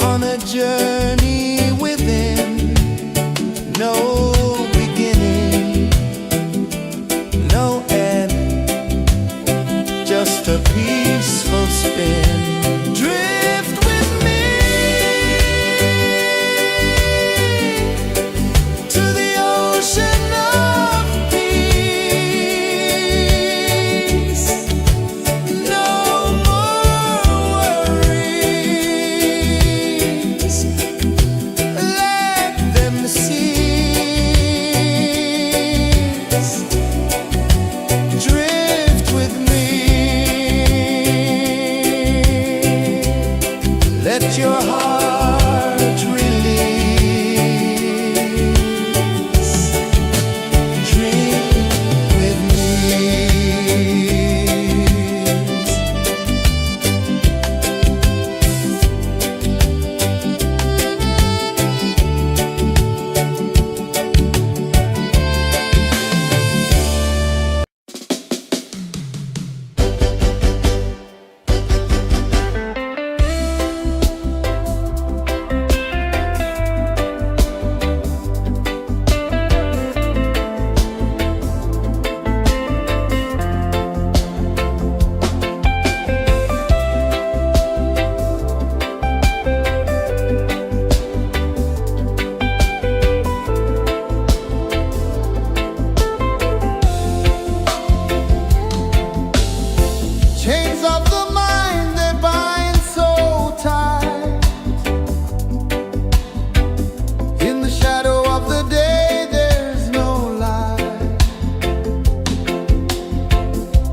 on a journey within, no beginning, no end, just a peaceful spin. Drift with me to the ocean of peace. No more worries, let them cease. Drift with me, let your heart release. Dream with me. Chains of the mind, they bind so tight. In the shadow of the day, there's no light.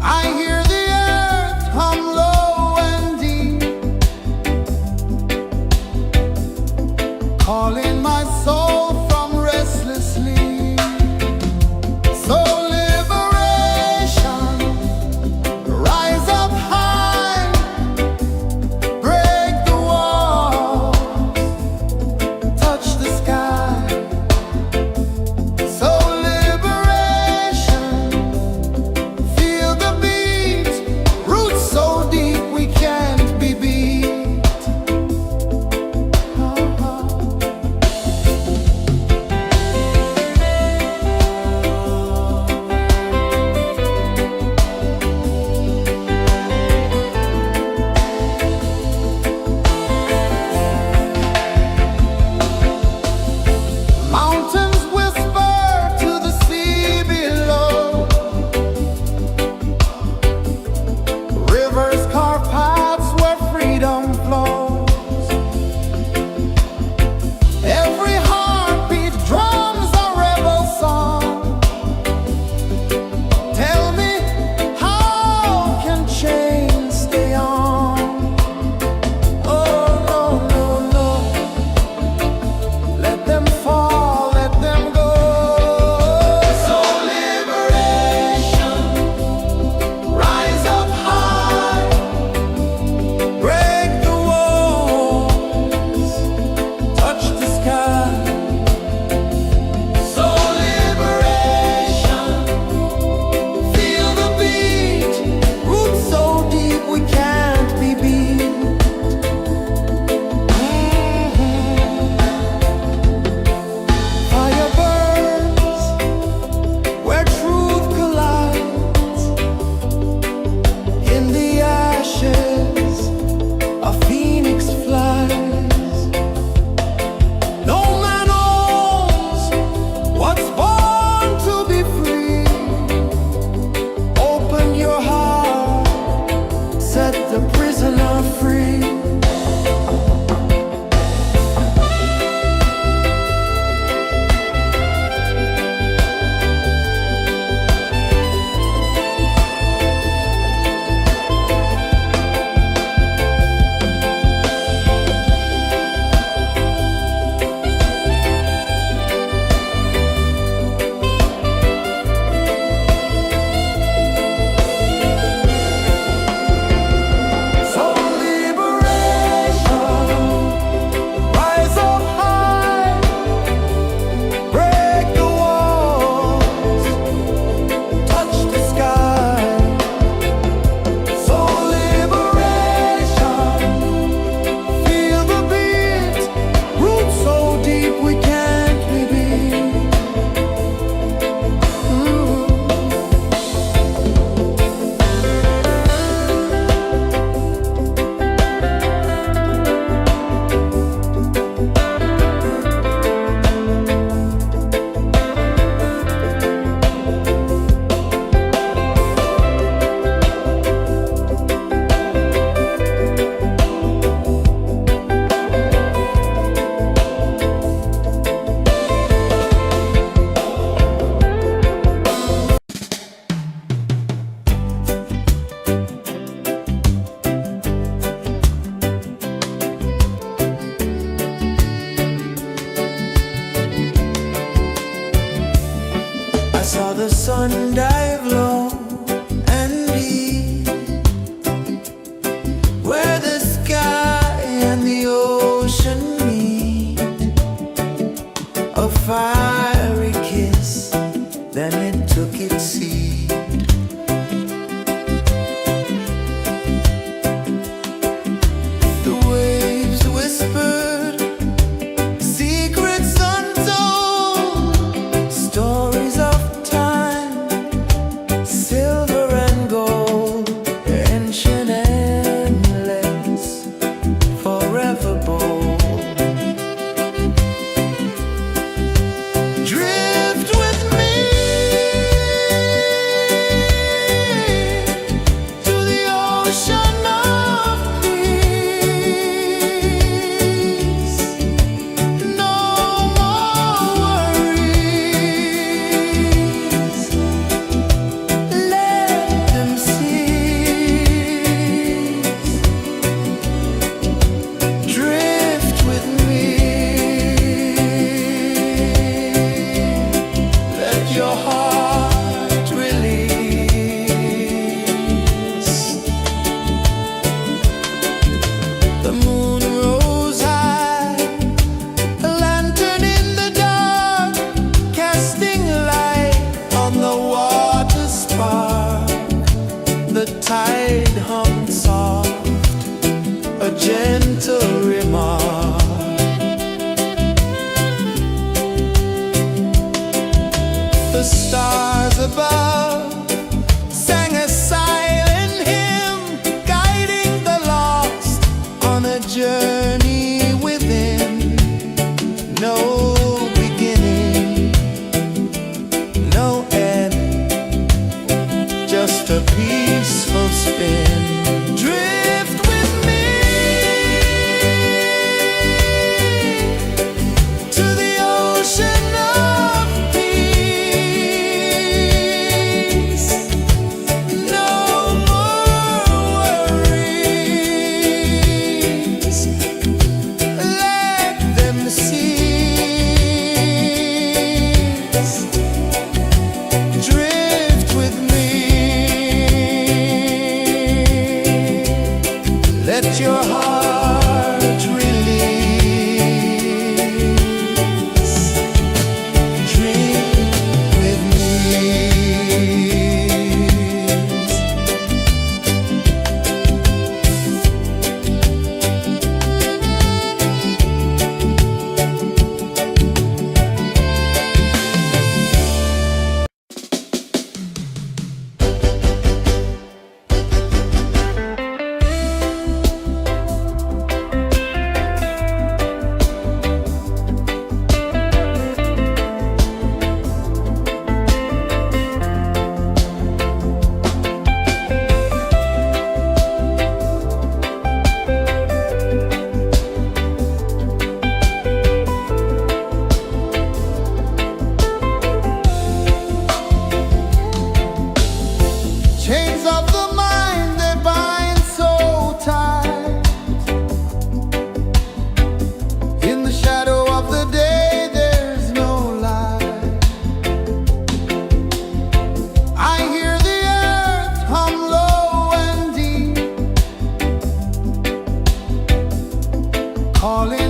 I hear the earth hum low and deep, calling my soul from restless sleep. So liberation, rise up high, break the walls, touch the sky. So liberation, feel the beat, roots so deep we can't be beat.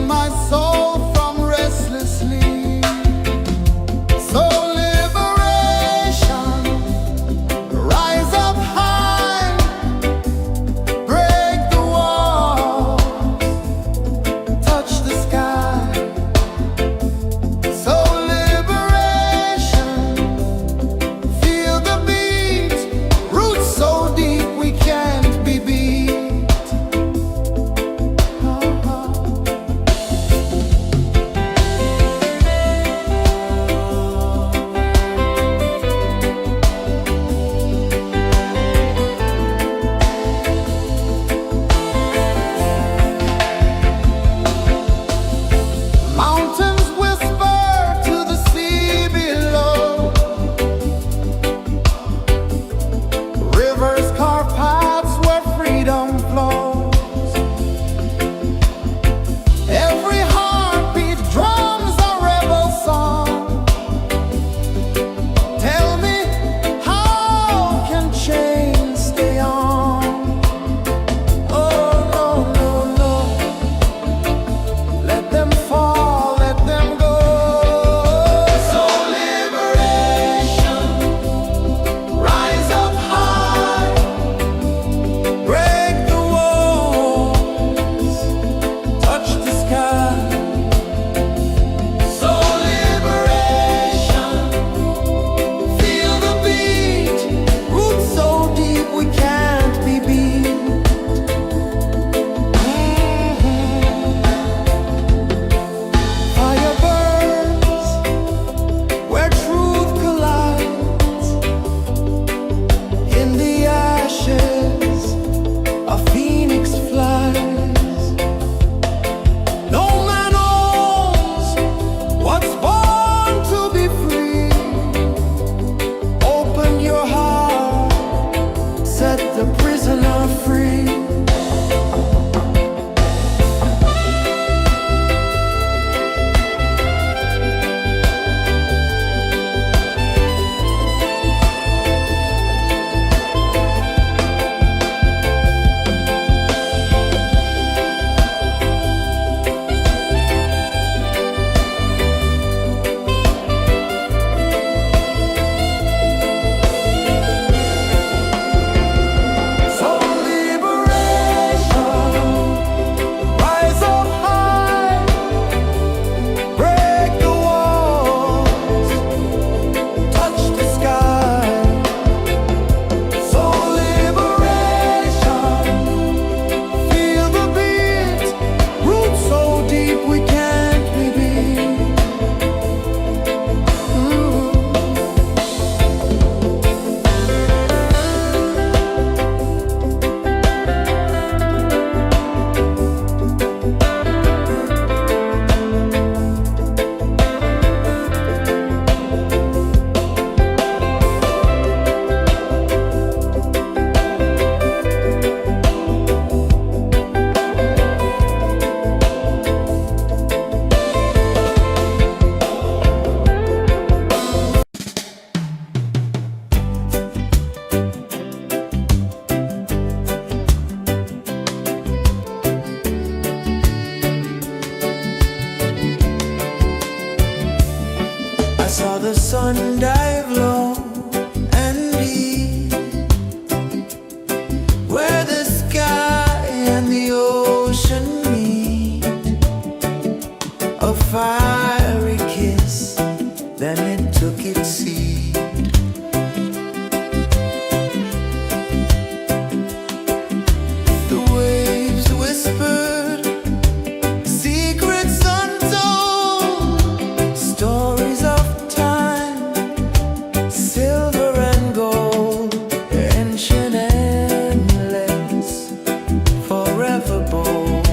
remind my soul from restless sleep. So liberation, rise up high, break the walls, touch the sky. So liberation, feel the beat, roots so deep we can't be beat. Mountains whisper to the sea below, rivers carve paths where freedom flows. Every heartbeat drums a rebel song. Tell me, how can chains stay on? Oh no, no, no. Let them fall, let them go. So liberation, rise up high, break the walls, touch the sky. So liberation, feel the beat, roots so deep we can't be beat. Fire burns where truth collides. In the ashes, a phoenix flies. No man owns what's born to be free. Open your heart, set the prisoner free. So liberation, rise up high, break the walls, touch the sky. So liberation, feel the beat, roots so deep we can't be beat. I saw the sun dive low and deep, where the sky and the ocean meet. A fiery kiss, then it took its seat. The waves whispered secrets untold, stories of time, silver and gold, ancient, endless, forever bold.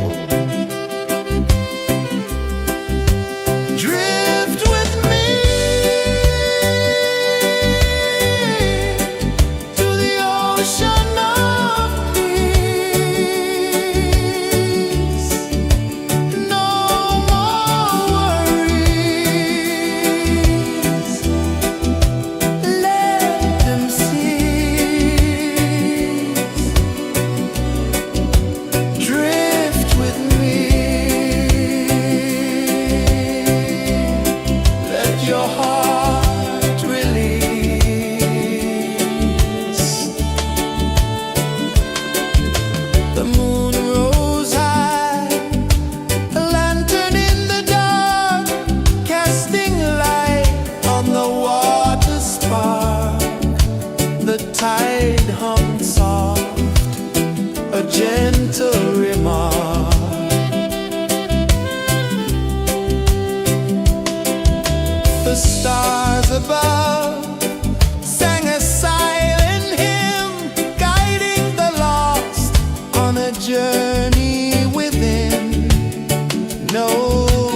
no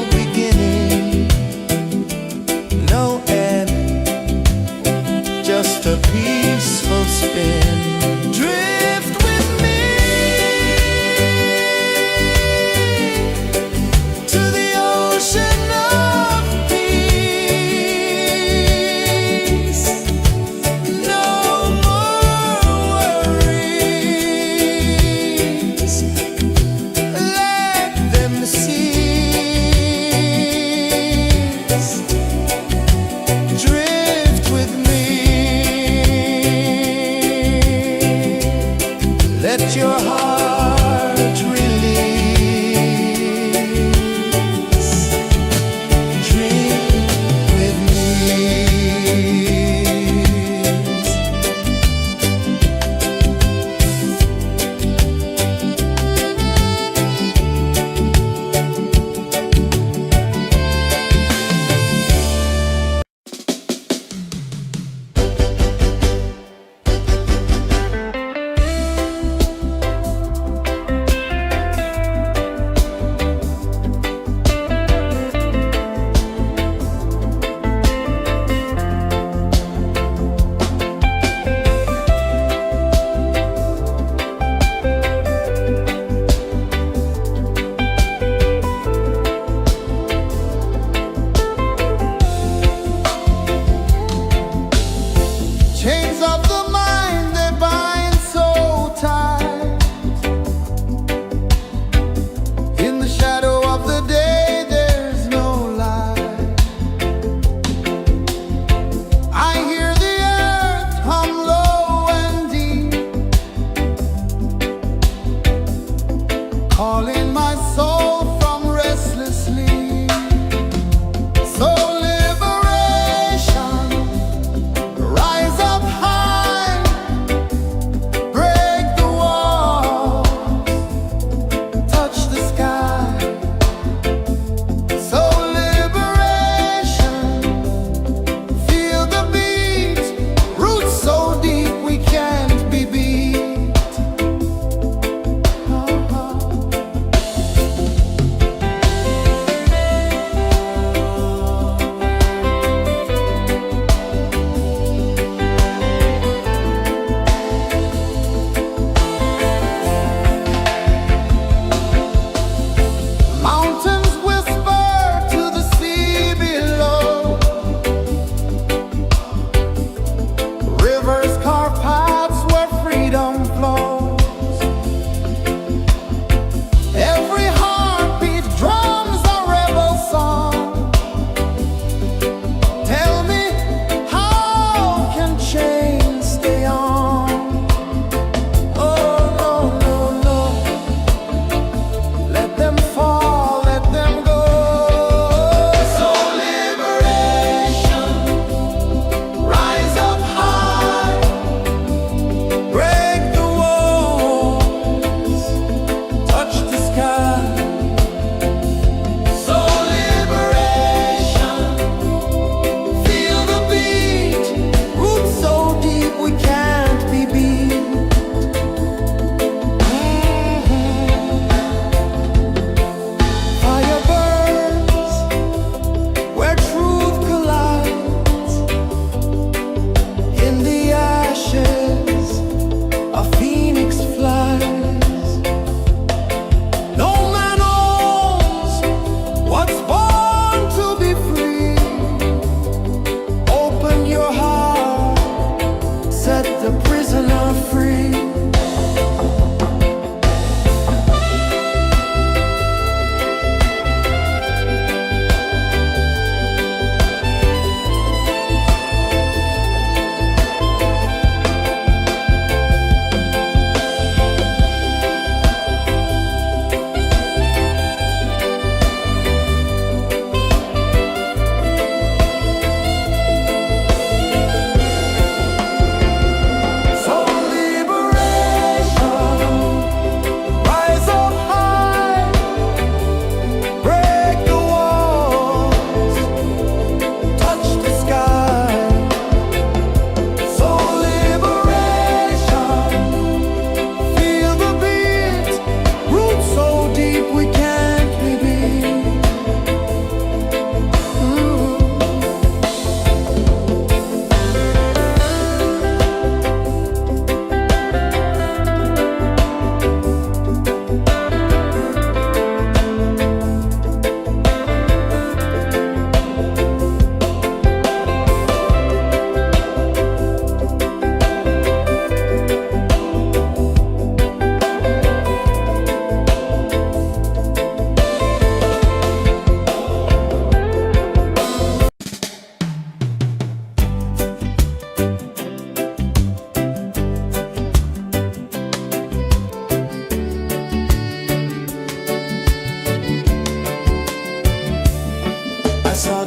beginning, no end, just a peaceful spin. Drift with me to the ocean of peace. No more worries, let them see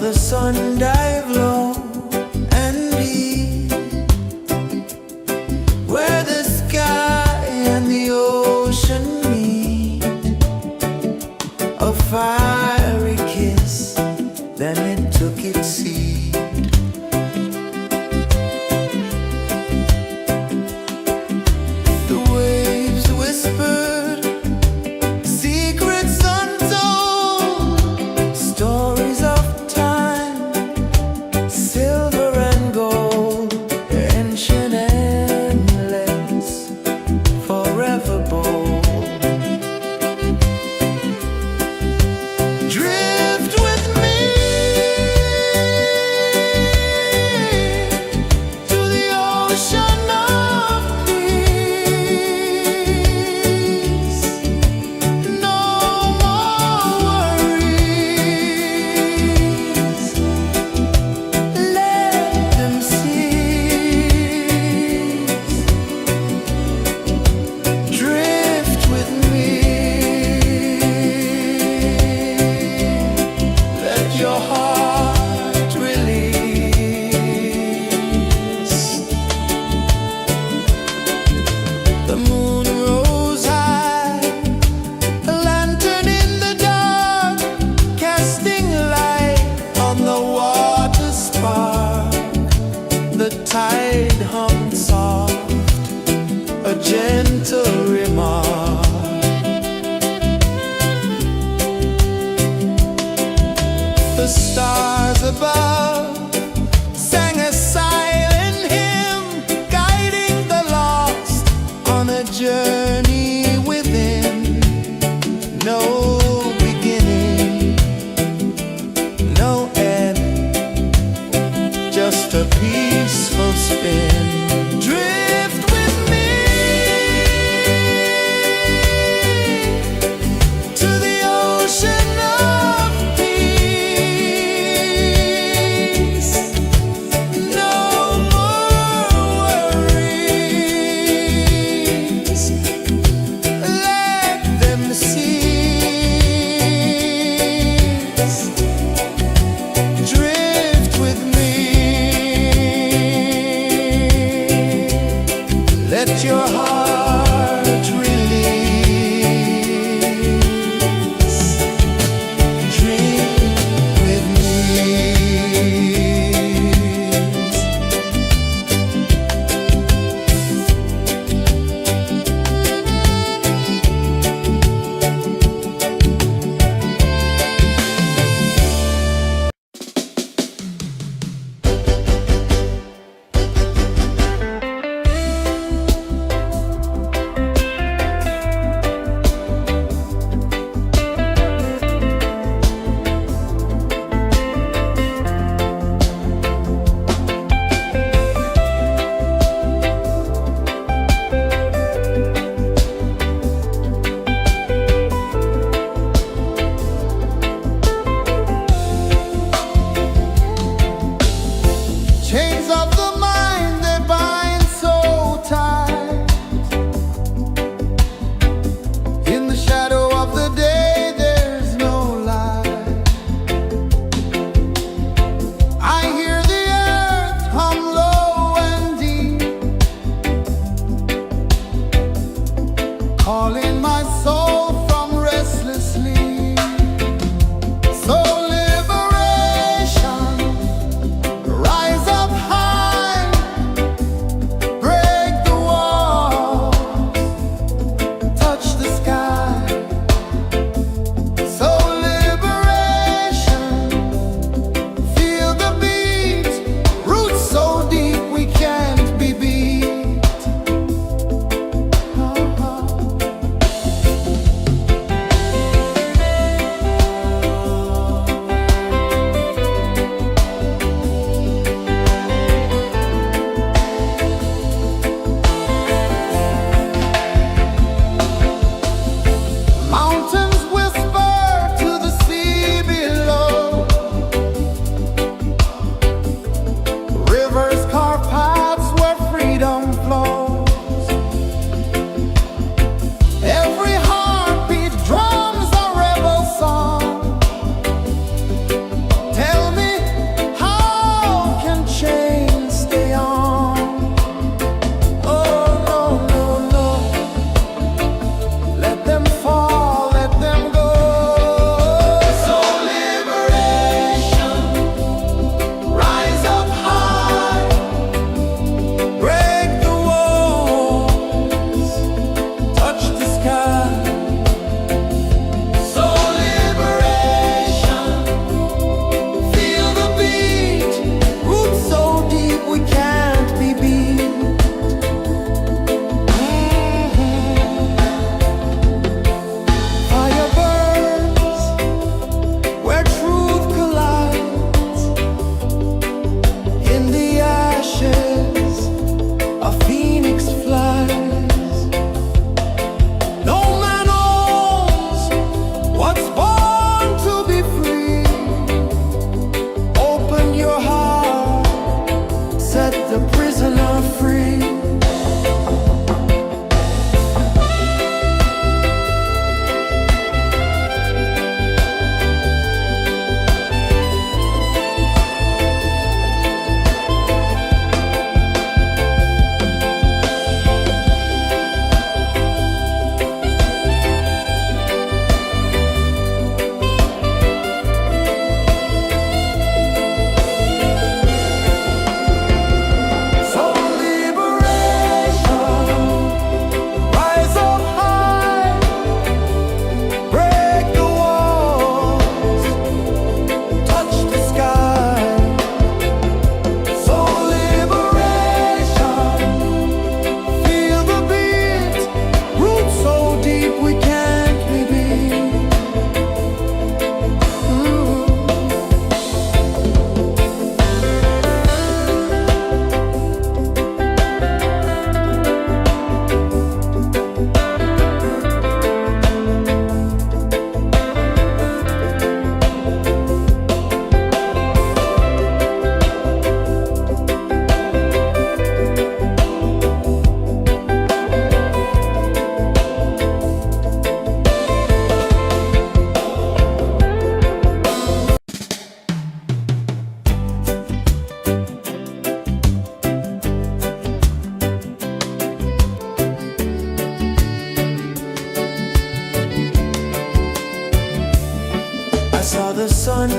the sun dive low and deep, where the sky and the ocean meet. A fiery kiss, then it took its seed. The waves whispered secrets untold, stories of time, silver and gold, ancient endless, forever bold. Drift with me to the ocean of peace. No more worries, let them cease. Drift with me, let your heart release. The moon rose high, a lantern in the dark, casting light on the water spark. The tide hummed soft, a gentle remark. The stars above sang a silent hymn, guiding the lost on a journey within. No beginning, no end, just a peaceful spin. Drift with me to the ocean of peace.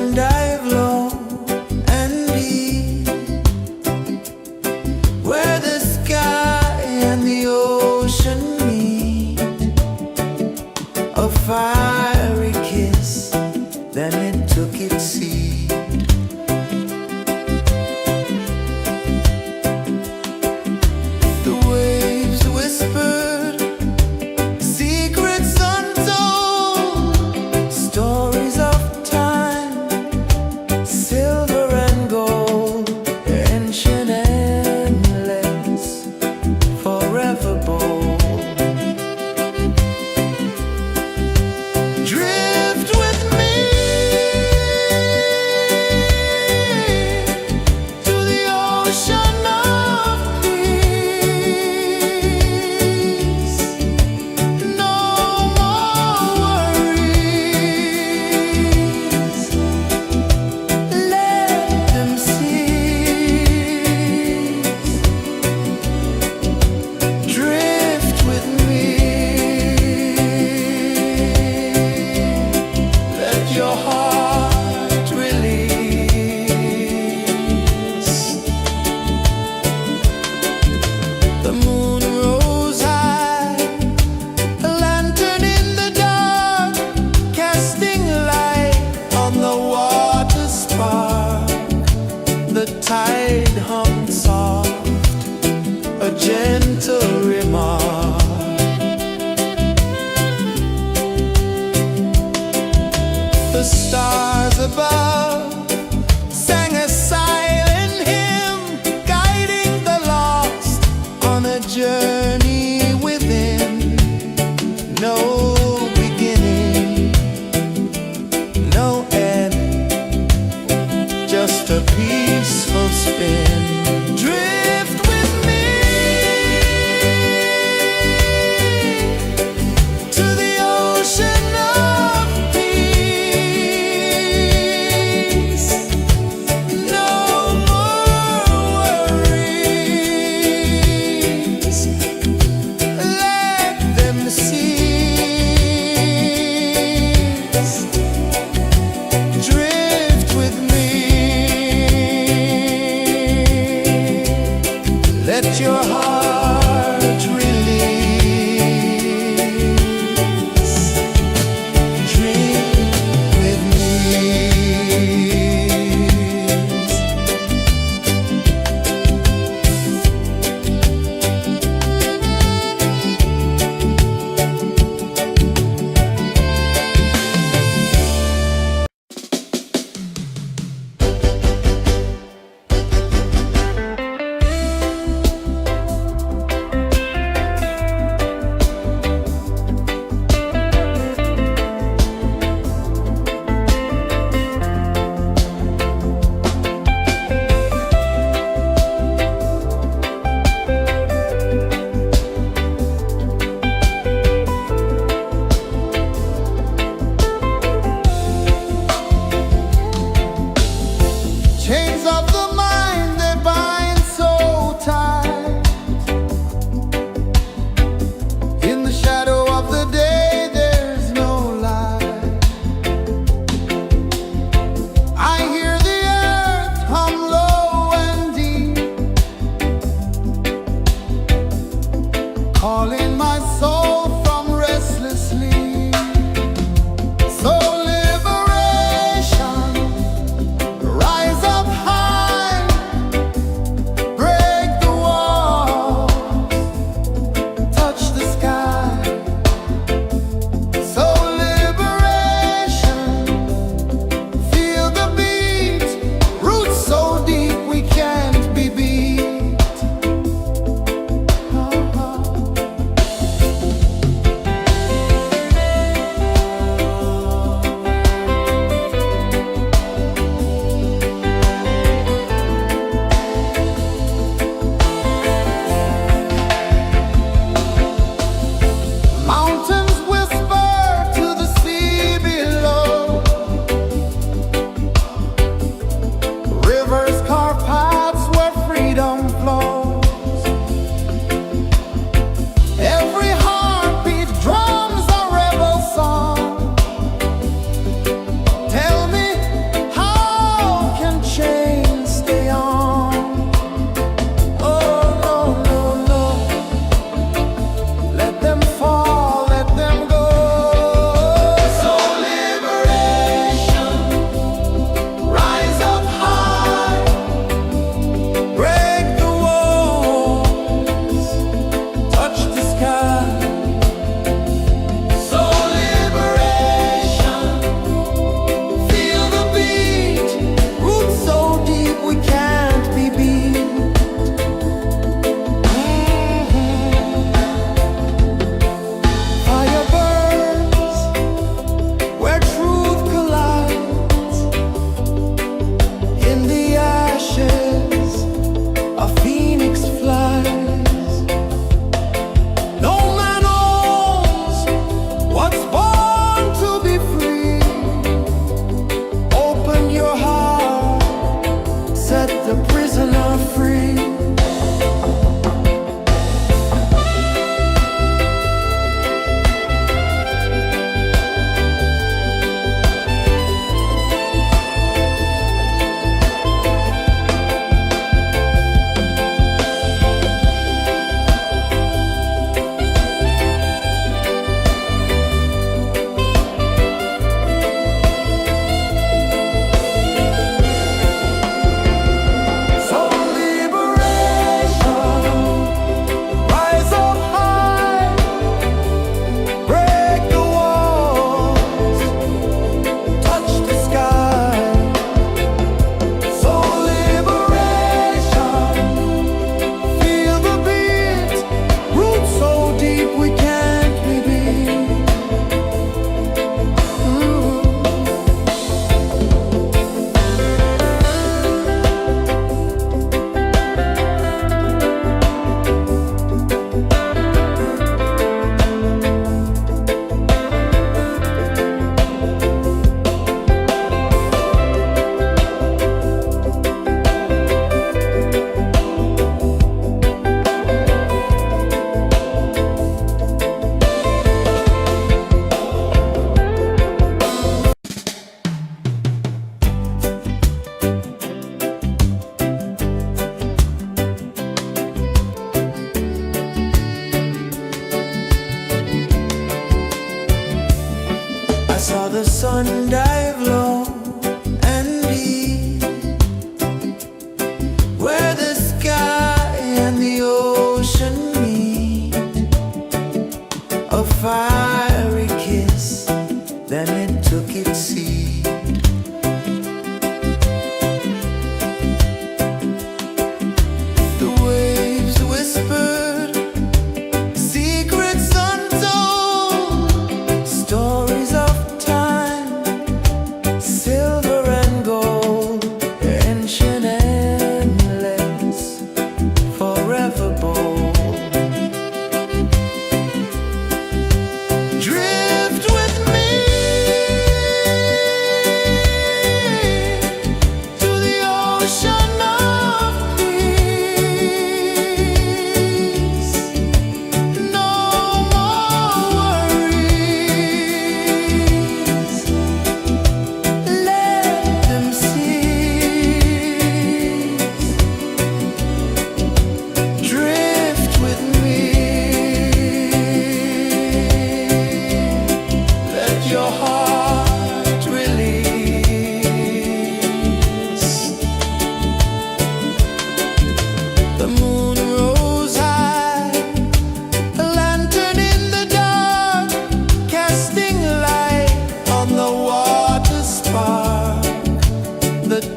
and dive low and deep, where the sky and the ocean meet. A fiery kiss, then it took its seed. The waves whispered secrets untold, stories of time, silver and gold, ancient, endless, forever bold. Drift with me to the ocean of peace. No more worries. Let them cease. Drift with me. Let your heart release. The moon rose high, a lantern in the dark, casting light on the water spark. The tide hummed soft, a gentle remark. The stars above sang a silent hymn, guiding the lost on a journey within. No beginning, no end, just a peaceful spin. Drift with me to the ocean of peace. No more worries. Let them cease. Drift with me.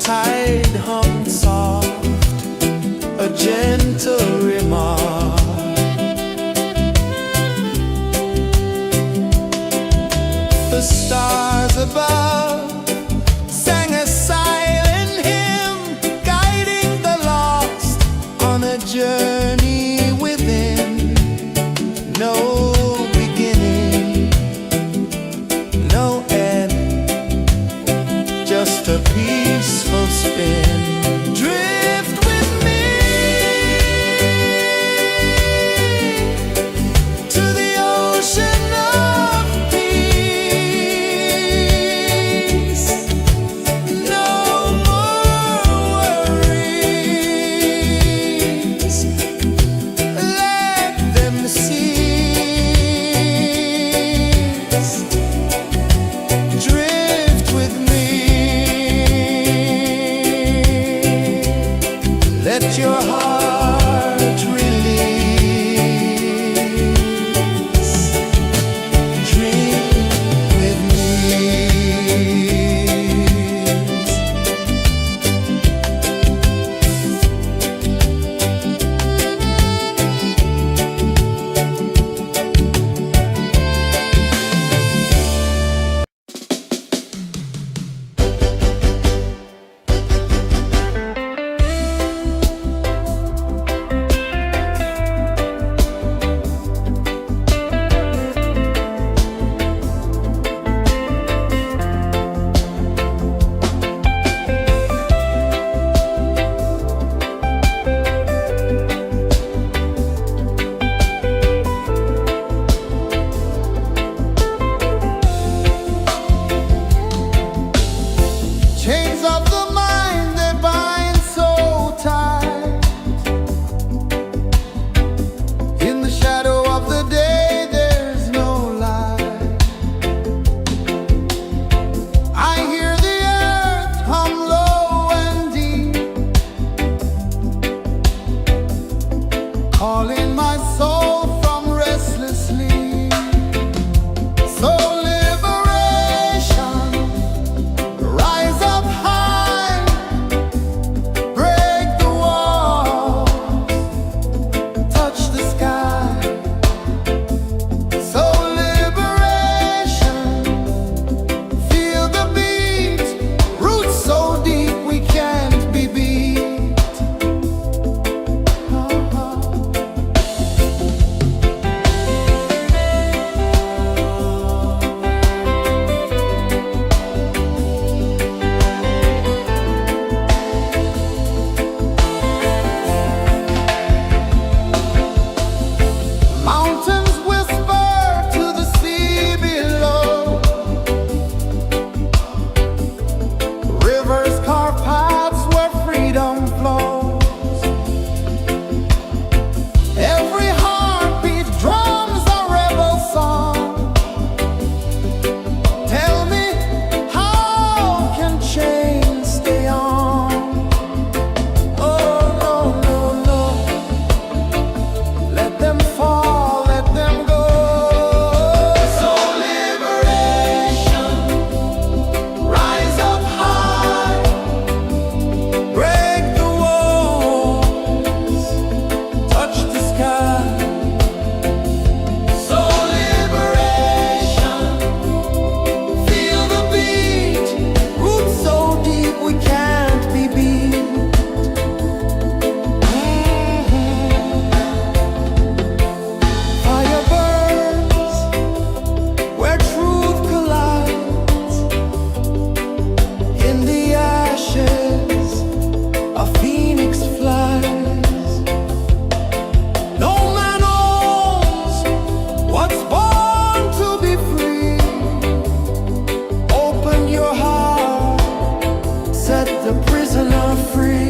tide hung soft, a gentle remark. The stars above sang a silent hymn, guiding the lost on a journey within. No beginning, no end, just a peaceful spin. Drift with me to the ocean of peace. No more worries, let them cease. Drift with me, let your heart release. Dream with me. Chains of the mind, they bind so tight. In the shadow of the day, there's no light. I hear the earth hum low and deep, calling my soul from restless sleep. So liberation, rise up high, break the walls, touch the sky. So liberation, feel the beat, roots so deep we can't be beat. Mountains whisper to the sea below, rivers carve paths where freedom flows. Every heartbeat drums a rebel song. Tell me, how can chains stay on? Oh no, no, no, let them fall, let them go. So liberation, rise up high, break the walls, touch the sky. So liberation, feel the beat, roots so deep we can't be beat. Fire burns where truth collides. In the ashes, a phoenix flies. No man owns what's born to be free. Open your heart, set the prisoner free.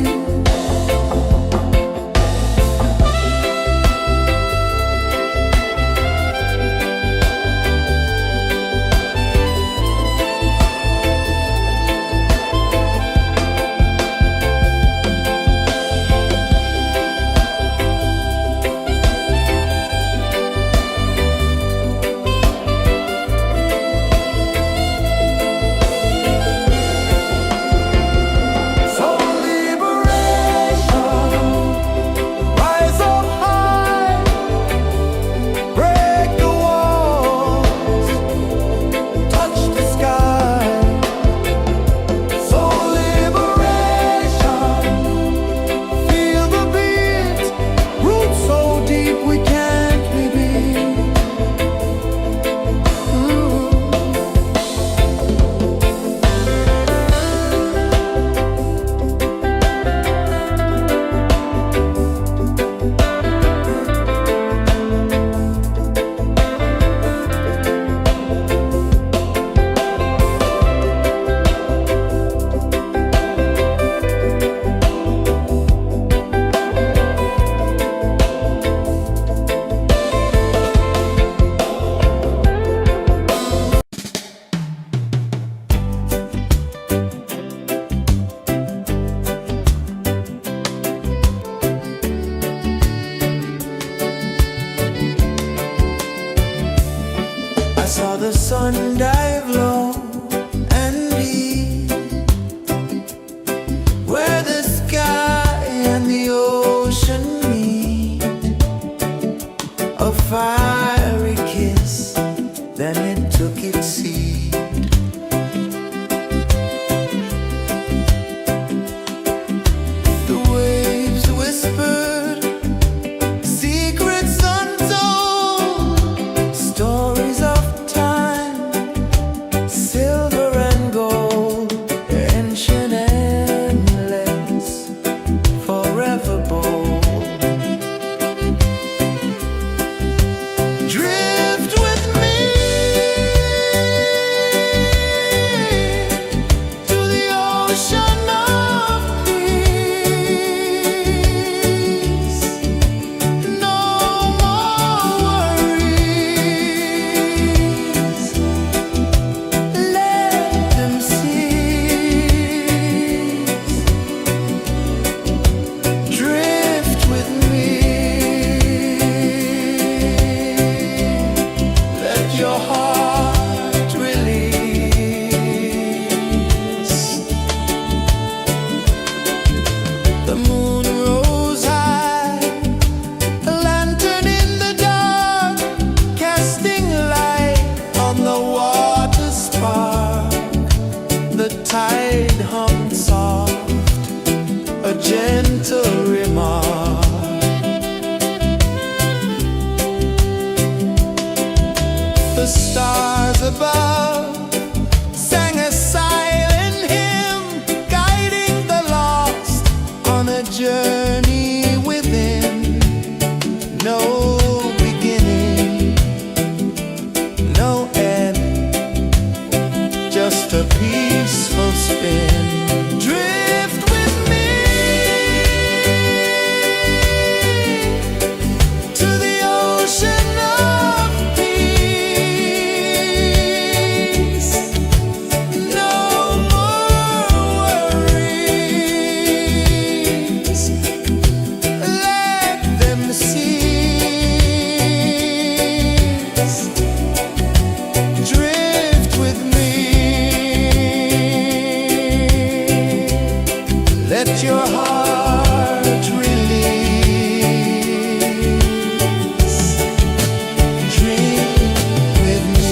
ocean of peace. No more worries. Let them cease. Drift with me. Let your heart release. The moon rose high, a lantern in the dark, casting light on the water spark. The tide hummed soft, a gentle remark. The stars above sang a silent hymn, guiding the lost on a journey within. No beginning, no end, just a peaceful spin. Drift with me to the ocean of peace. No more worries. Let them cease. Drift with me. Let your heart release. Dream with me.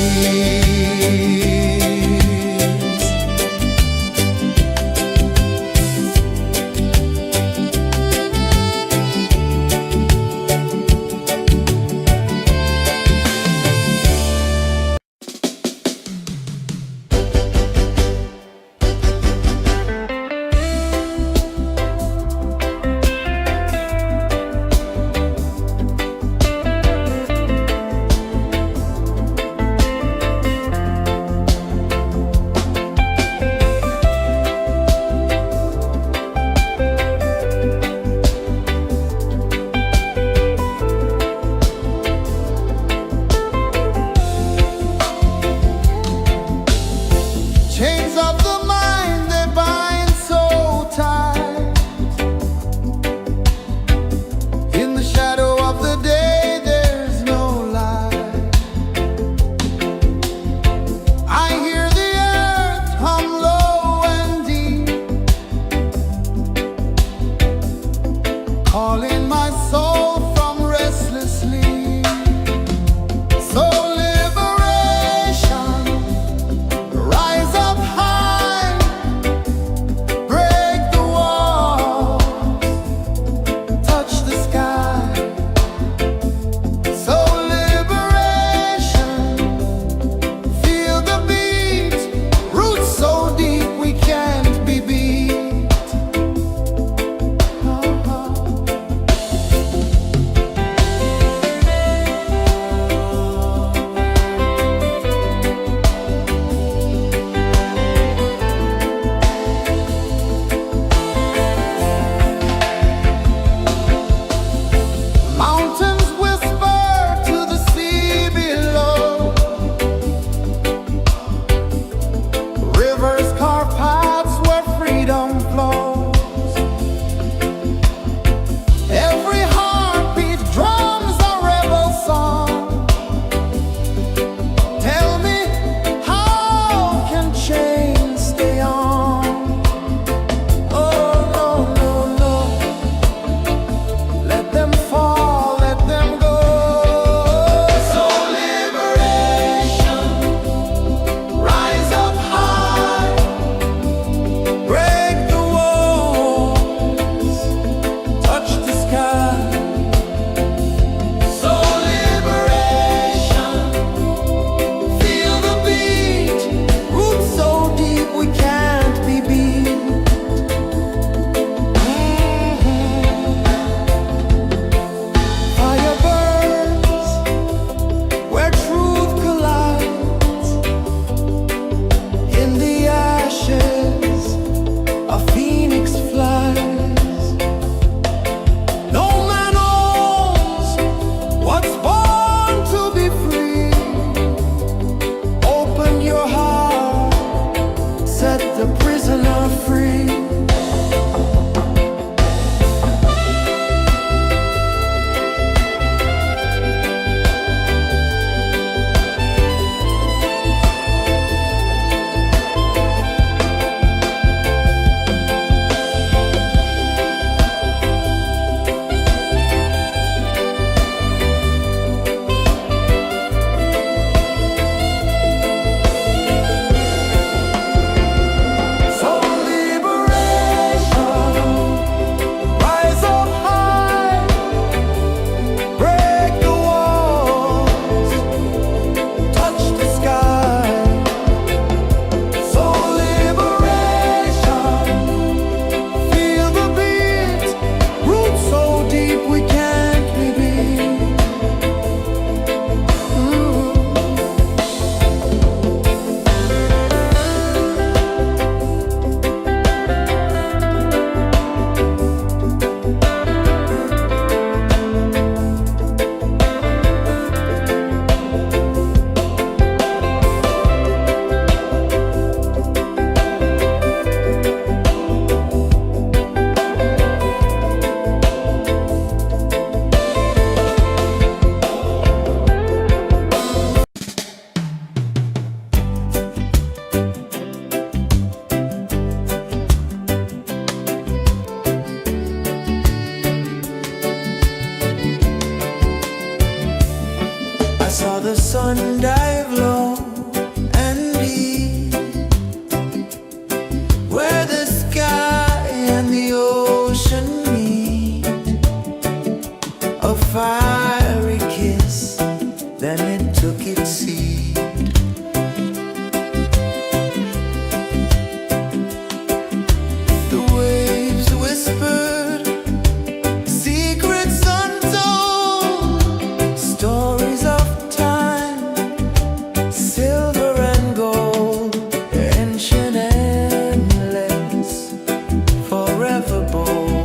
unlovable.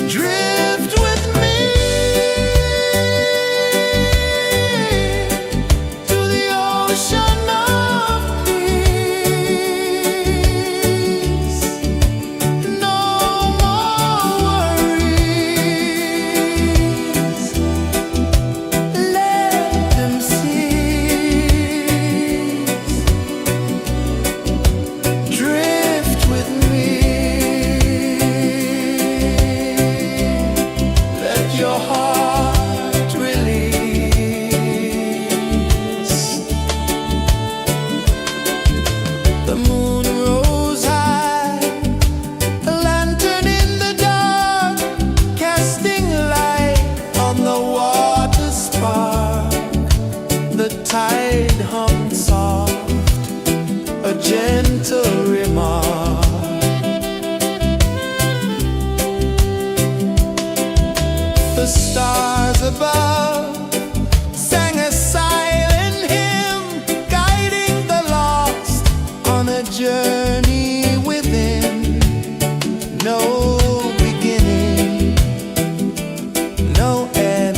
Drift with me to the ocean of peace. No more worries. Let them cease. Drift with me. Let your heart release. The moon rose high, a lantern in the dark, casting light on the water spark. The tide hummed soft, a gentle remark. The stars above sang a silent hymn, guiding the lost on a journey within. No beginning, no end,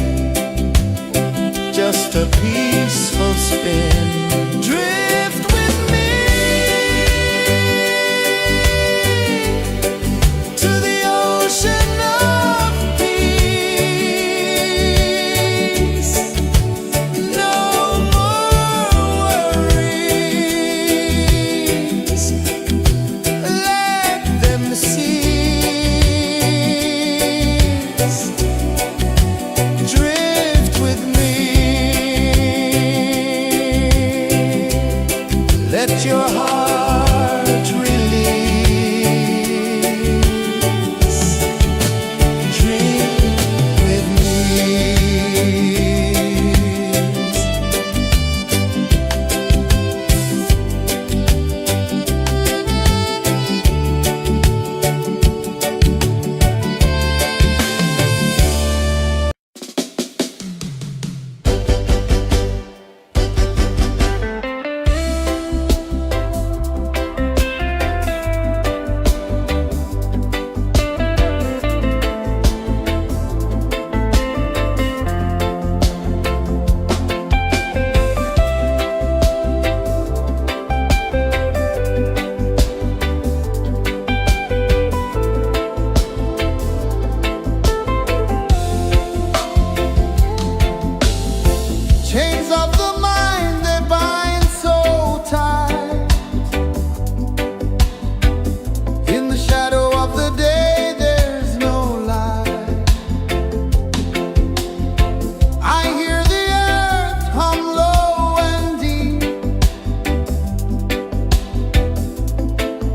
just a peaceful spin. Drift with me to the ocean of peace. No more worries. Let them cease. Drift with me. Let your heart release. Dream with me. Chains of the mind, they bind so tight. In the shadow of the day, there's no light. I hear the earth hum low and deep,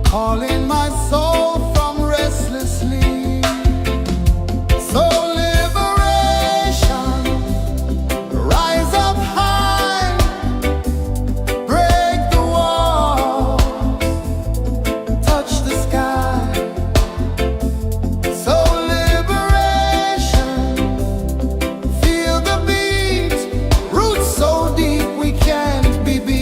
calling my soul from restless sleep. So liberation, rise up high, break the walls, touch the sky. So liberation, feel the beat, roots so deep we can't be beat.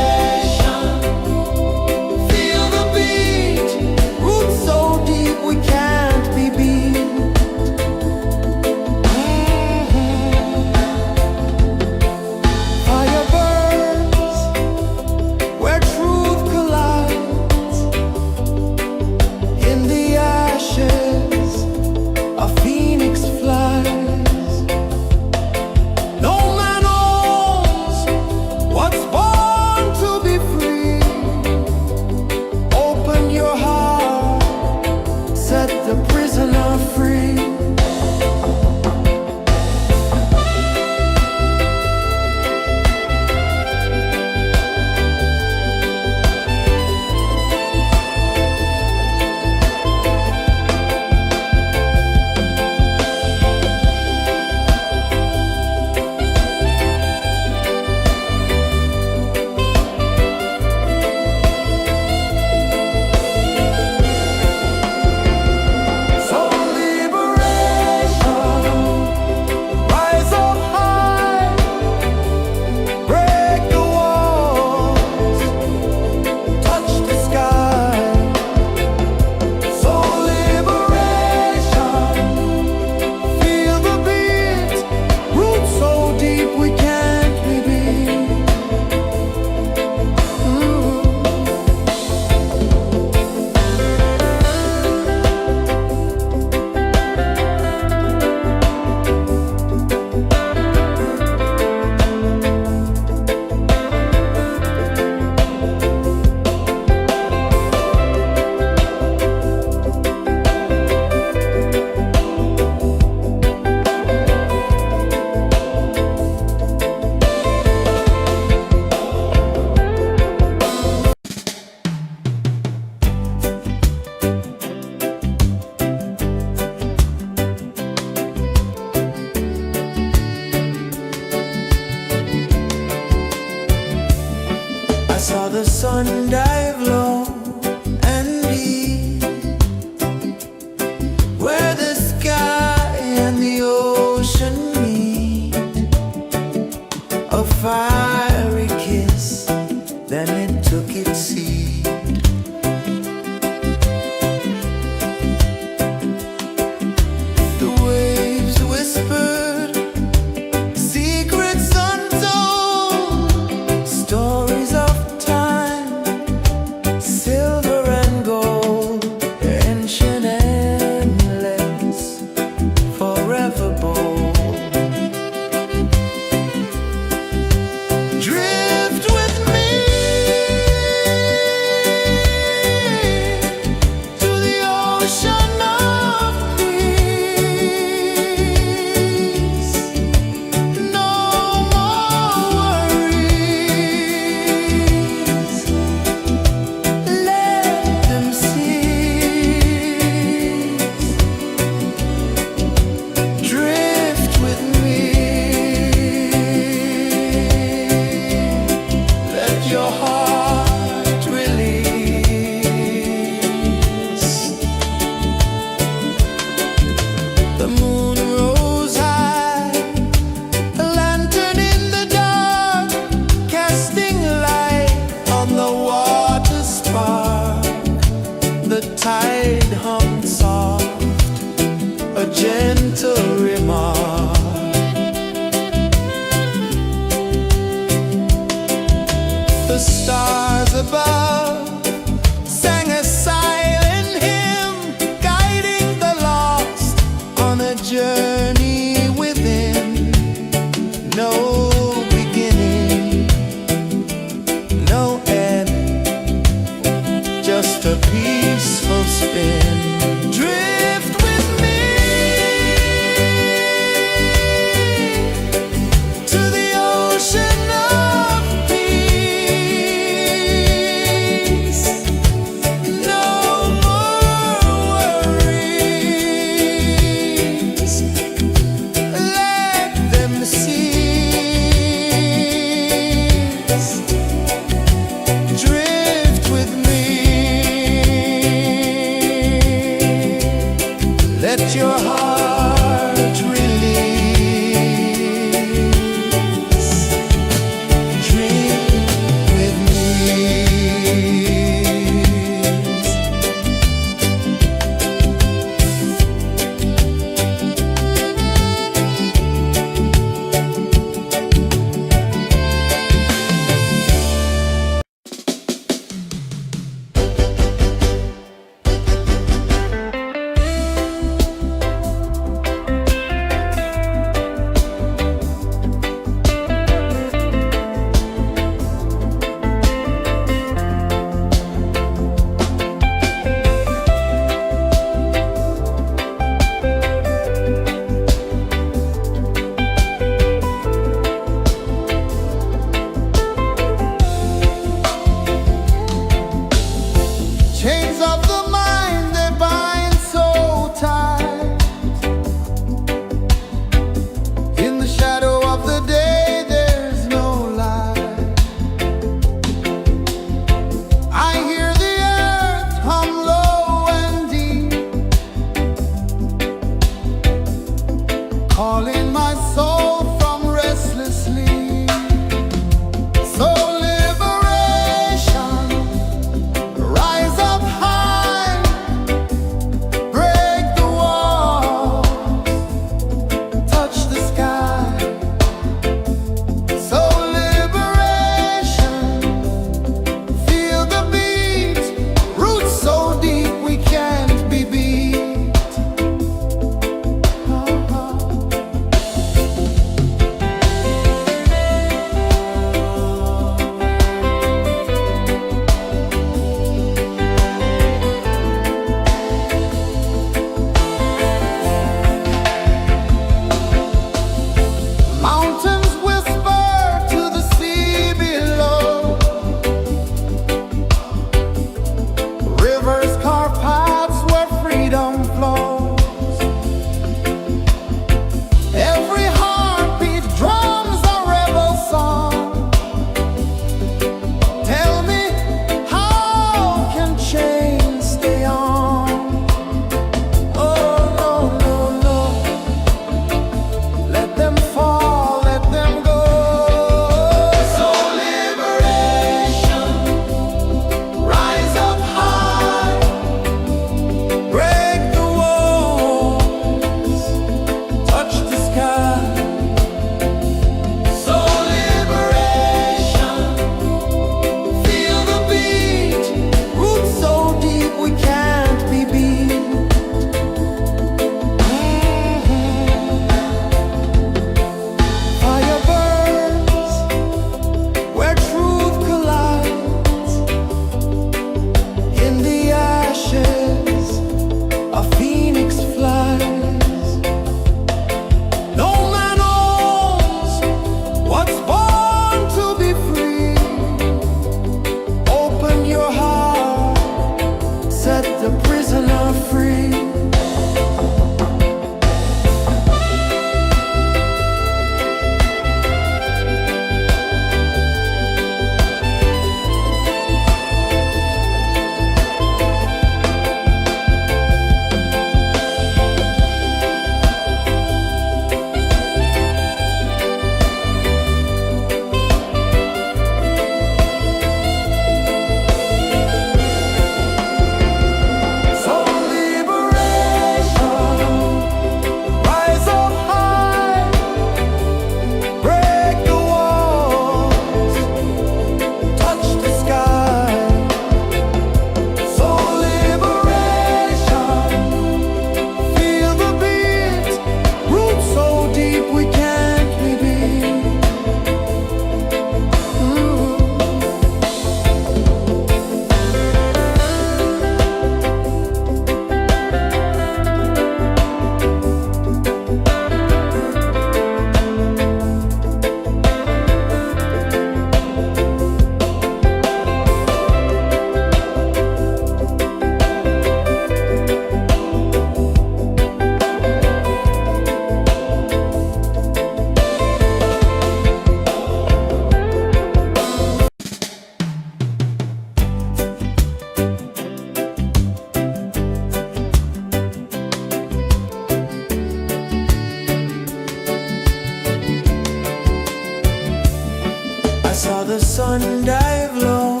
sun dive low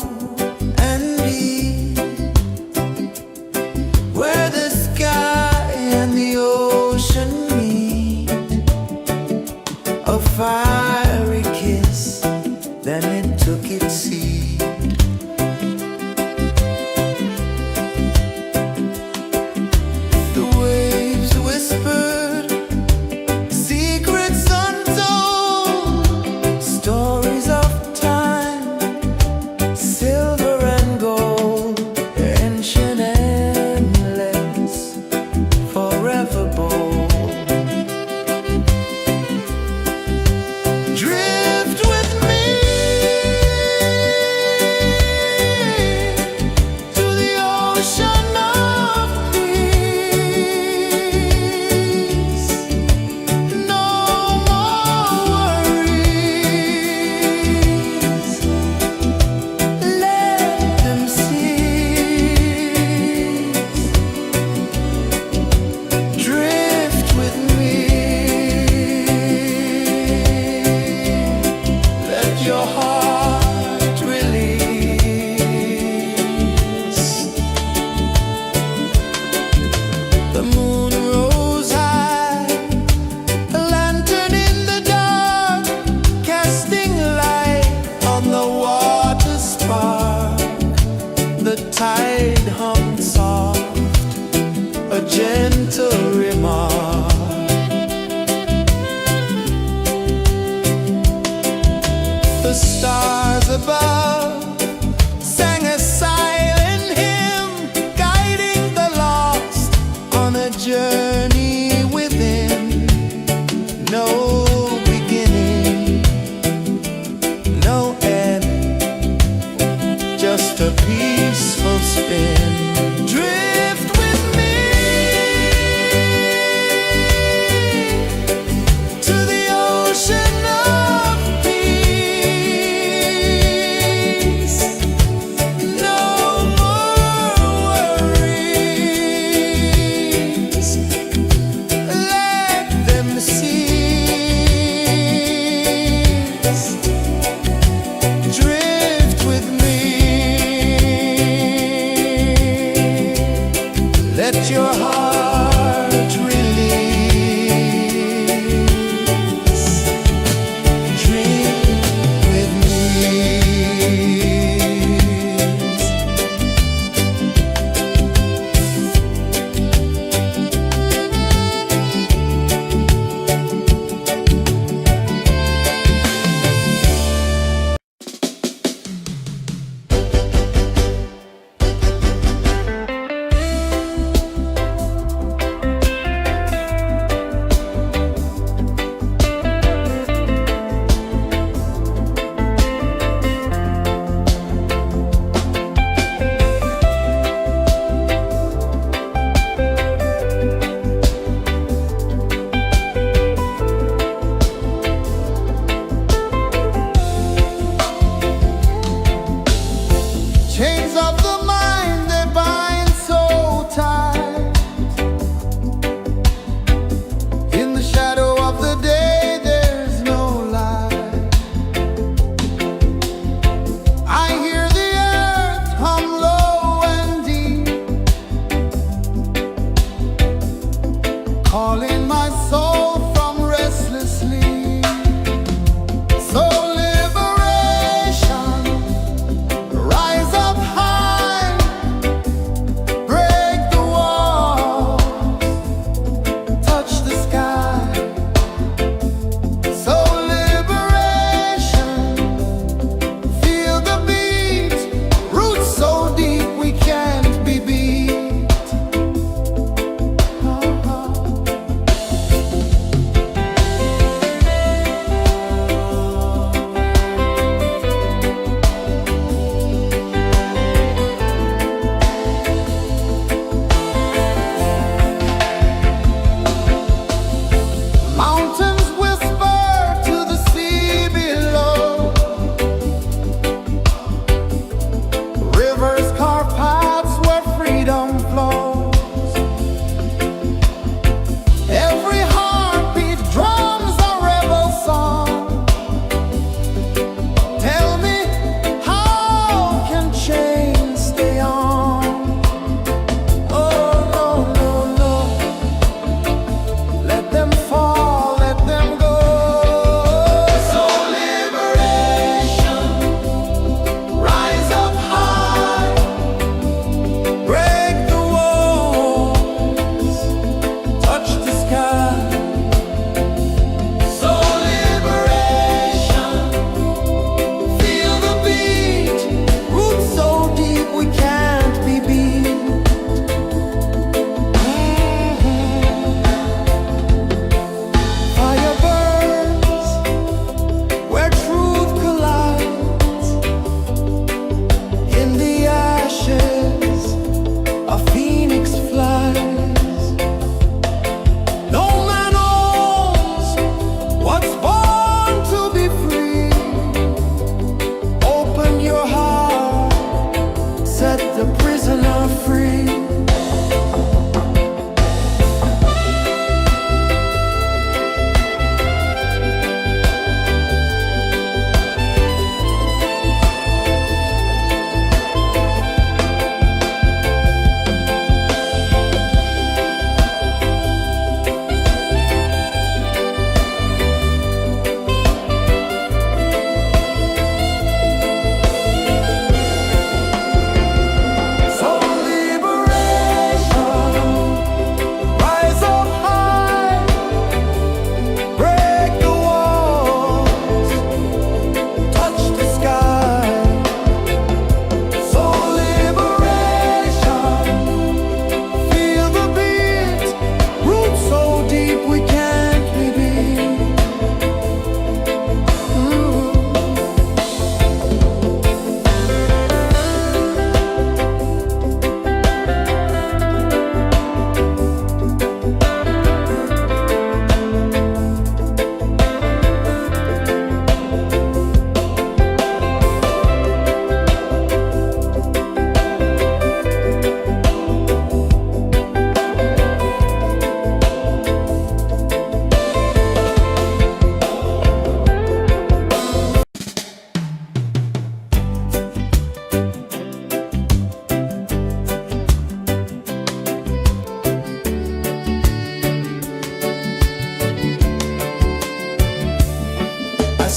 and deep, where the sky and the ocean meet, a fiery kiss, then it took its seat. The waves whispered secrets untold, stories of time, silver and gold, ancient, endless, forever bold. Drift with me to the ocean of peace. No more worries, let them cease. Drift with me, let your heart release. The moon rose high, a lantern in the dark, casting light on the water spark. The tide hummed soft, a gentle remark. The stars above sang a silent hymn, guiding the lost on a journey within. No beginning, no end, just a peaceful space.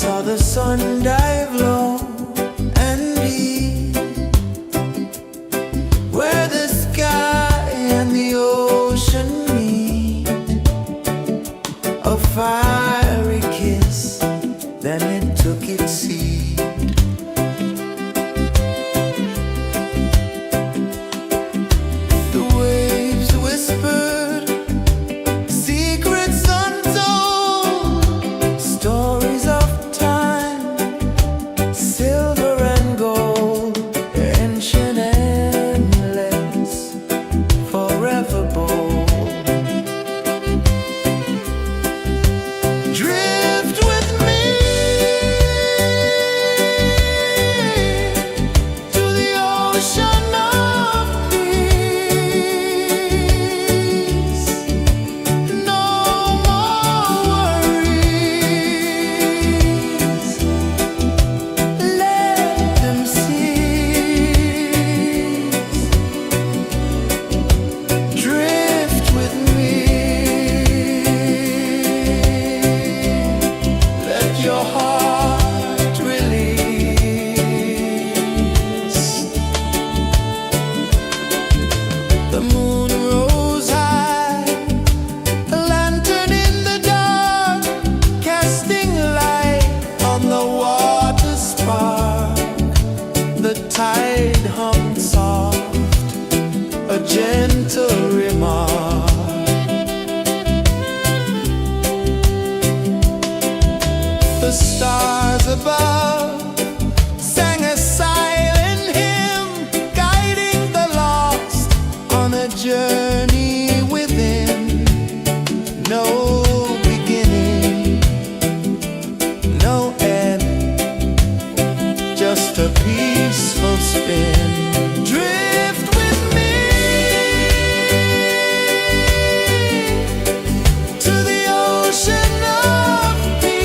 saw the sun dive low and deep, where the sky and the ocean meet. A fiery kiss, then it took its seat. The waves whispered secrets untold, stories of time, silver and gold, ancient, endless, forever bold. Drift with me to the ocean of peace. No more worries, let them cease. Drift with me, let your heart release. The moon rose high, a lantern in the dark, casting light on the water spark. The tide hummed soft, a gentle remark. The stars above sang a silent hymn, guiding the lost on a journey within. No beginning, no end, just a peaceful spin. Drift with me to the ocean of peace.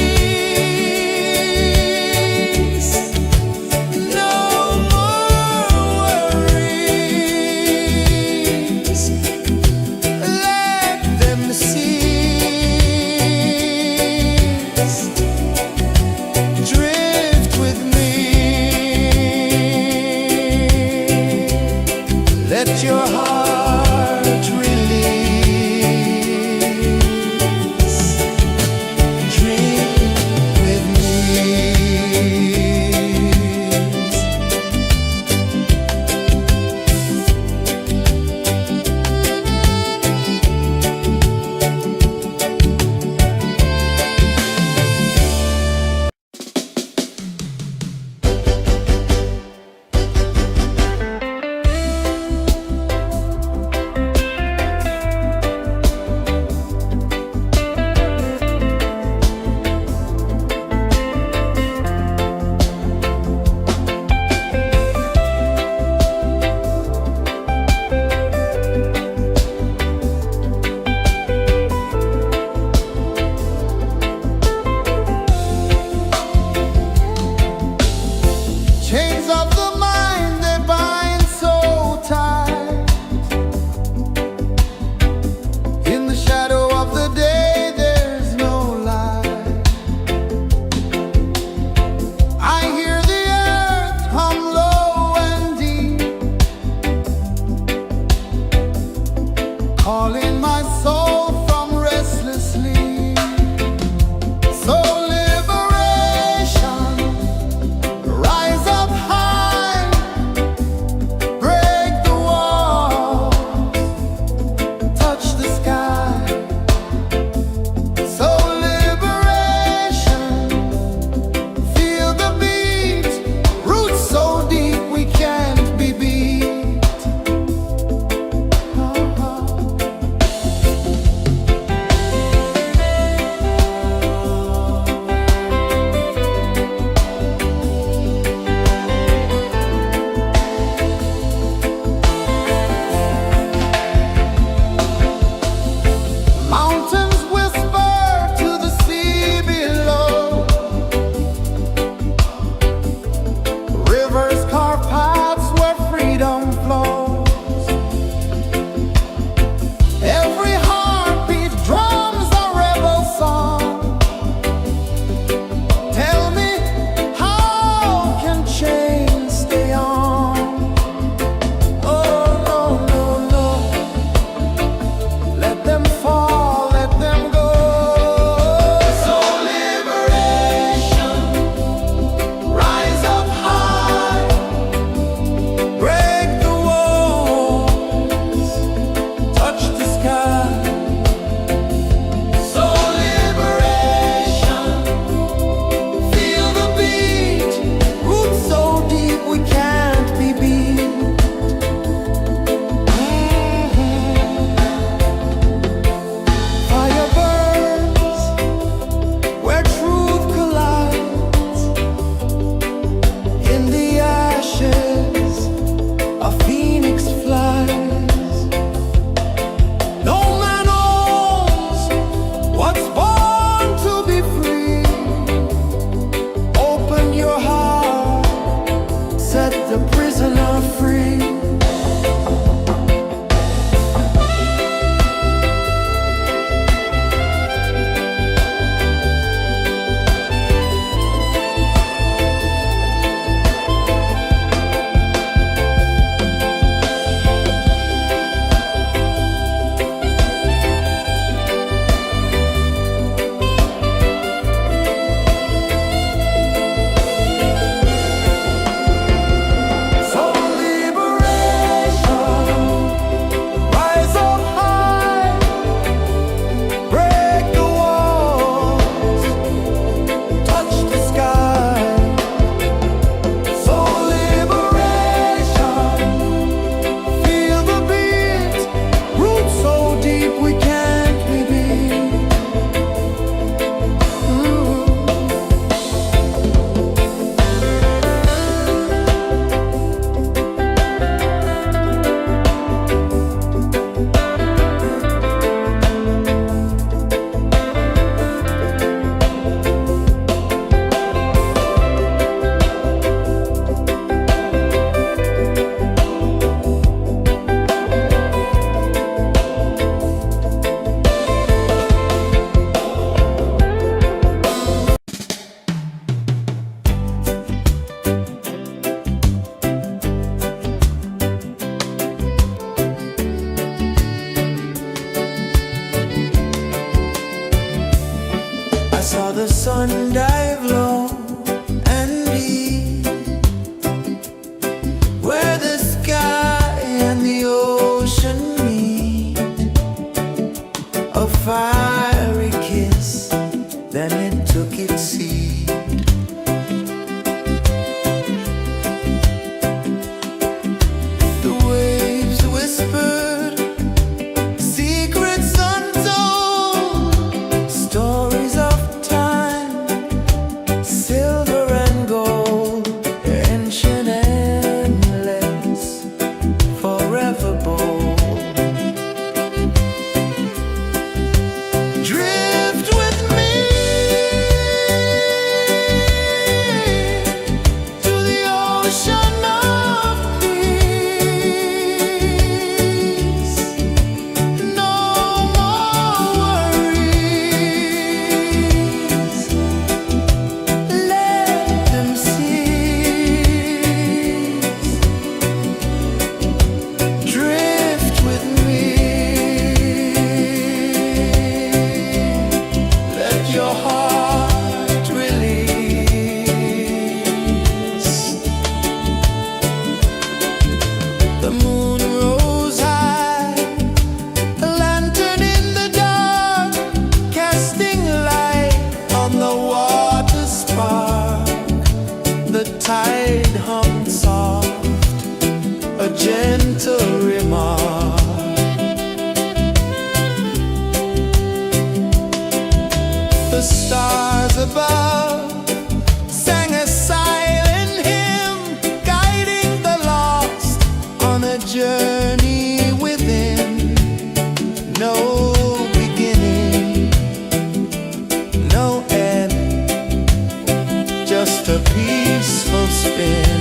just a peaceful spin.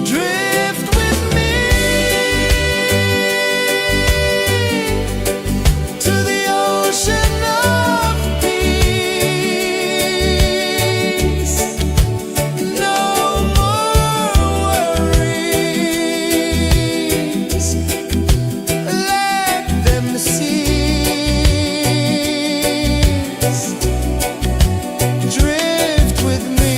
Drift with me to the ocean of peace. No more worries, let them cease. Drift with me.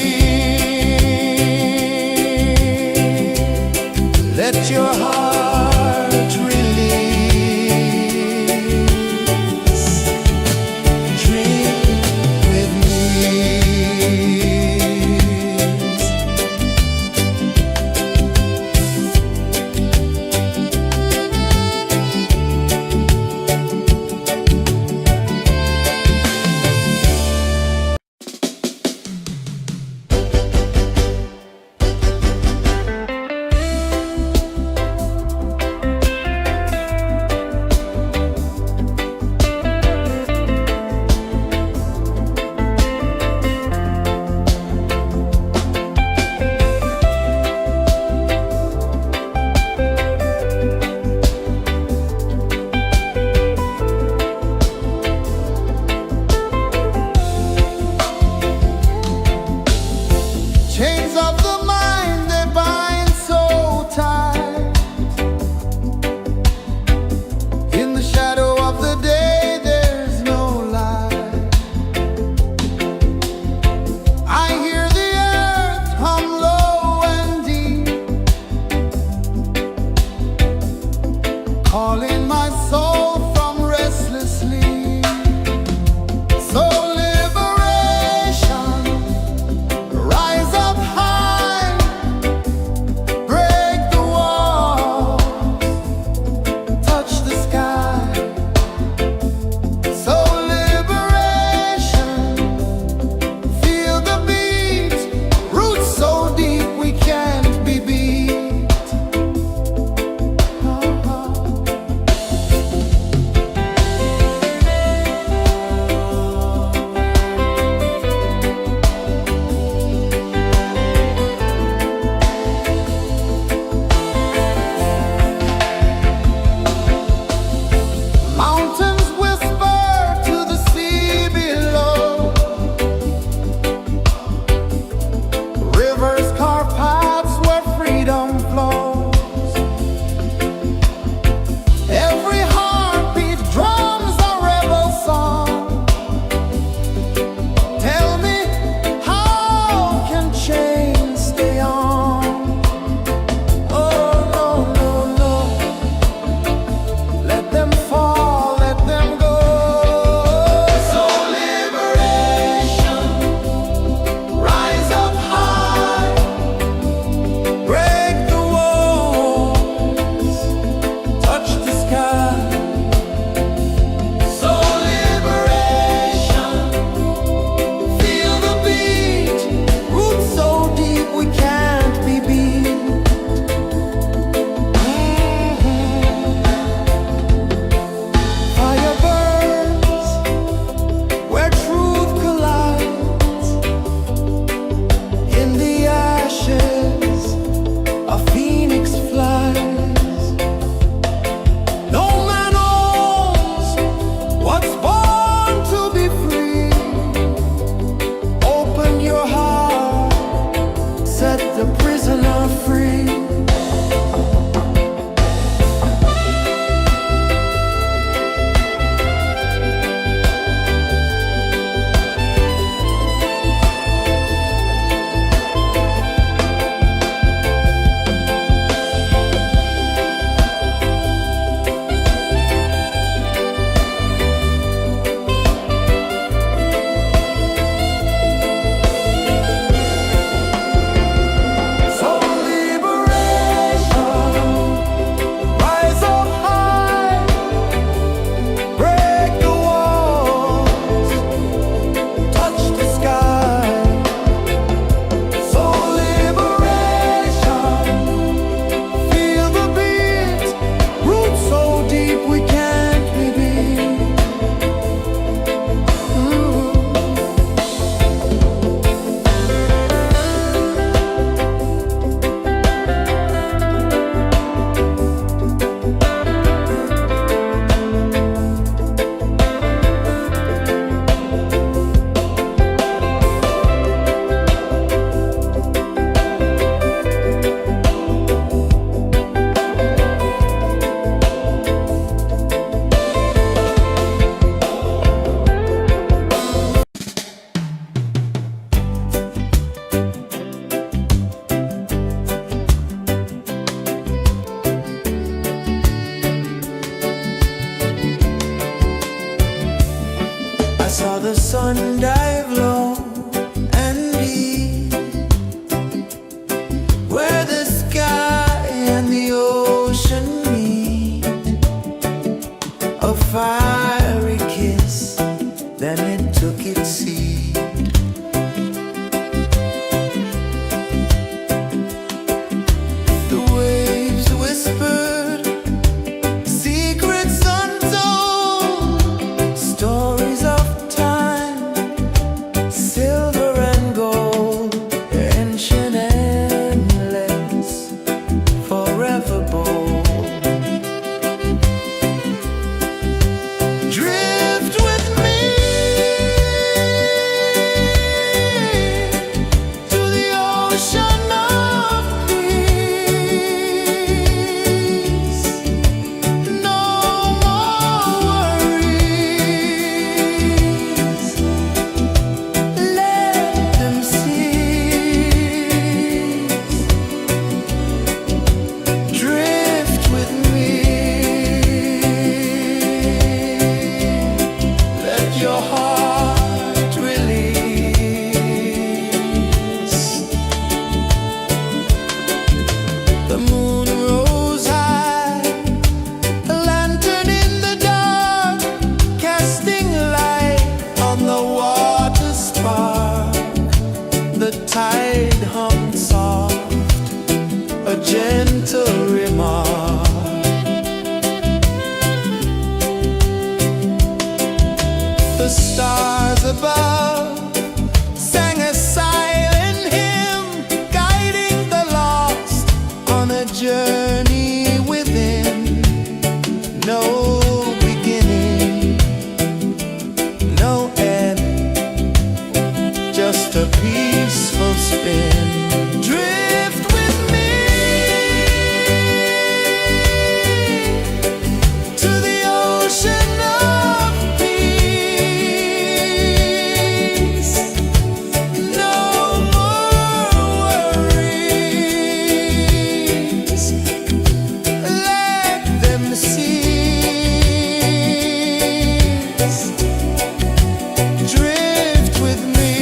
hum soft, a gentle remark. The stars above sang a silent hymn, guiding the lost on a journey within. No beginning, no end, just a peaceful spin. Drift with me to the ocean of peace. No more worries, let them cease. Drift with me,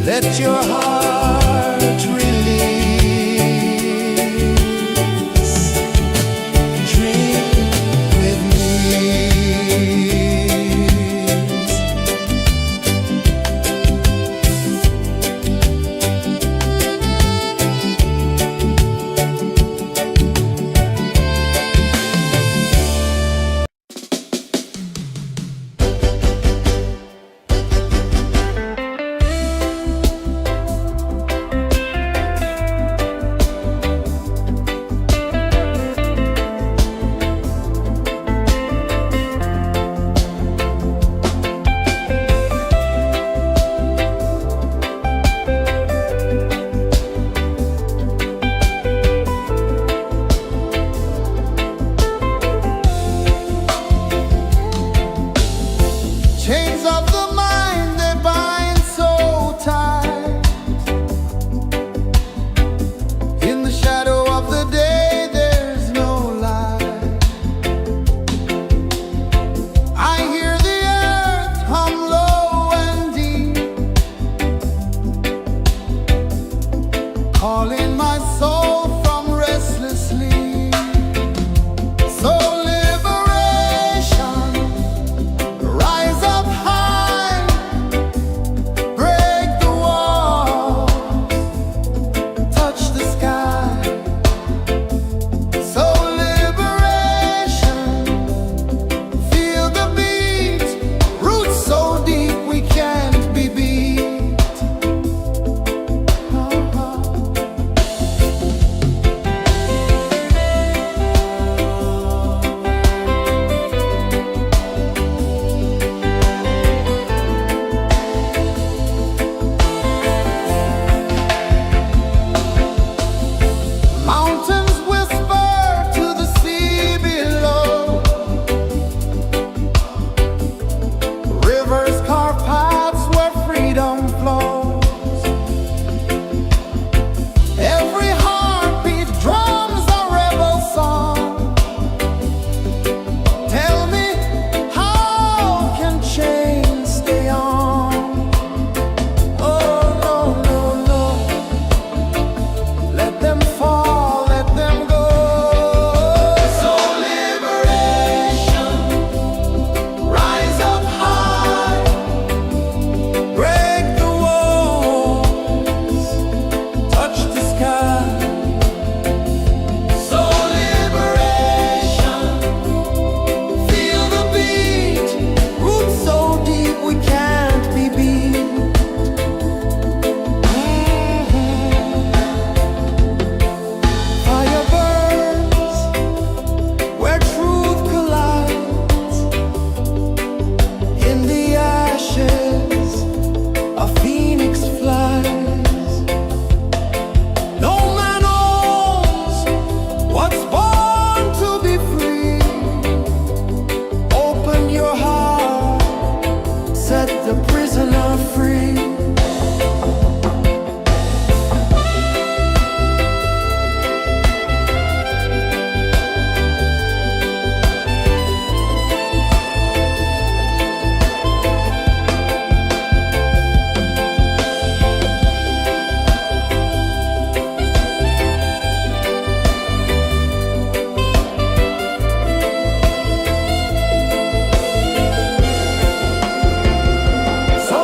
let your heart release. Dream with me. Chains of the mind, they bind so tight. In the shadow of the day, there's no light. I hear the earth hum low and deep, calling my soul from restless sleep. So liberation, rise up high, break the walls, touch the sky. So liberation, feel the beat, roots so deep we can't be beat. Mountains whisper to the sea below, rivers carve paths where freedom flows. Every heartbeat drums a rebel song. Tell me, how can chains stay on? Oh no, no, no, let them fall, let them go. So liberation, rise up high, break the walls, touch the sky. So liberation, feel the beat, roots so deep we can't be beat. Fire burns where truth collides. In the ashes, a phoenix flies. No man owns what's born to be free. Open your heart, set the prisoner free. So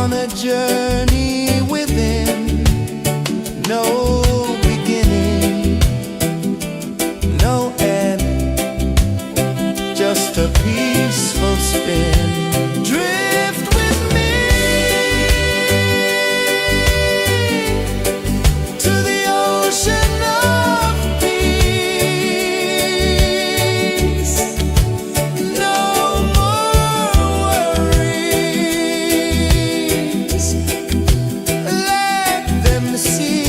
on a journey within, no beginning, no end, just a peaceful spin. Drift with me to the ocean of peace. No more worries, let them cease.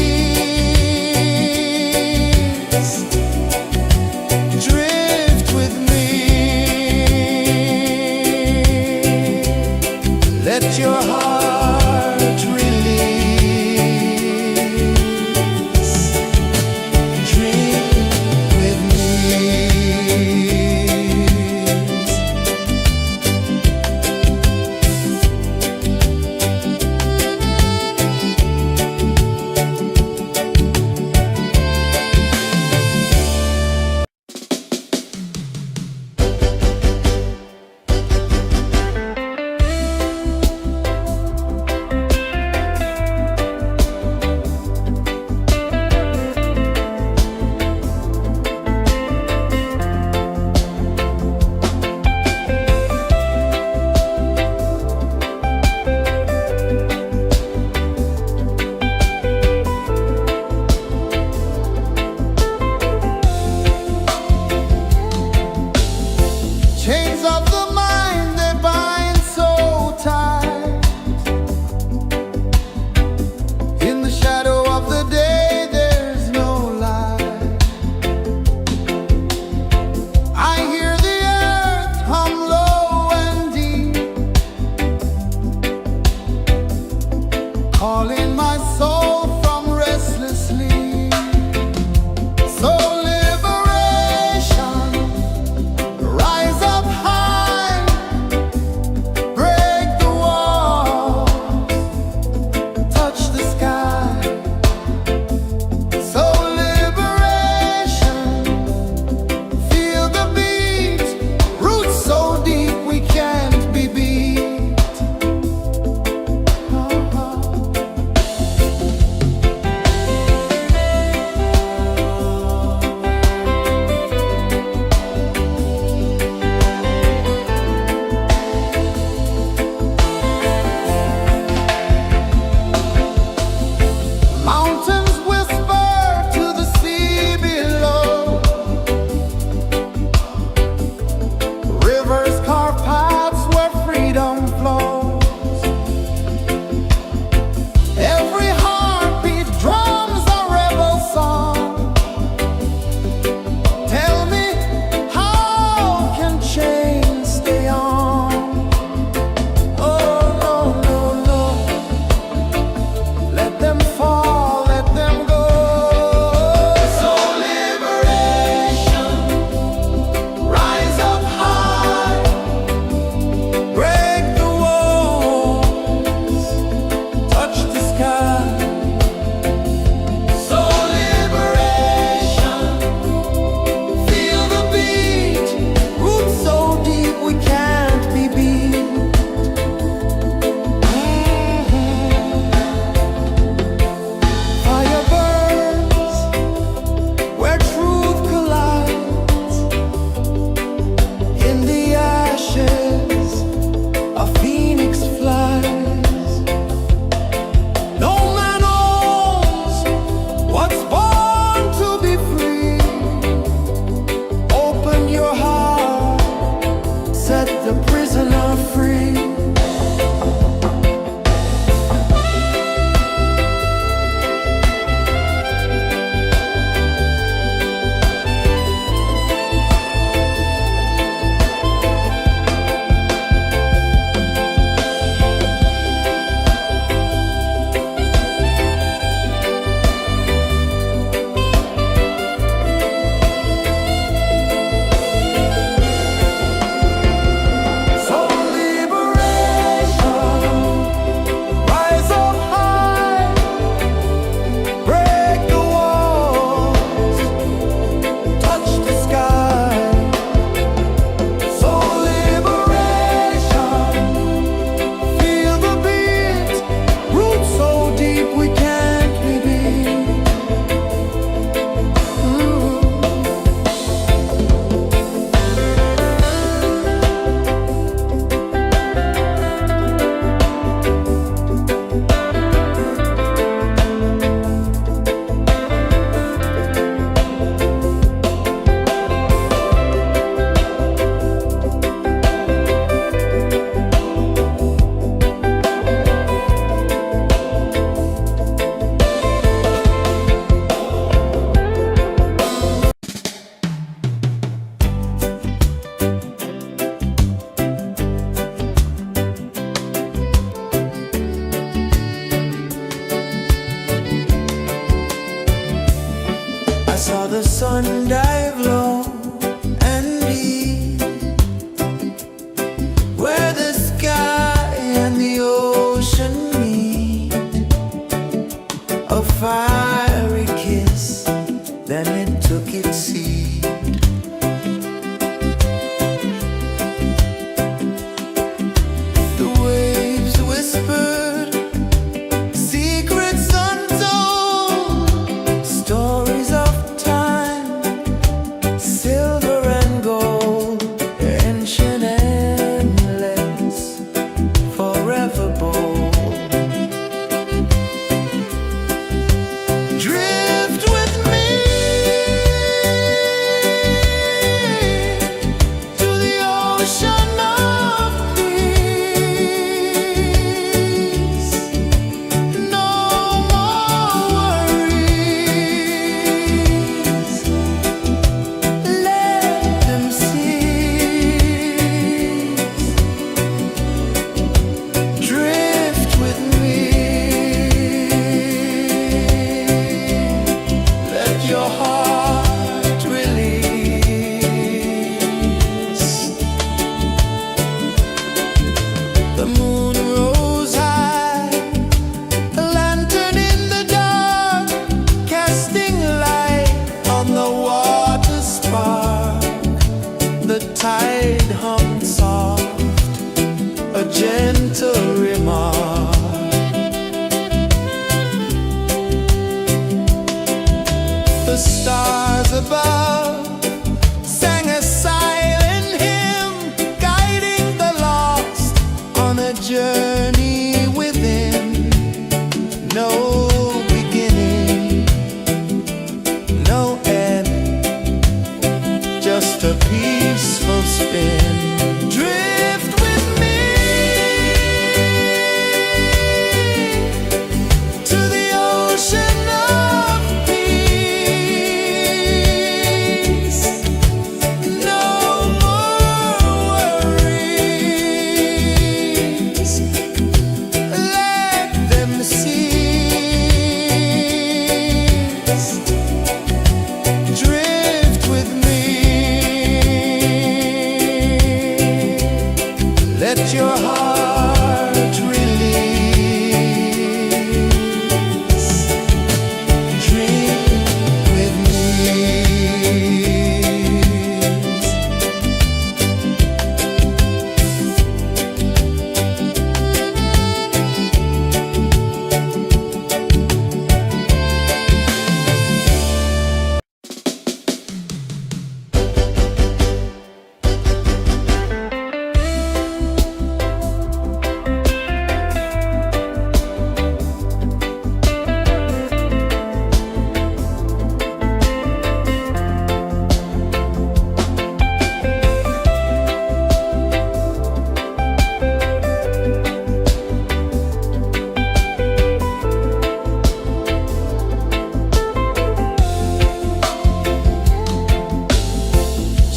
Drift with me, let your heart release. Dream with me. the sun dive low and deep, where the sky and the ocean meet. A fiery kiss, then it took its seed. The waves whispered secrets untold, stories of time, silver and gold, ancient, endless, forever bold. Drift with me to the ocean of peace. No more worries, let them cease. Drift with me, let your heart release. The moon rose high, a lantern in the dark, casting light on the water spark. The tide hummed soft, a gentle remark. The stars above sang a silent hymn, guiding the lost on a journey within. No beginning, no end, just a peaceful spin. Drift with me to the ocean of peace. No more worries, let them cease. Drift with me, let your heart release. Drift with me.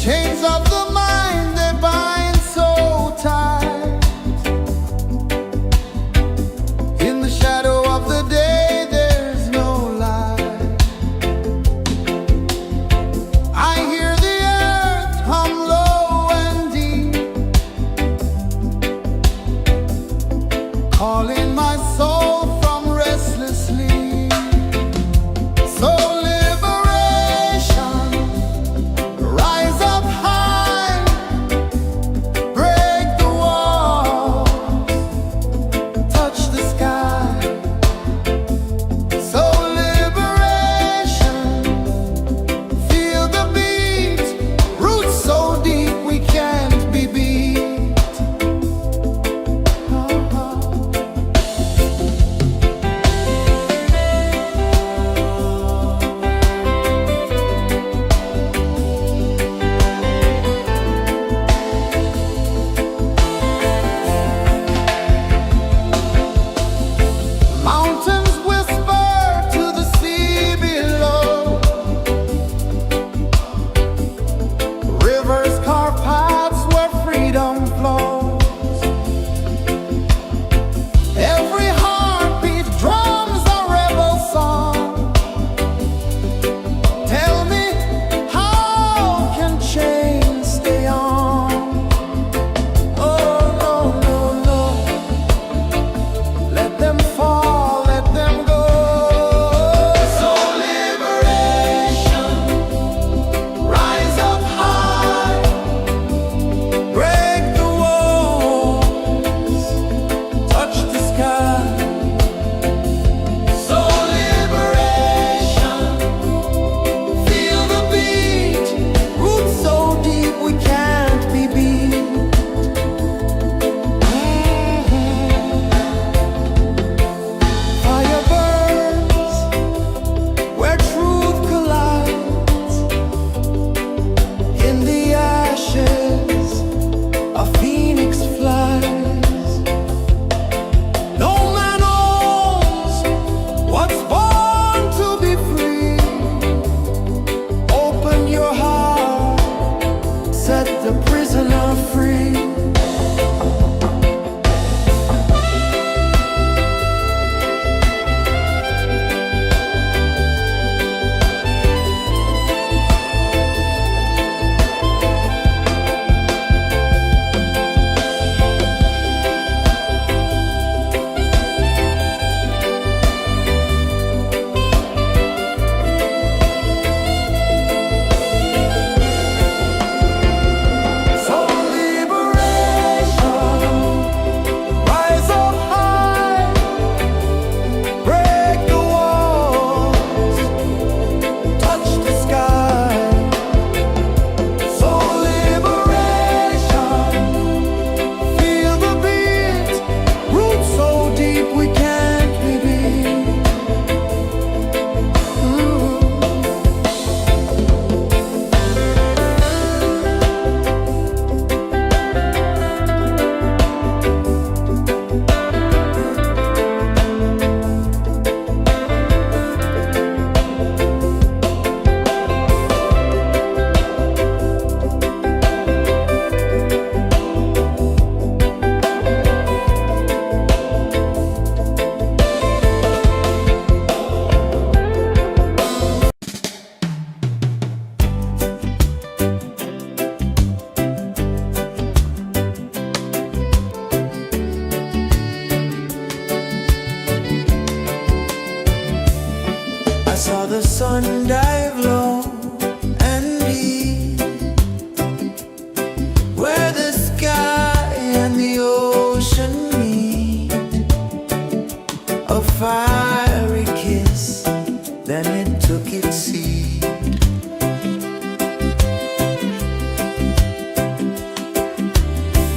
Chains of the mind, they bind so tight. In the shadow of the day, there's no light. I hear the earth hum low and deep, calling my soul from restless sleep. So liberation, rise up high, break the walls, touch the sky. So liberation, feel the beat, roots so deep we can't be beat. sun dive low and deep, where the sky and the ocean meet, a fiery kiss, then it took its seat.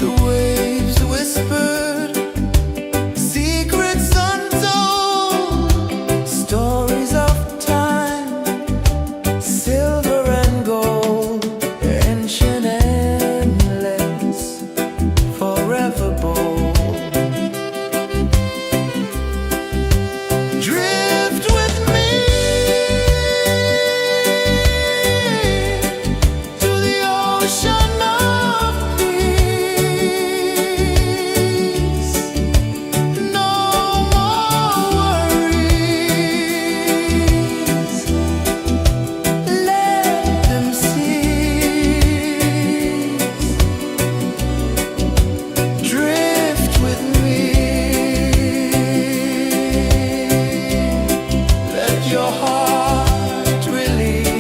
The waves whispered secrets untold, stories of time, silver and gold, ancient, endless, forever bold. Drift with me to the ocean of peace. No more worries. Let them cease. Drift with me. Let your heart release.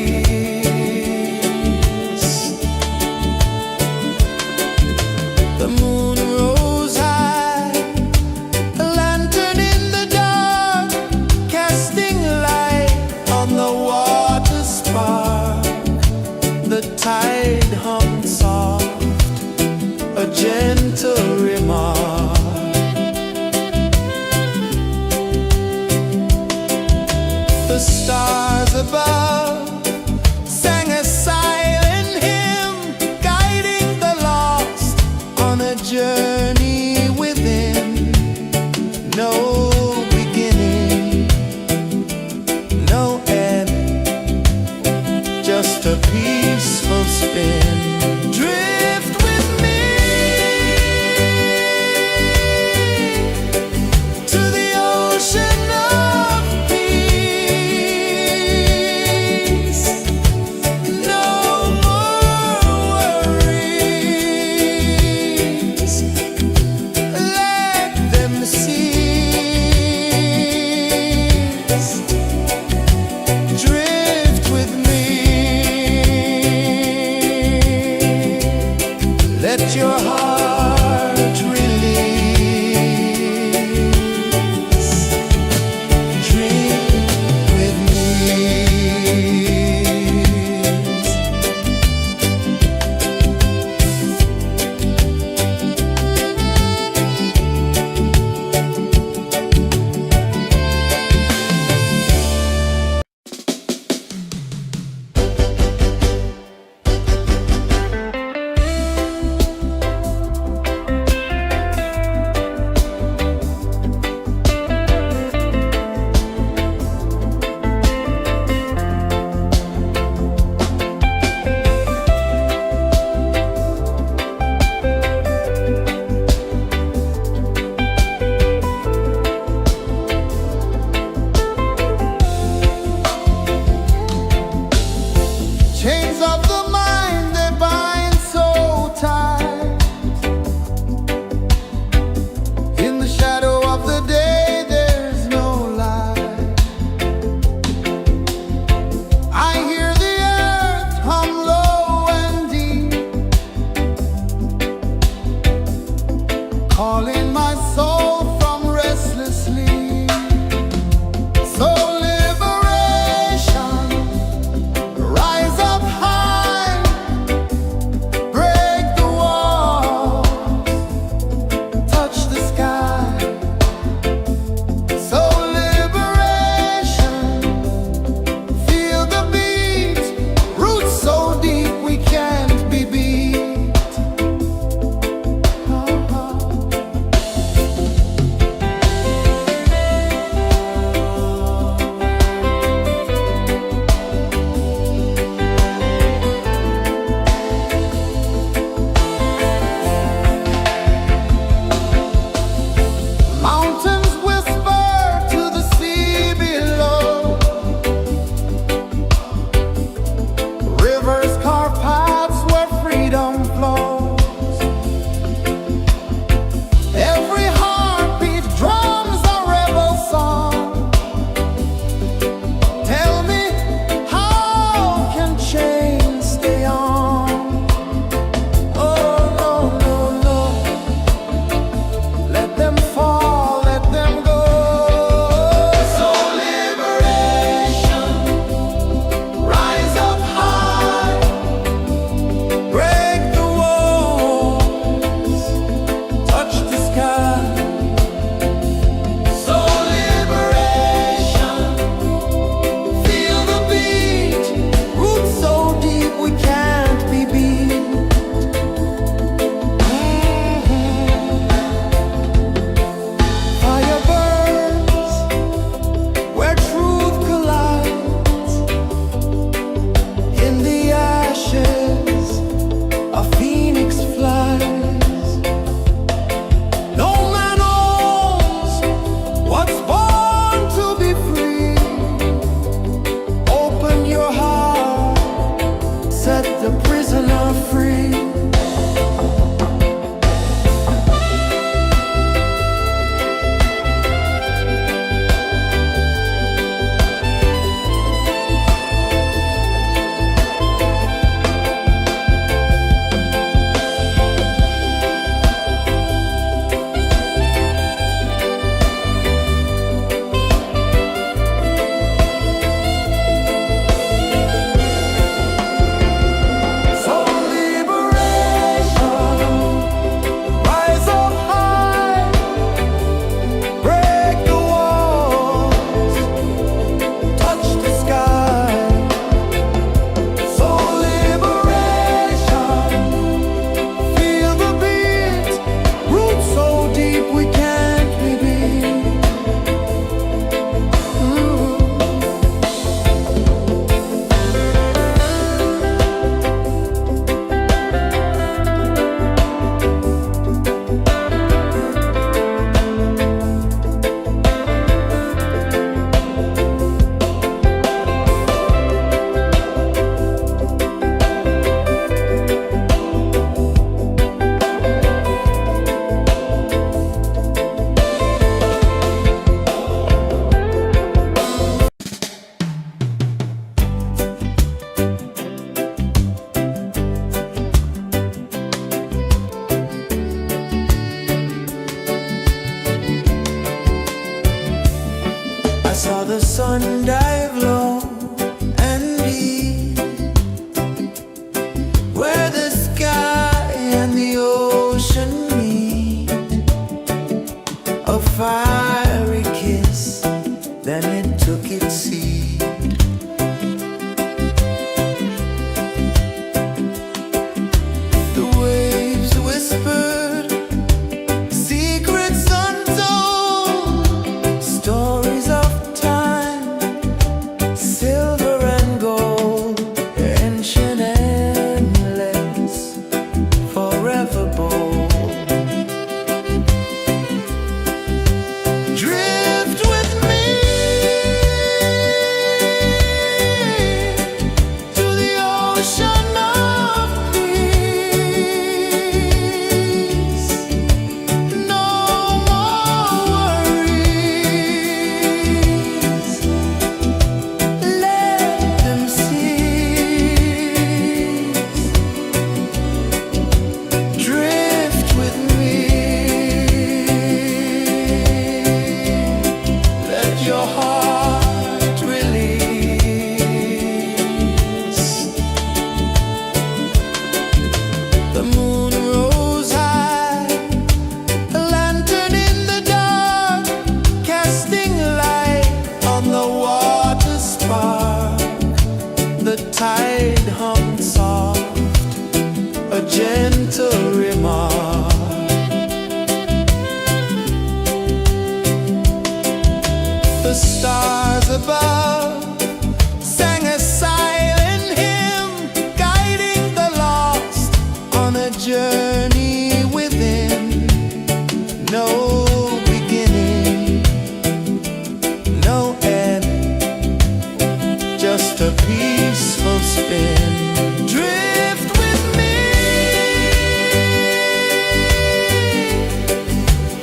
The moon rose high, a lantern in the dark, casting light on the water spark. The tide hummed soft, a gentle remark. The stars above sang a silent hymn, guiding the lost on a journey within. No beginning, no end, just a peaceful spin. Drift with me to the ocean of peace. No more worries. Let them cease. Drift with me. Let your heart release. Dream with me. Chains of the mind, they bind so tight. In the shadow of the day, there's no light. I hear the earth hum low and deep, calling my soul from restless sleep. So liberation, rise up high, break the walls, touch the sky. So liberation, feel the beat, roots so deep we can't be beat. Mountains whisper to the sea below, rivers carve paths where freedom flows. Every heartbeat drums a rebel song. Tell me, saw the sun dive low and deep, where the sky and the ocean meet. A fiery kiss, then it took its seat. The waves whispered secrets untold, stories of time, silver and gold, ancient, endless, forever bold. Drift with me to the ocean of peace. No more worries, let them cease. Drift with me, let your heart release. The moon rose high, a lantern in the dark, casting light on the water spark. The tide hummed soft, a gentle remark. The stars above sang a silent hymn, guiding the lost on a journey within. No beginning, no end, just a peaceful spin. Drift with me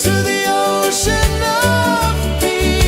to the ocean of peace.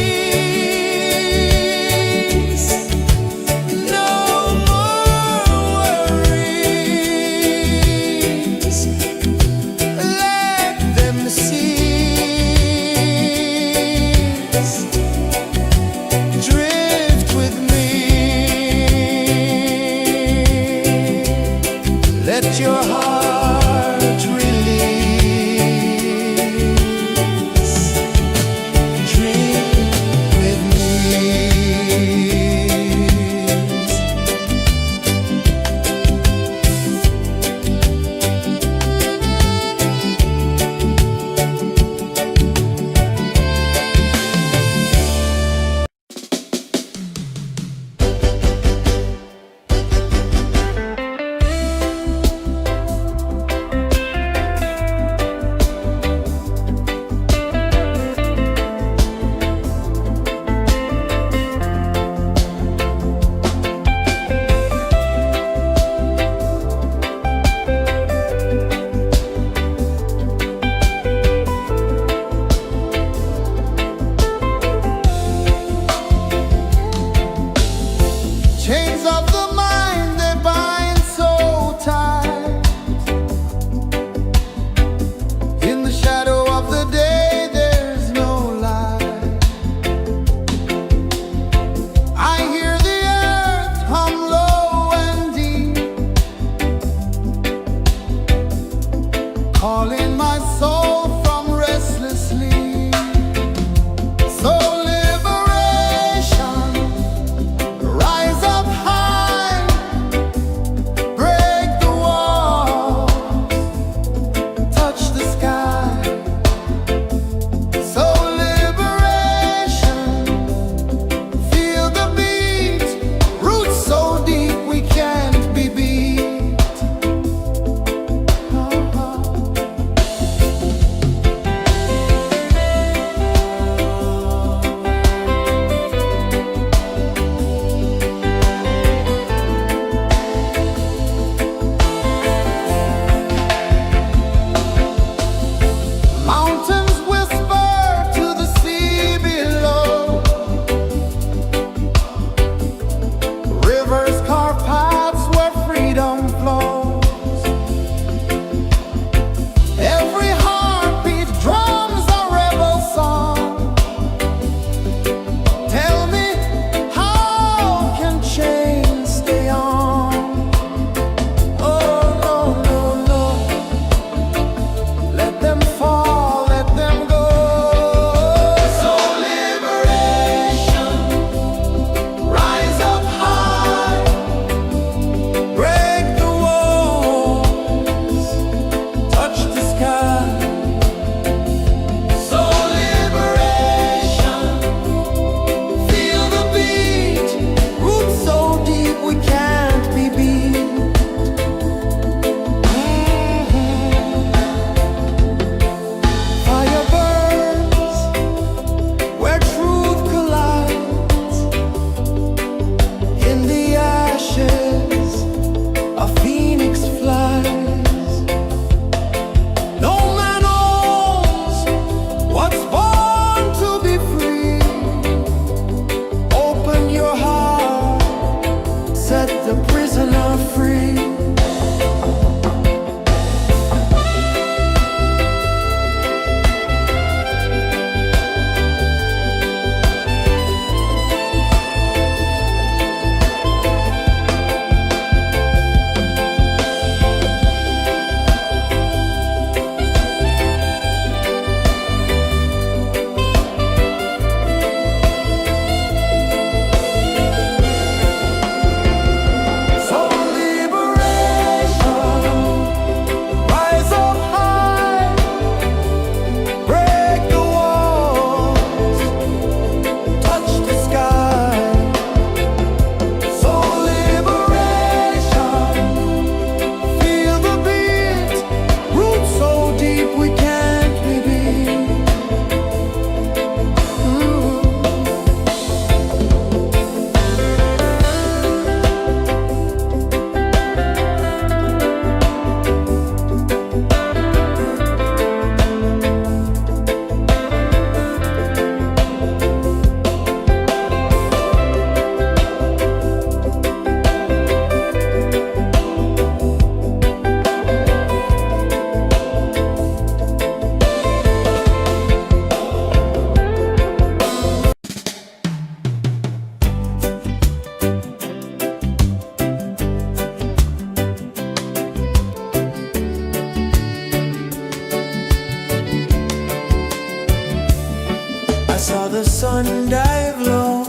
saw the sun dive low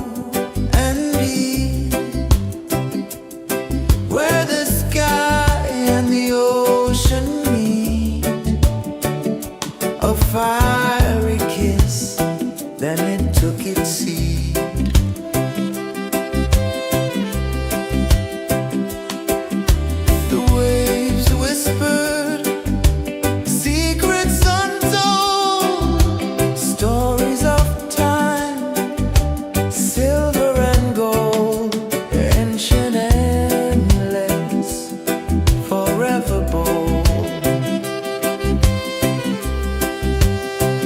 and deep, where the sky and the ocean meet. A fiery kiss, then it took its seat. The waves whispered secrets untold, stories of time, silver and gold, ancient, endless, forever bold.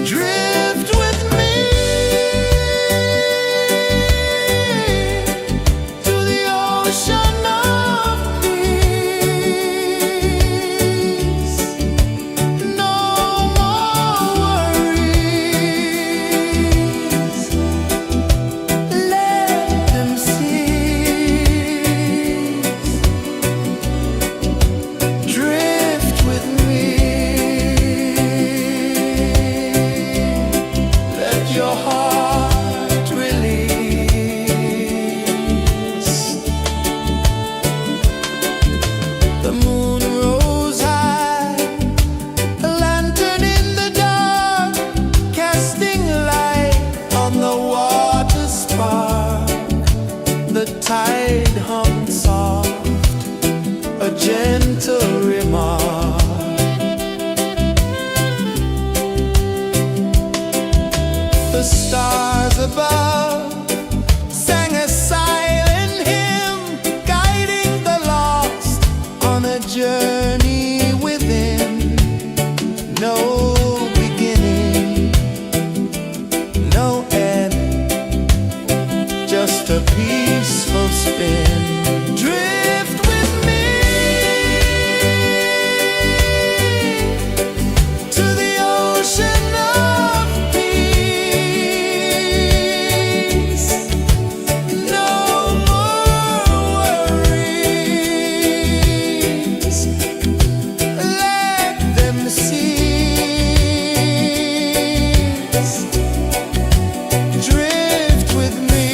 Drift with me to the ocean of peace. No more worries. Let them cease. Drift with me. Let your heart release. The moon rose high, a lantern in the dark, casting light on the water spark. The tide hummed soft, a gentle remark. The stars above sang a silent hymn, guiding the lost on a journey within. No beginning, no end, just a peaceful spin. Drift with me to the ocean of peace. No more worries. Let them cease. Drift with me.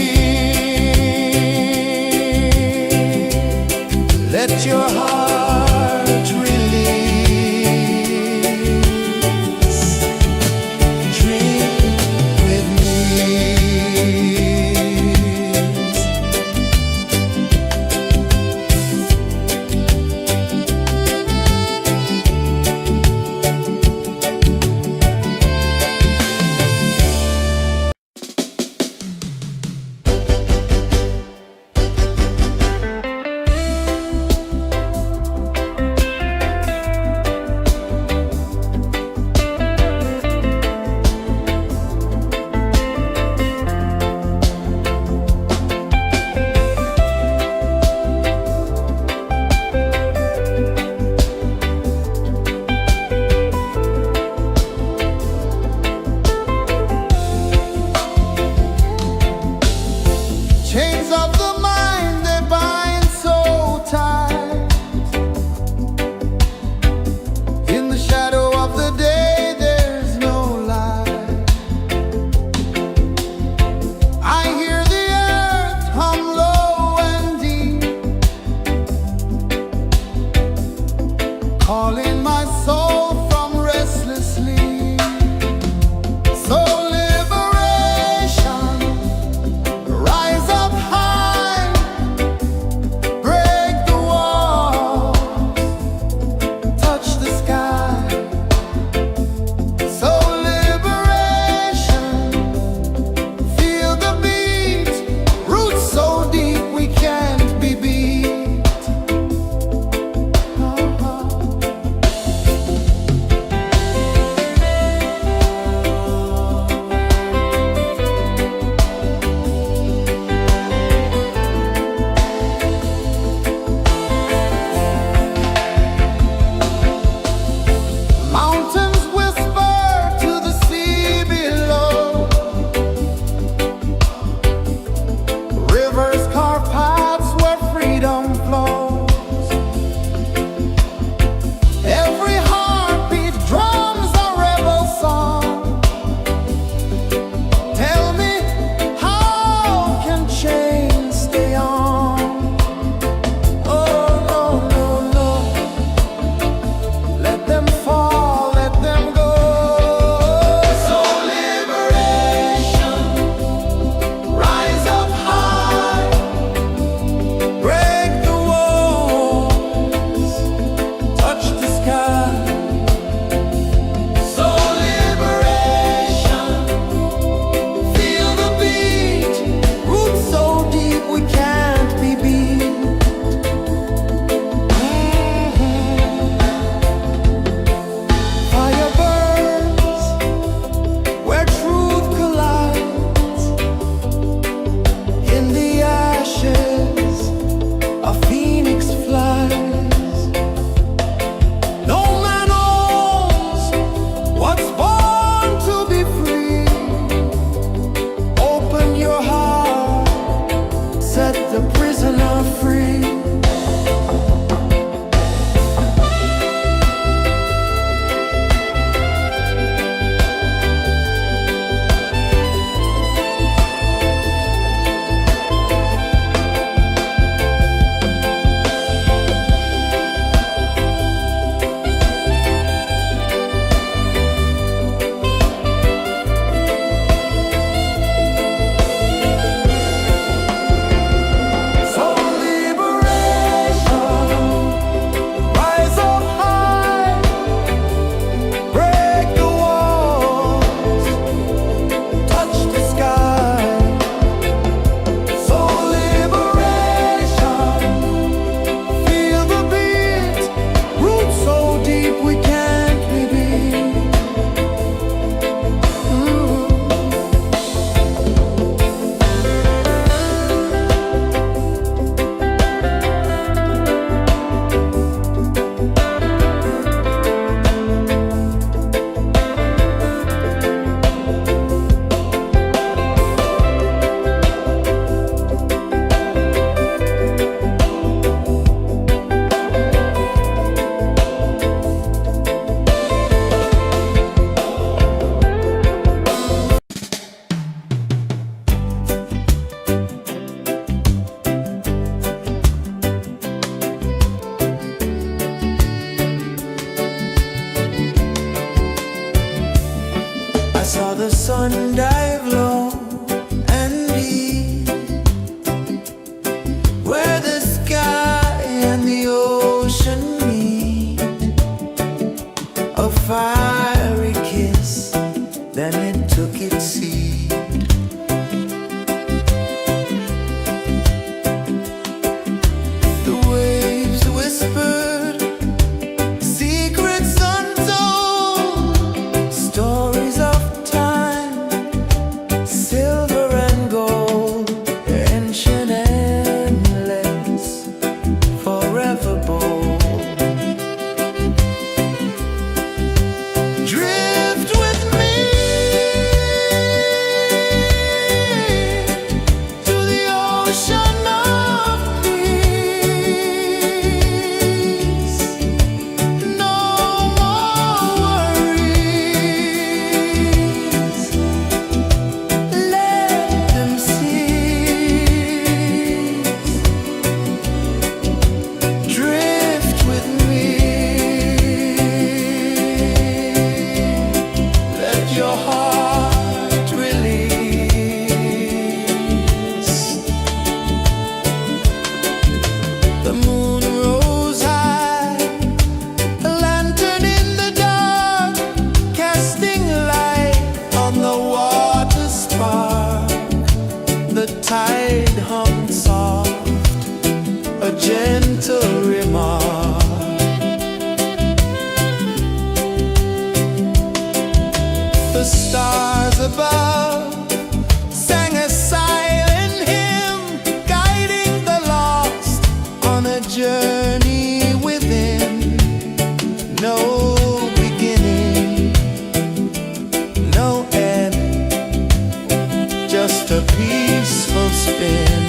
just a peaceful spin.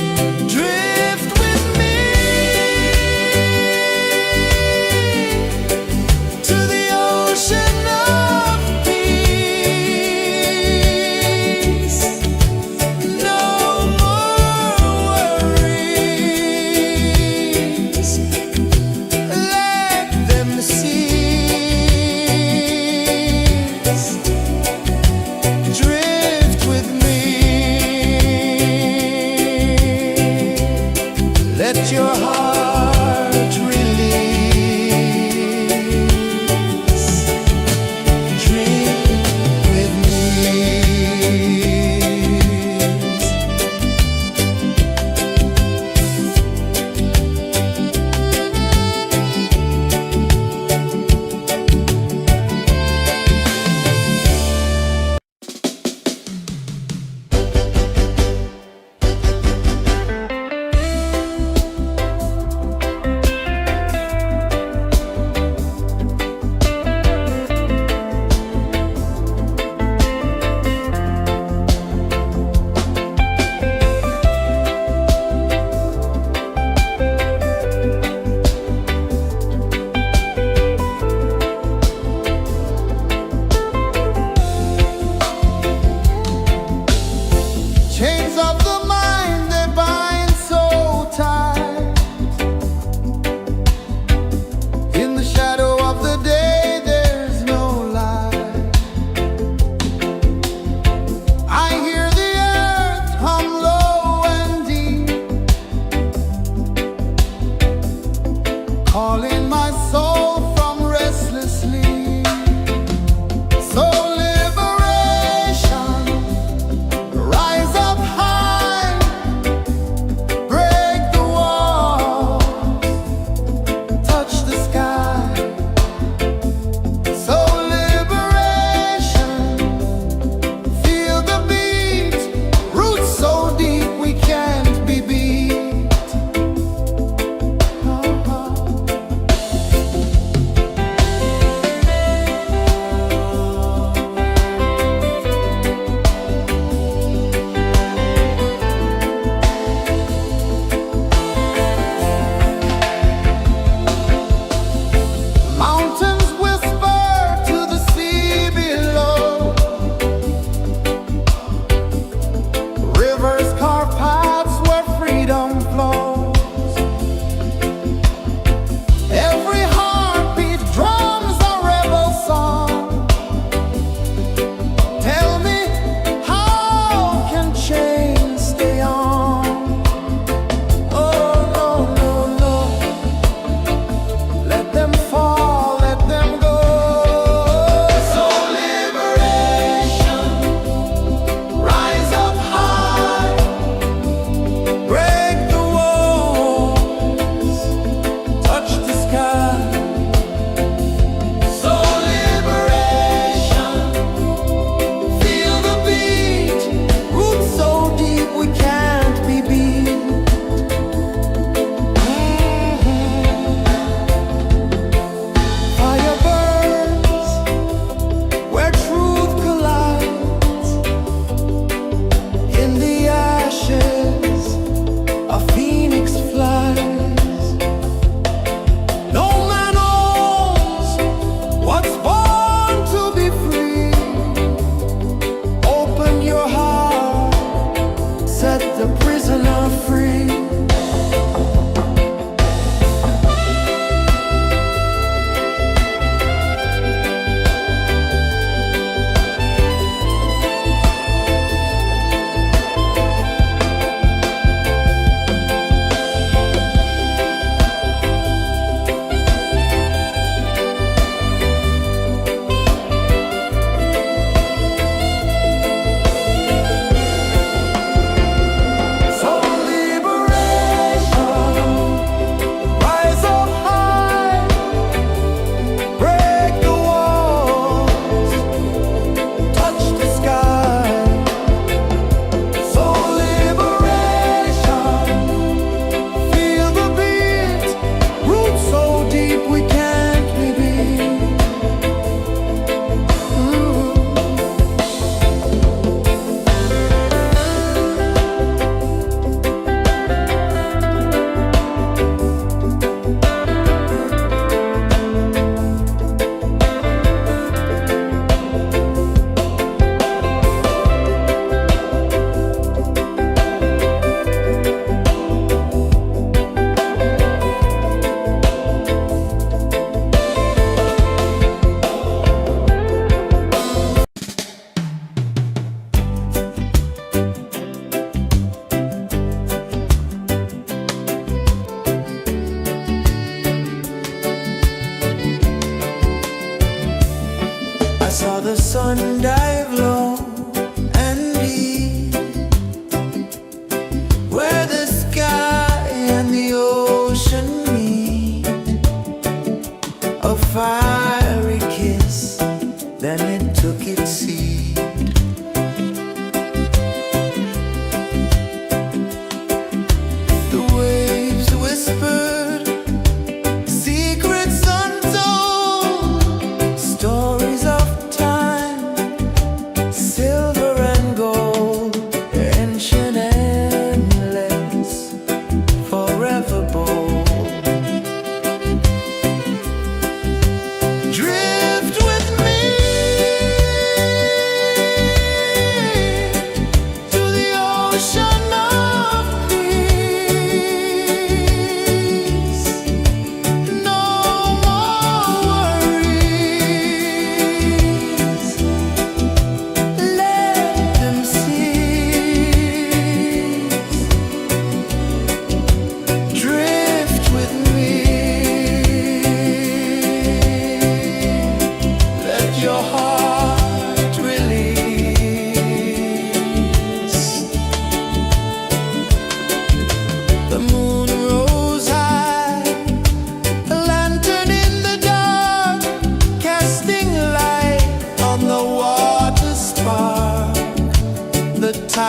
Drift with me to the ocean of peace. No more worries, let them cease. Drift with me.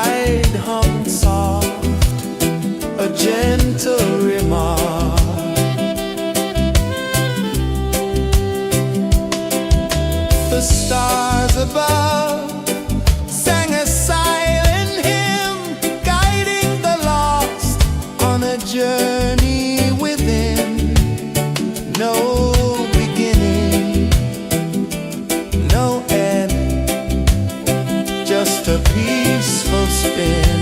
night hung soft, a gentle remark. The stars above sang a silent hymn, guiding the lost on a journey within. No beginning, no end, just a peaceful spin.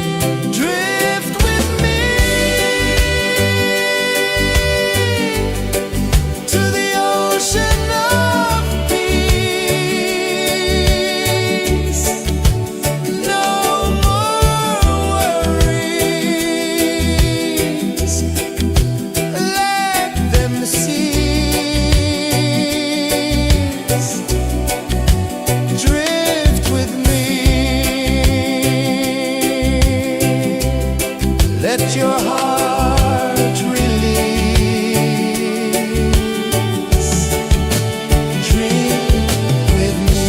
Drift with me to the ocean of peace. No more worries, let them cease. Drift with me, let your heart release. Dream with me.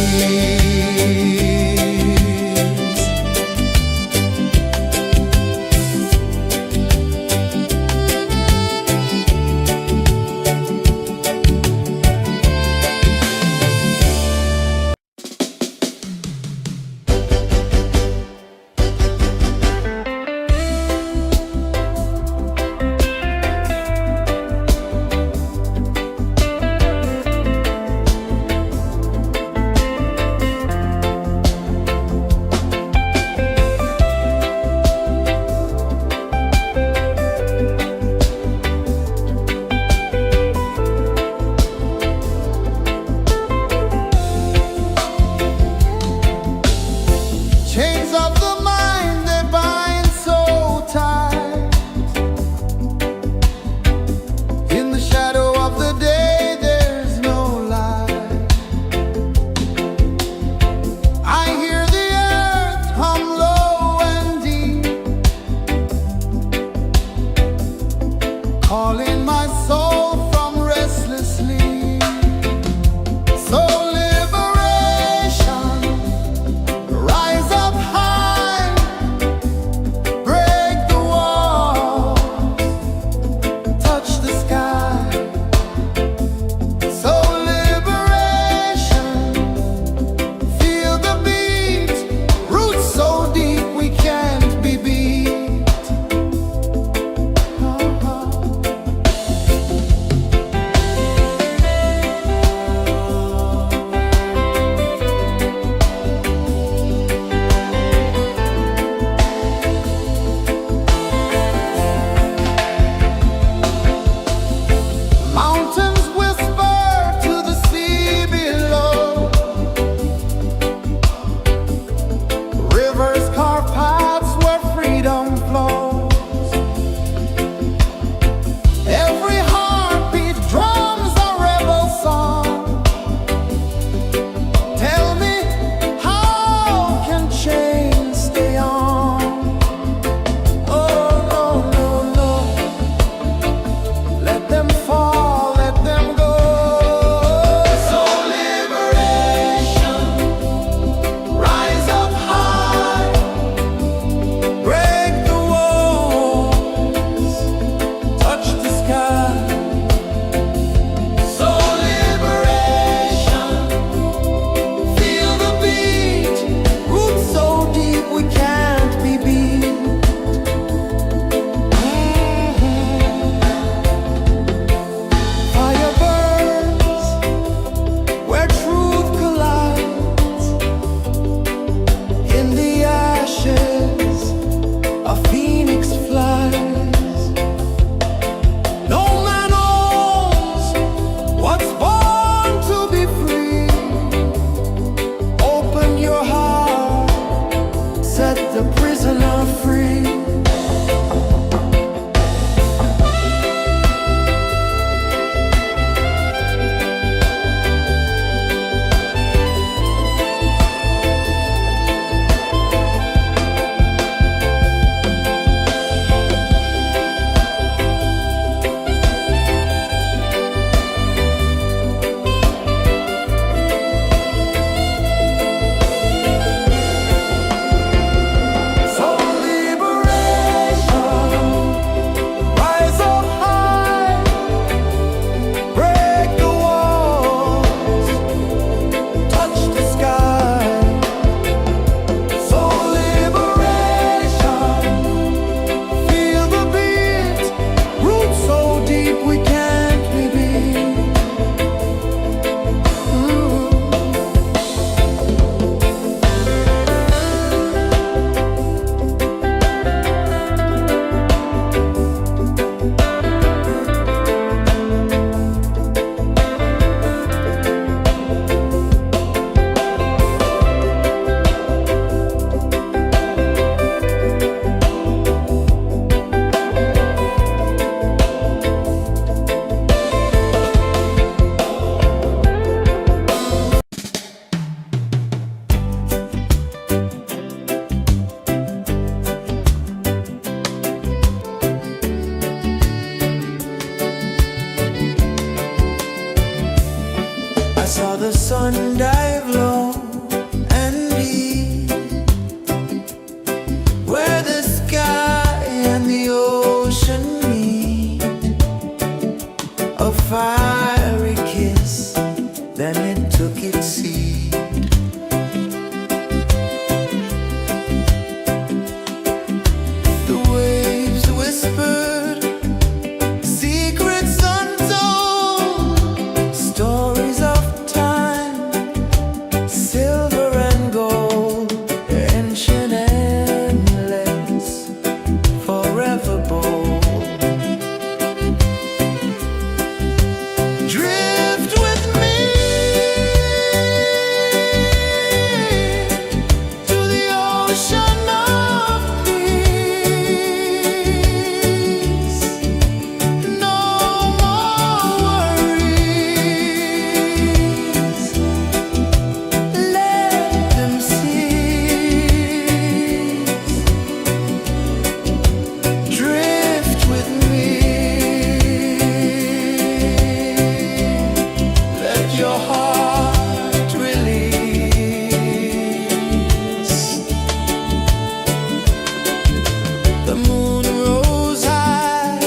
The moon rose high,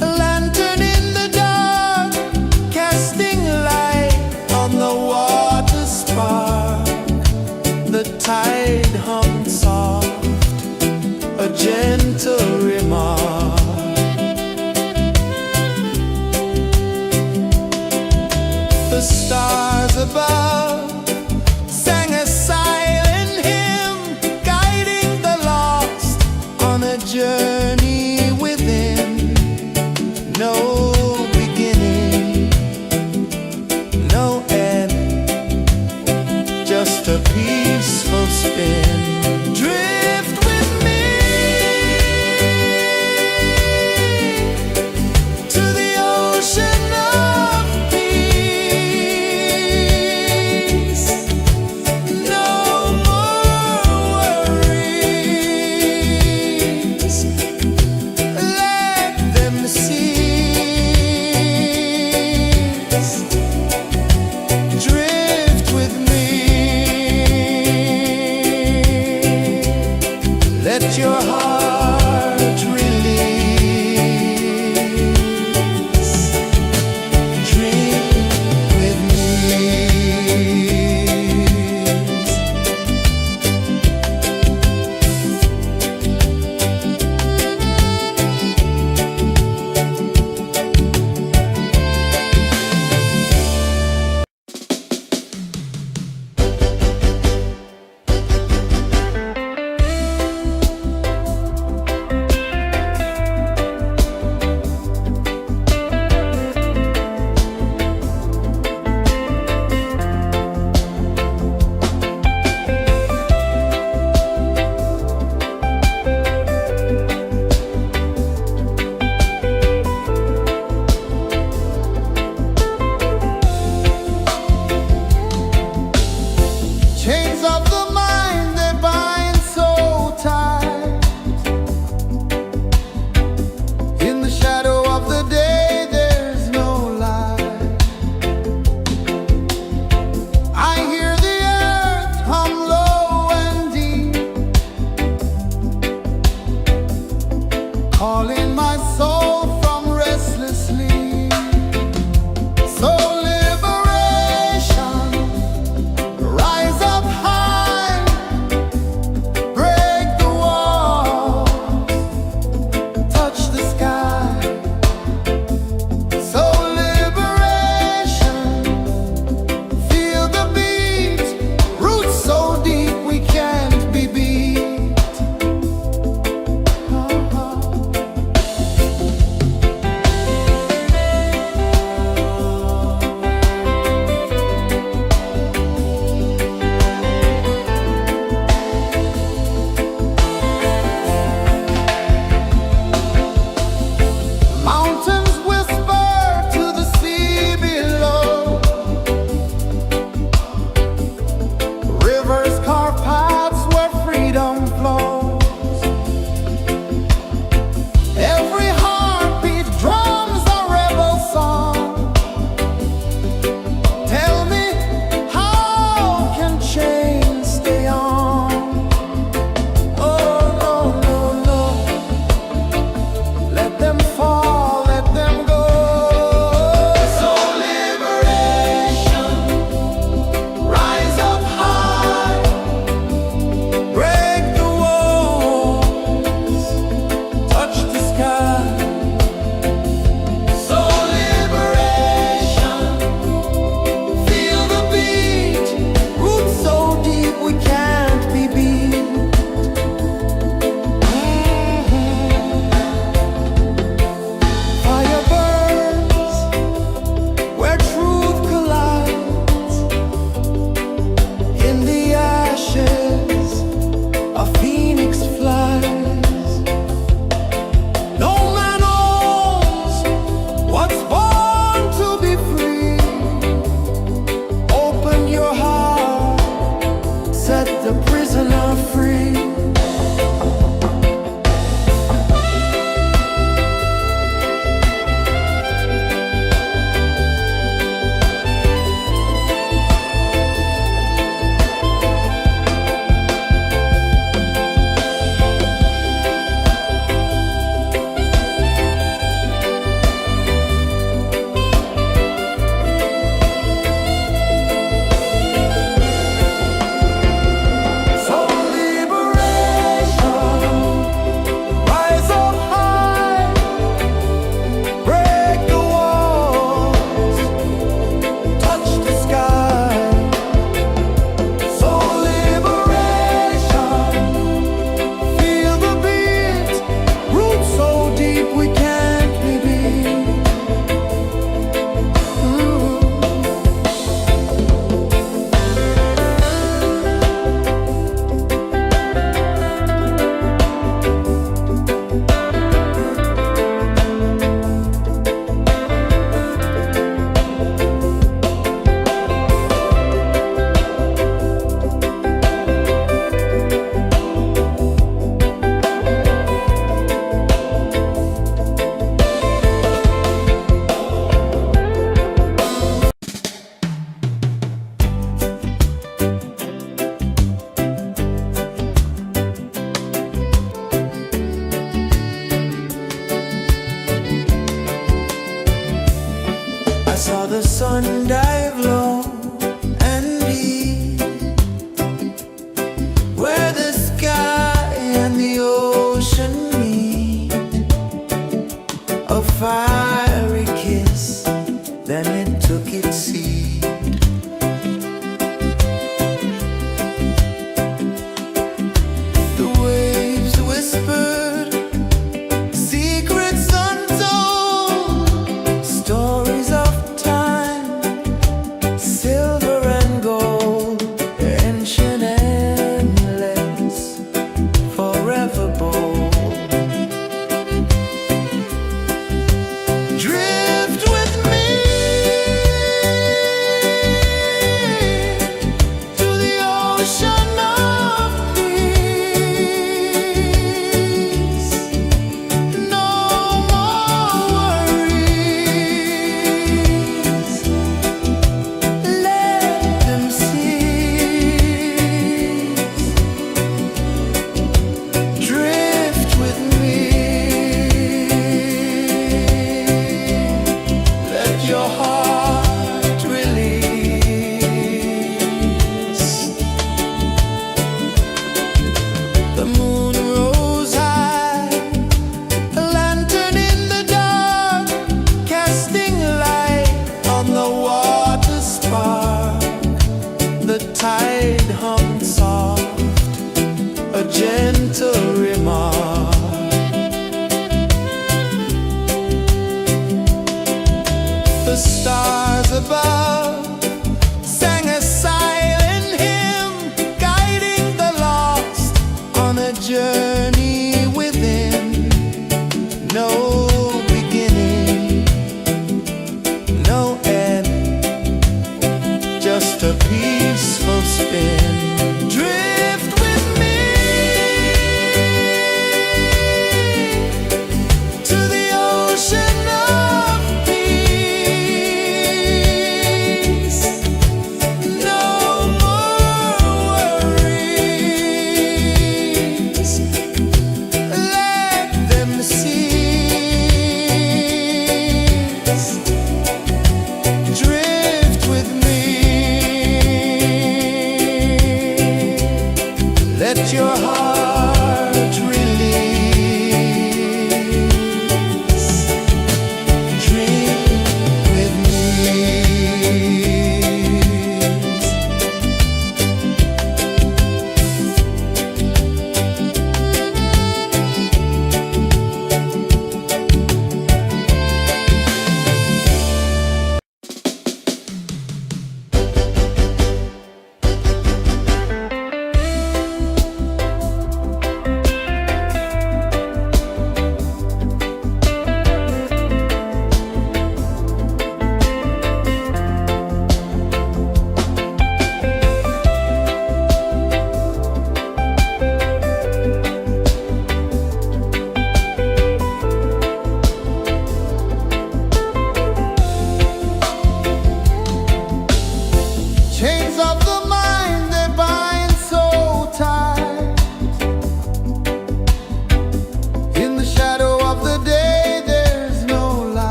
a lantern in the dark, casting light on the water spark. The tide hummed soft, a gentle remark. The stars above sang a silent hymn, guiding the lost on a journey within. No beginning, no end, just a peaceful spin. Drift with me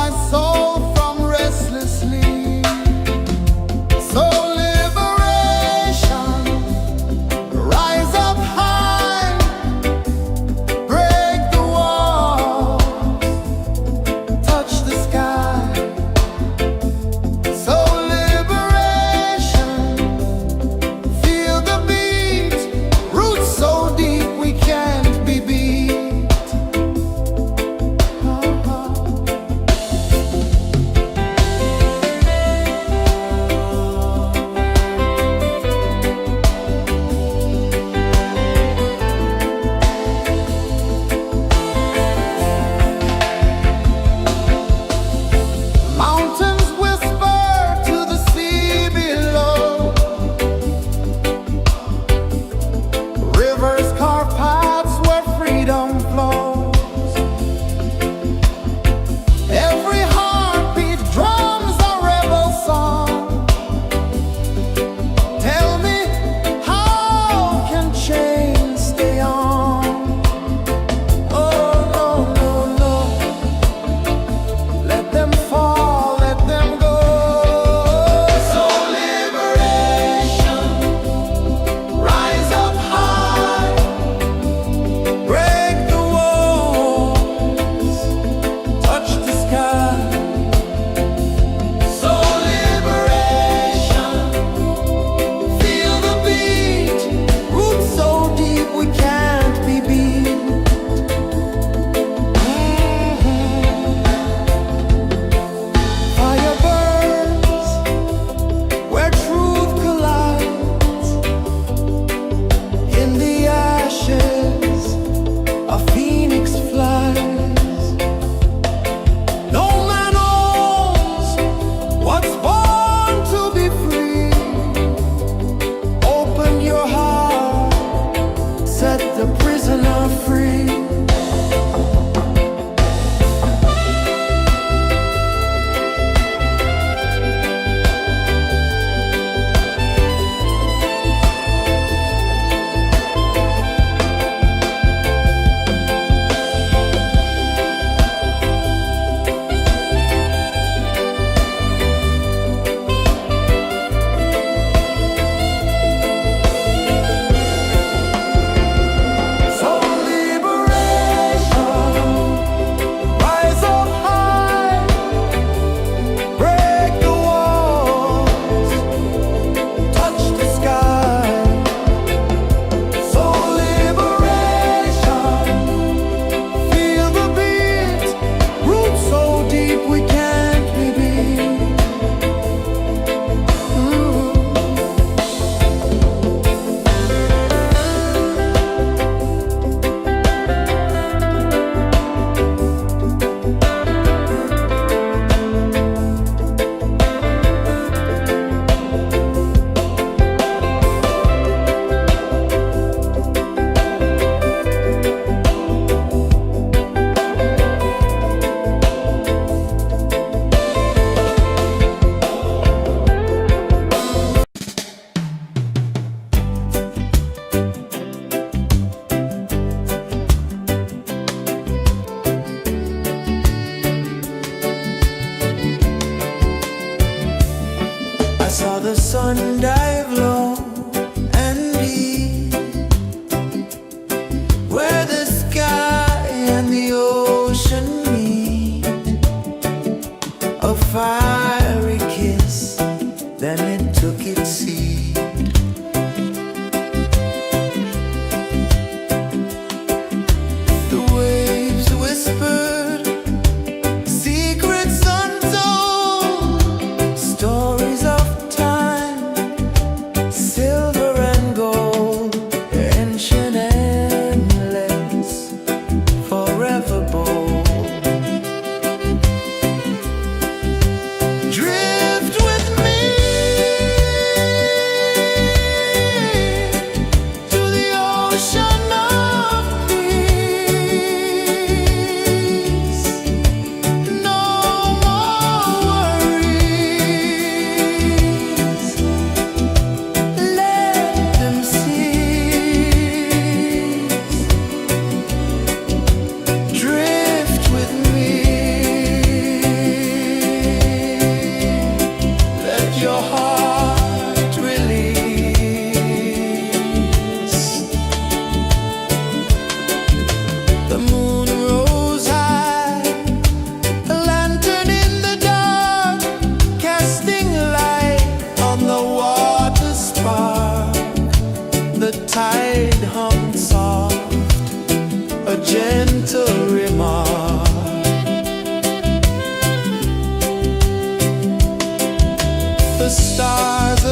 my soul from restless sleep. So liberation, rise up high, break the walls, touch the sky. So liberation, feel the beat, roots so deep we can't be beat. Mountains whisper to the sea below. Rivers carve paths where freedom flows. Every heartbeat drums a rebel song. Tell me, how can chains stay on? Oh, no, no, no. Let them fall, let them go. So liberation, rise up high, break the walls, touch the sky. So liberation, feel the beat, roots so deep we can't be beat. Fire burns where truth collides. In the ashes, a phoenix flies. No man owns what's born to be free. Open your heart, set the prisoner free. So liberation, rise up high, break the walls, touch the sky. So liberation, feel the beat, roots so deep we can't be beat. I saw the sun dive low and deep, where the sky and the ocean meet. A fiery kiss, then it took its seat. The waves whispered secrets untold, stories of time, silver and gold, ancient, endless, forever bold.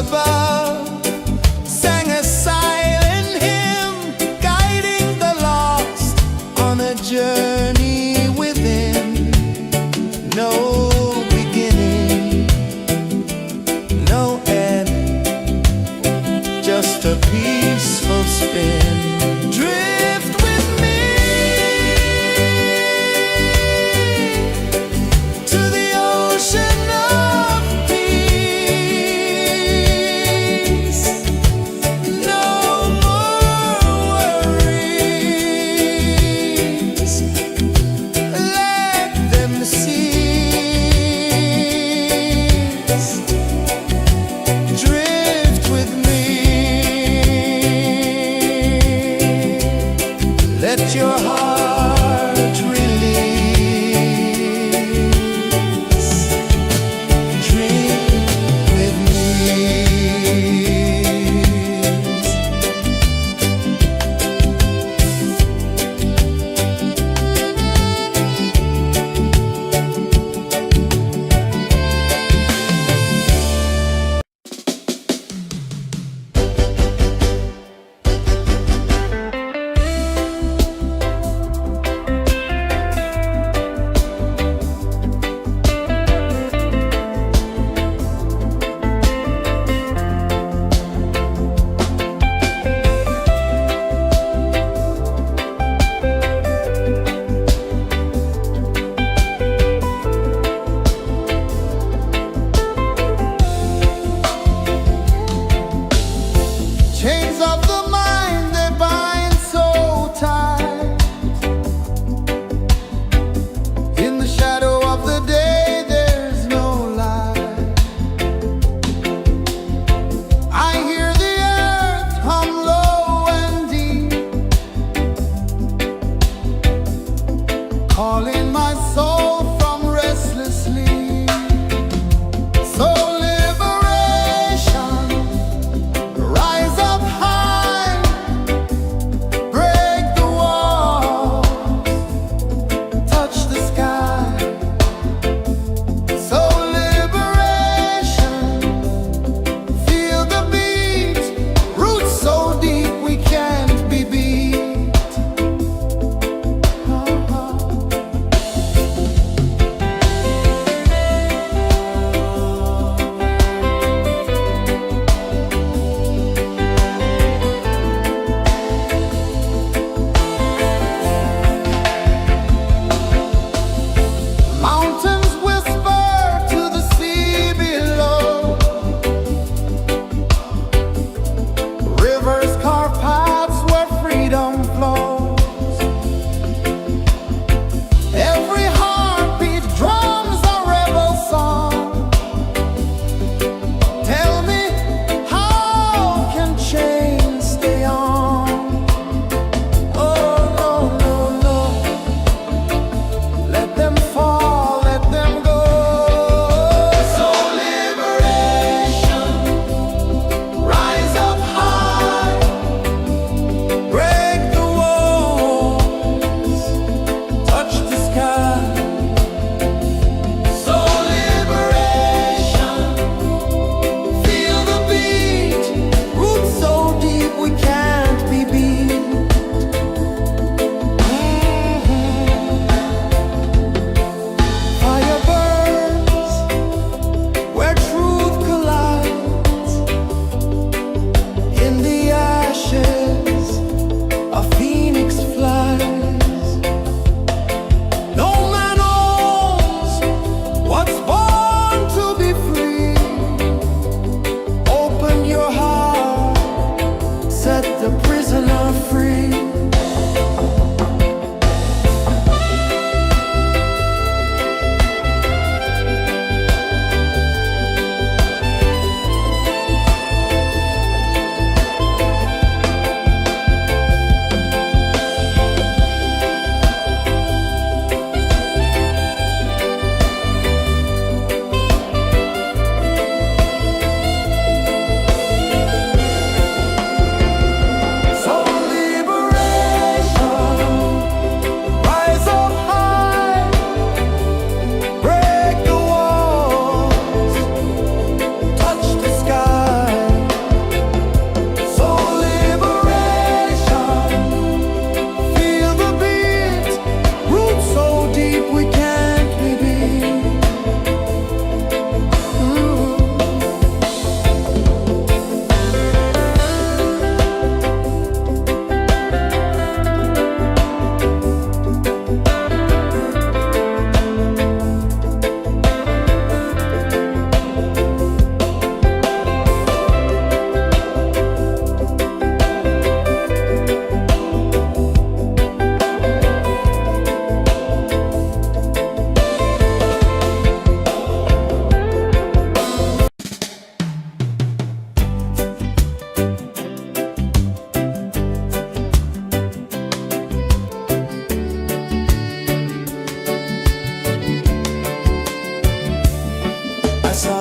above sang a silent hymn, guiding the lost on a journey within. No beginning, no end, just a peaceful spin. Drift with me to the ocean of peace.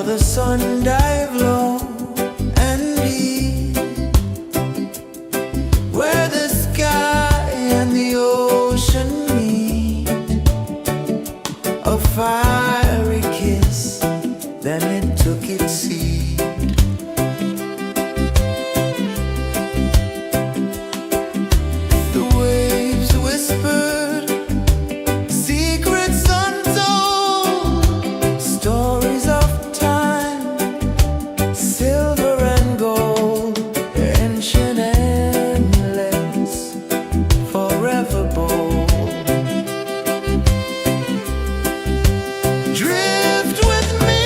the sun dive low and deep, where the sky and the ocean meet, a fiery kiss, then it took its seat. The waves whispered secrets untold, stories of time, silver and gold, ancient, endless, forever bold. Drift with me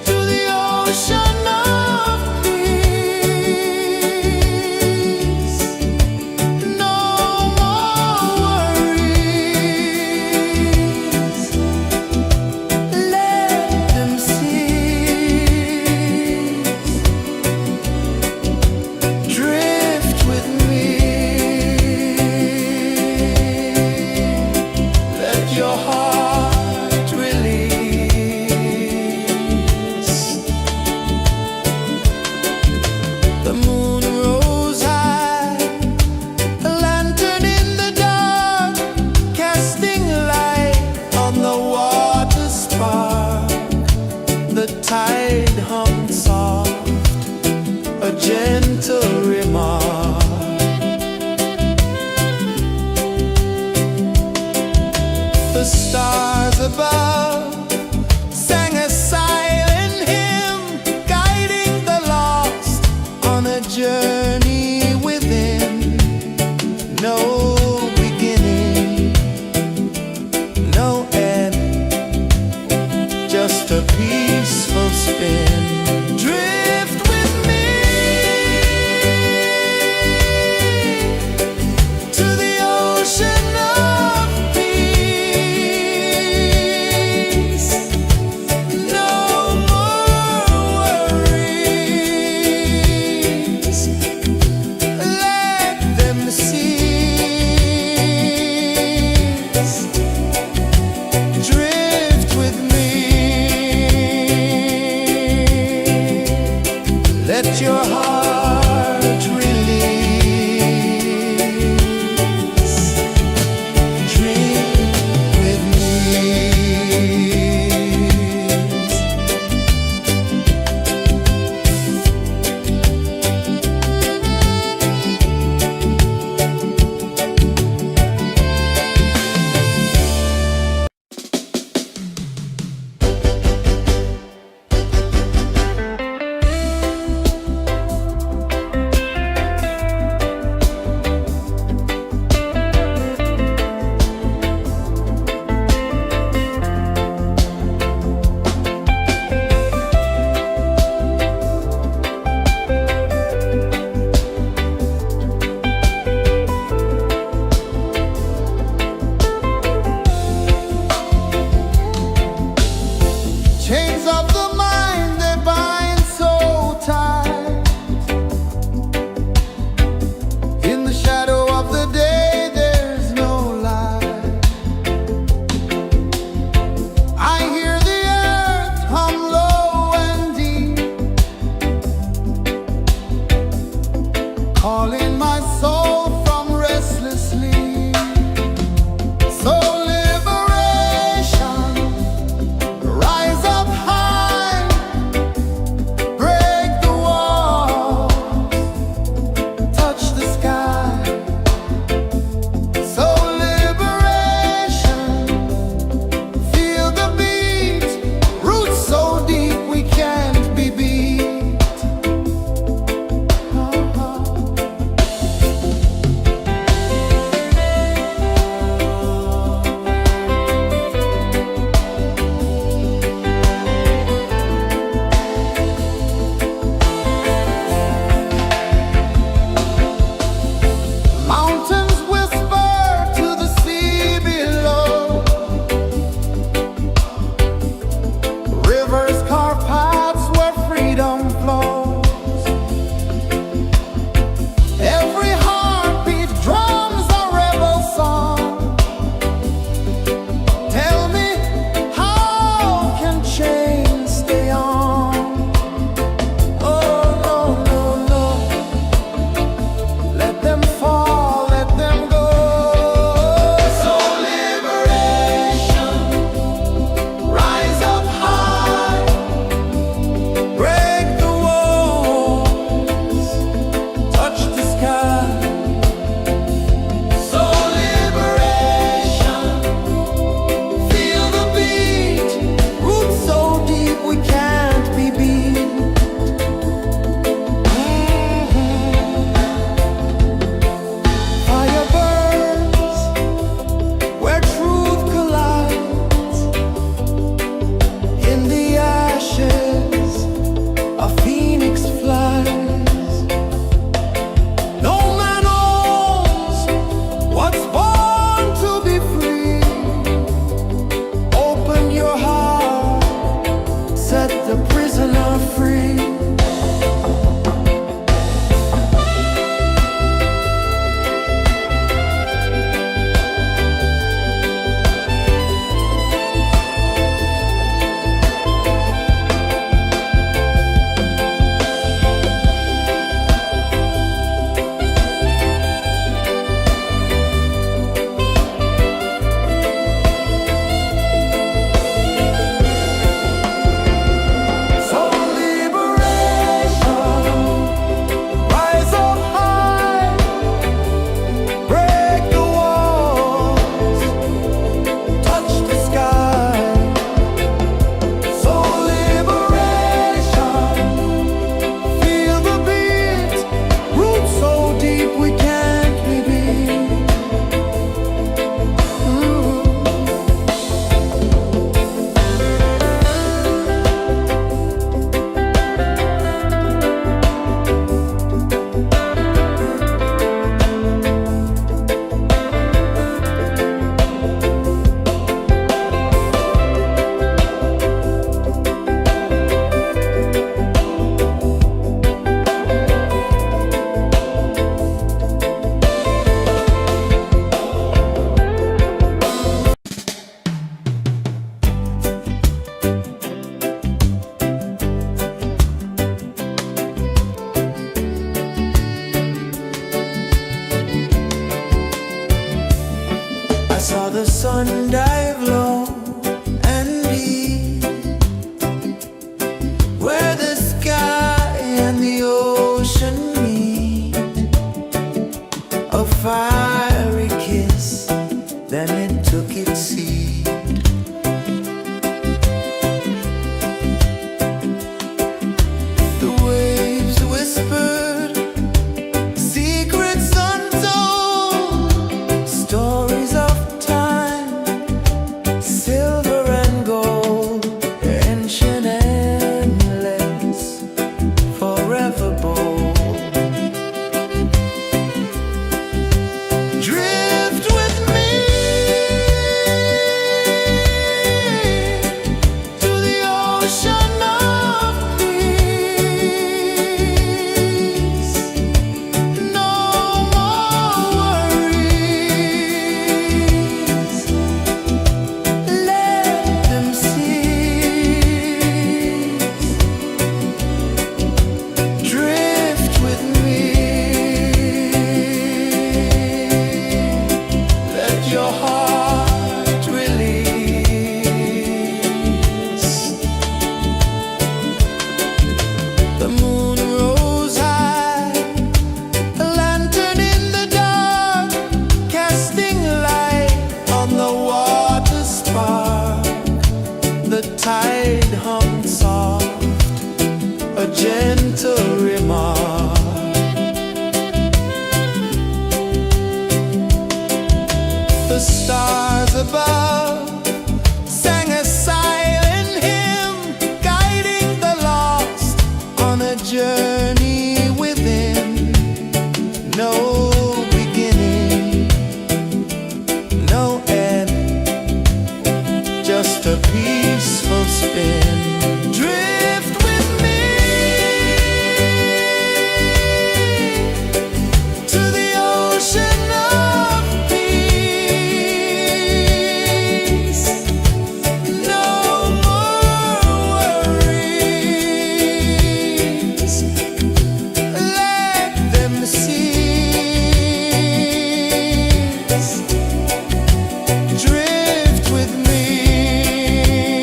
to the ocean of peace. No more worries, let them cease. Drift with me, let your heart release. The moon rose high, a lantern in the dark, casting light on the water spark. The tide hummed soft, a gentle remark. The stars above sang a silent hymn, guiding the lost on a journey within. No beginning, no end, just a peaceful spin. Drift with me to the ocean of peace. the sun dive low and deep, where the sky and the ocean meet. A fiery kiss, then it took its seat. The waves whispered secrets untold, stories of time, silver and gold, ancient, endless, forever bold. Drift with me to the ocean of peace. No more worries, let them cease. Drift with me, let your heart release. The moon rose high, a lantern in the dark, casting light on the water spark. The tide hummed soft, a gentle remark. The stars above sang a silent hymn, guiding the lost on a journey within. No beginning, no end, just a peaceful spin. Drift with me to the ocean of peace. No more worries, let them cease. Drift with me.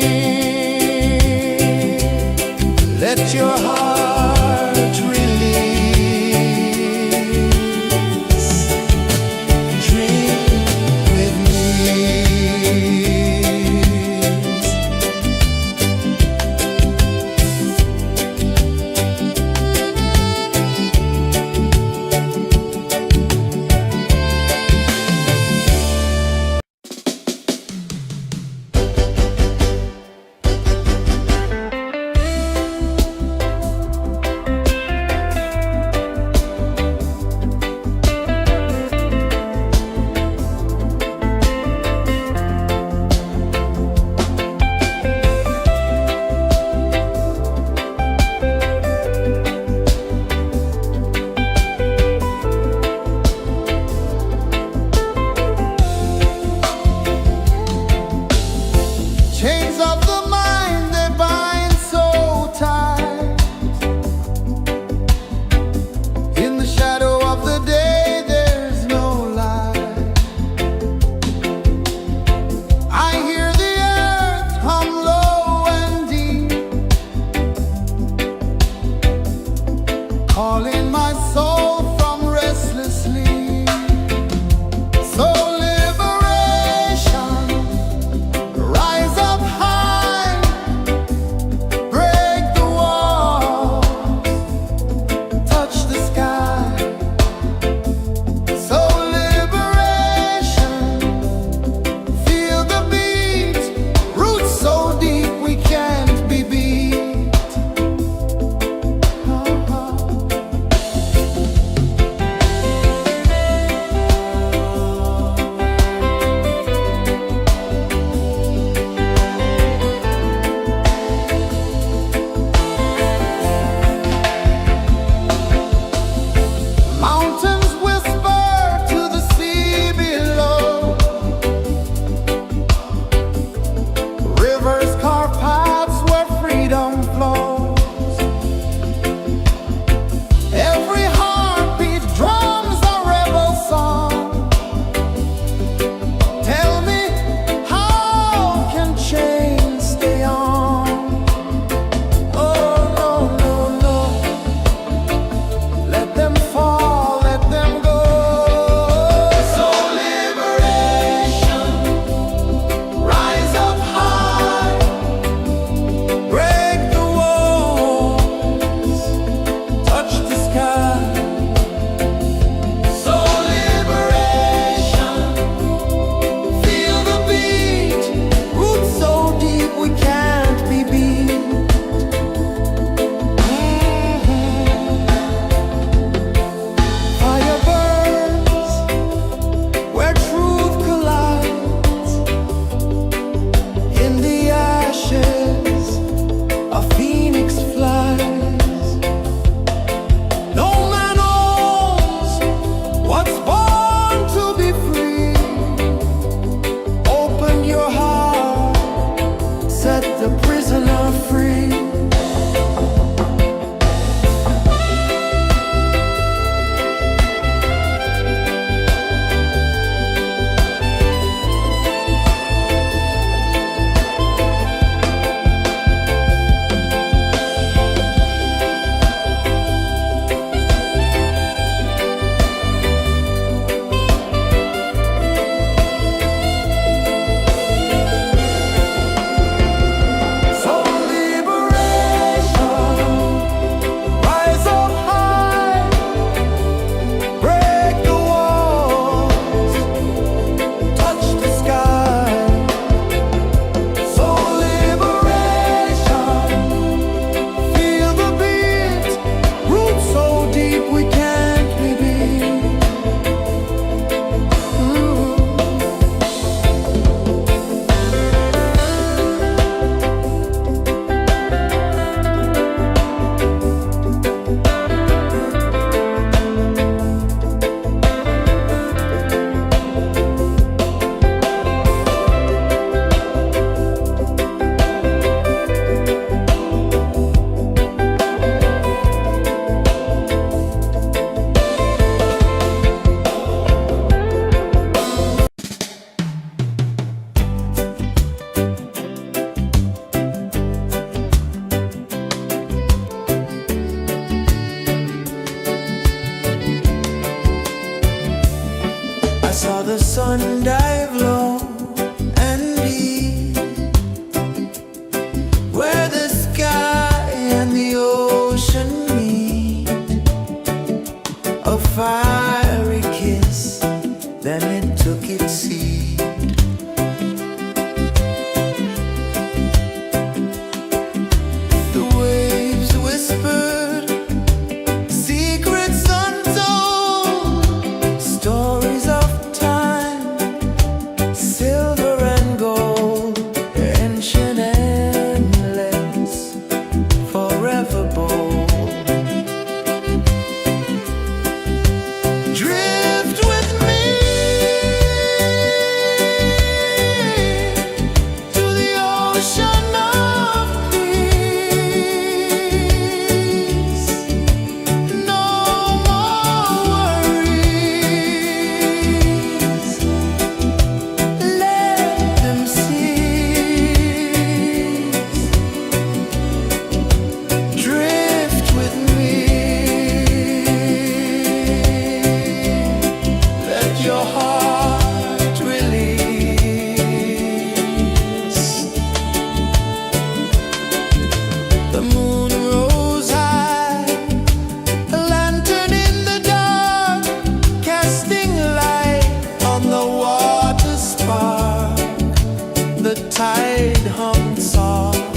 tide hung soft,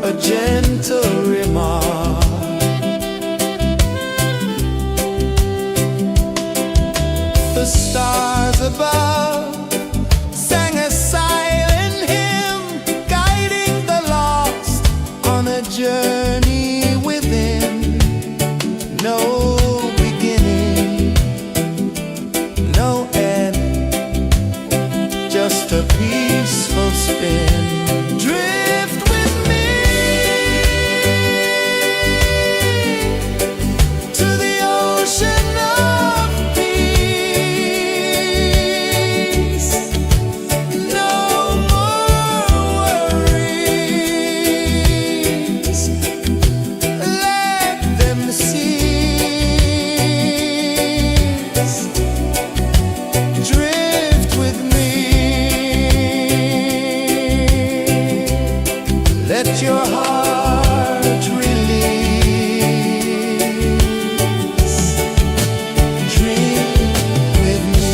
a gentle remark. The stars above sang a silent hymn, guiding the lost on a journey within. No beginning, no end, just a peaceful spin. Drift with me to the ocean of peace. No more worries, let them cease. Drift with me, let your heart release. Dream with me.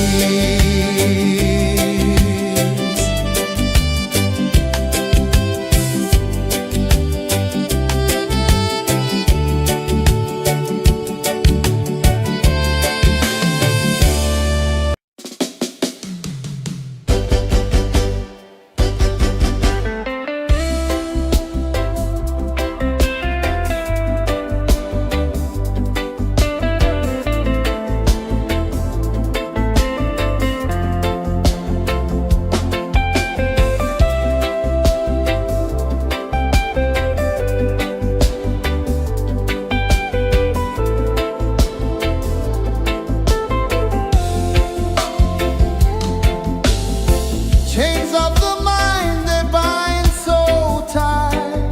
Chains of the mind, they bind so tight.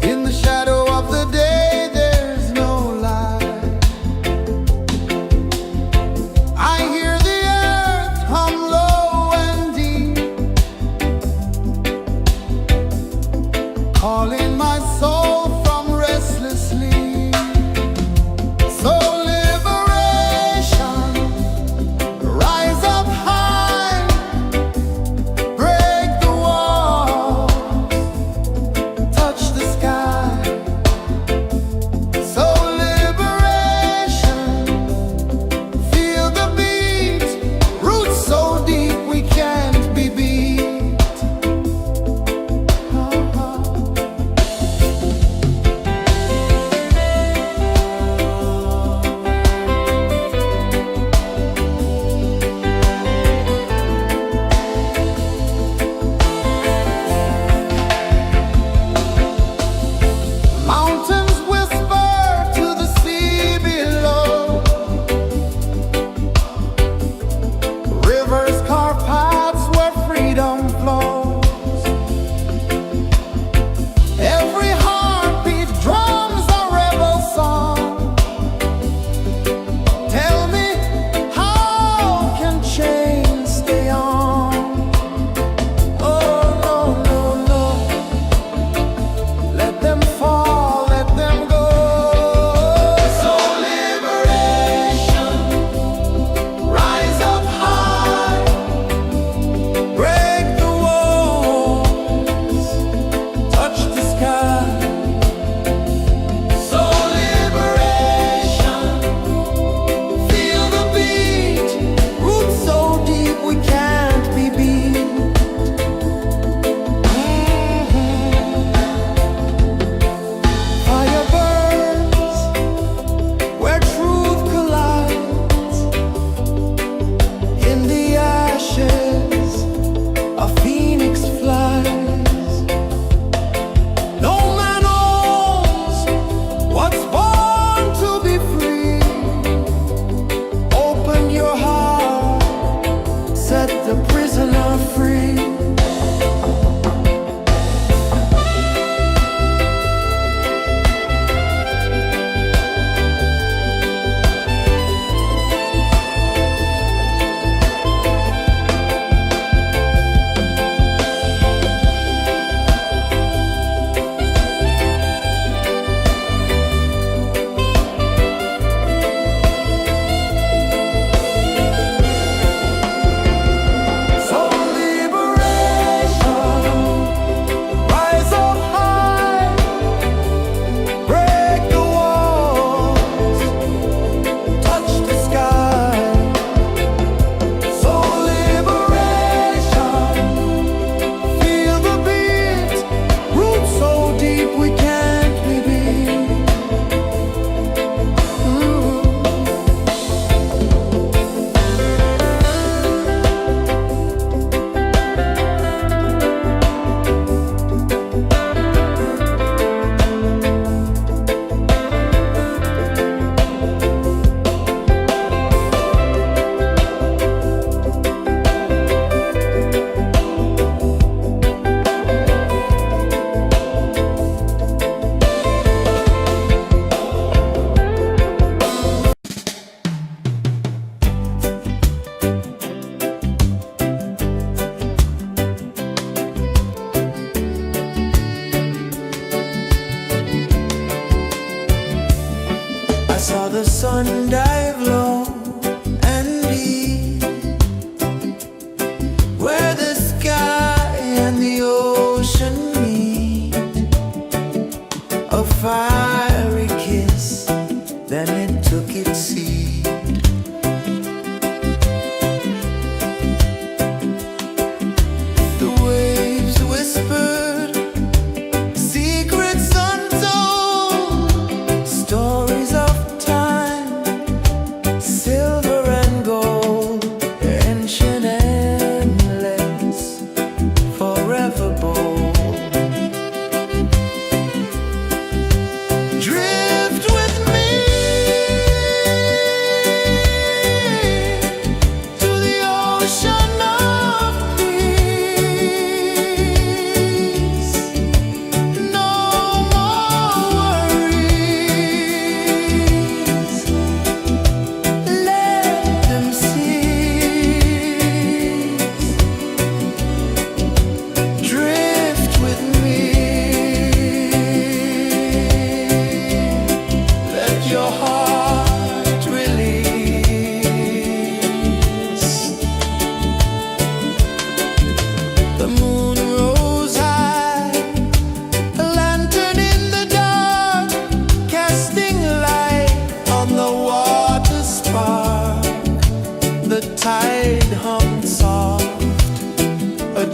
In the shadow of the day, there's no light. I hear the earth hum low and deep, calling my soul from restless sleep. So liberation, rise up high, break the walls, touch the sky. So liberation, feel the beat, roots so deep we can't be beat. Mountains whisper to the sea below, rivers carve paths where freedom flows. Every heartbeat drums a rebel song. Tell me, how can chains stay on? Oh no, no, no, let them fall, let them go. So liberation, rise up high, break the walls, touch the sky. So liberation, feel the beat, roots so deep we can't be beat. Fire burns where truth collides. In the ashes, a phoenix flies. No man owns what's born to be free. Open your heart, set the prisoner free.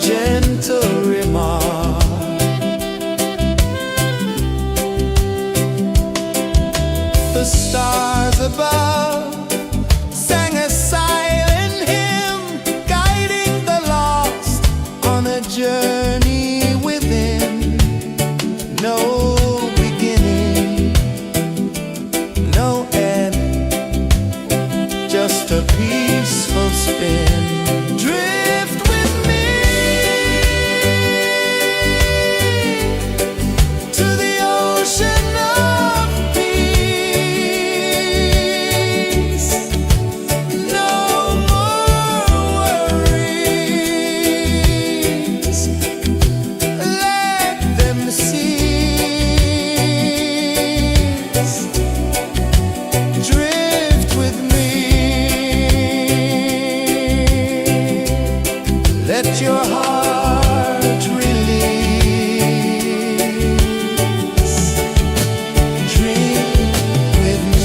gentle remark. The stars above sang a silent hymn, guiding the lost on a journey within. No beginning, no end, just a peaceful spin. Drift with me to the ocean of peace. No more worries, let them cease. Drift with me, let your heart release. Dream with me.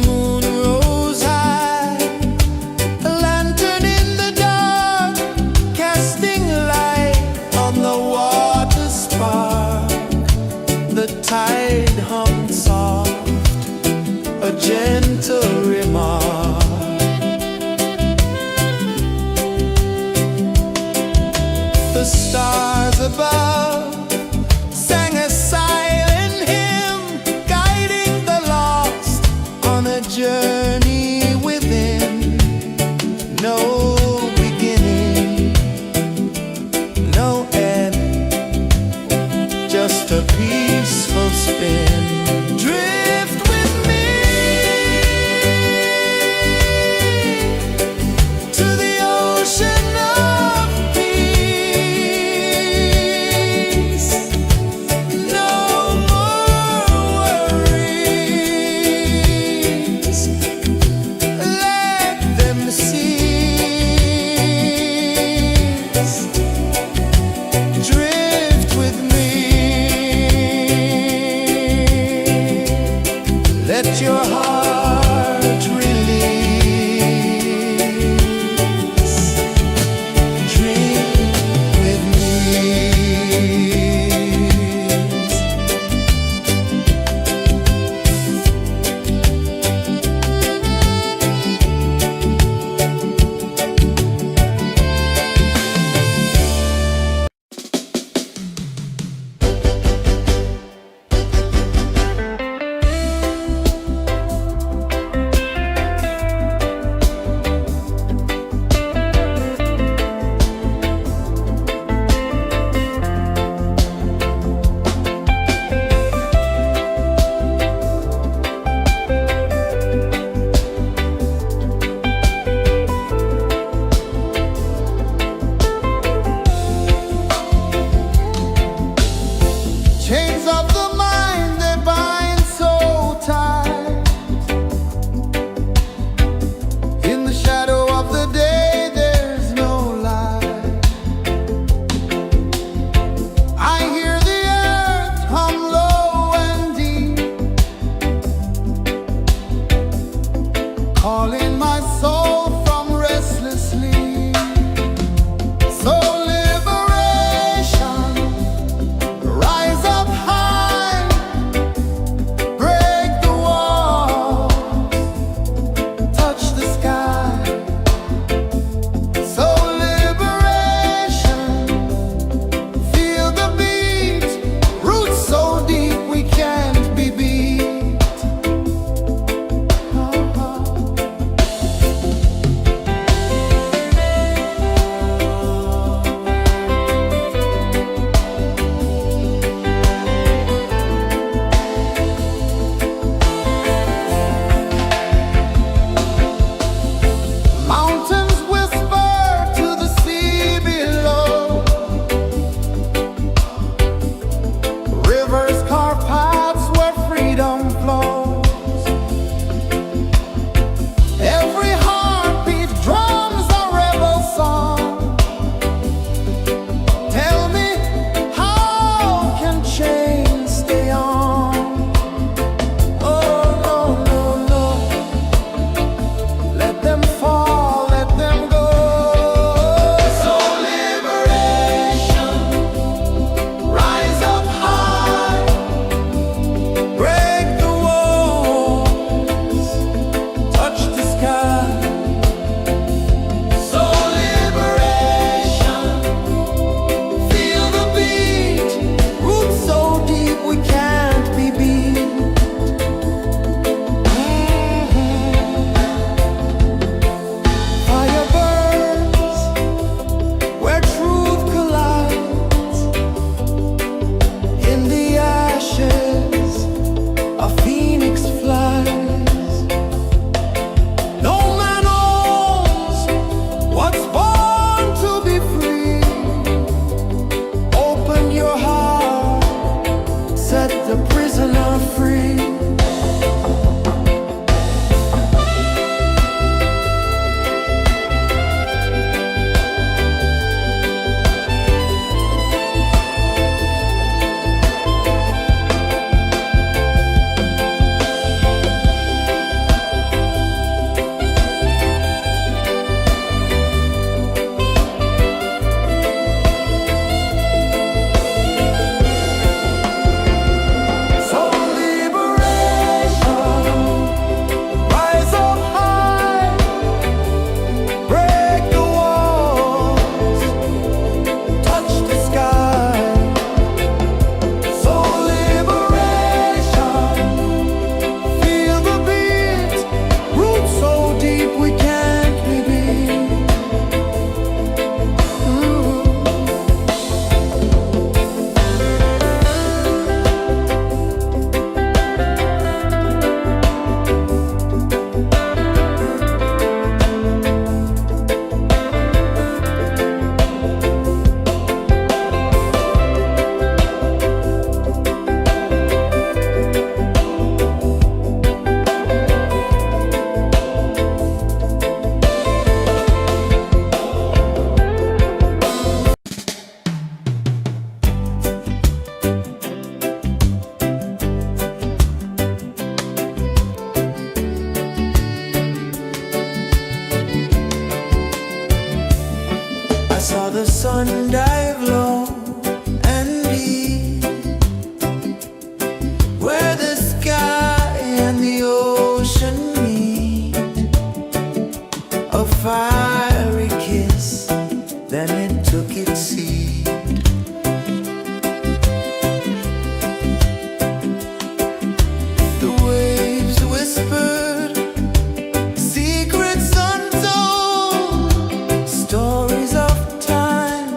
moon rose high, a lantern in the dark, casting light on the water spark. The tide hummed soft, a gentle remark. The stars above sang a silent hymn, guiding the lost on a journey within. No beginning, no end, just a peaceful spin. Drift with me to the ocean of peace. No more worries, let them cease. Drift with me, let your heart release. Dream with me. Chains of the mind, they bind so tight. In the shadow of the day, there's no light. I hear the earth hum low and deep, calling my soul from restless sleep. So liberation, rise up high, break the walls, touch the sky. So liberation, feel the beat, roots so deep we can't be beat. one dive low and deep, where the sky and the ocean meet. A fiery kiss, then it took its seat. The waves whispered secrets untold, stories of time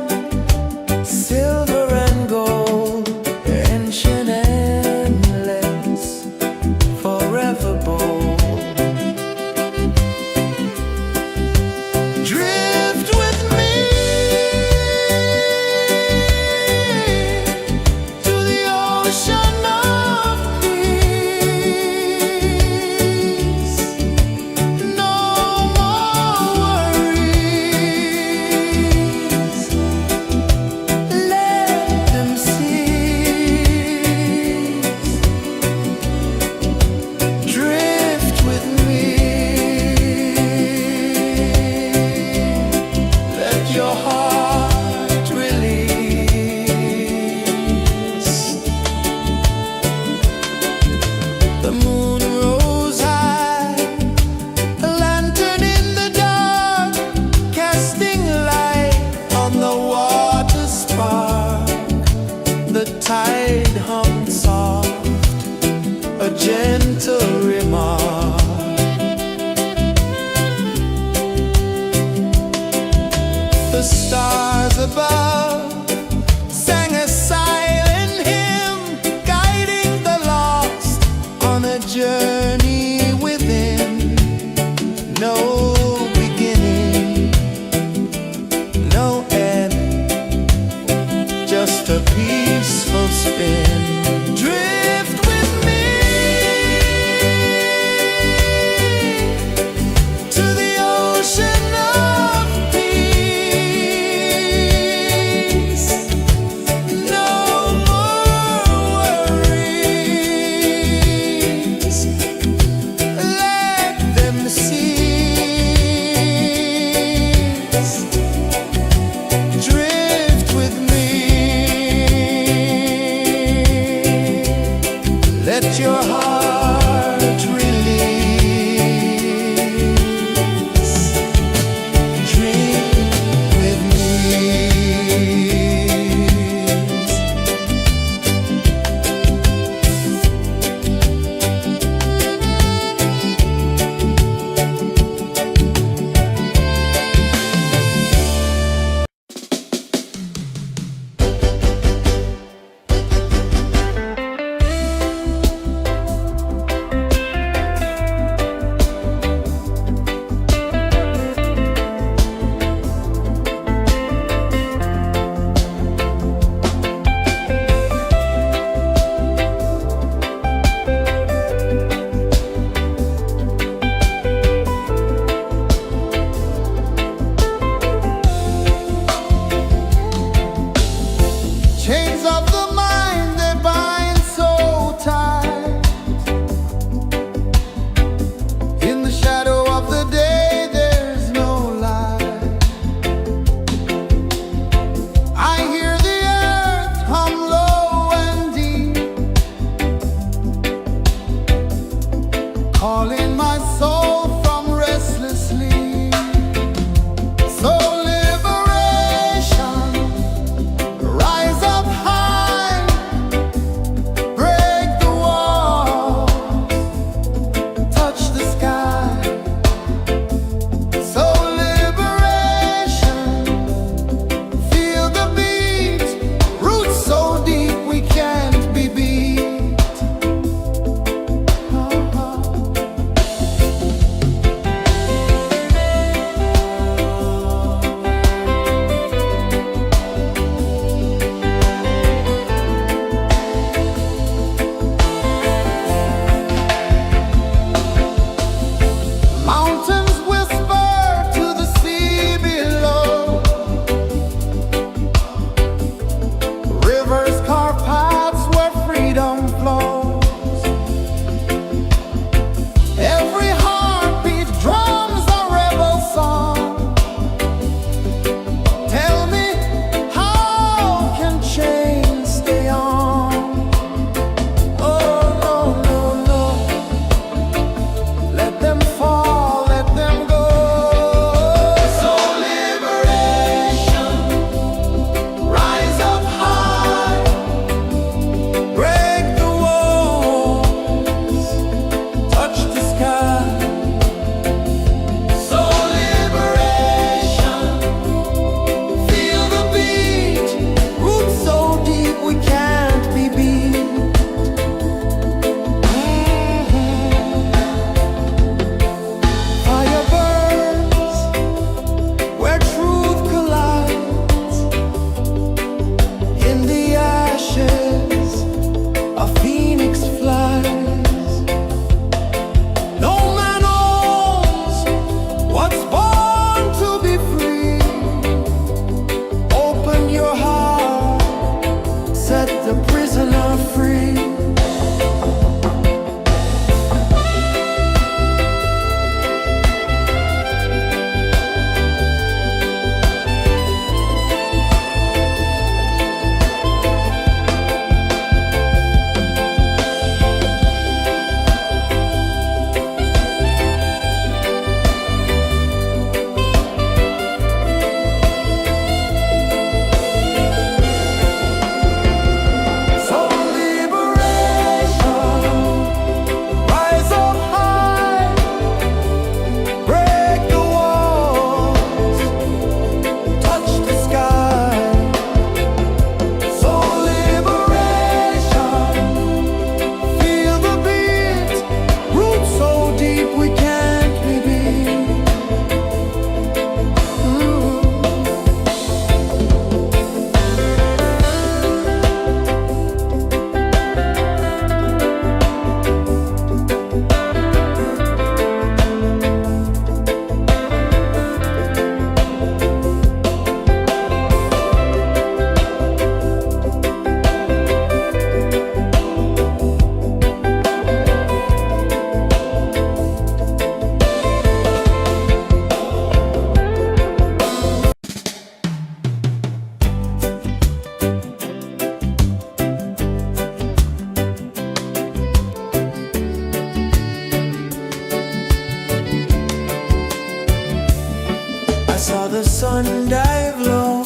the sun dive low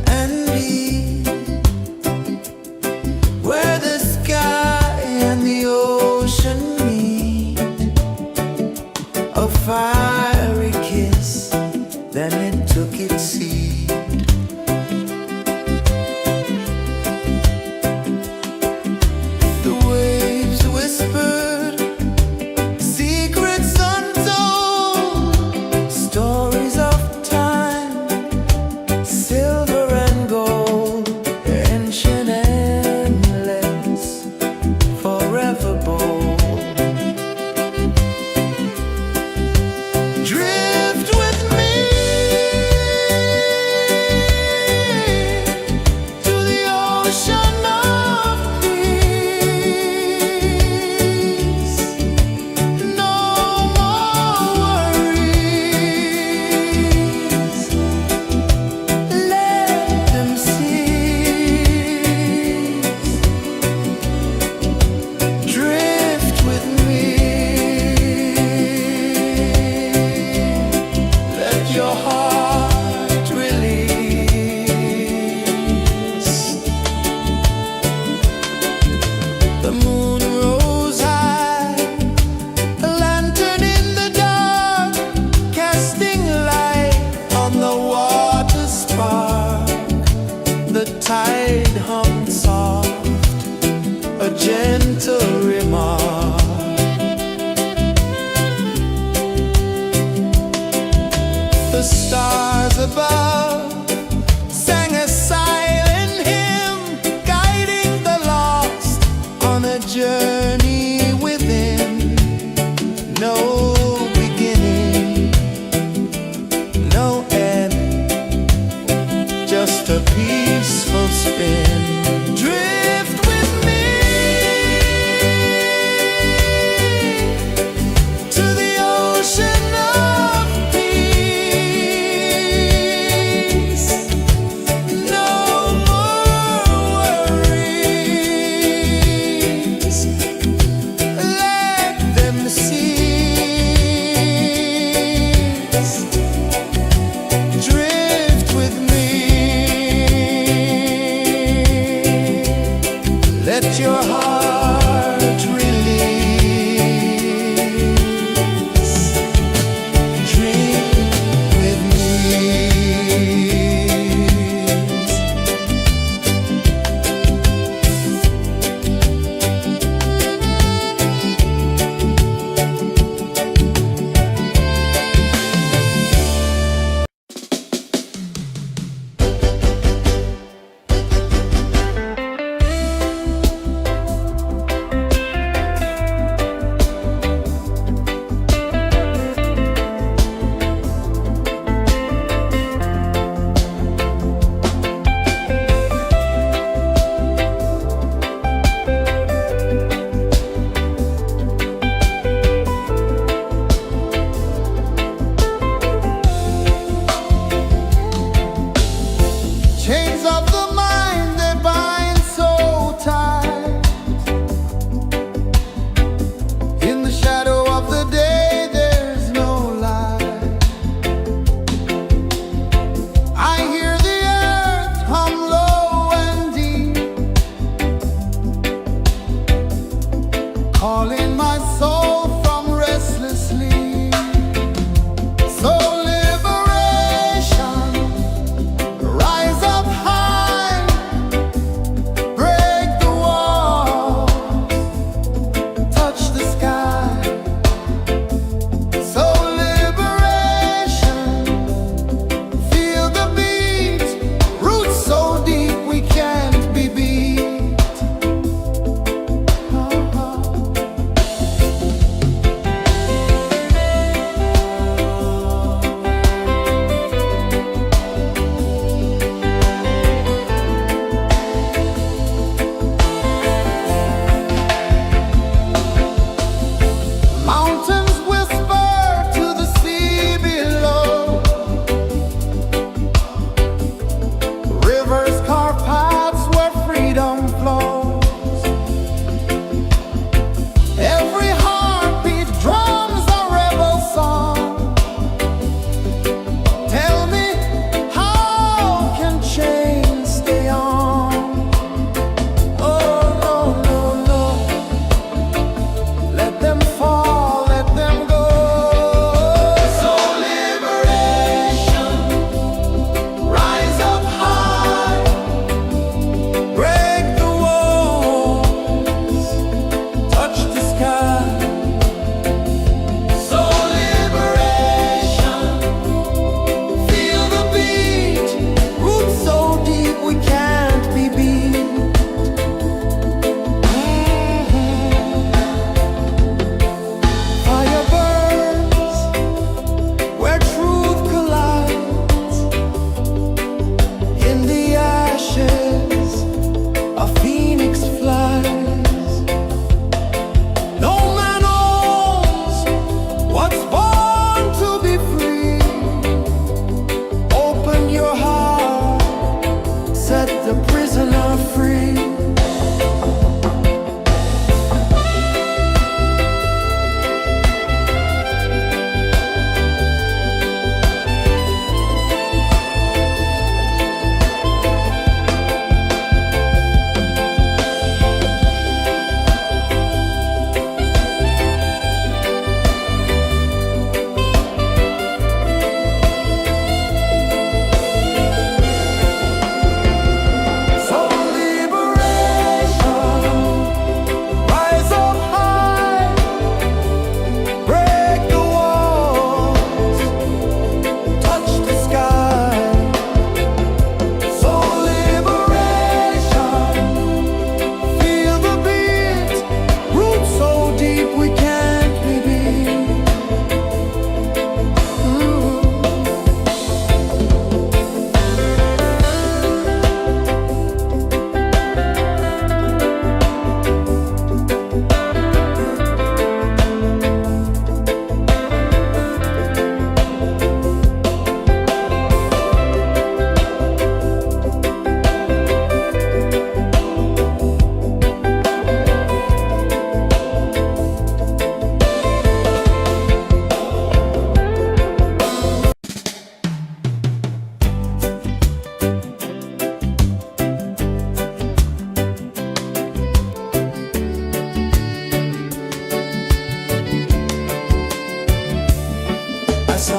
and deep, where the sky and the ocean meet, a fiery kiss, then it took its seat. The waves whispered secrets untold, stories of time, silver and gold, ancient, endless, forever bold. Drift with me to the ocean of peace. No more worries, let them cease. Drift with me, let your heart release. The moon rose high, a lantern in the dark, casting light on the water spark. The tide hummed soft, a gentle remark. The stars above sang a silent hymn, guiding the lost on a journey within. No beginning, no end, just a peaceful spin. Drift with me to the ocean of peace.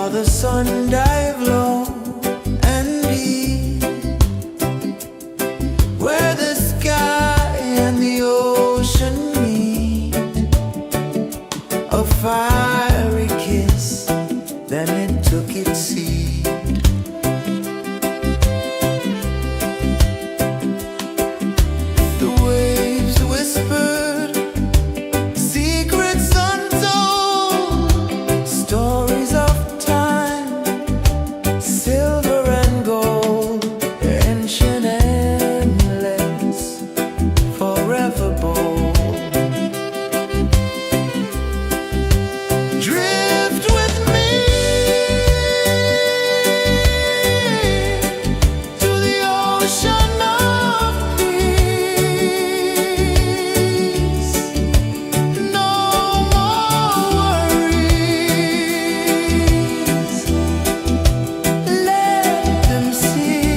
saw the sun dive low and deep, where the sky and the ocean meet. A fiery kiss, then it took its seat. The waves whispered secrets untold, stories of time, silver and gold, ancient, endless, forever bold. Drift with me to the ocean of peace. No more worries, let them cease.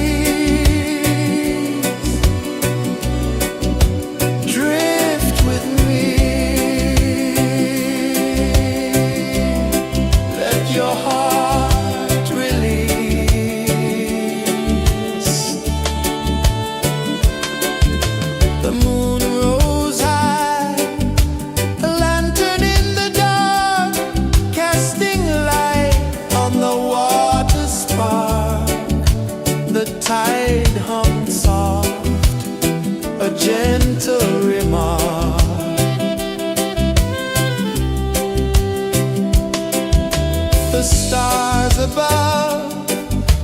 Drift with me, let your heart release. The moon rose high, a lantern in the dark, casting light on the water spark. The tide hummed soft, a gentle remark. The stars above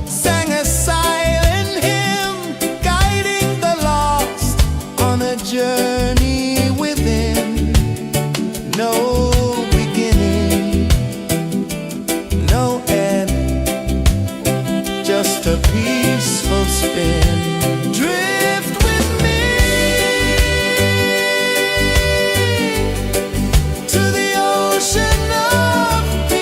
sang a silent hymn, guiding the lost on a journey within. No beginning, no end, just a peaceful spin. Drift with me to the ocean of peace.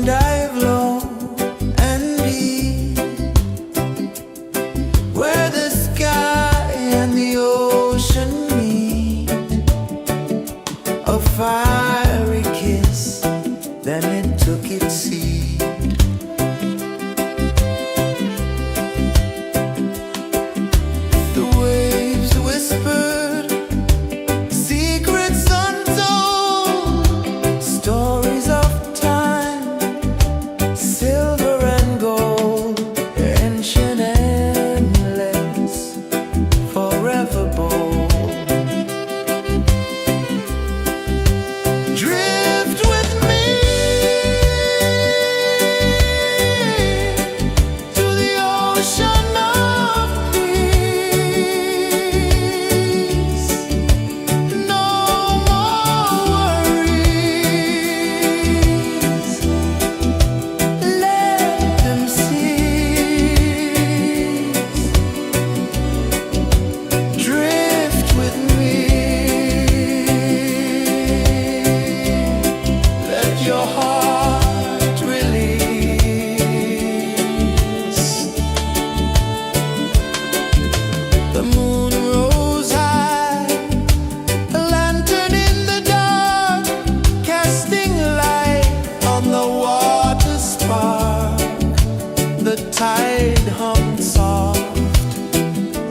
dive low and deep, where the sky and the ocean meet. A fiery kiss, then it took its seat. The waves whispered secrets untold, stories of time, silver and gold, ancient, endless, forever bold. Drift with me to the ocean of peace. No more worries, let them cease. Drift with me, let your heart release. The moon rose high, a lantern in the dark, casting light on the water spark. The tide hummed soft,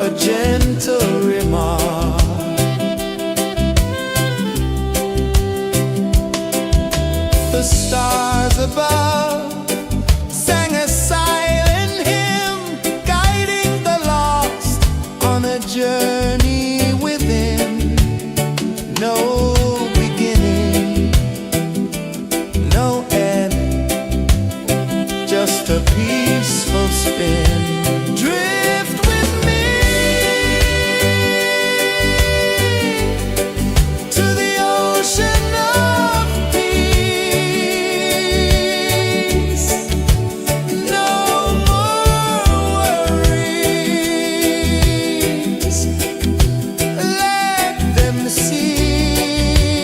a gentle remark. The stars above sang a silent hymn, guiding the lost on a journey within. No beginning, no end, just a peaceful spin. Drift with me to the ocean of peace. No more worries, let them cease.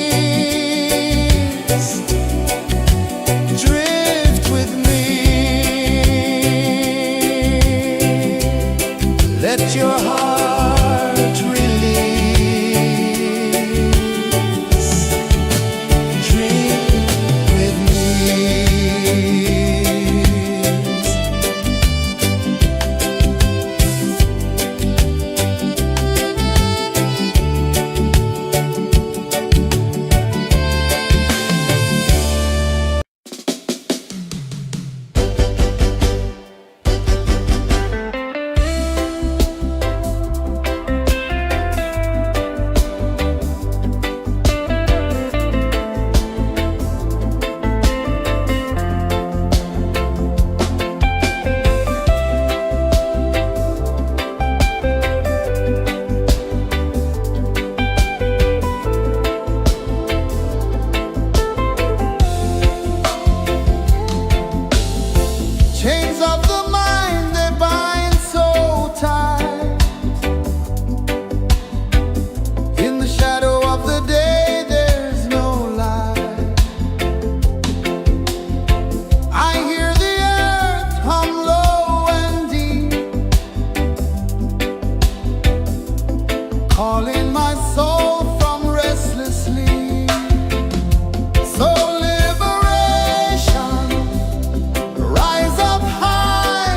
Drift with me, let your heart release. Dream with me. Chains of the mind, they bind so tight. In the shadow of the day, there's no light. I hear the earth hum low and deep, calling my soul from restless sleep. So liberation, rise up high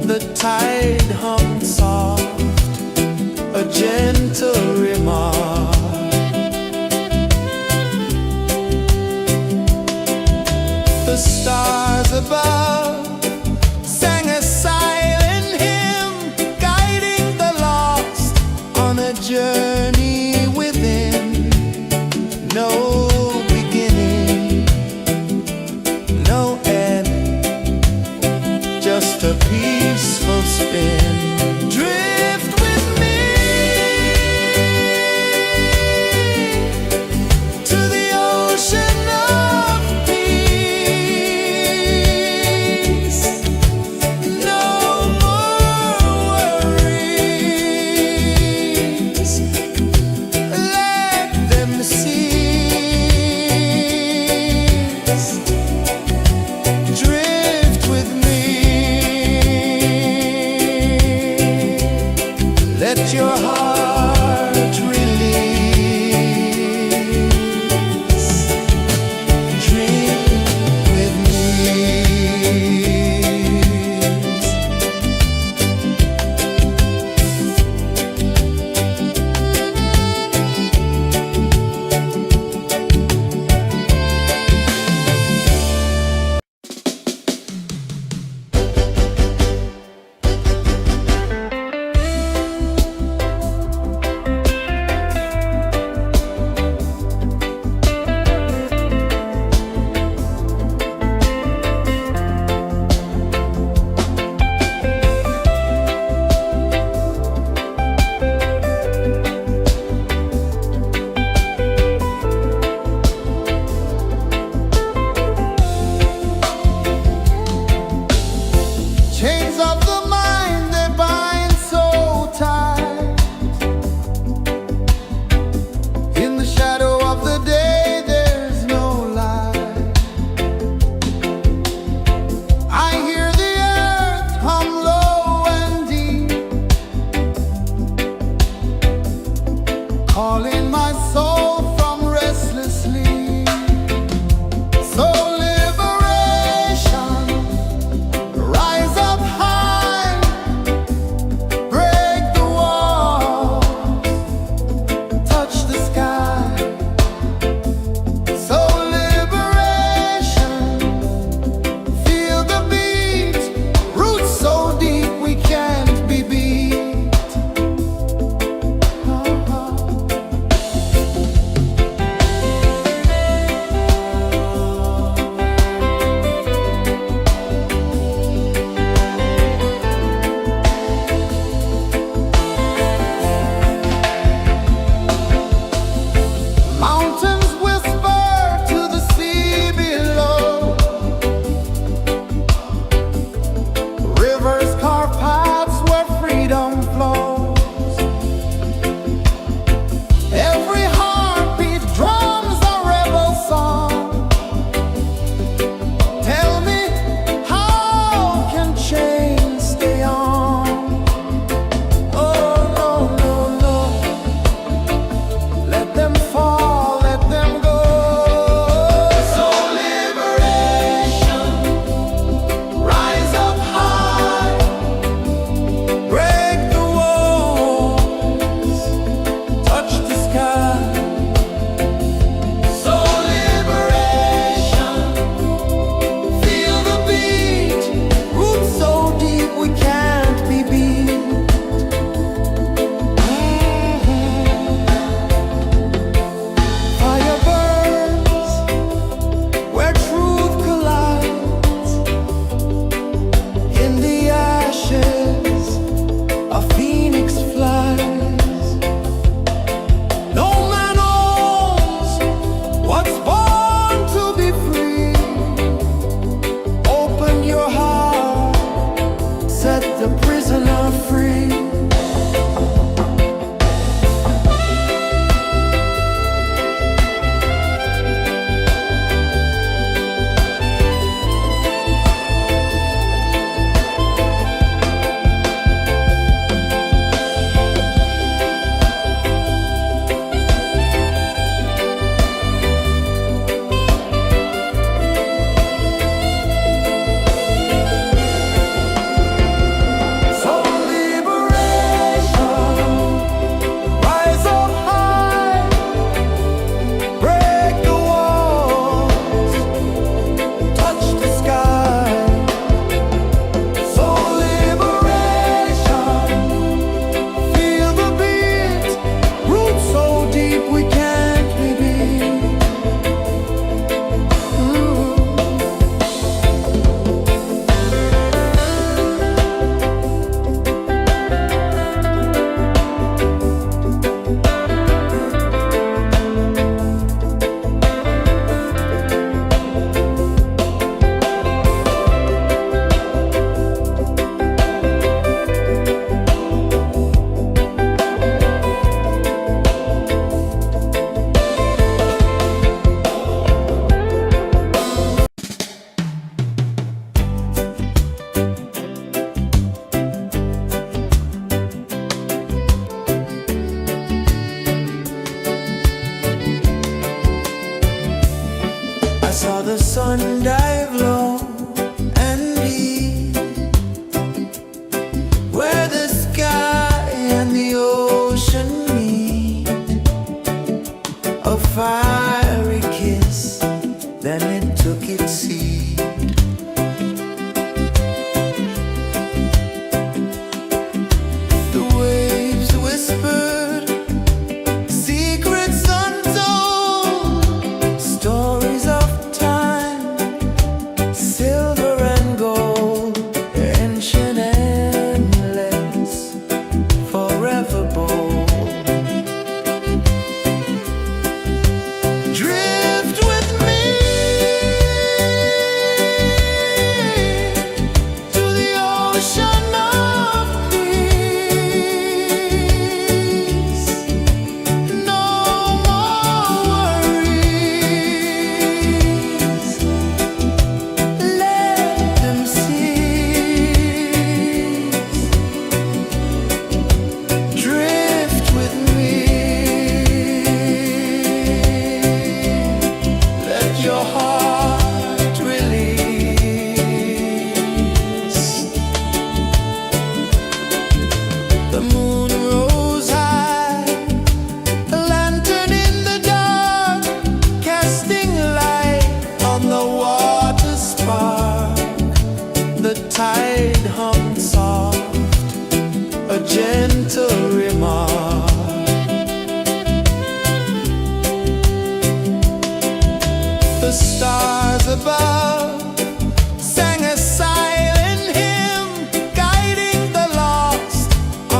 the tide hung soft, a gentle remark. The stars above sang a silent hymn, guiding the lost on a journey within. No beginning, no end, just a peaceful spin. Drift with me to the ocean of peace. No more worries, let them cease. Drift with me, let your heart release. Dream with me. Chains of the mind, they bind so tight. In the shadow of the day, there's no light. I hear the earth hum low and deep, calling my soul from restless sleep. So liberation, rise up high, break the walls, touch the sky. So liberation, feel the beat, roots so deep we can't be beat. Mountains whisper to the sea below, rivers carve paths where freedom flows. Every heartbeat drums a rebel song. Tell me, how can chains stay on? Oh no, no, no, let them fall, let them go. So liberation, rise up high, break the walls, touch the sky. So liberation, feel the beat, roots so deep we can't be beat. Fire burns where truth collides. In the ashes, a phoenix flies. No man owns what's born to be free. Open your heart, set the prisoner free.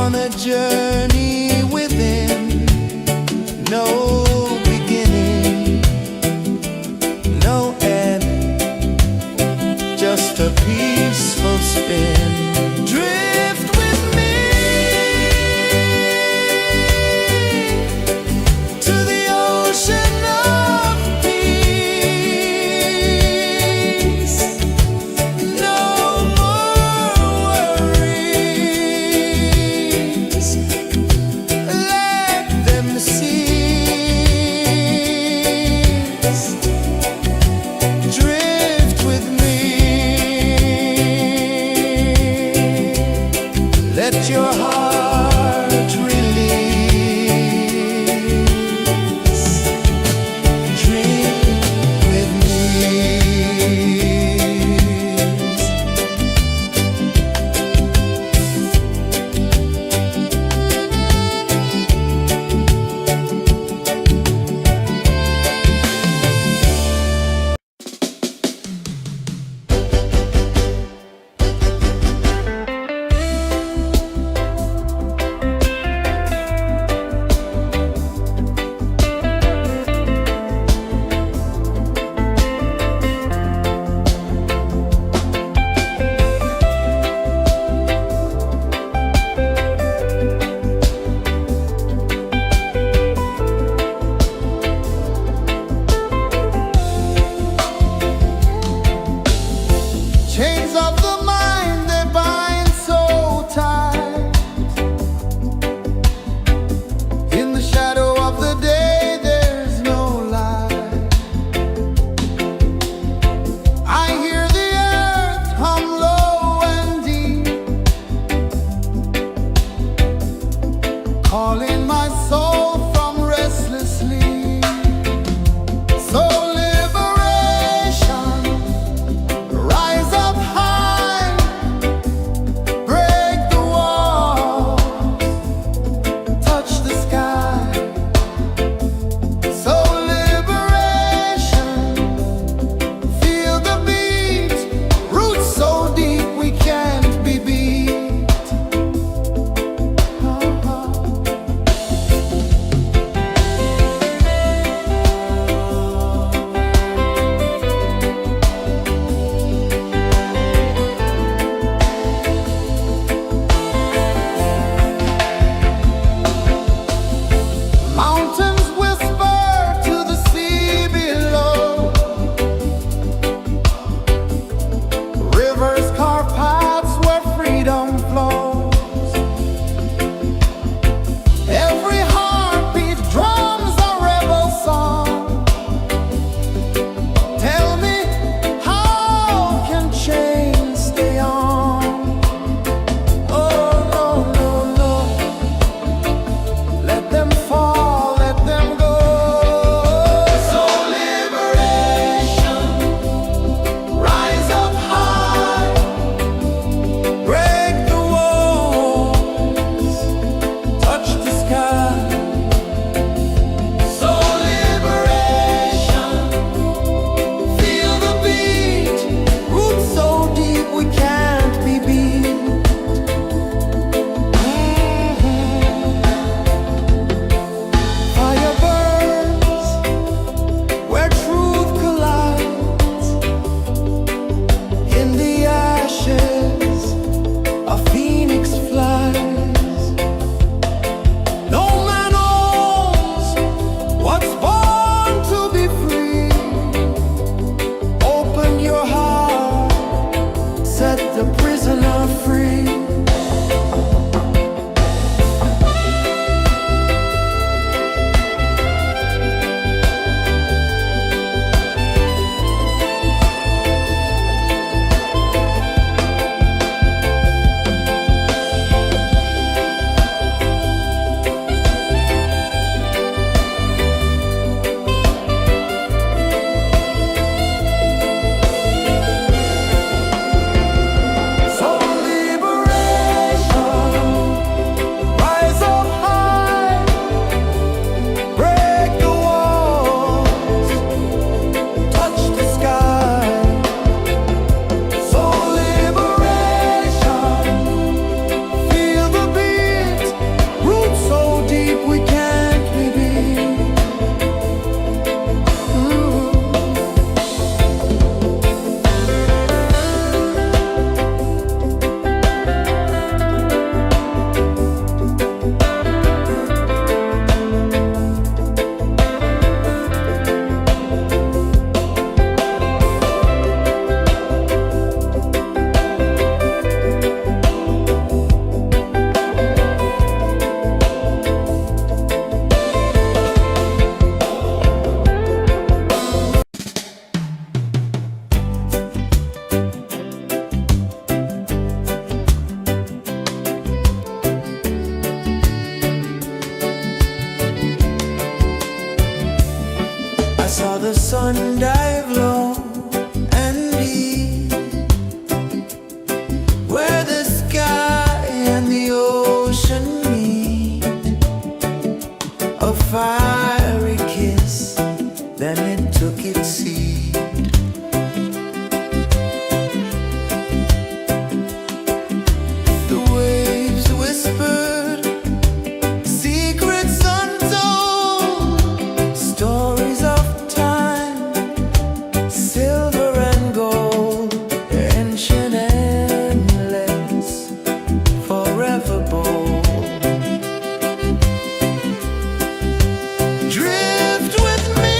on a journey within, no beginning, no end, just a peaceful spin. Drift with me to the ocean of peace. No more worries, let them cease. Drift with me, let your heart release. Dream with me. sun dive low and deep, where the sky and the ocean meet. A fiery kiss, then it took its seed. The waves whispered secrets untold, stories of time, silver and gold, ancient, endless, forever bold. Drift with me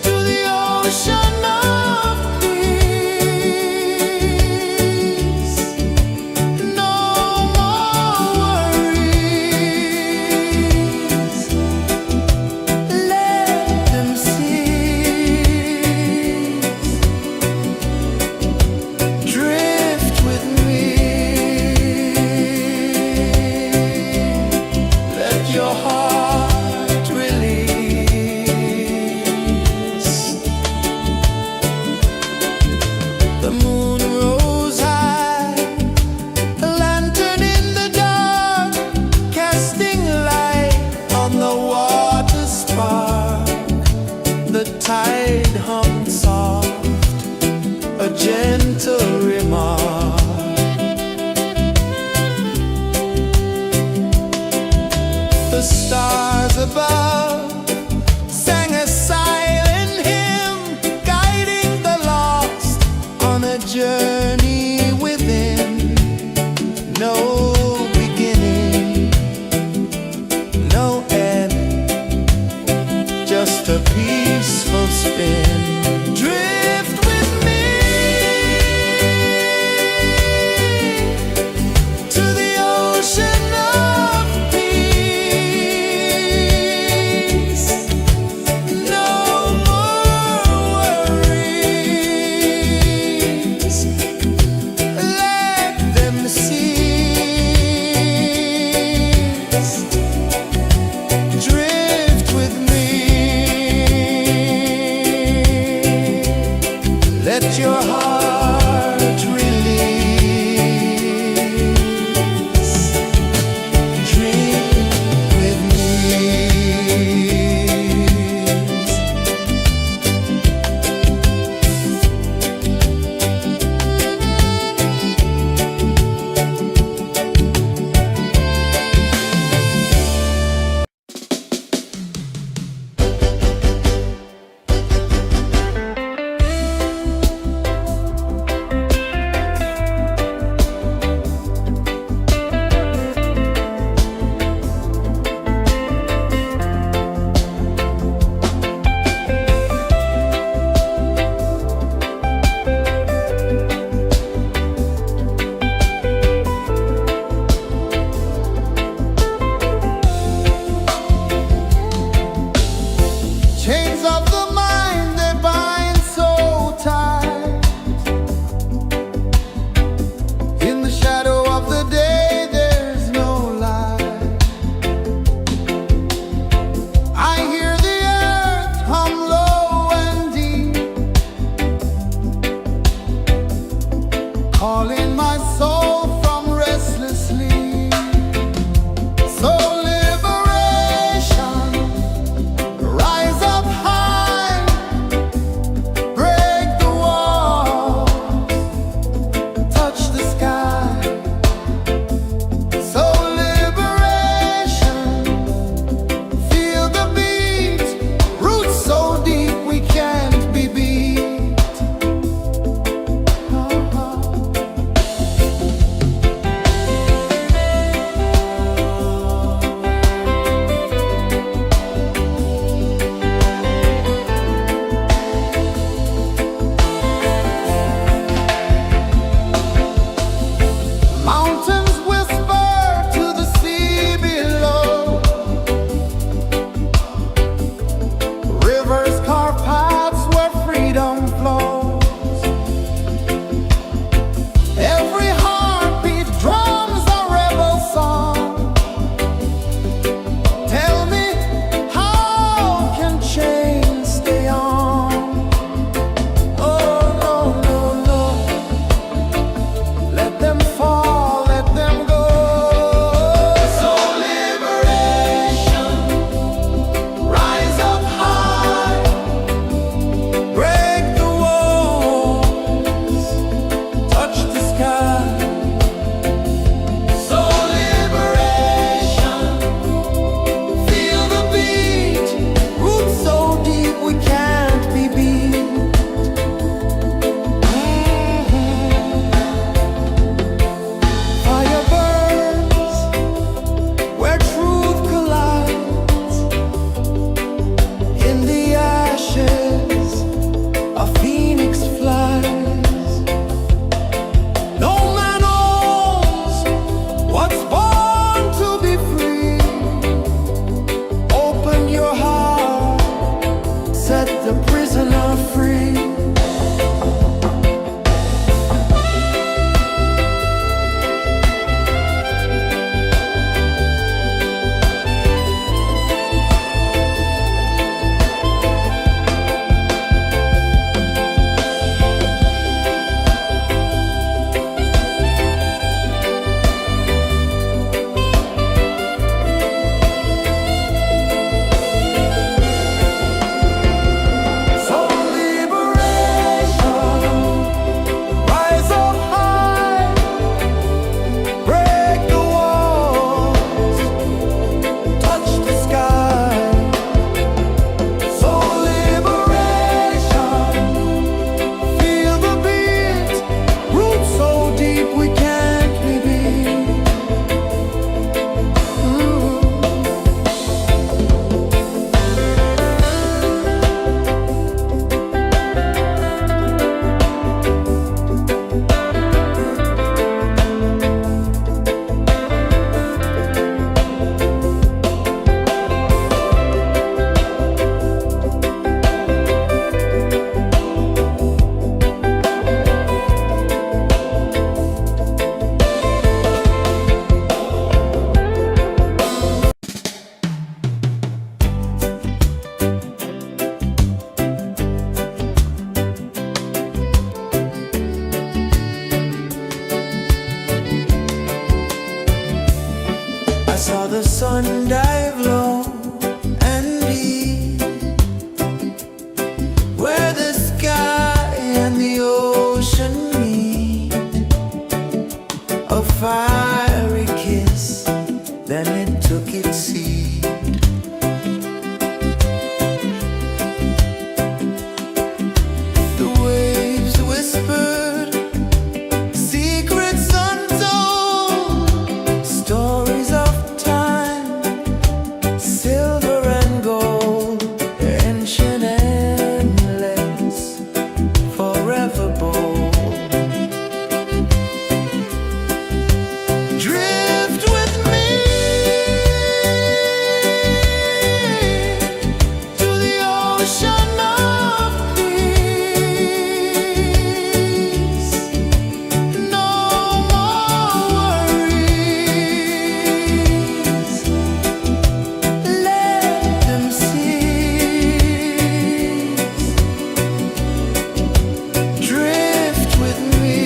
to the ocean of peace. No more worries, let them cease. Drift with me, let your heart release. The moon rose high, a lantern in the dark, casting light on the water spark. The tide hummed soft, a gentle remark. The stars above sang a silent hymn, guiding the lost on a journey within. No beginning, no end, just a peaceful spin. Drift with me to the ocean of peace. No more worries, let them cease. Drift with me, let your heart release. Drift with me. Chains of the mind, they bind so tight. In the shadow of the day, there's no light. I hear the earth hum low and deep, calling my soul from restless sleep. So liberation, rise up high, break the walls, touch the sky. So liberation, feel the beat, roots so deep we can't be beat. the sun dive low and deep, where the sky and the ocean meet, a fiery kiss, then it took its seat. The waves whispered secrets untold, stories of time, silver and gold, ancient, endless, forever bold. Drift with me to the ocean of peace. No more worries. Let them cease. Drift with me.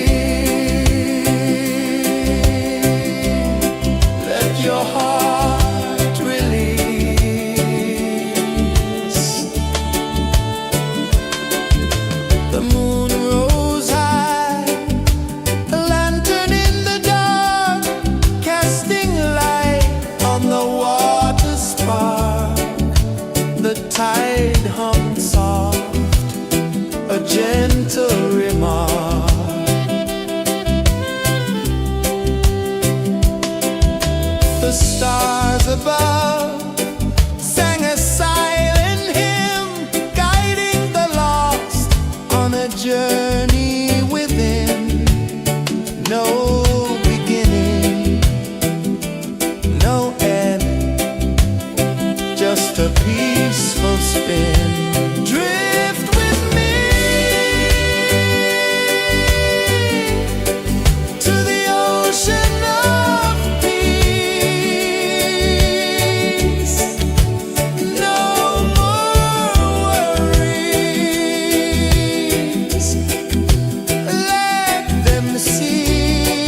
Let your heart release. The moon rose high, a lantern in the dark, casting light on the water spark. The tide hummed soft, a gentle remark. The stars above sang a silent hymn, guiding the lost on a journey within. No beginning, no end, just a peaceful spin. Drift with me to the ocean of peace. No more worries. Let them cease.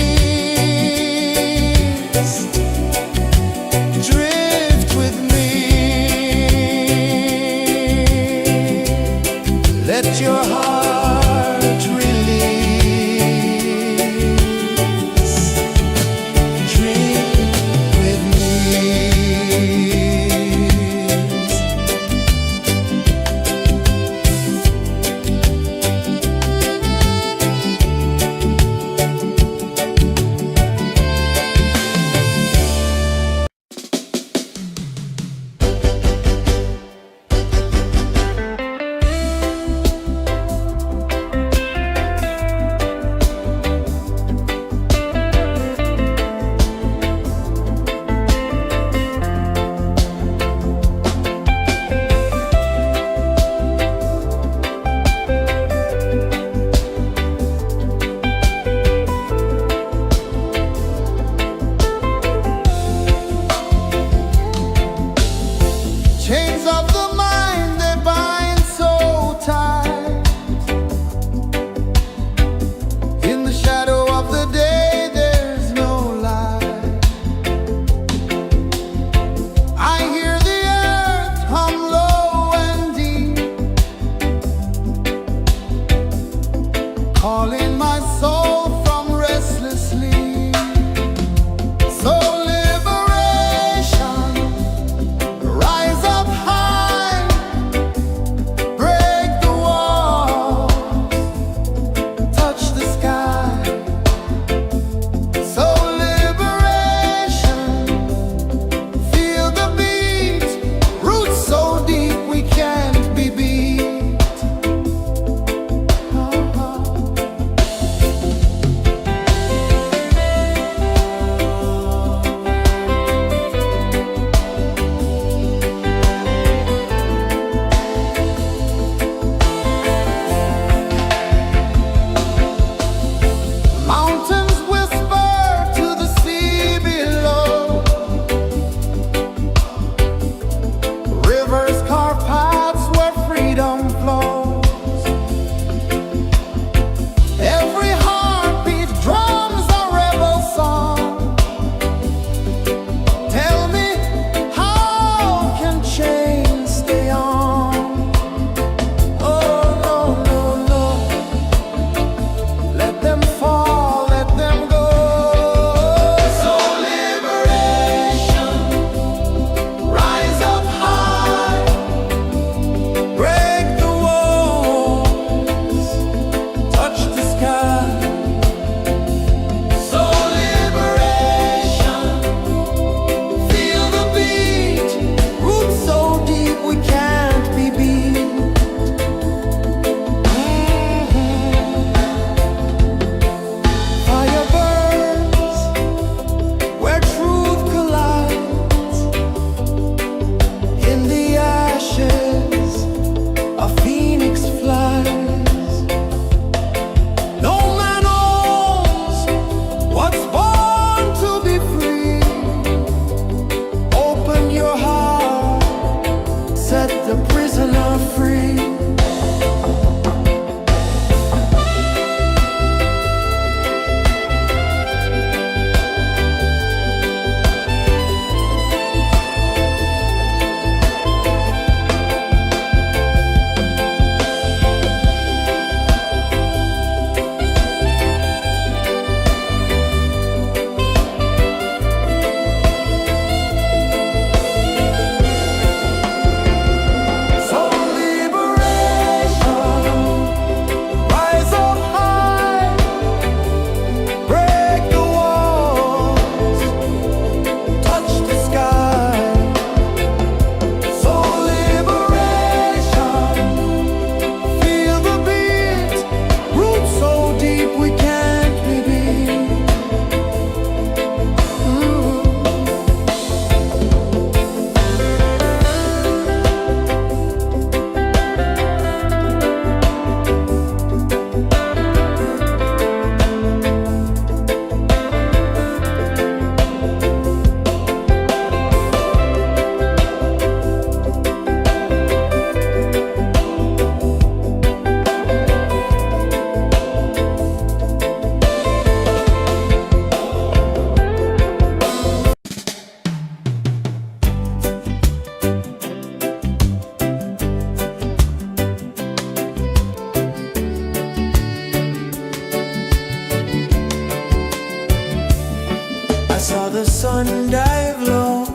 saw the sun dive low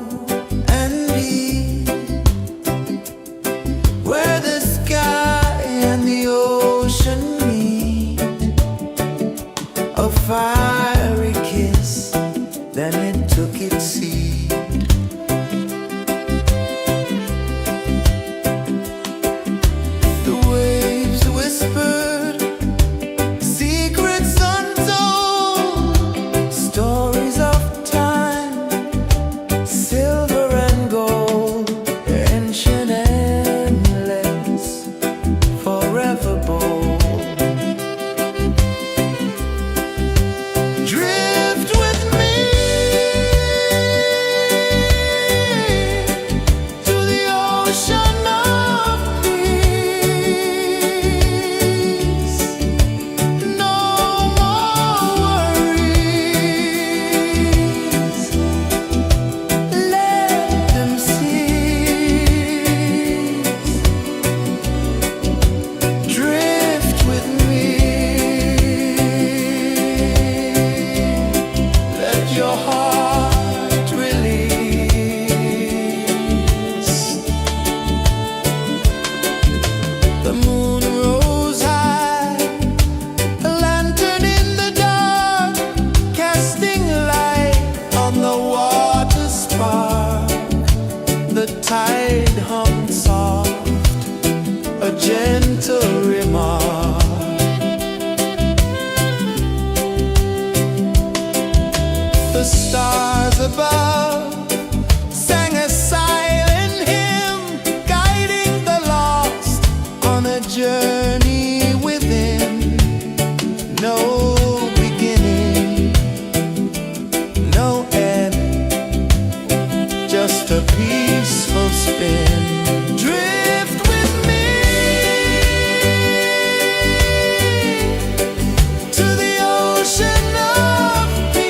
and deep, where the sky and the ocean meet. A fiery kiss, then it took its seat. The waves whispered secrets untold, stories of time, silver and gold, ancient, endless, forever bold. Drift with me to the ocean of peace. No more worries, let them cease. Drift with me, let your heart release. The moon rose high, a lantern in the dark, casting light on the water spark. The tide hummed soft, a gentle remark. The stars above sang a silent hymn, guiding the lost on a journey within. No beginning, no end, just a peaceful spin. Drift with me to the ocean of peace.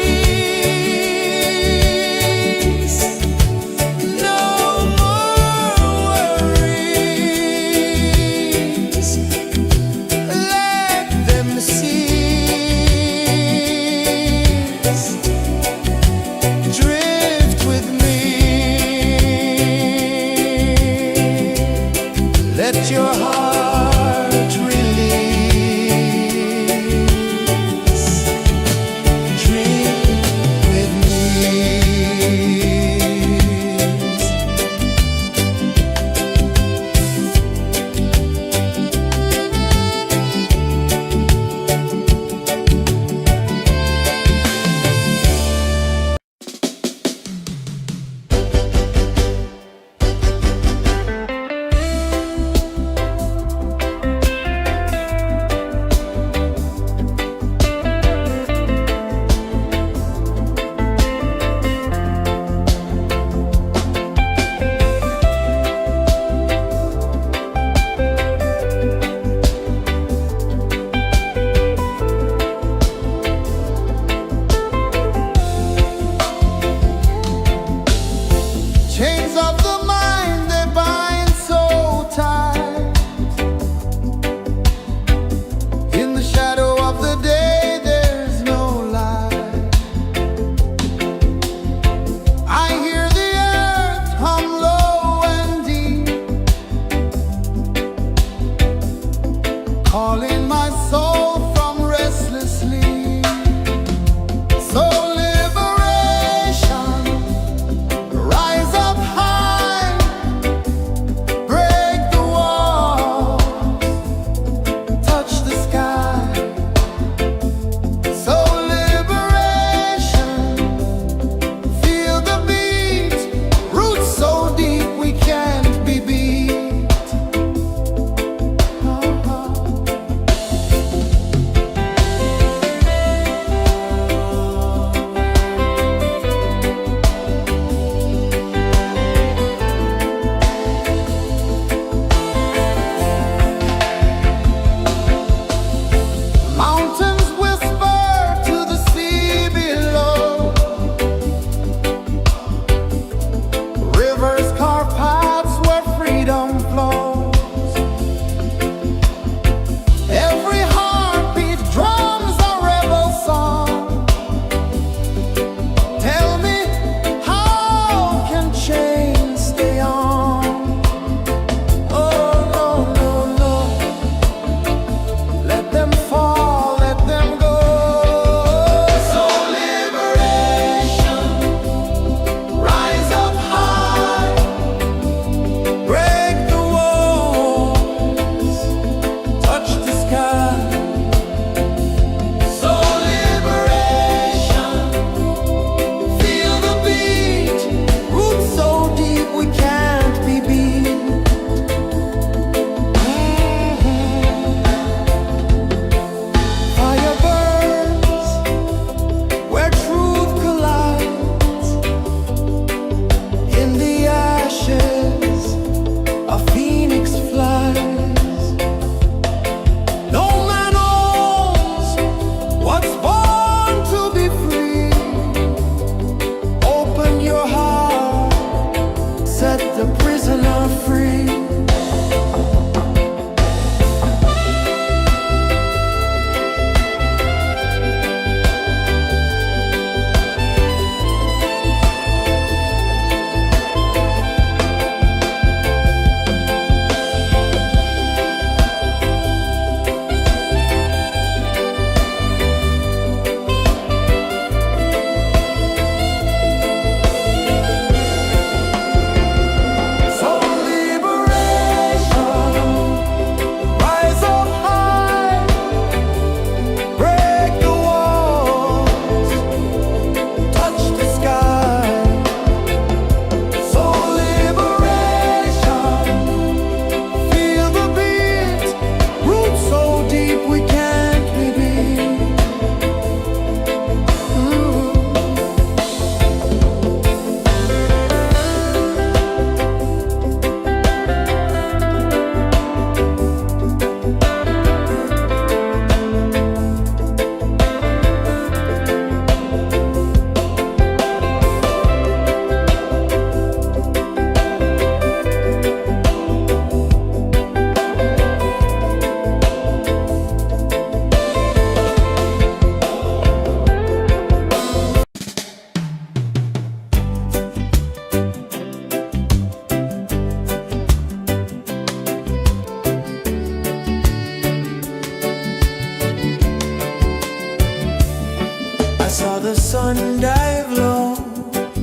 saw the sun dive low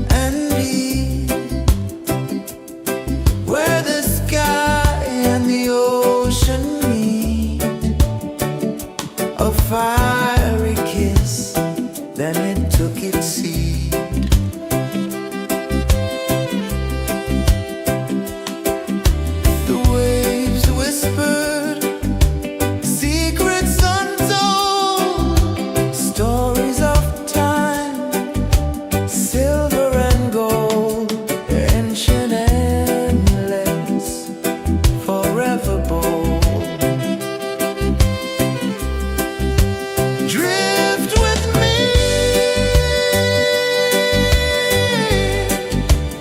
and deep, where the sky and the ocean meet. A fiery kiss, then it took its seat. The waves whispered secrets untold, stories of time, silver and gold, ancient, endless, forever bold. Drift with me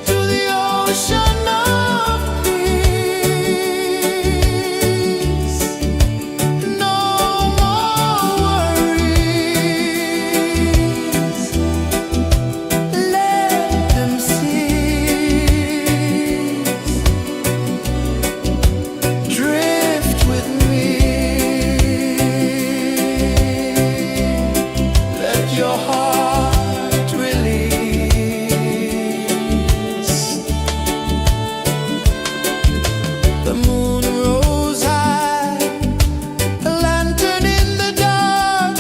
to the ocean of peace. No more worries, let them cease. Drift with me, let your heart release. The moon rose high, a lantern in the dark,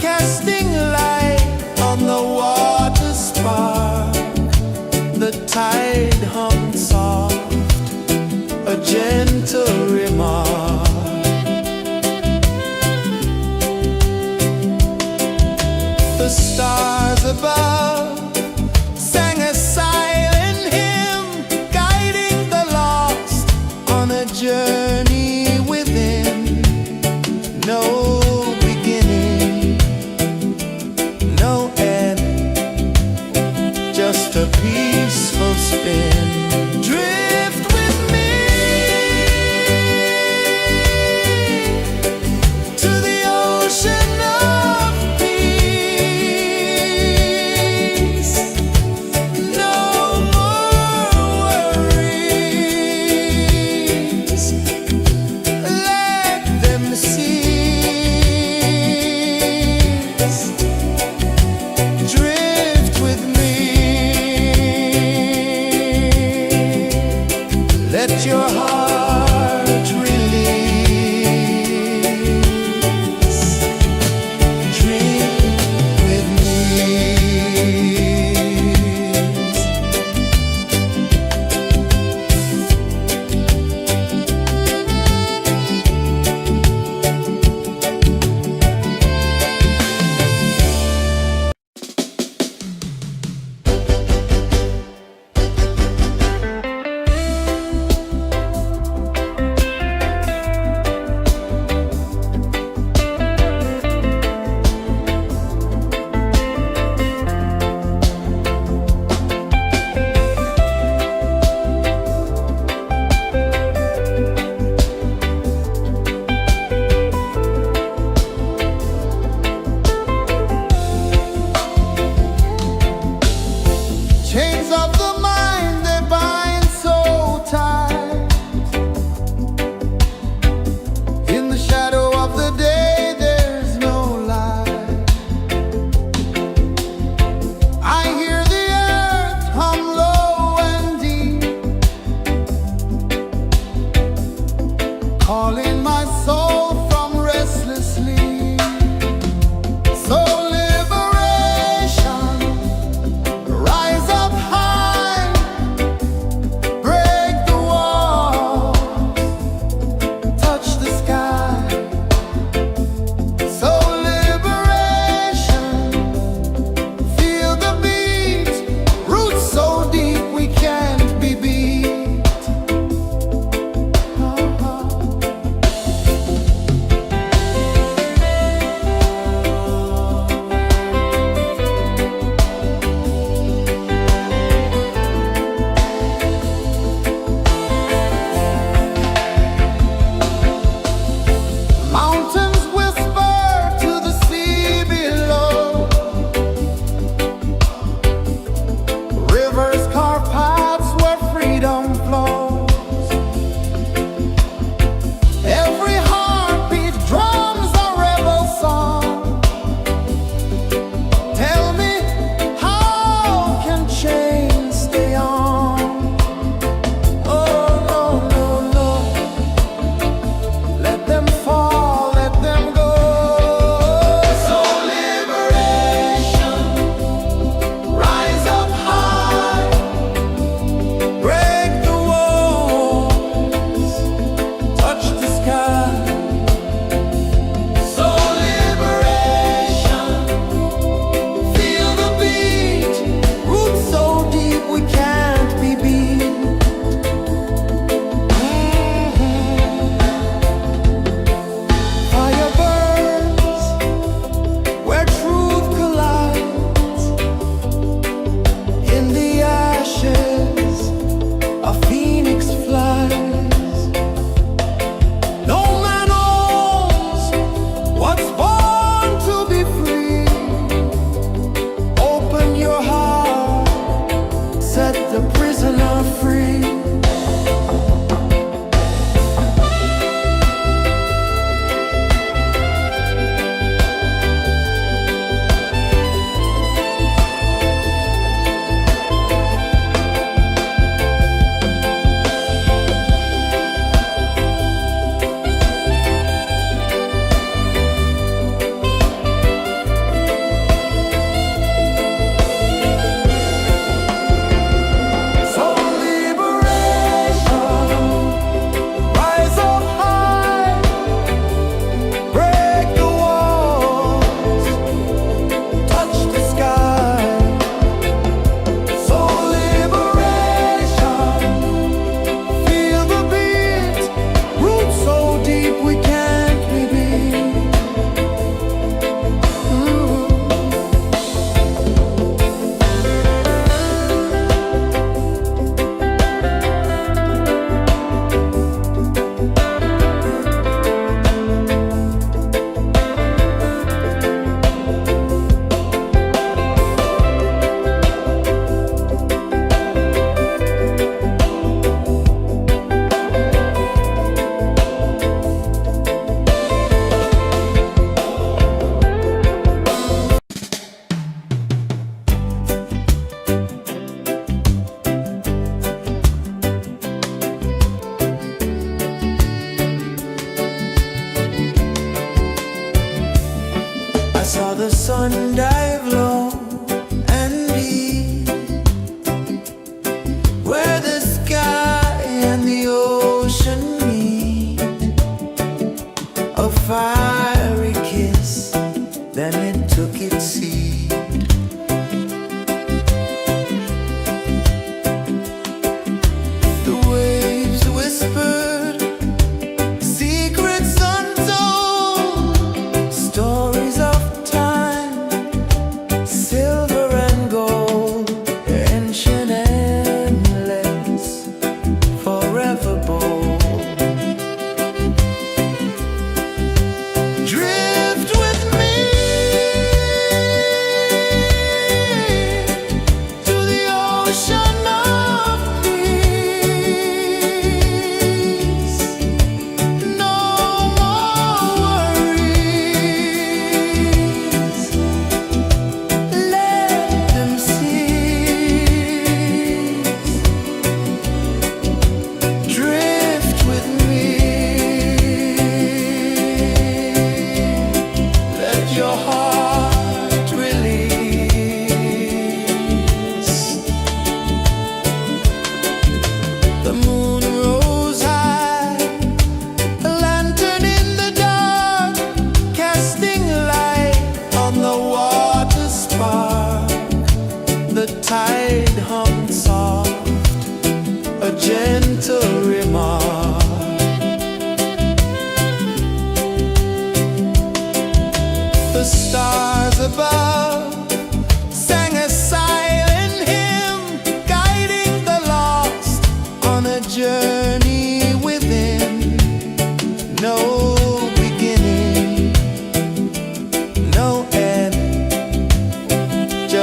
casting light on the water spark. The tide hummed soft, a gentle remark. The stars above sang a silent hymn, guiding the lost on a journey within. No beginning, no end, just a peaceful spin. Drift with me to the ocean of peace. No more worries, let them cease.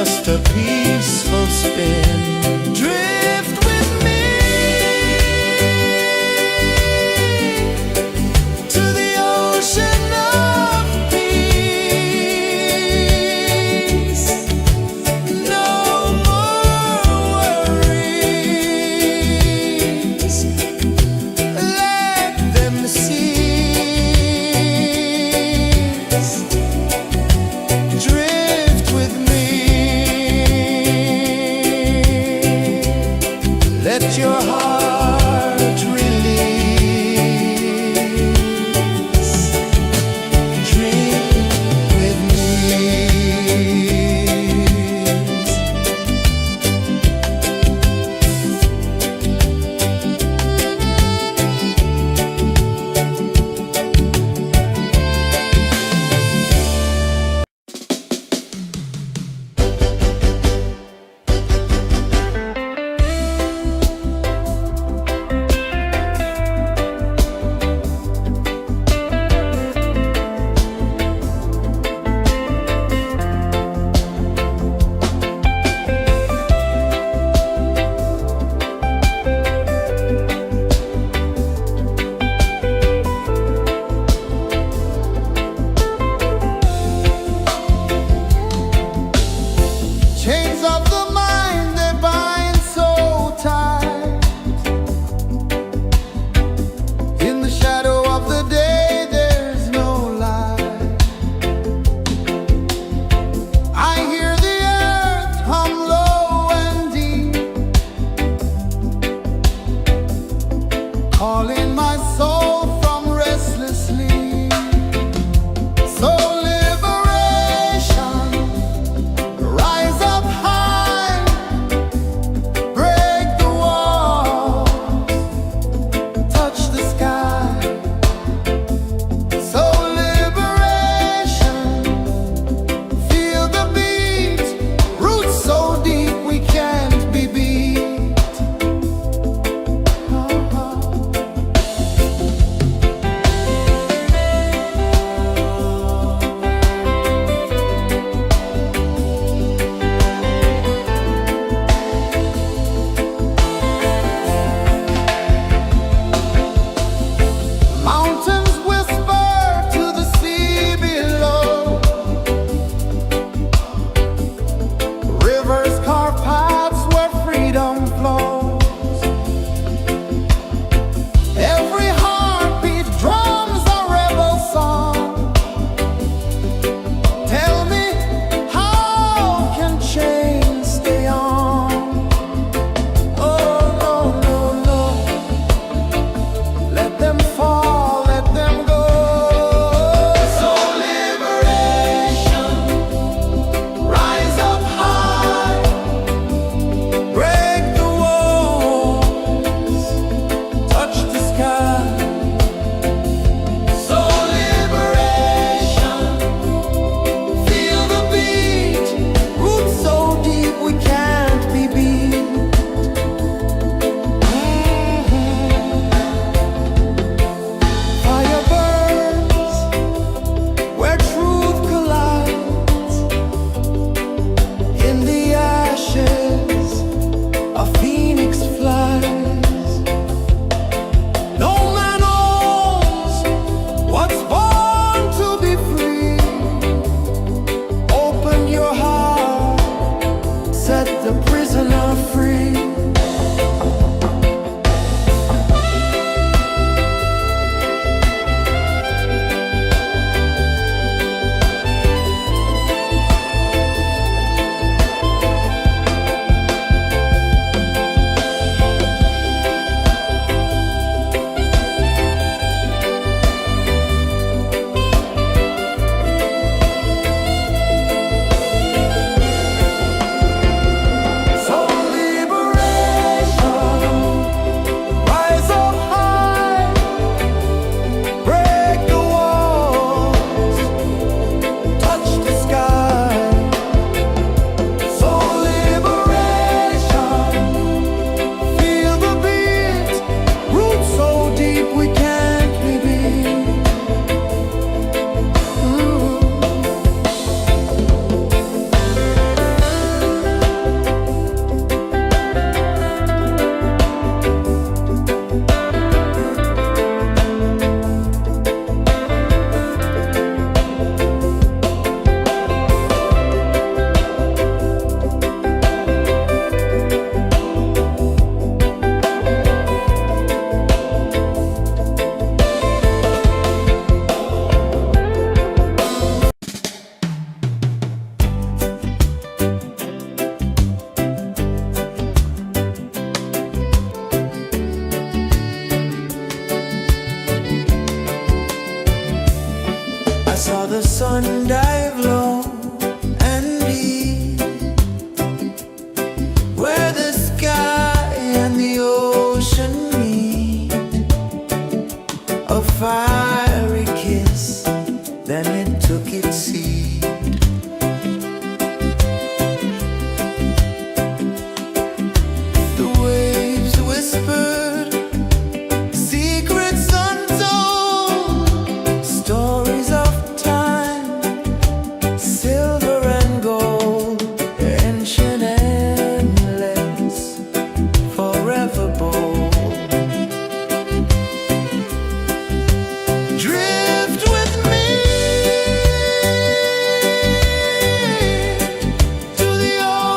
just a peaceful spin. Drift with me to the ocean of peace. No more worries, let them cease. Drift with me.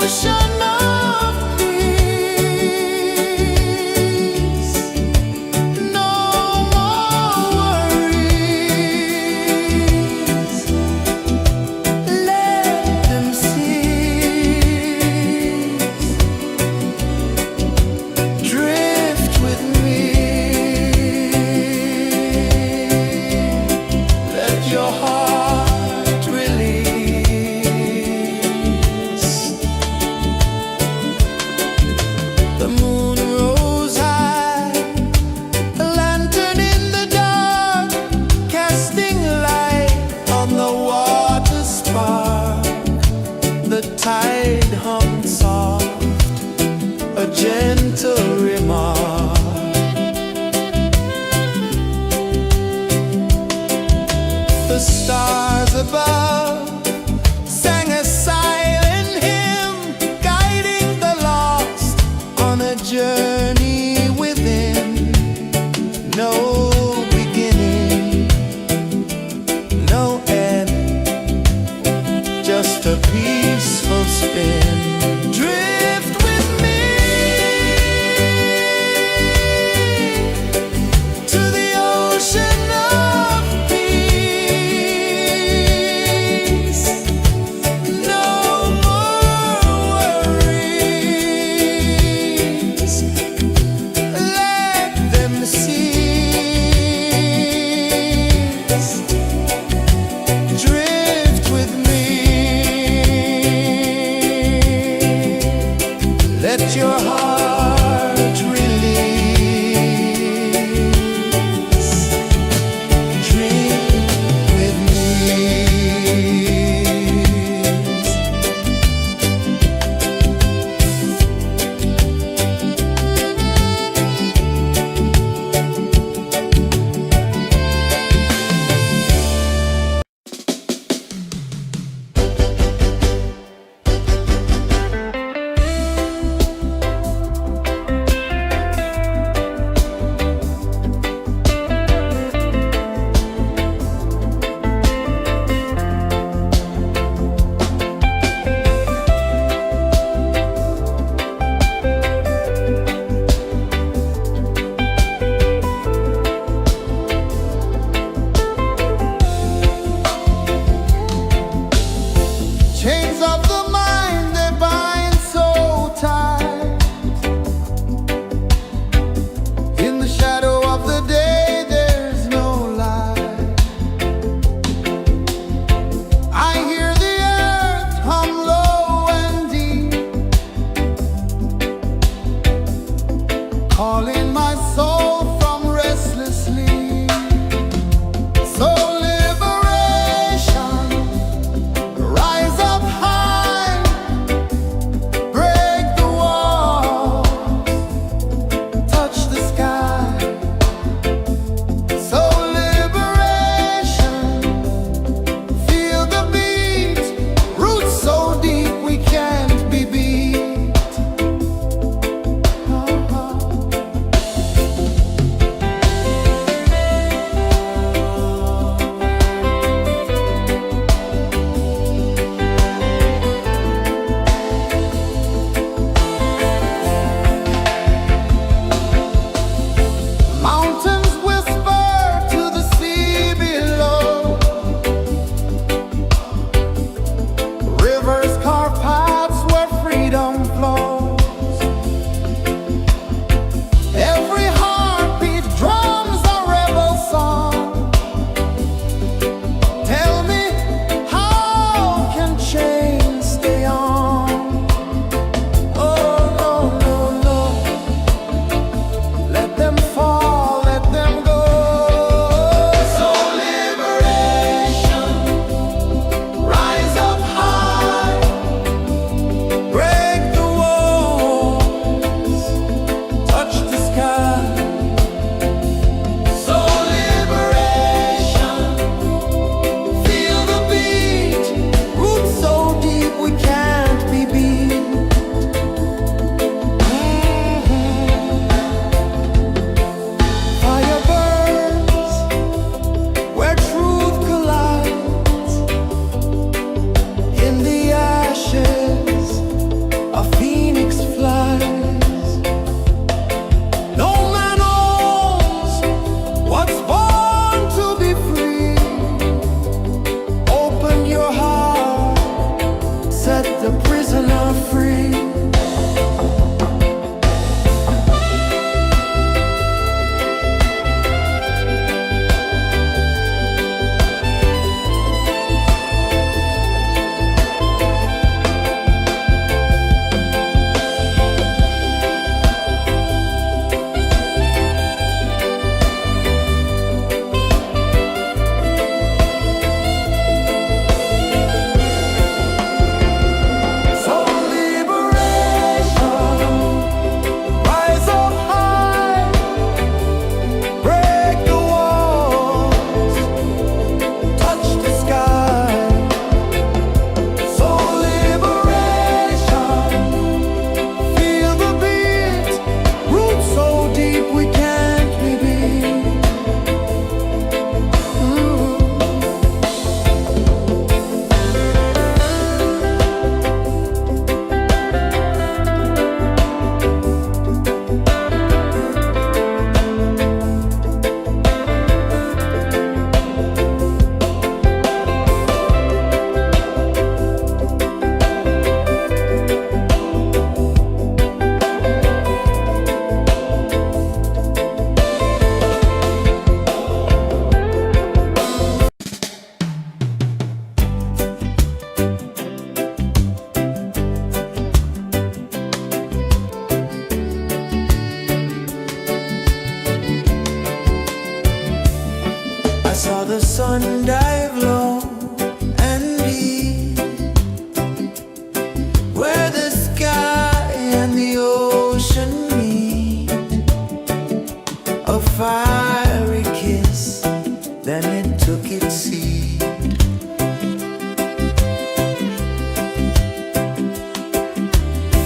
ocean of peace. No more worries. Let them cease. Drift with me. Let your heart release. The moon rose high, a lantern in the dark, casting light on the water spark. The tide hummed soft, a gentle remark. The stars above sang a silent hymn, guiding the lost on a journey within. No beginning, no end, just a peaceful spin. Drift with me to the ocean of peace. No more worries. Let them cease. Drift with me. Let your heart release. Dream with me.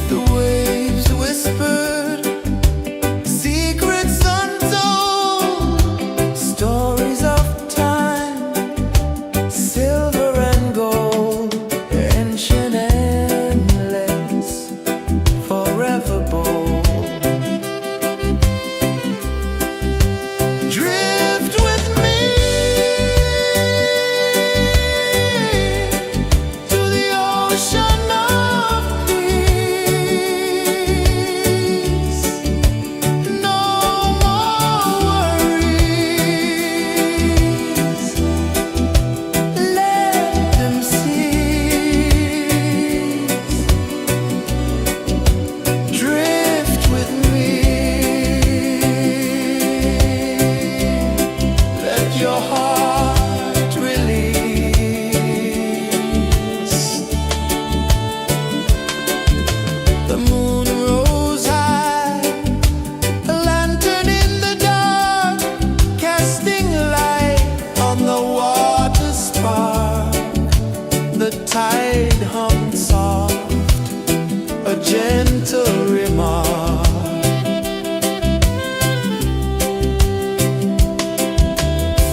The waves whispered secrets untold, stories of time, silver and gold, ancient, endless, forever bold. Drift with me to the ocean of peace. No more worries. Let them cease. Drift with me. Let your heart release. The moon rose high, a lantern in the dark, casting light on the water spark. The tide hummed soft, a gentle remark.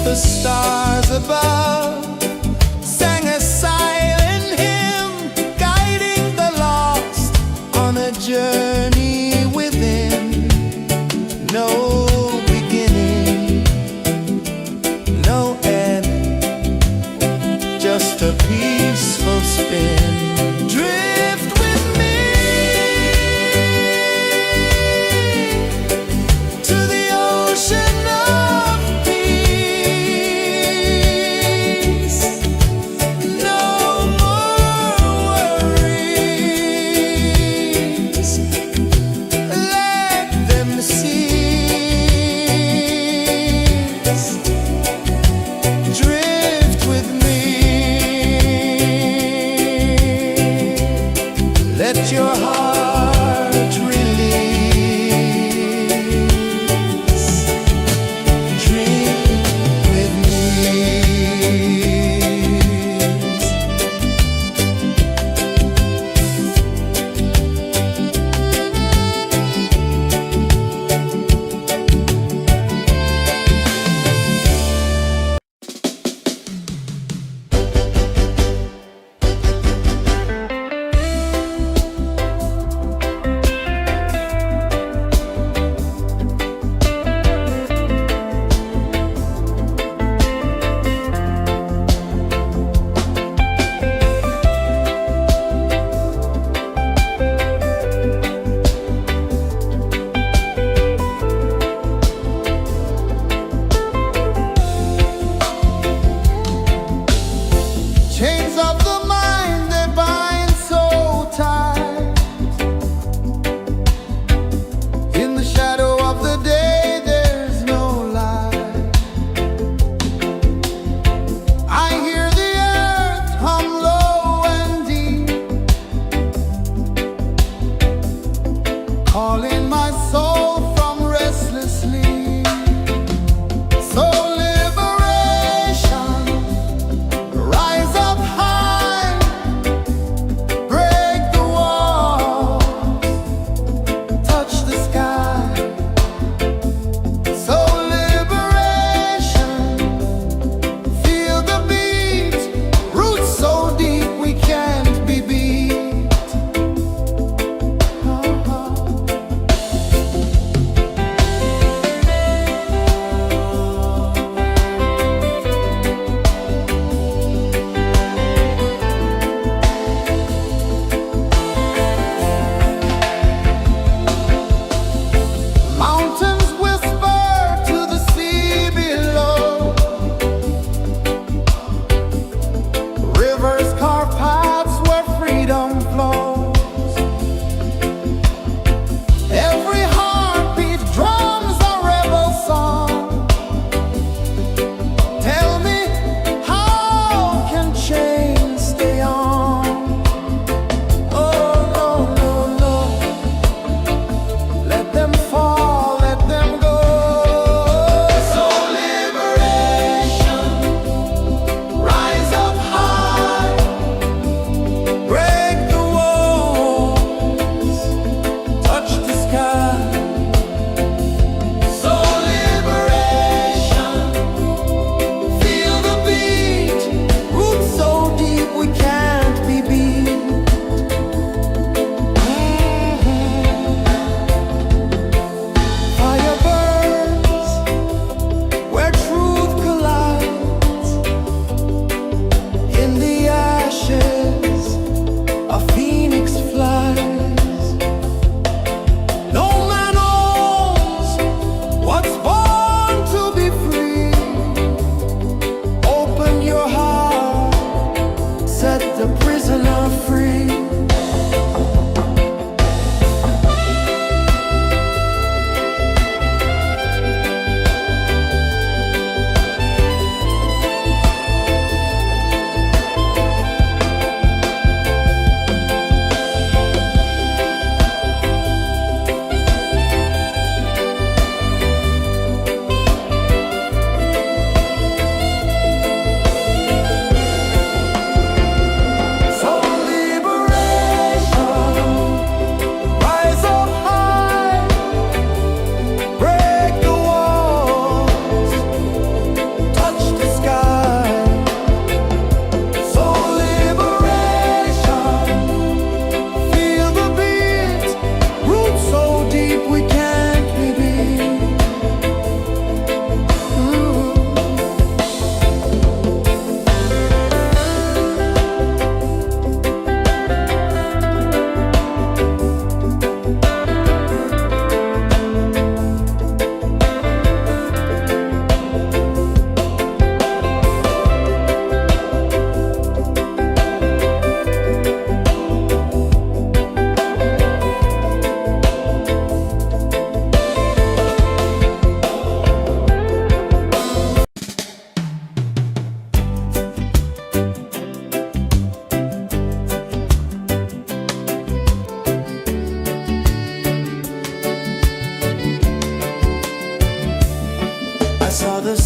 The stars above sang a silent hymn, guiding the lost on a journey within. No beginning, no end, just a peaceful spin. Drift with me to the ocean of peace. No more worries. Let them cease. Drift with me. Let your heart release. Dream with me.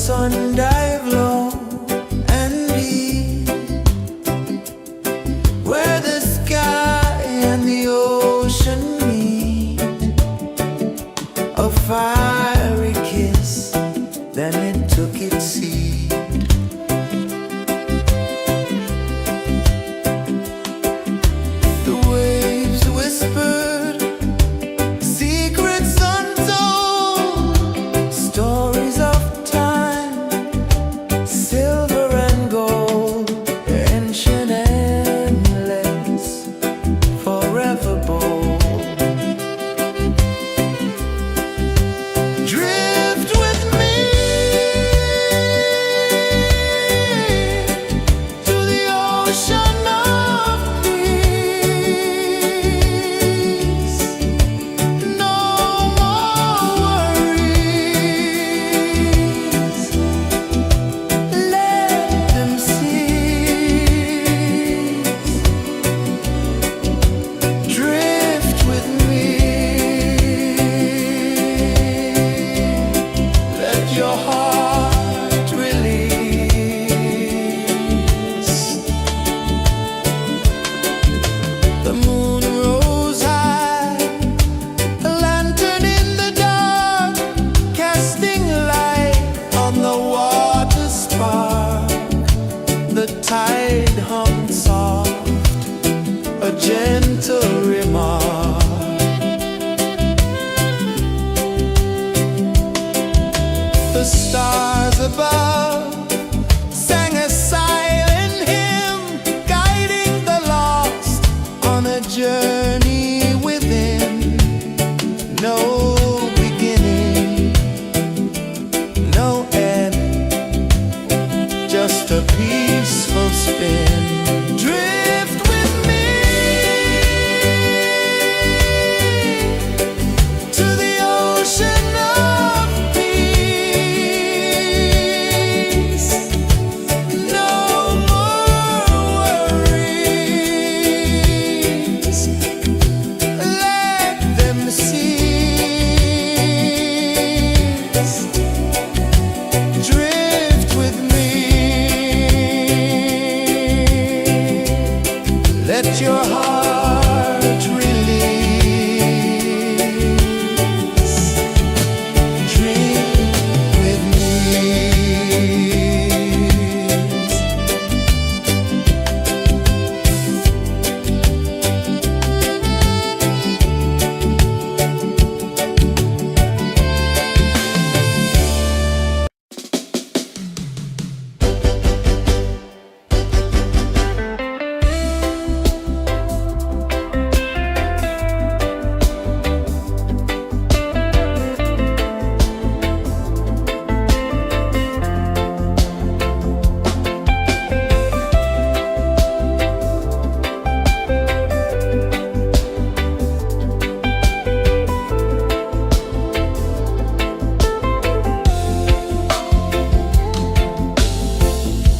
sun dive low and deep, where the sky and the ocean meet, a fiery kiss, then it took its seed. The waves whispered secrets untold, stories of time, silver and gold, ancient, endless, forever bold. Drift with me to the ocean of peace. No more worries. Let them cease. Drift with me. Let your heart release. The moon rose high, a lantern in the dark, casting light on the water spark. The tide hummed soft, a gentle remark. The stars above sang a silent hymn, guiding the lost on a journey within. No beginning, no end, just a peaceful spin. Drift with me to the ocean of peace. No more worries. Let them cease. Drift with me. Let your heart release. Dream with me.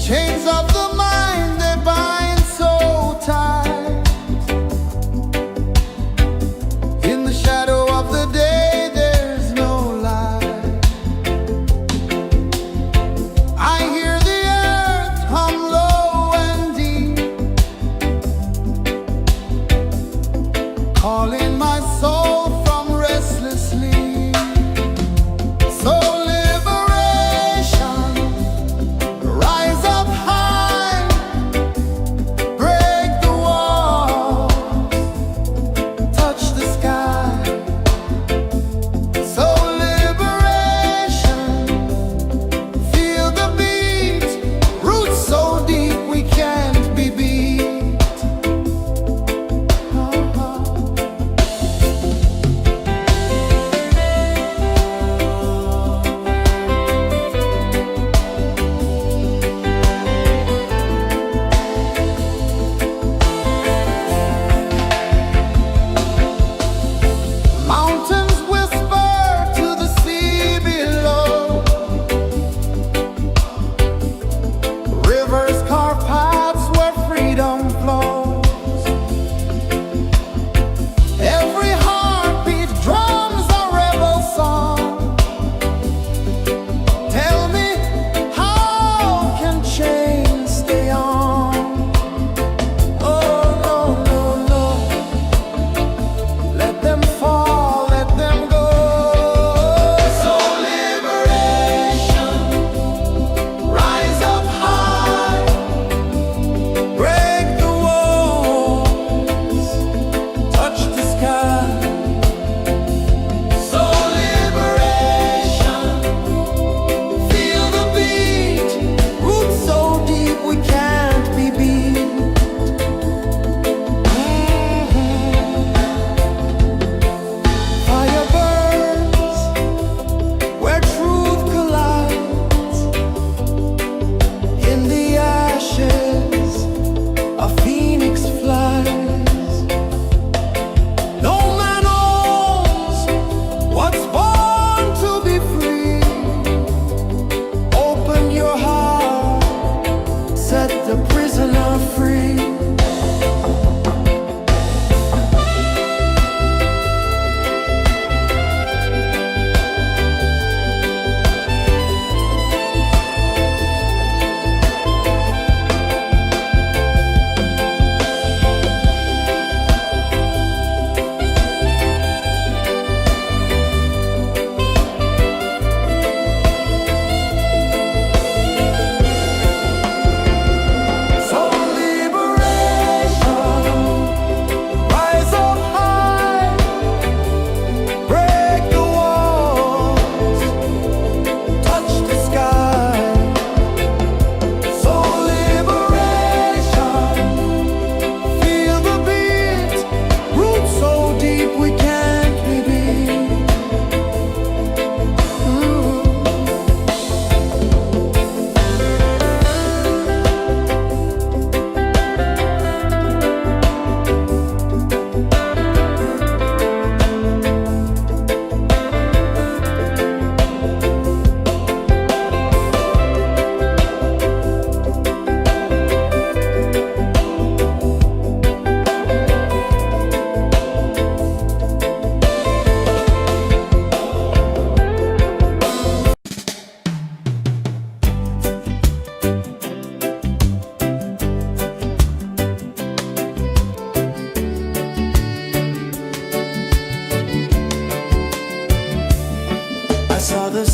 Chains of the mind, they bind so tight. In the shadow of the day, there's no light. I hear the earth hum low and deep, calling my soul from restless sleep. So liberation, rise up high, break the walls, touch the sky. So liberation, feel the beat, roots so deep we can't be beat.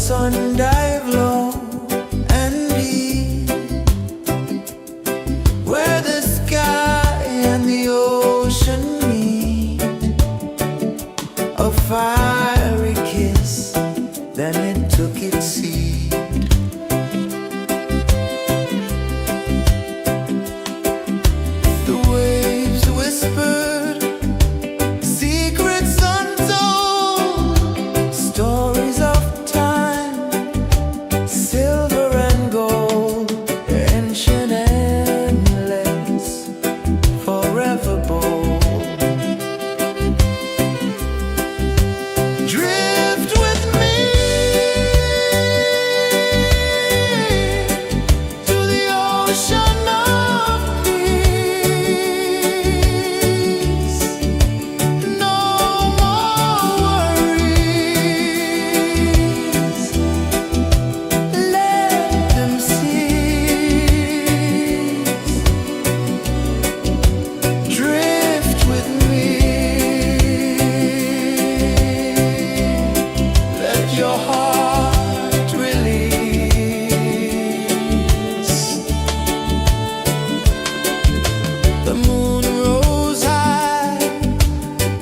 sun dive low and deep, where the sky and the ocean meet. A fiery kiss, then it took its seed. The waves whispered secrets untold, stories of time, silver and gold, ancient, endless, forever bold. Drift with me to the ocean of peace. No more worries, let them cease. Drift with me, let your heart release. The moon rose high,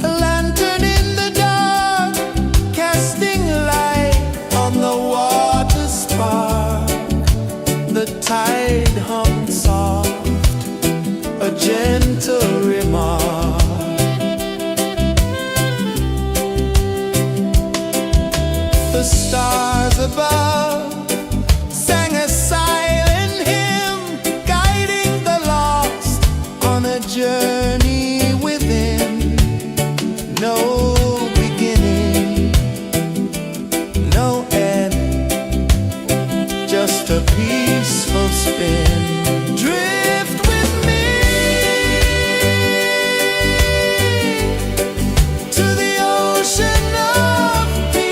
a lantern in the dark, casting light on the water spark. The tide hummed soft, a gentle remark. The stars above sang a silent hymn, guiding the lost on a journey within. No beginning, no end, just a peaceful spin. Drift with me to the ocean of peace.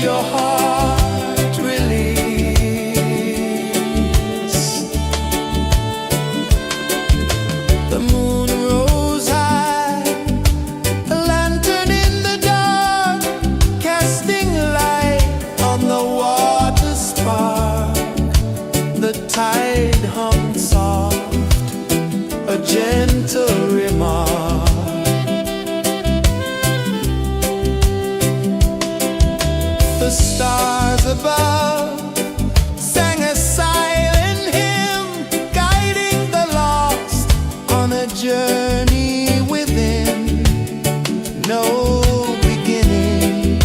your heart release. The moon rose high, a lantern in the dark, casting light on the water spark. The tide hummed soft, a gentle remark. The stars above sang a silent hymn, guiding the lost on a journey within. No beginning,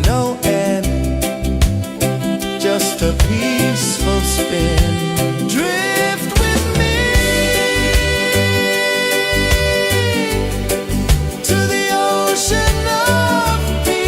no end, just a peaceful spin. Drift with me to the ocean of peace.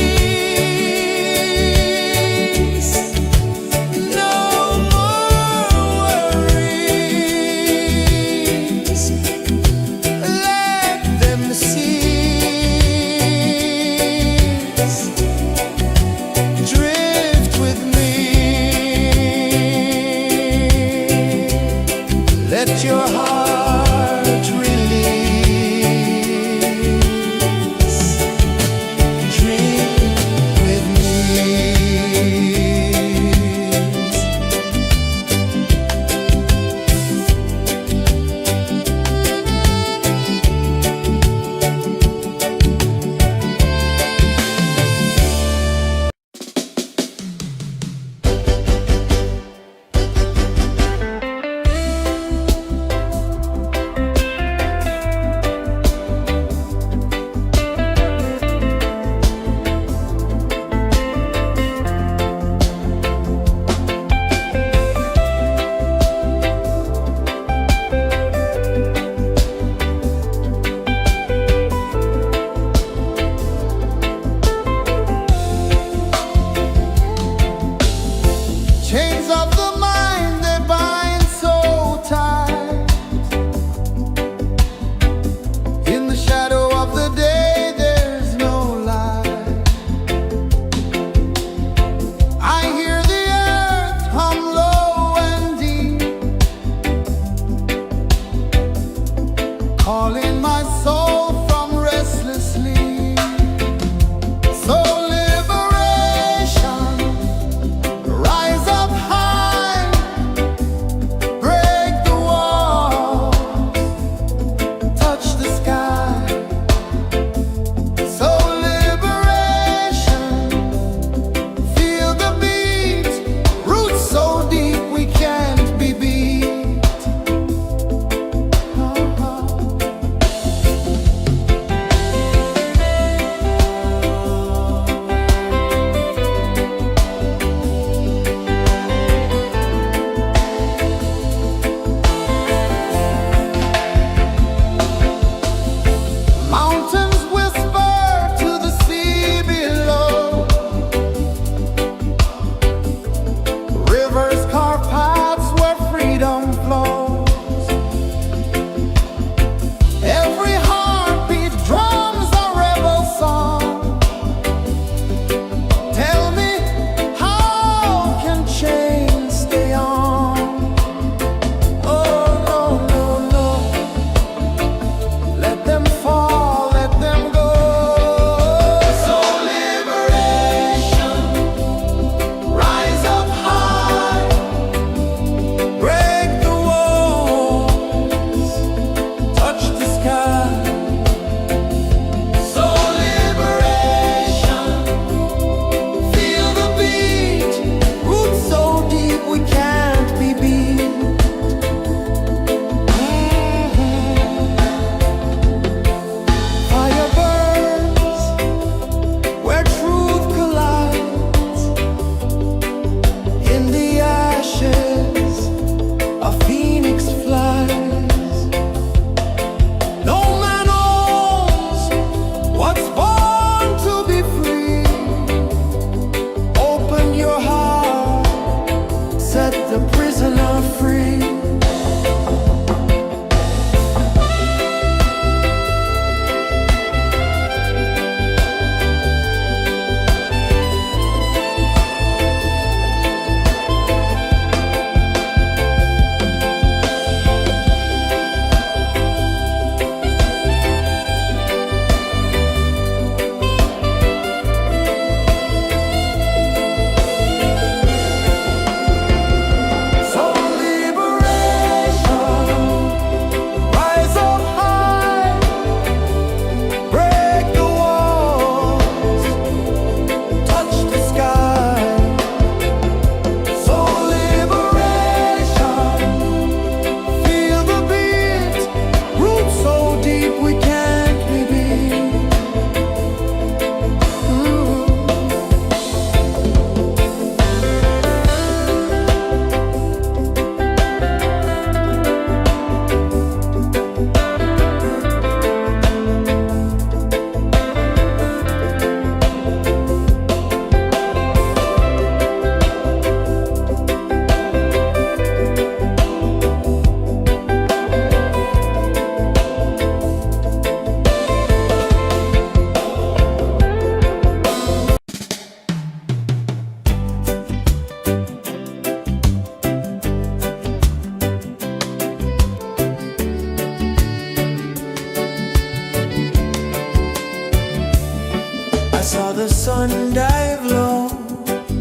sun dive low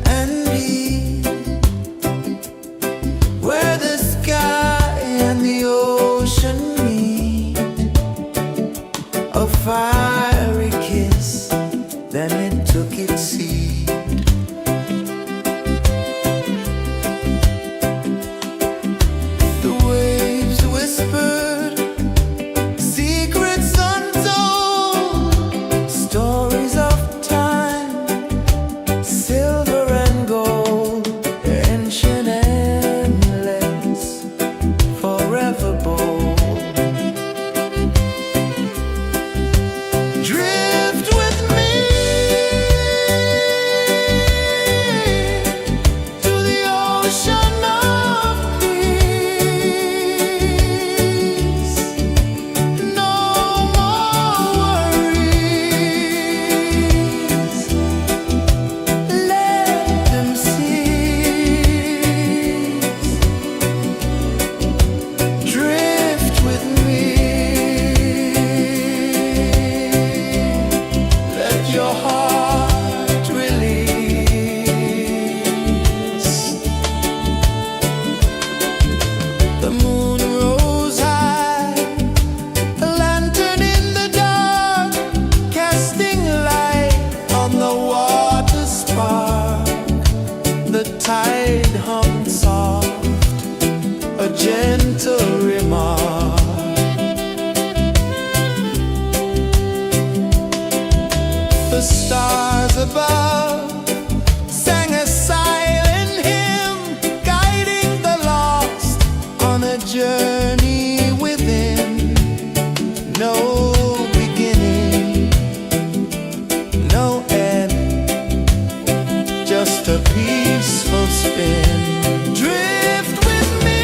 and deep, where the sky and the ocean meet. A fiery kiss, then it took its seat. The waves whispered secrets untold, stories of time, silver and gold, ancient, endless, forever bold. Drift with me to the ocean of peace. No more worries, let them cease. Drift with me, let your heart release. The moon rose high, a lantern in the dark, casting light on the water spark. The tide hummed soft, a gentle remark. The stars above sang a silent hymn, guiding the lost on a journey within. No beginning, no end, just a peaceful spin. Drift with me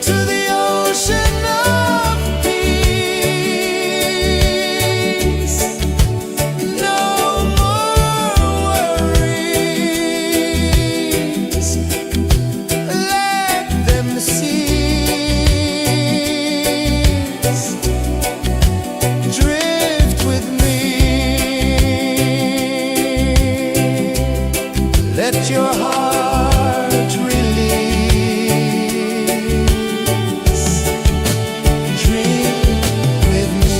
to the ocean of peace. No more worries, let them cease. Drift with me, let your heart release. Dream with me.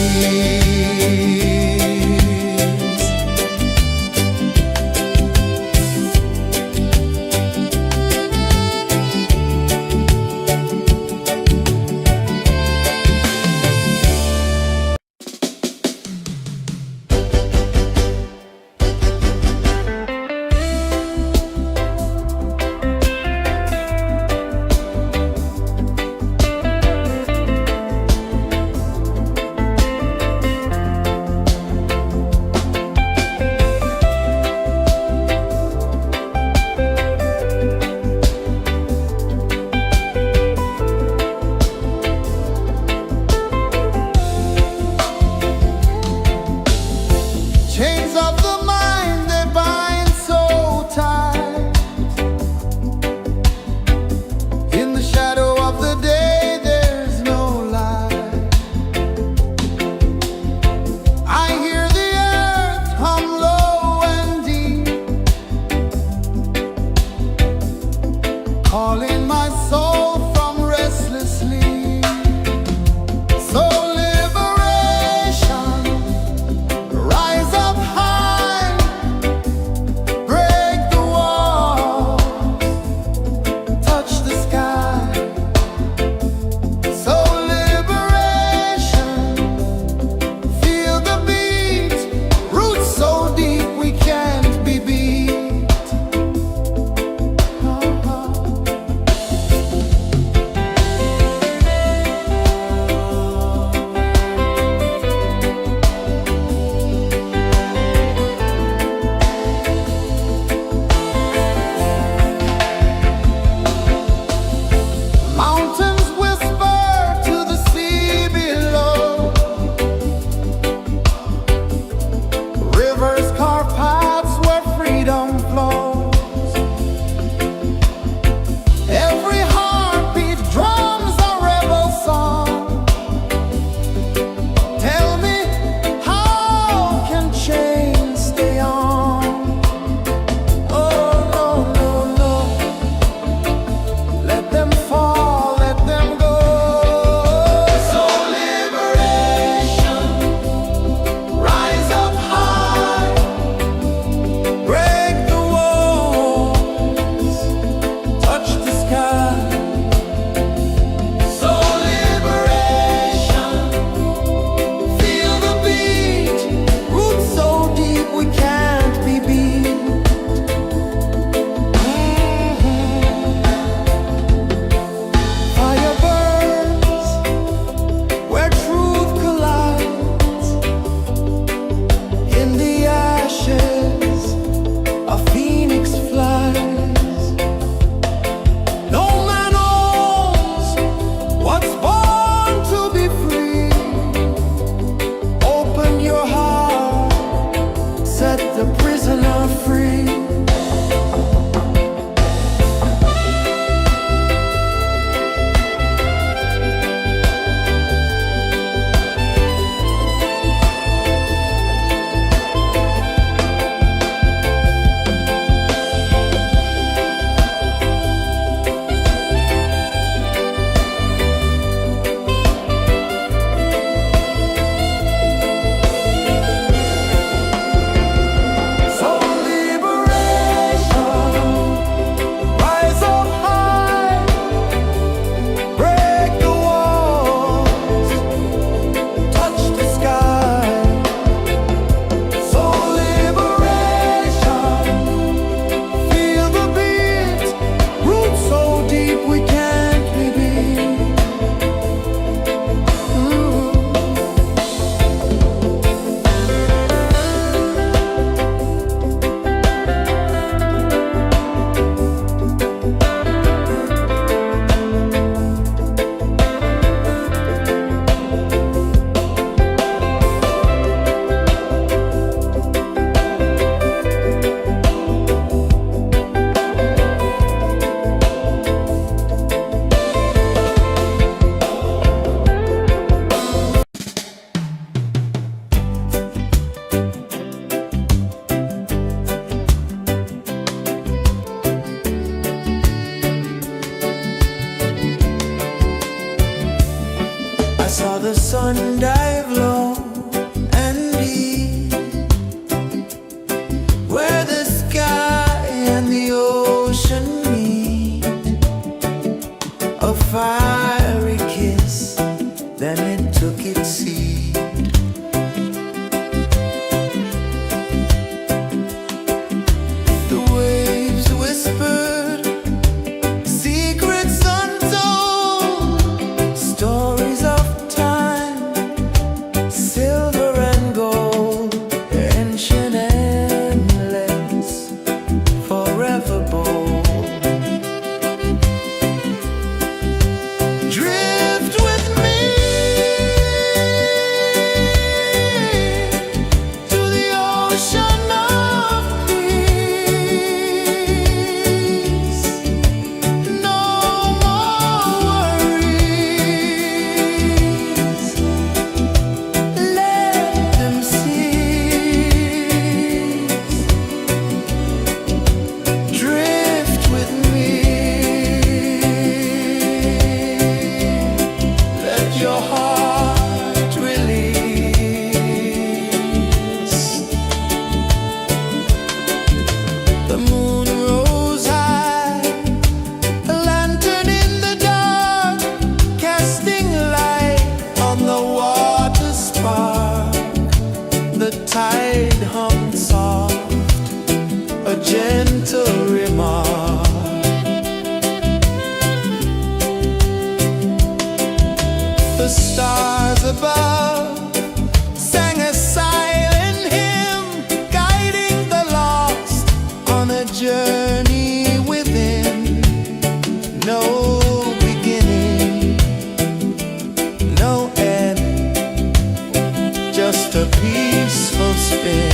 just a peaceful spin.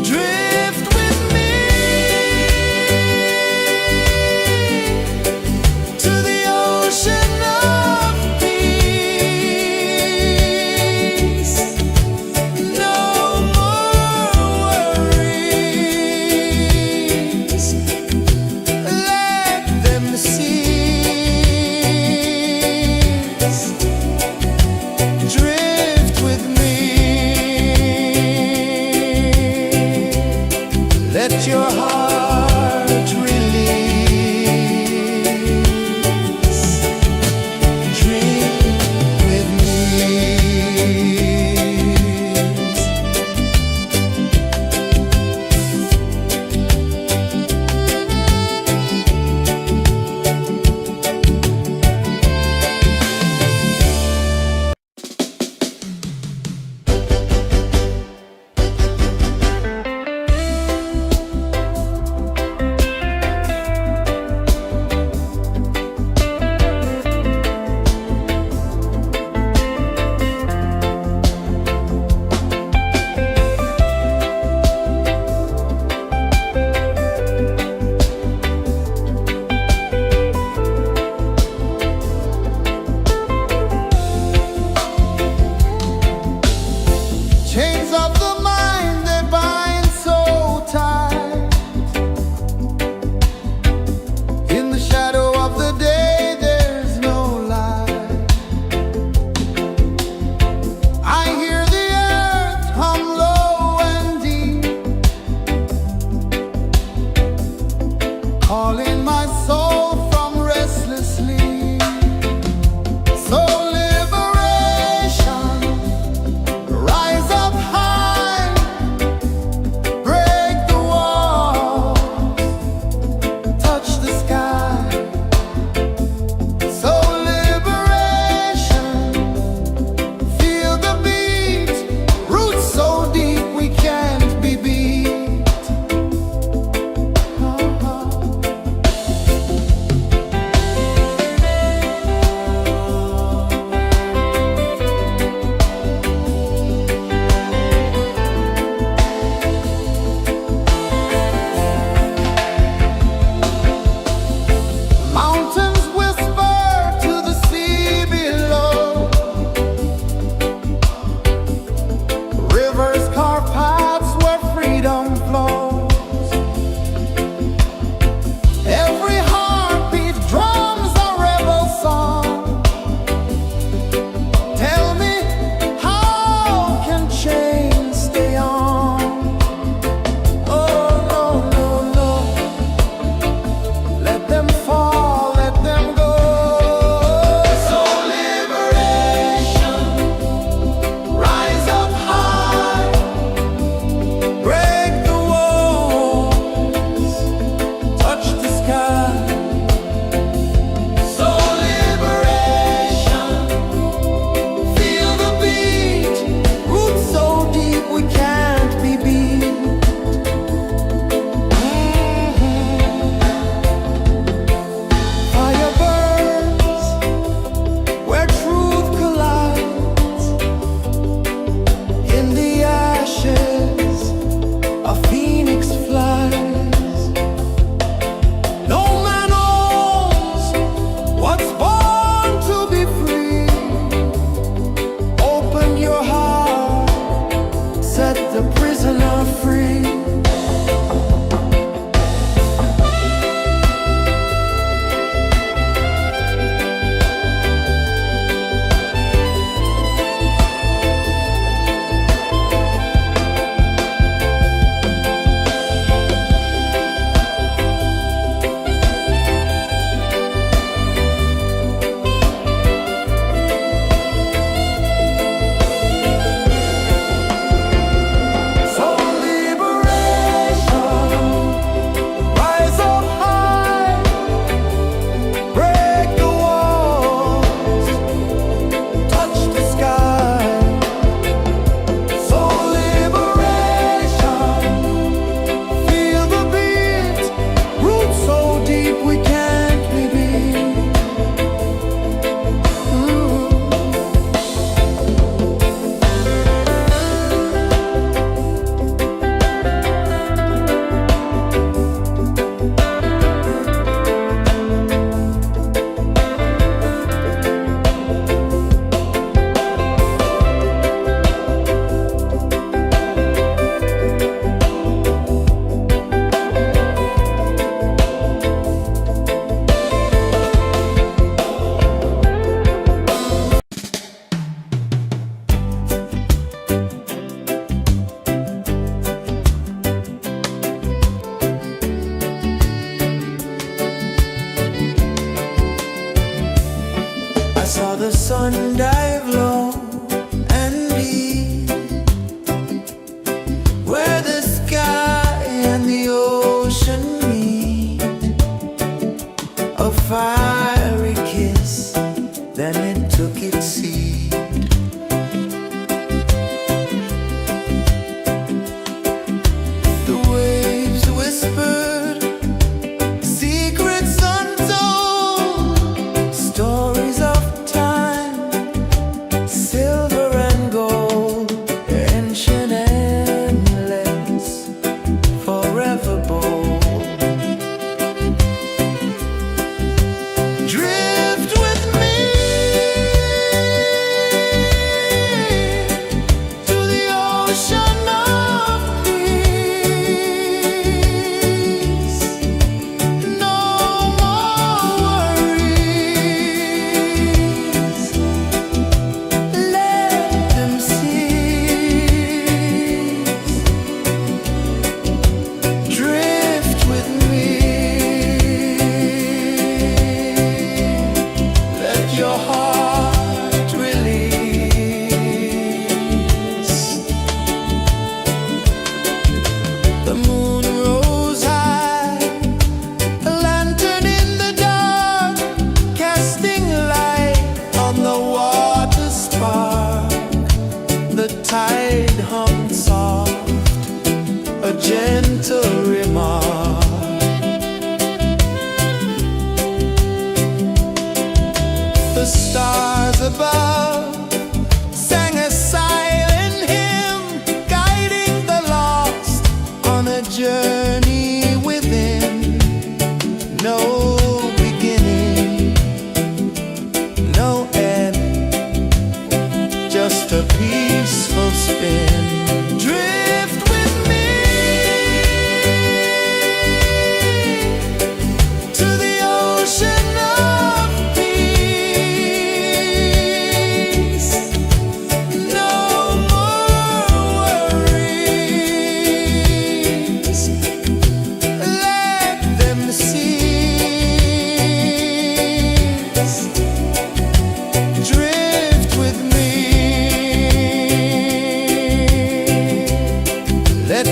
Drift with me to the ocean of peace. No more worries, let them cease. Drift with me. Let your heart release. Dream with me.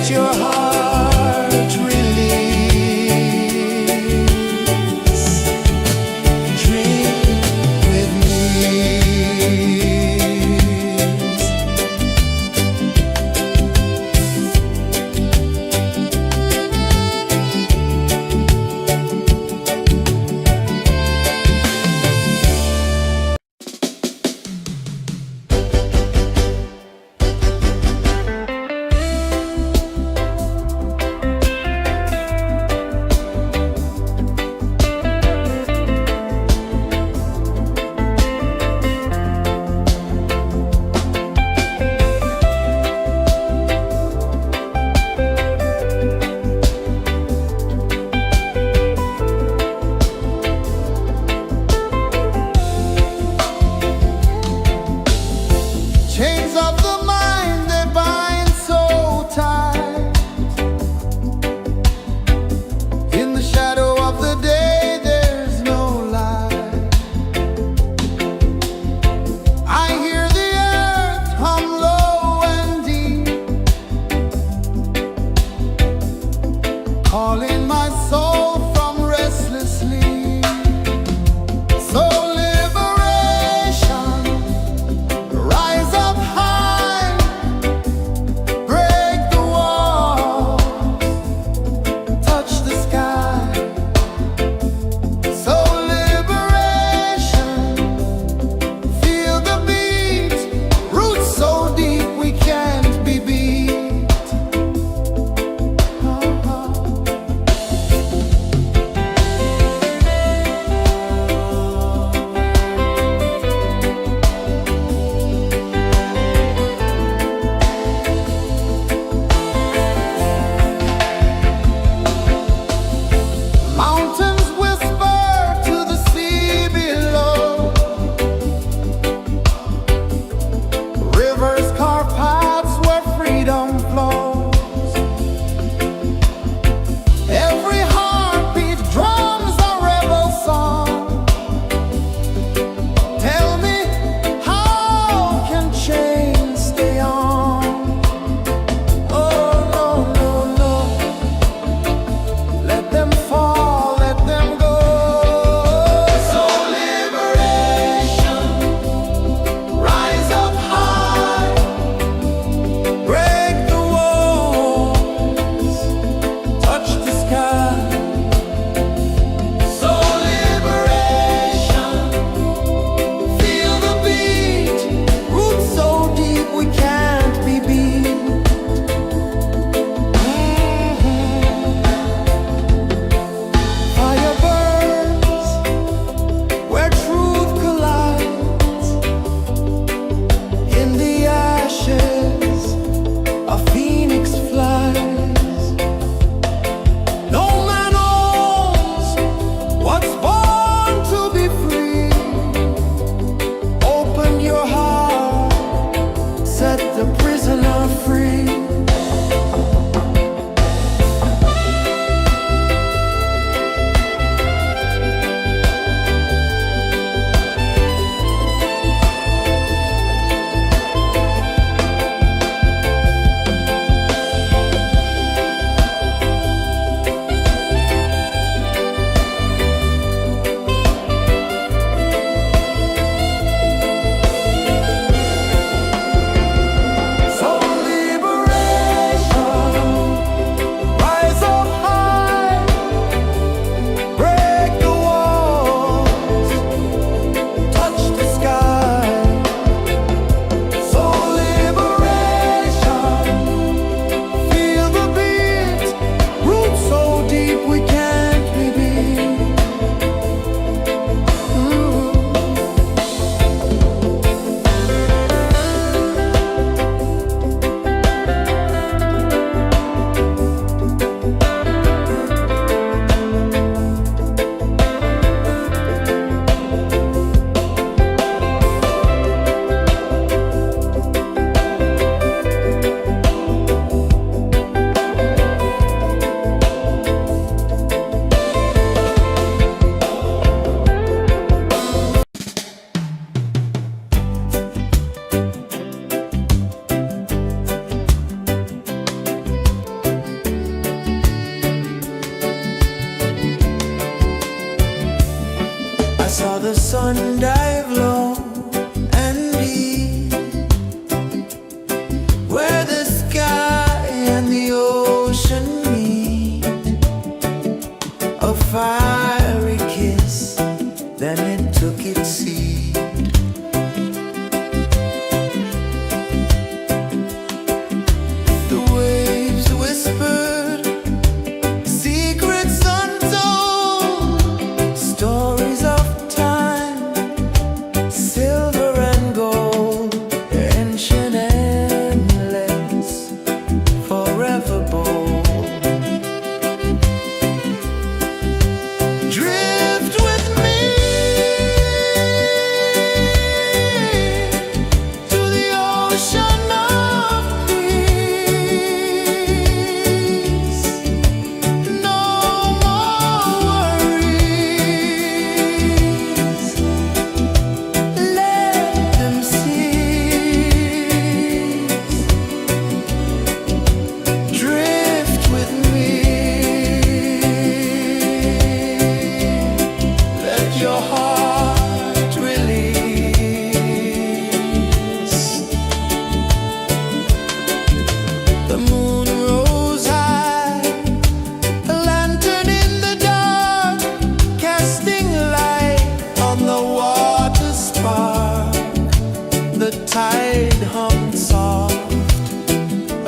let your heart release. Dream with me.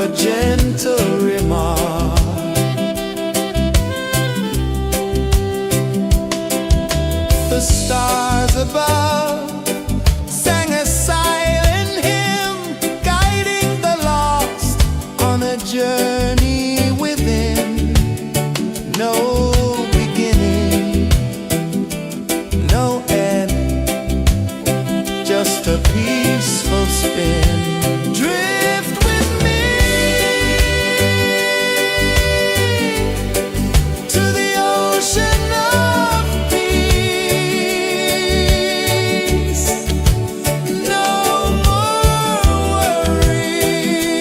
a gentle remark. The stars above sang a silent hymn, guiding the lost on a journey within. No beginning, no end, just a peaceful spin. Drift with me to the ocean of peace. No more worries,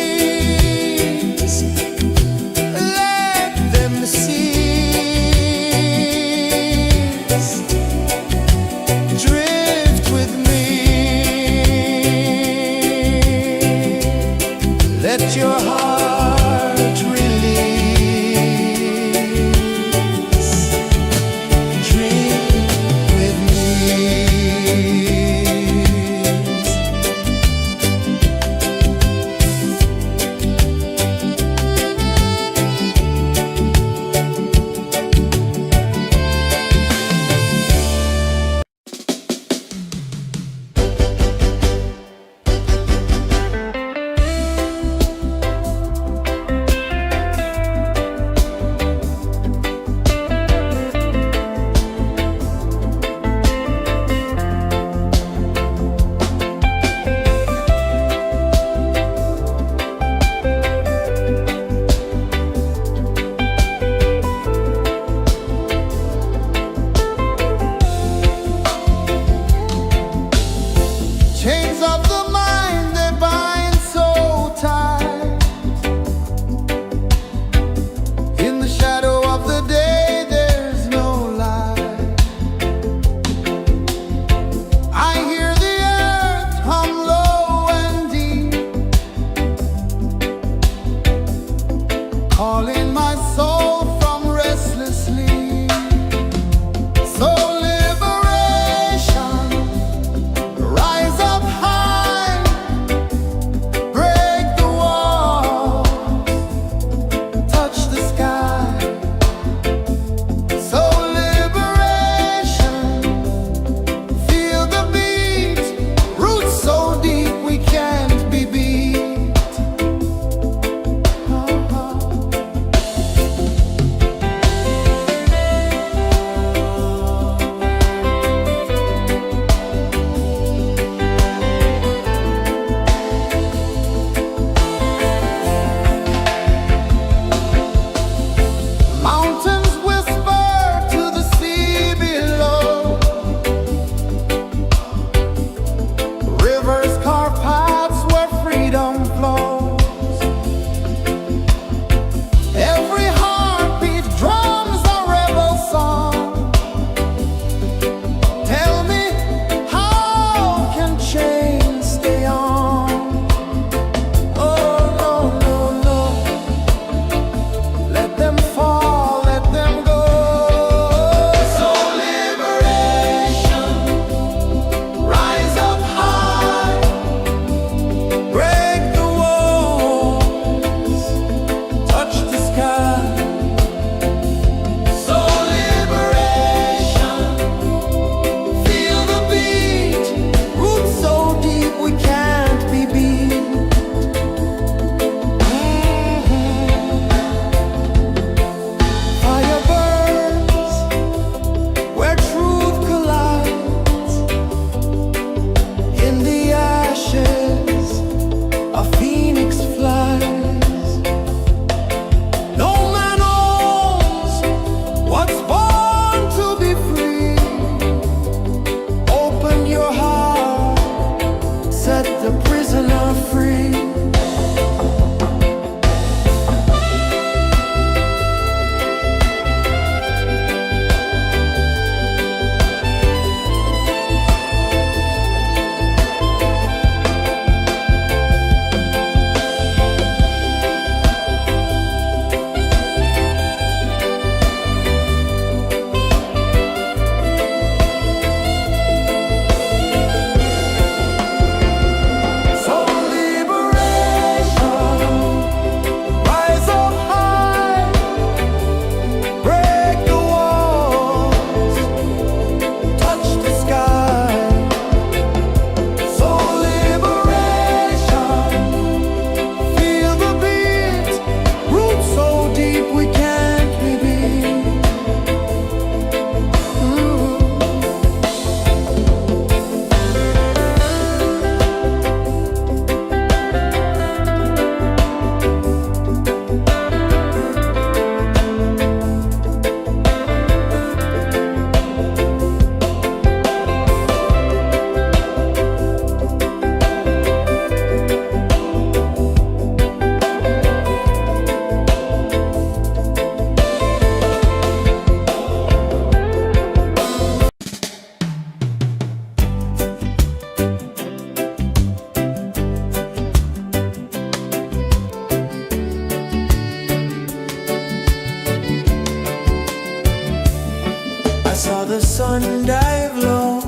the sun dive low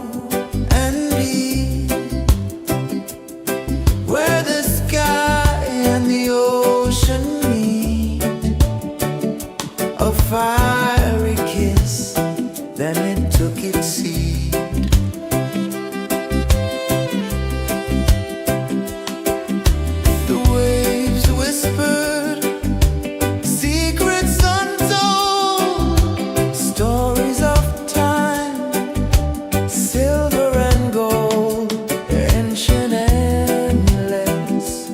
and deep, where the sky and the ocean meet. A fiery kiss, then it took its seed. The waves whispered secrets untold, stories of time, silver and gold, ancient, endless,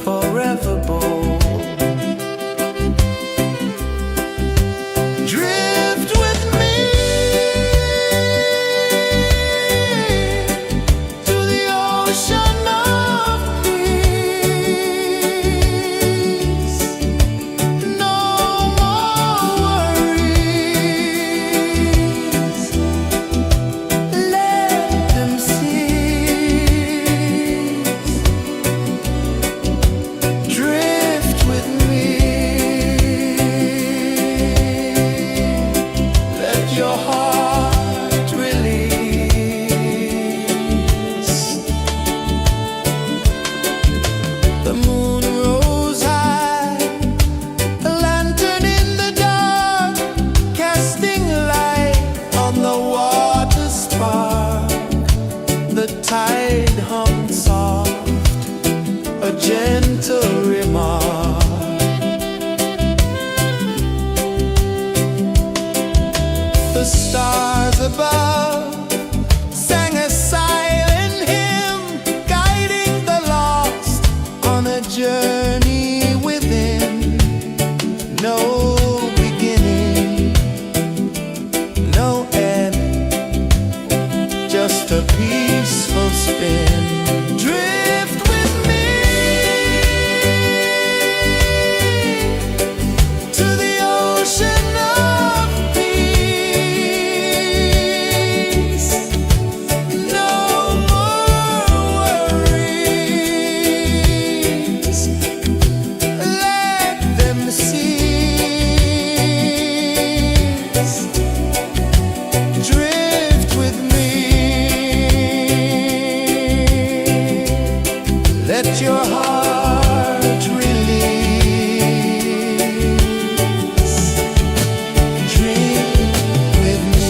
forever bold. Drift with me to the ocean of peace. No more worries, let them cease. Drift with me, let your heart release. The moon rose high, a lantern in the dark, casting light on the water spark. The tide hummed soft, a gentle remark. The stars above sang a silent hymn, guiding the lost on a journey within. No beginning, no end, just a peaceful spin. Drift with me to the ocean of peace. No more worries, let them cease. Drift with me, let your heart release. Dream with me.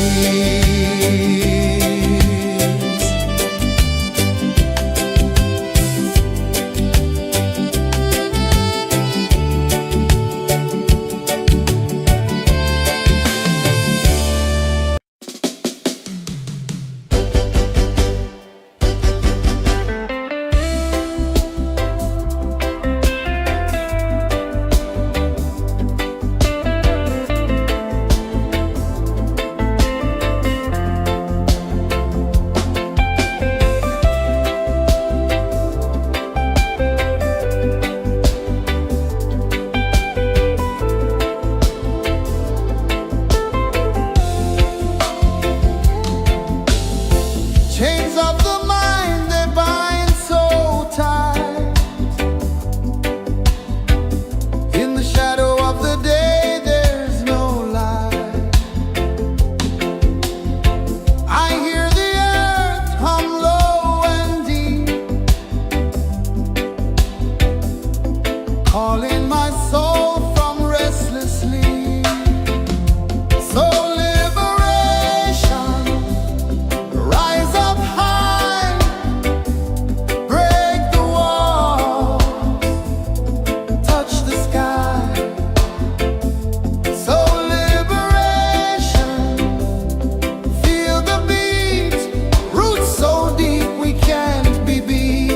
Chains of the mind, they bind so tight. In the shadow of the day, there's no light. I hear the earth hum low and deep, calling my soul from restless sleep. So liberation, rise up high, break the walls, touch the sky. So liberation, feel the beat, roots so deep we can't be beat.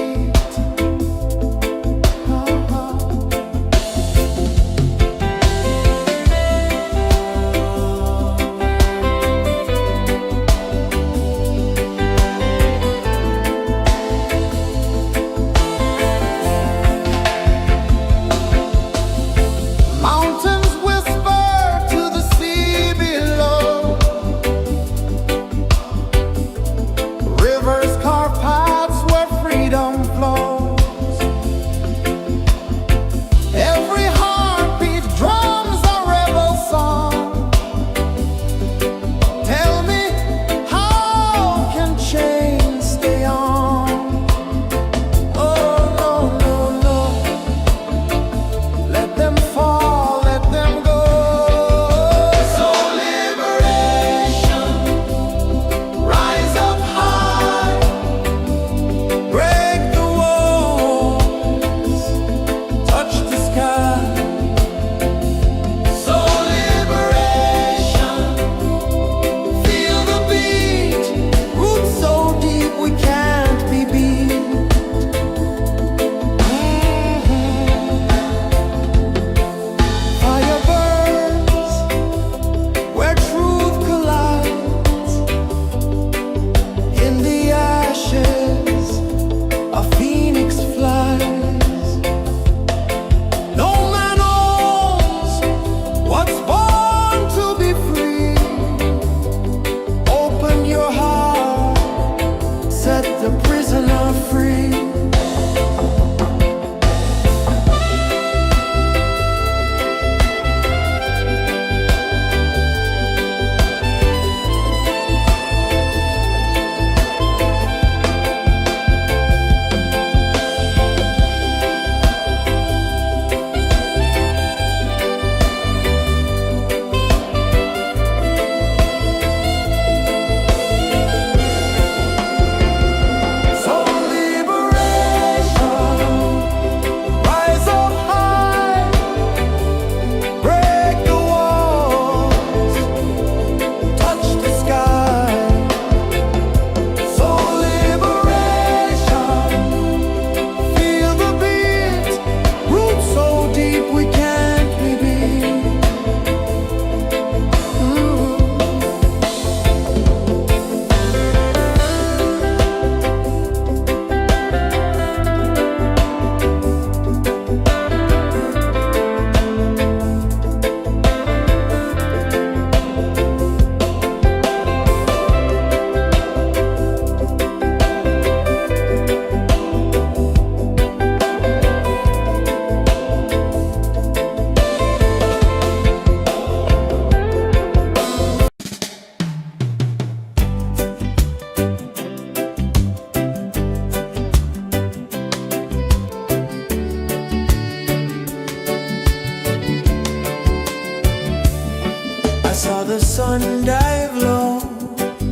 the sun dive low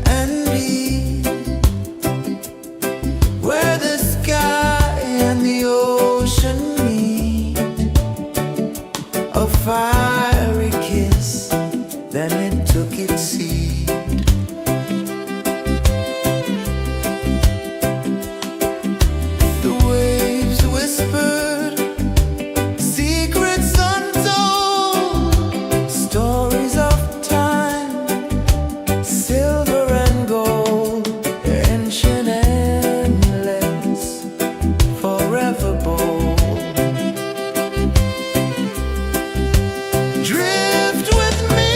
and deep, where the sky and the ocean meet, a fiery kiss, then it took its seed. The waves whispered secrets untold, stories of time, silver and gold, ancient, endless, forever bold. Drift with me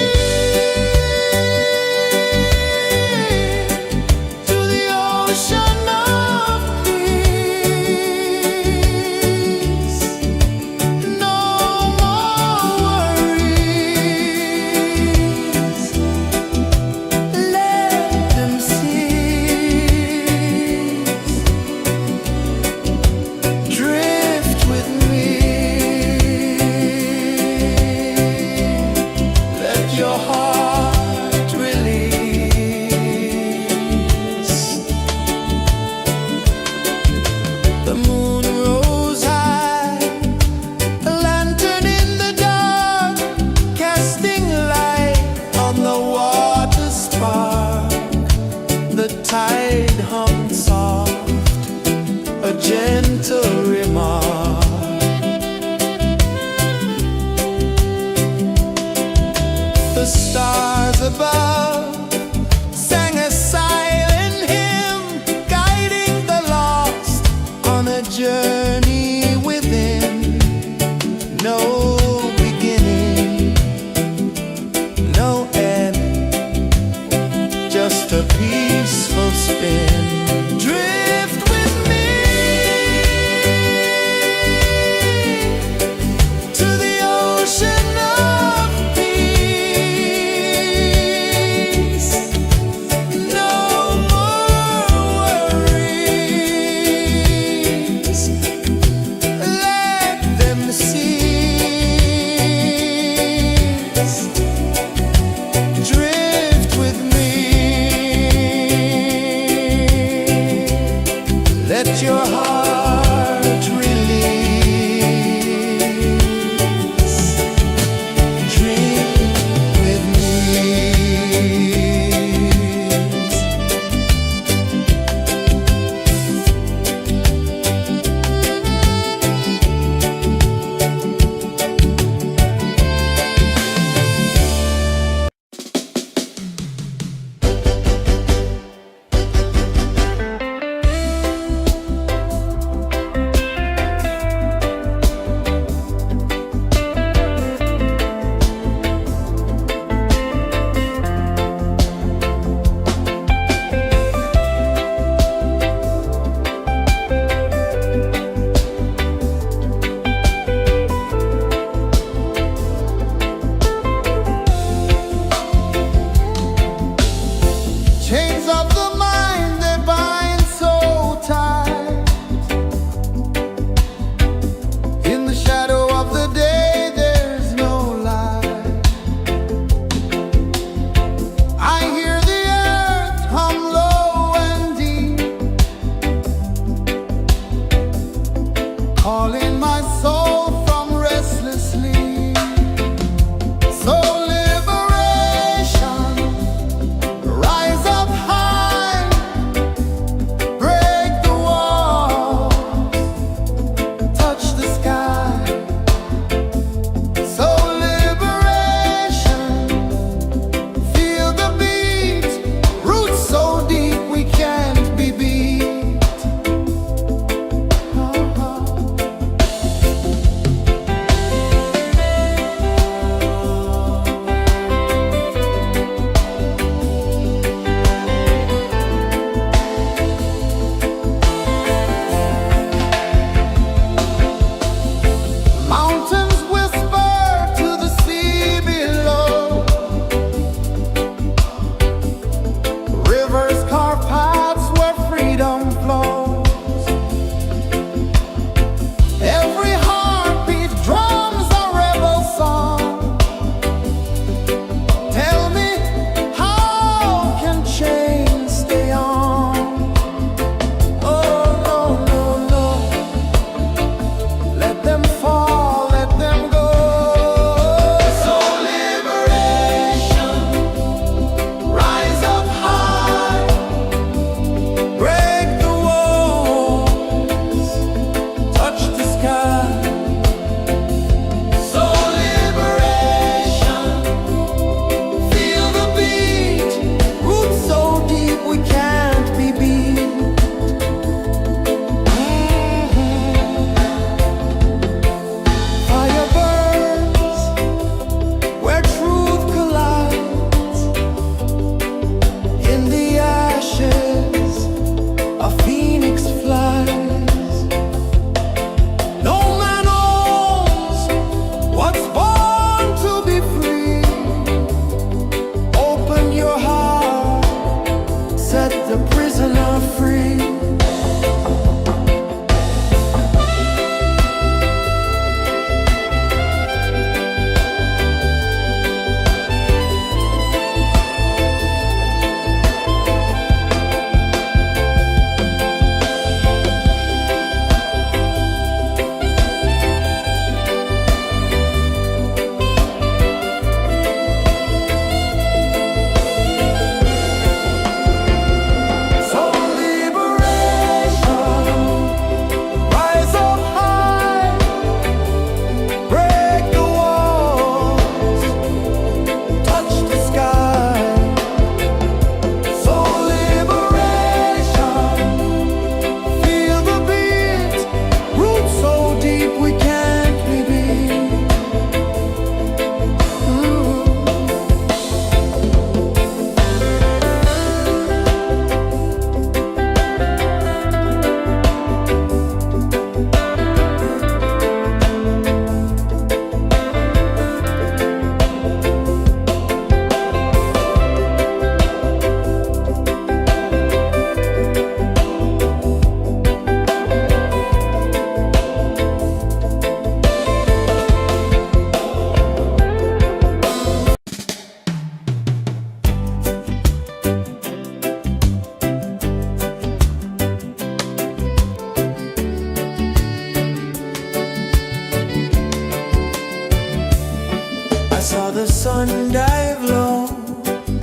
I saw the sun dive low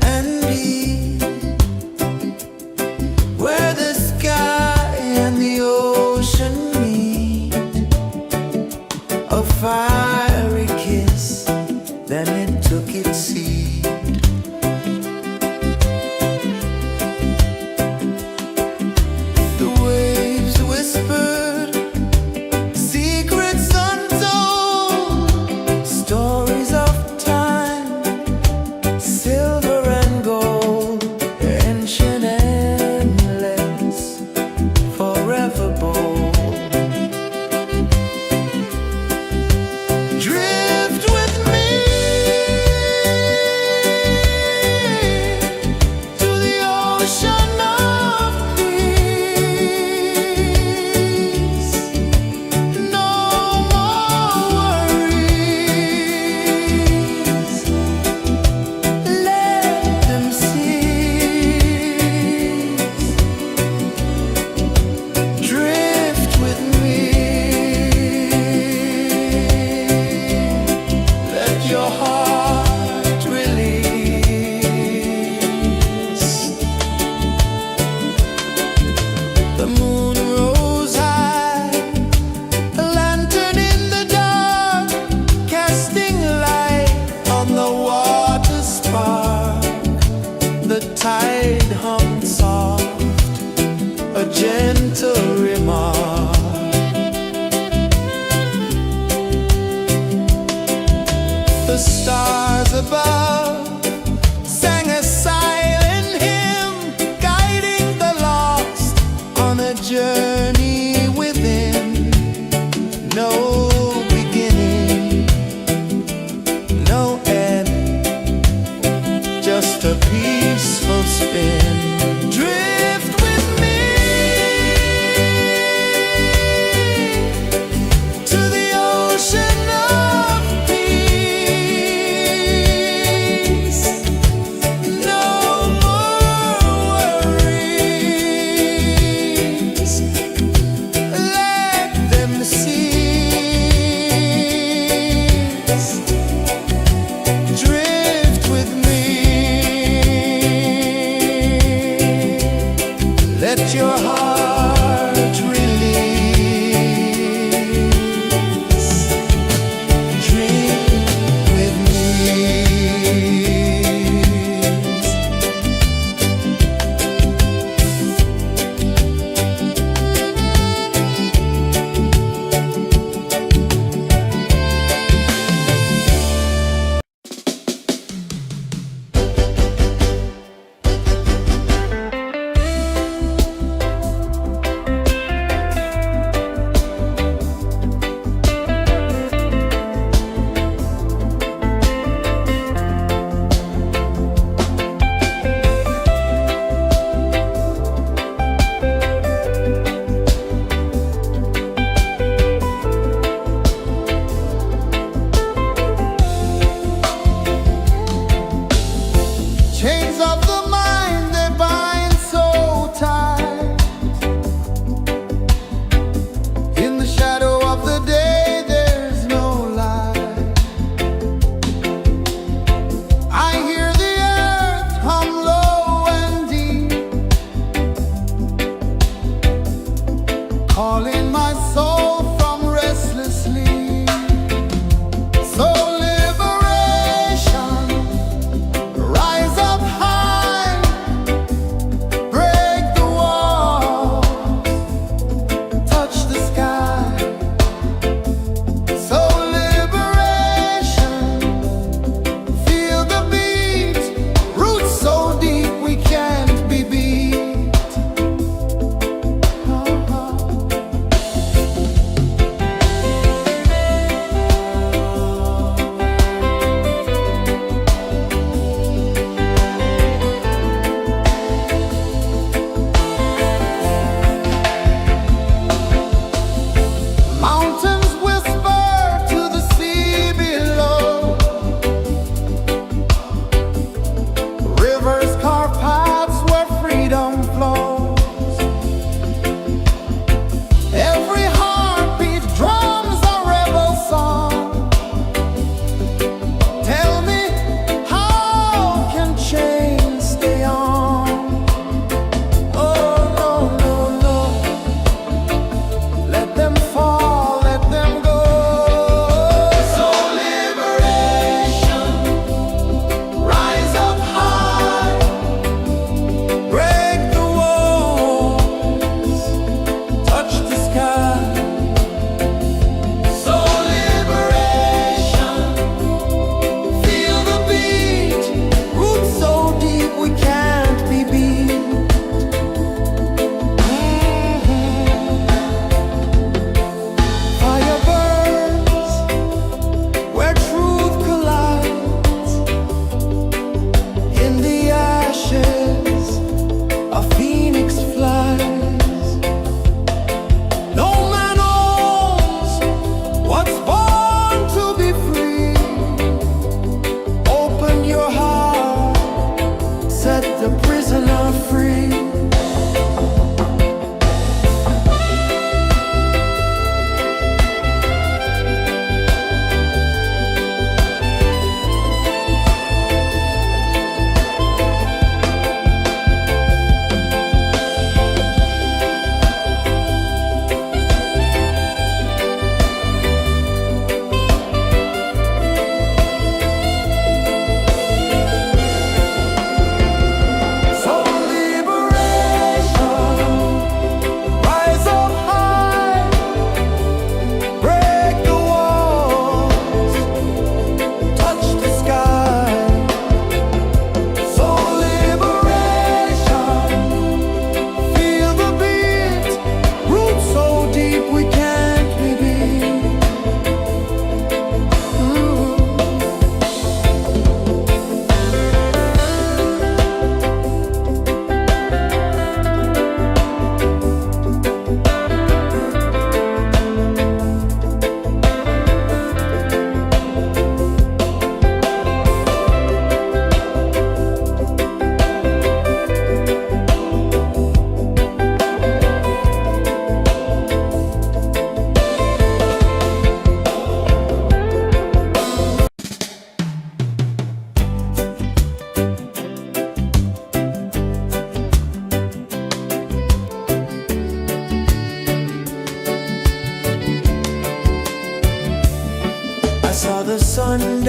and deep, where the sky and the ocean meet. A fiery kiss, then it took its seat. The waves whispered secrets untold, stories of time, silver and gold, ancient, endless, forever bold. Drift with me to the ocean of peace. No more worries, let them cease. Drift with me, let your heart release. The moon rose high, a lantern in the dark, casting light on the water spark. The tide hummed soft, a gentle remark. The stars above sang a silent hymn, guiding the lost on a journey within. No beginning, no end, just a peaceful spin. Drift with me to the ocean of peace. No more worries, let them cease. Drift with me.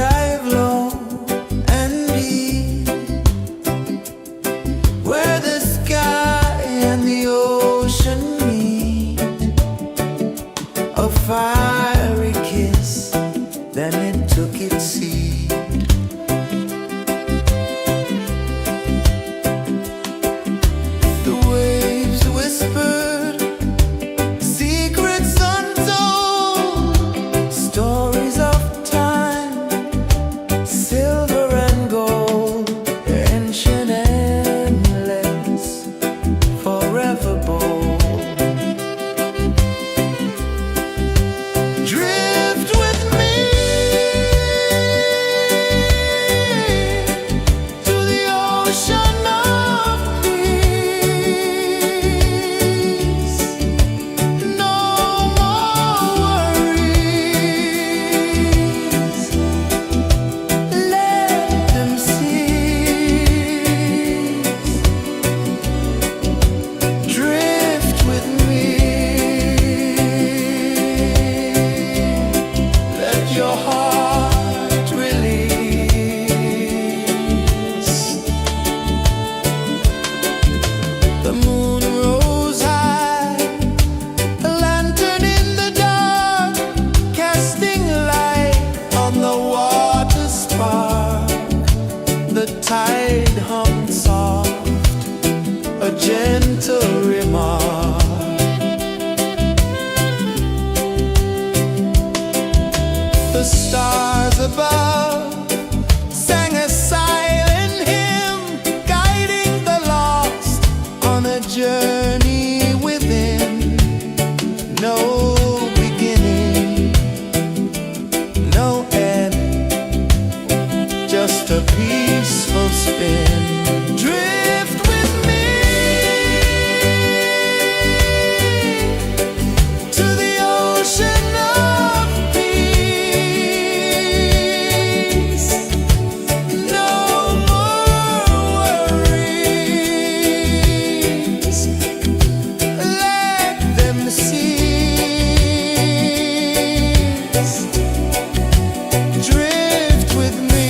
dive low and deep, where the sky and the ocean meet. A fiery kiss, then it took its seed. The waves whispered secrets untold, stories of time, silver and gold, ancient, endless, forever bold. Drift with me to the ocean of peace. No more worries, let them cease. Drift with me, let your heart release. The moon rose high, a lantern in the dark, casting light on the water spark. The tide hummed soft, a gentle remark. The stars above sang a silent hymn, guiding the lost on a journey within. No beginning, no end, just a peaceful spin. Drift with me to the ocean of peace. No more worries, let them cease. Drift with me.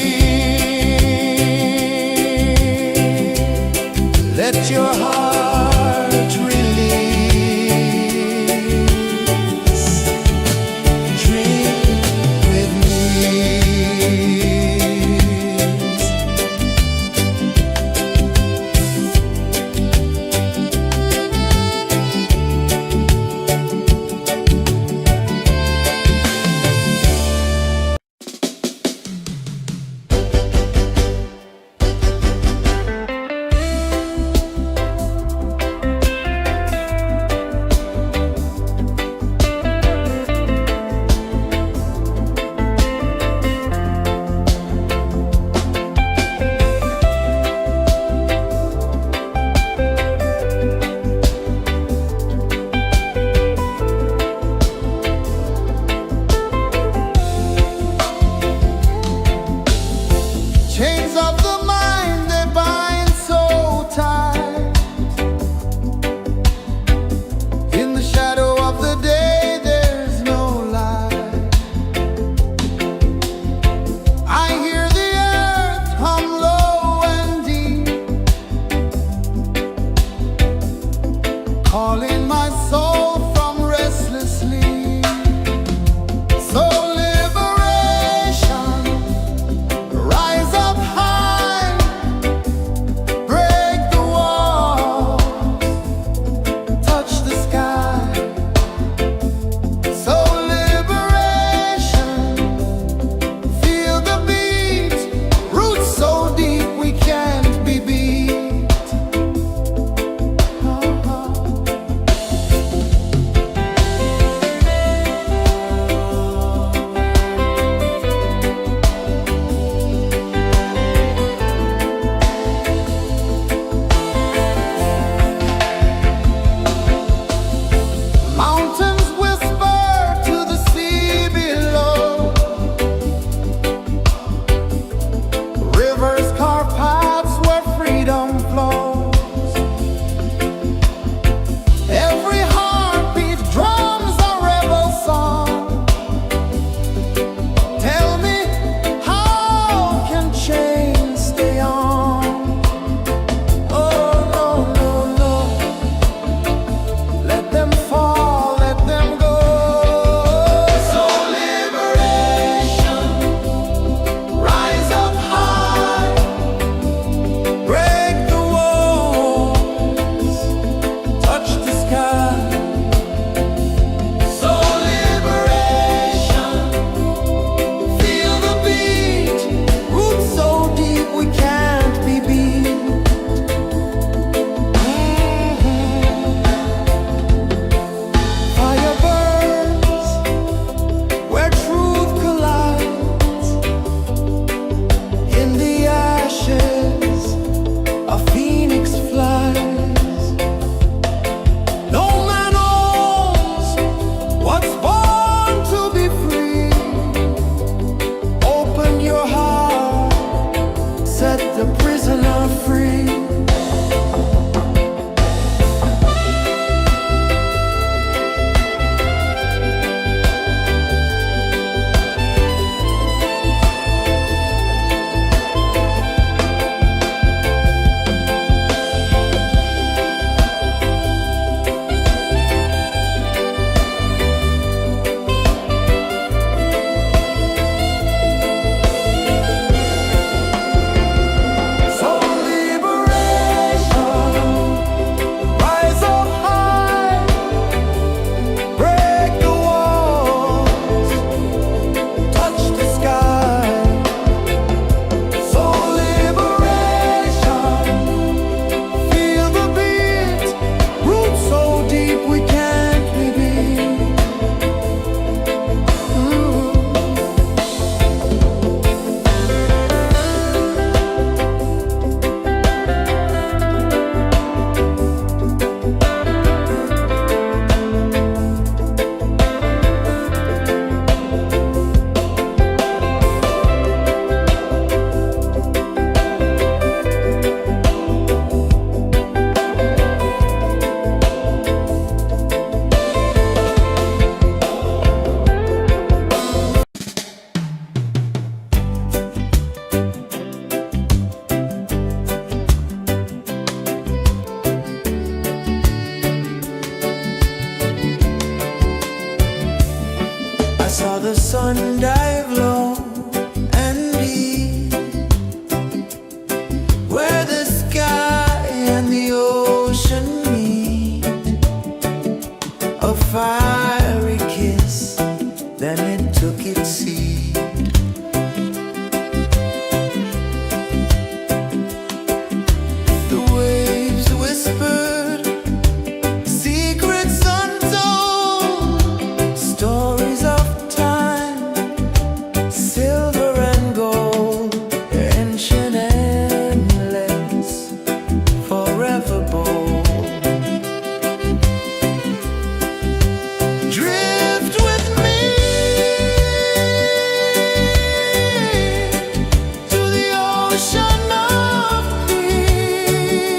ocean of peace.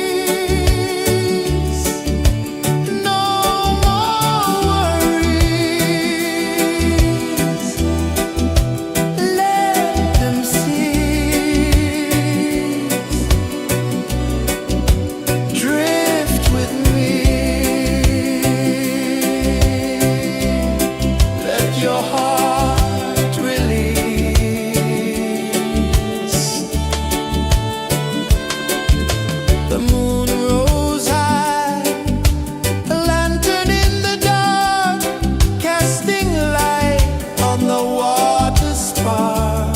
No more worries. Let them cease. Drift with me. Let your heart release. The moon rose high, a lantern in the dark, casting light on the water spark.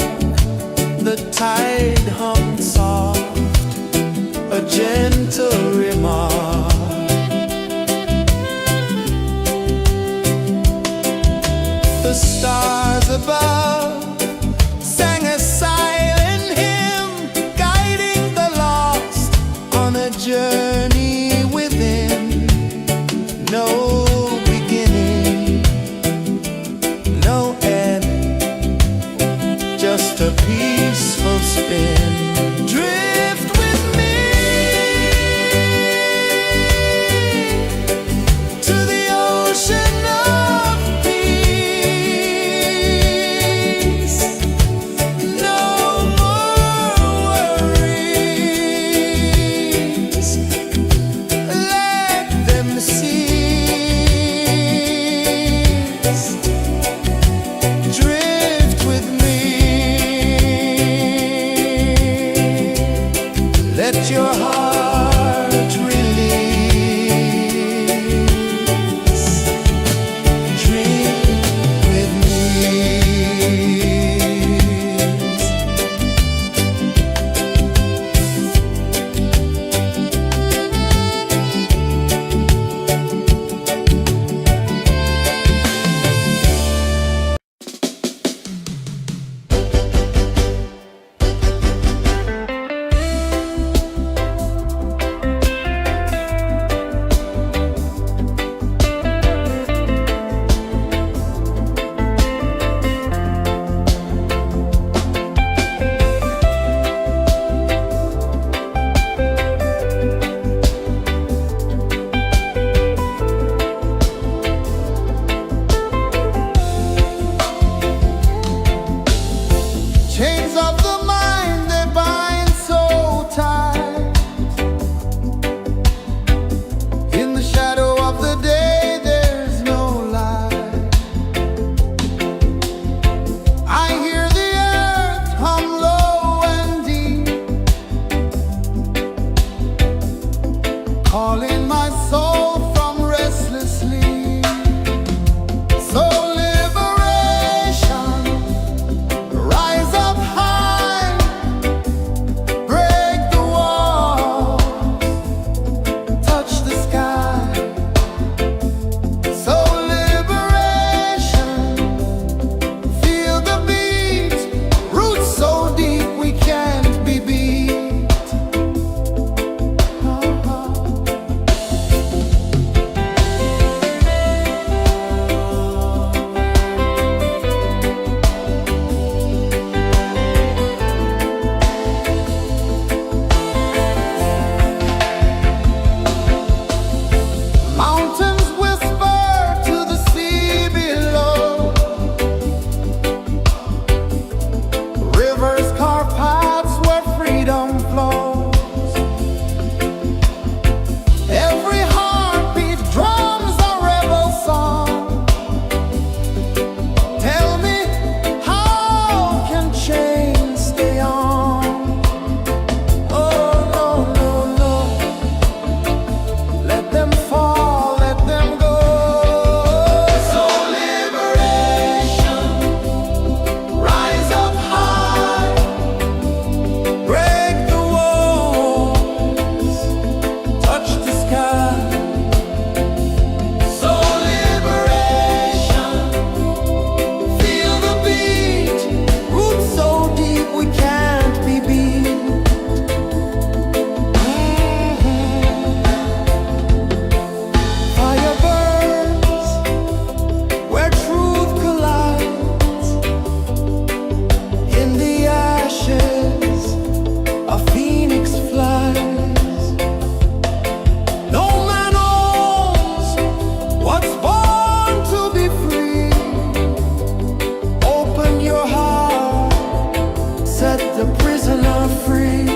The tide hummed soft, a gentle remark. The stars above sang a silent hymn, guiding the lost on a journey within. No beginning, no end, just a peaceful spin. Drift with me. set the prisoner free.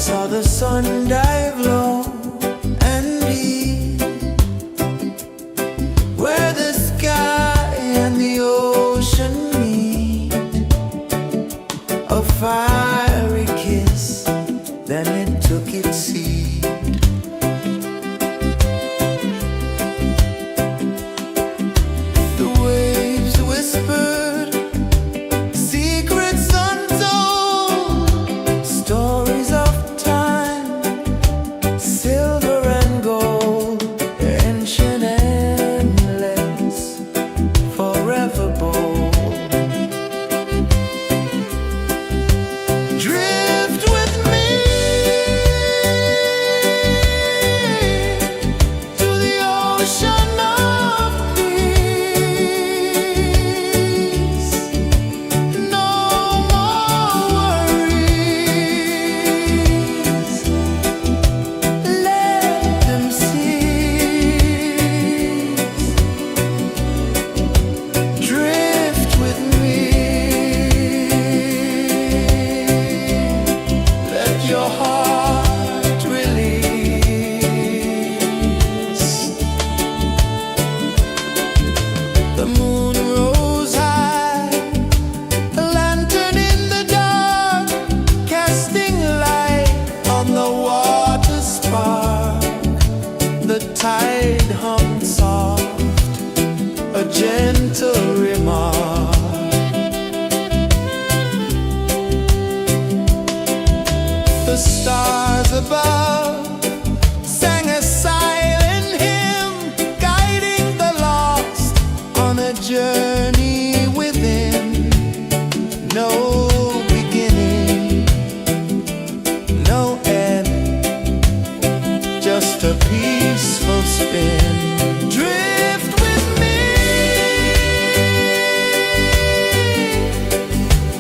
Saw the sun dive low and deep, where the sky and the ocean meet. A fiery kiss, then it took its seat. The waves whispered secrets untold, stories of silver and gold, ancient, endless, forever bold. Drift with me to the ocean of peace. No more worries. Drift with me. Let your heart release. The moon rose high, a lantern in the dark, casting light on the water spark. The tide hummed soft, a gentle remark. The stars above sang a silent hymn, guiding the lost on a journey within. No beginning, no end, just a peaceful spin. Drift with me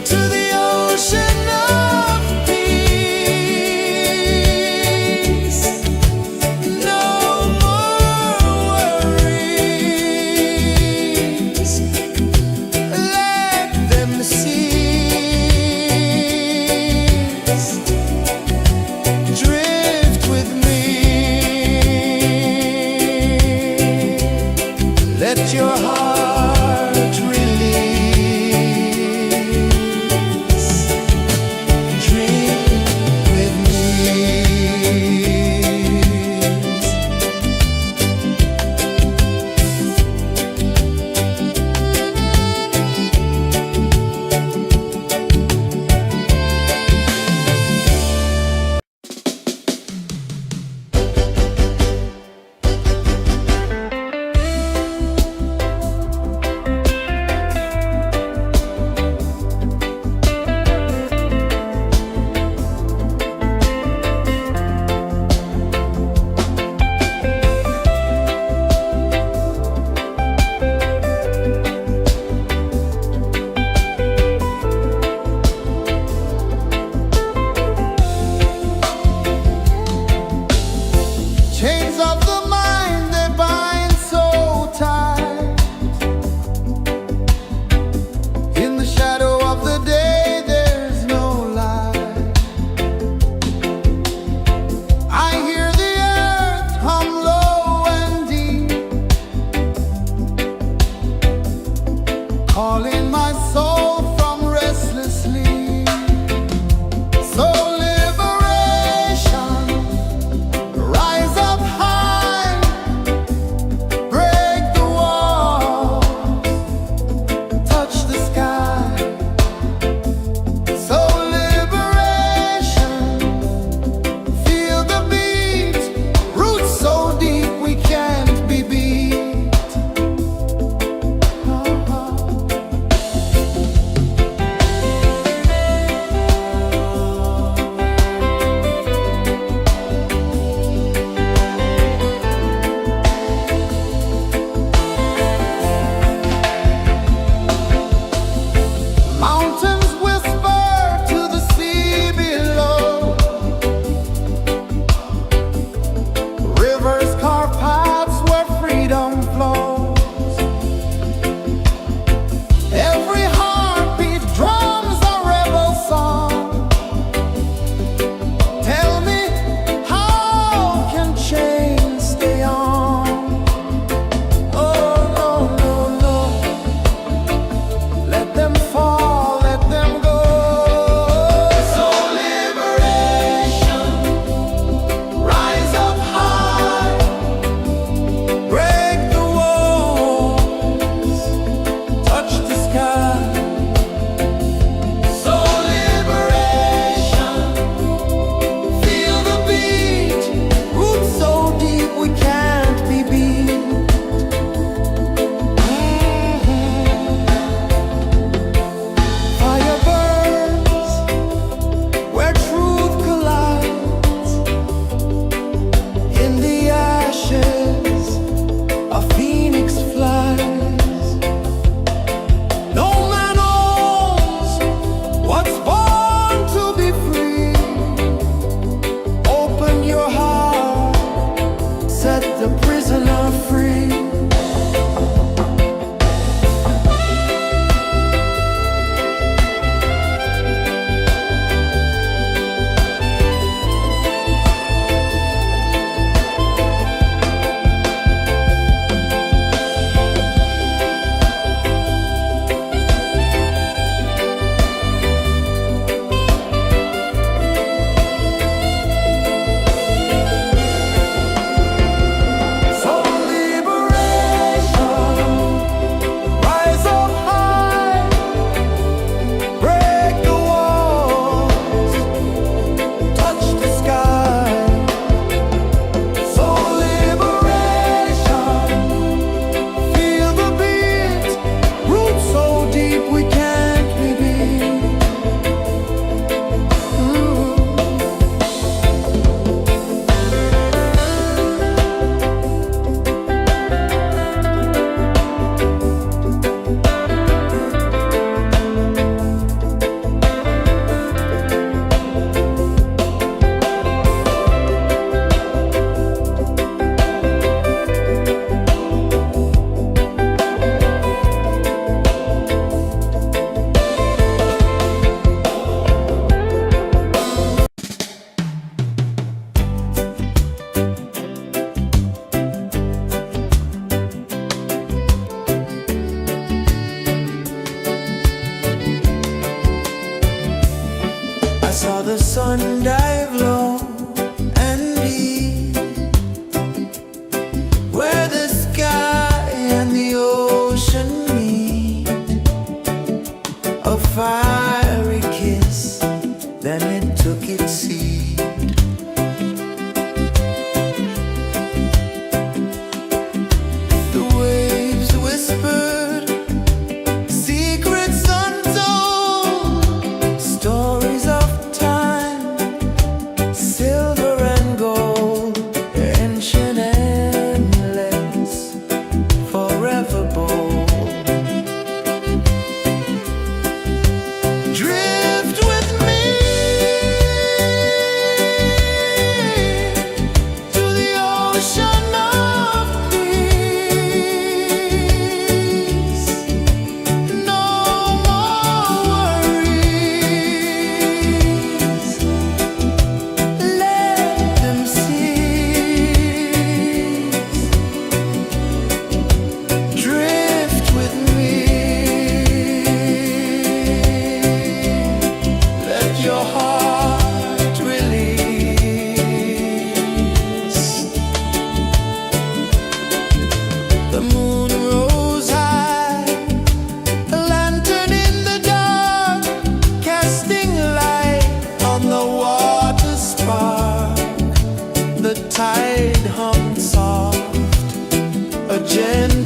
to the ocean of peace. No more worries. Let them cease. Drift with me. Let your heart release. Dream with me.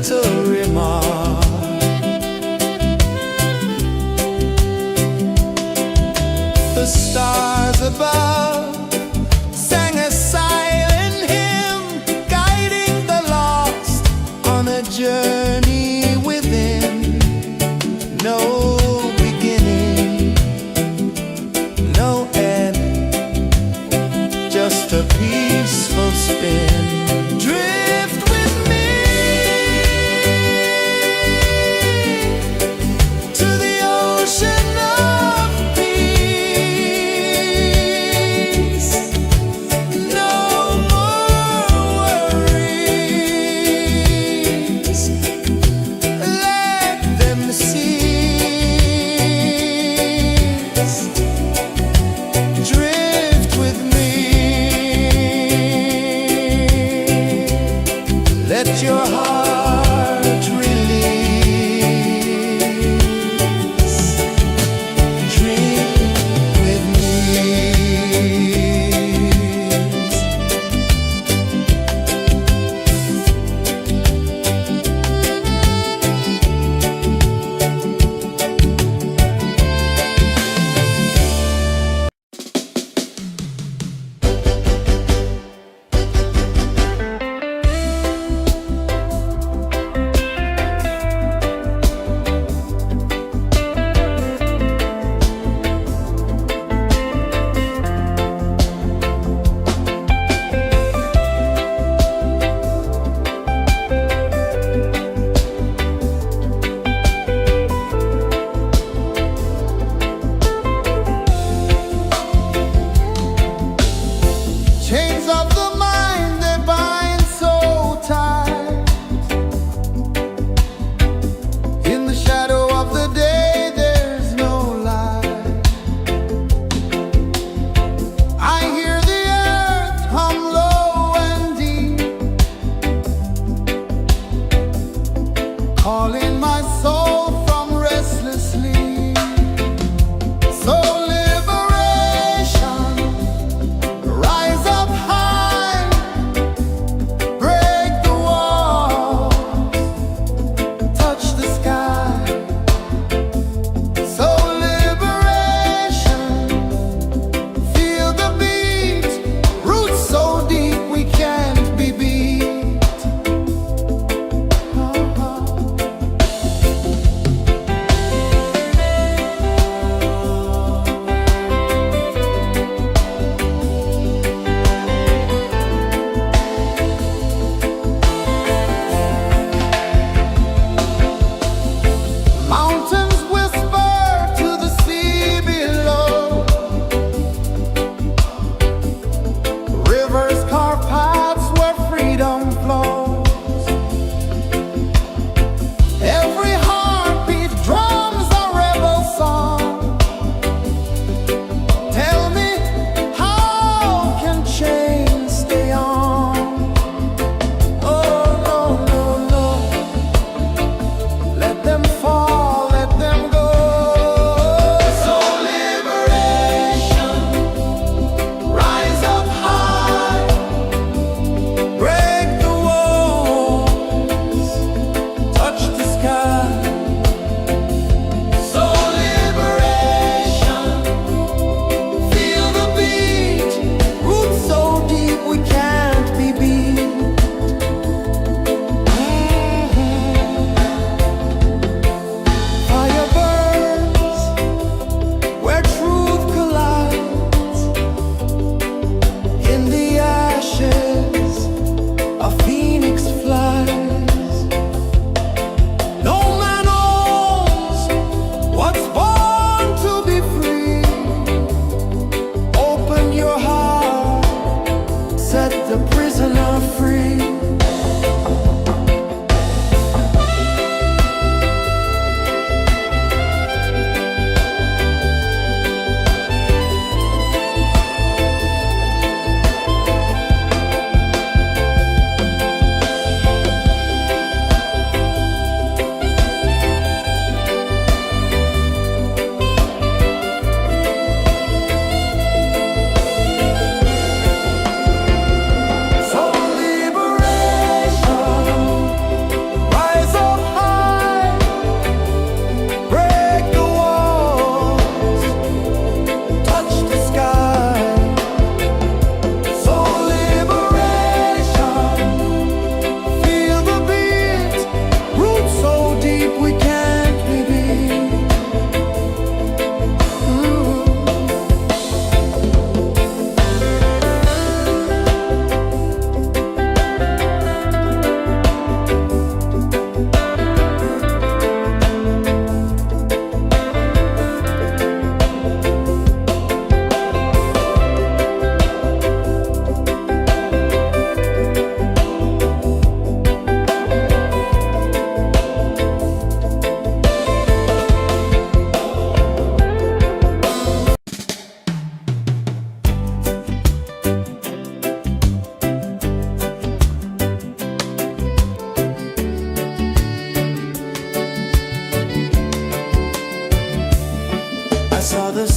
victory mark. The stars above sang a silent hymn, guiding the lost on a journey within. No beginning, no end, just a peaceful spin. Drift with me to the ocean of peace. No more worries, let them cease. Drift with me, let your heart release. Dream with me. Chains of the mind, they bind so tight. In the shadow of the day, there's no light. I hear the earth hum low and deep, calling my soul from restless sleep. So liberation, rise up high, break the walls, touch the sky. So liberation, feel the beat, roots so deep we can't be beat.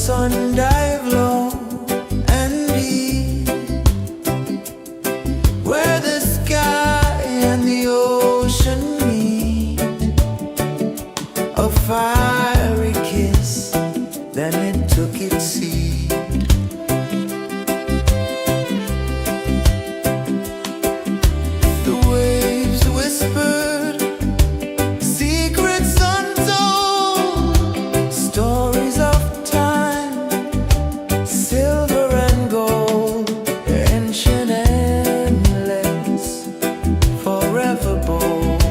sun dive low and deep, where the sky and the ocean meet, a fiery kiss, then it took its seed. The waves whispered secrets untold, stories of time, silver and gold, ancient, endless, forever bold.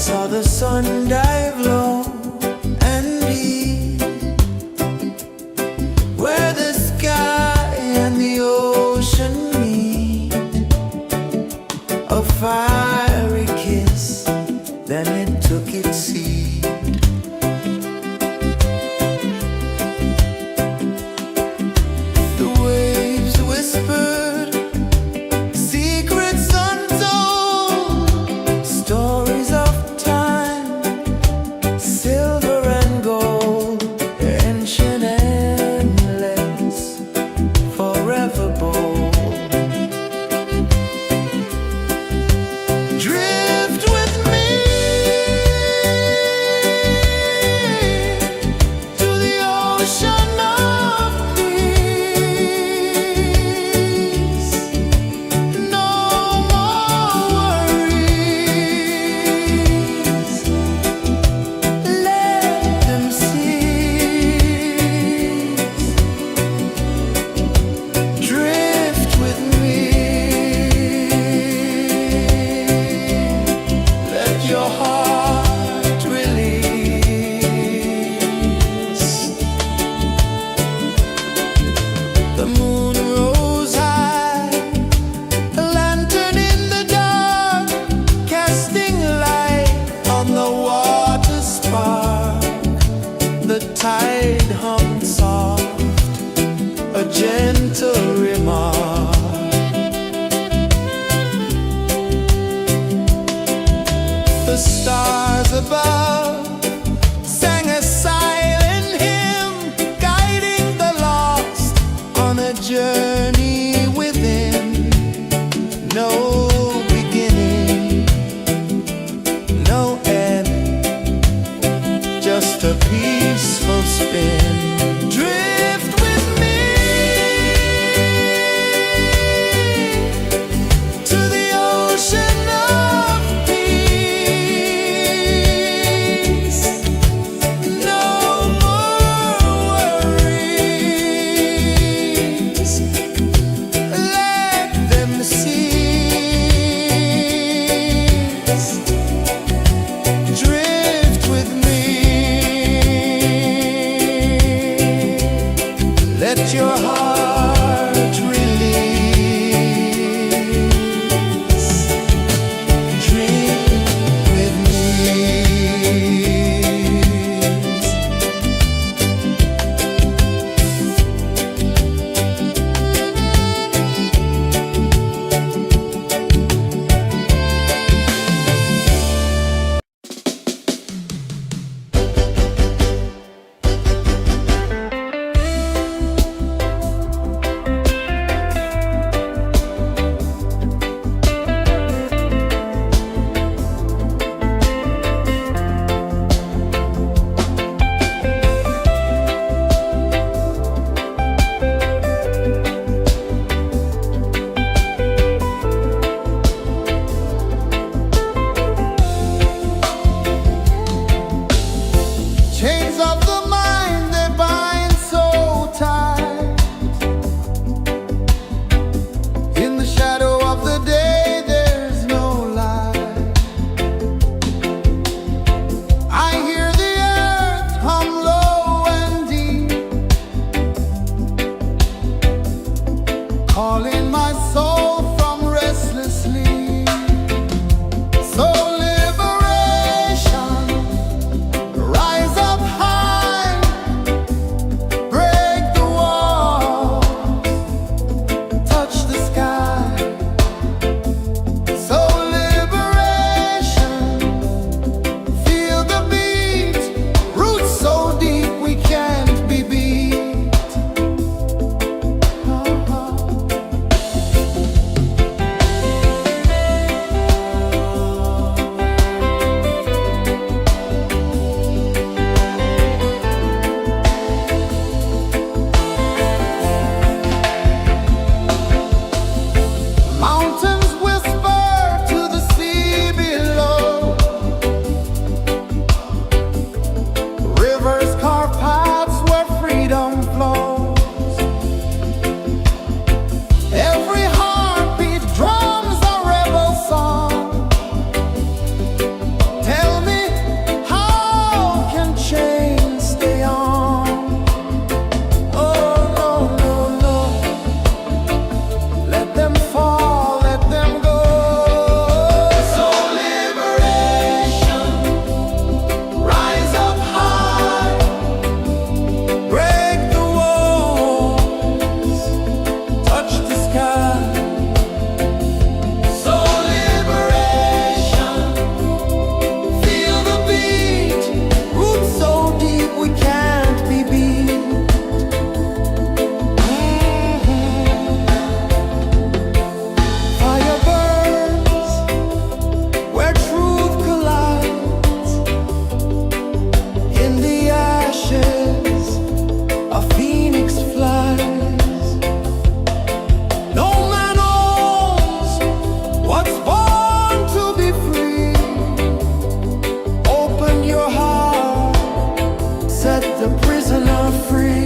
saw the sun dive low and deep, where the sky and the ocean meet. A fiery kiss, then it took its seed. The waves whispered secrets untold, stories of time, silver and gold, ancient, endless, forever bold. Drift with me to the ocean of peace. No more worries, let them cease. Drift with me, let your heart release. The moon rose high, a lantern in the dark, casting light on the water spark. The tide hummed soft, a gentle remark. The stars above sang a silent hymn, guiding the lost on a journey within. No beginning, no end, just a peaceful spin. Drift with me to the ocean of peace. where truth collides. In the ashes, a phoenix flies. No man owns what's born to be free. Open your heart, set the prisoner free.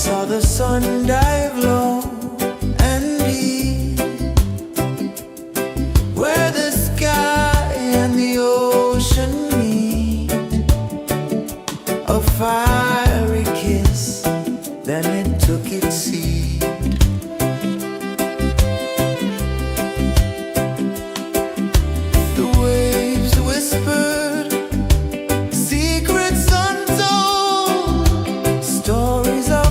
Saw the sun dive low and deep, where the sky and the ocean meet. A fiery kiss, then it took its seed. The waves whispered secrets untold, stories of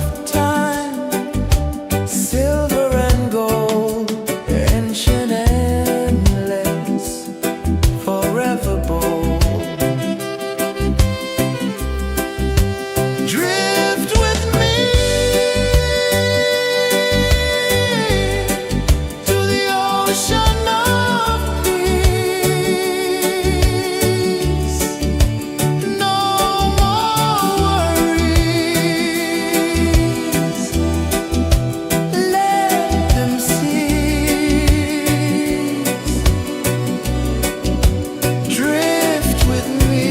silver and gold, ancient, endless, forever bold. Drift with me to the ocean of peace. No more worries. Drift with me.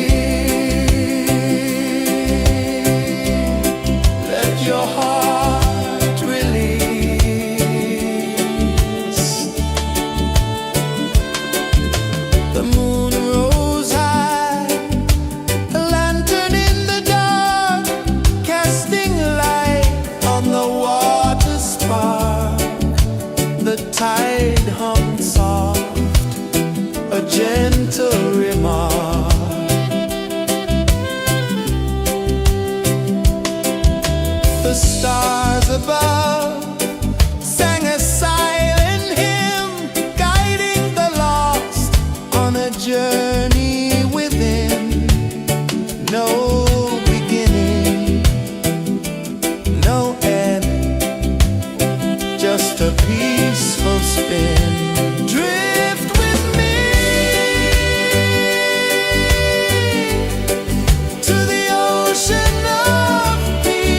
Let your heart release. The moon rose high, a lantern in the dark, casting light on the water spark. The tide hummed soft, a gentle remark. The stars above sang a silent hymn, guiding the lost on a journey within. No beginning, no end, just a peaceful spin. Drift with me to the ocean of peace.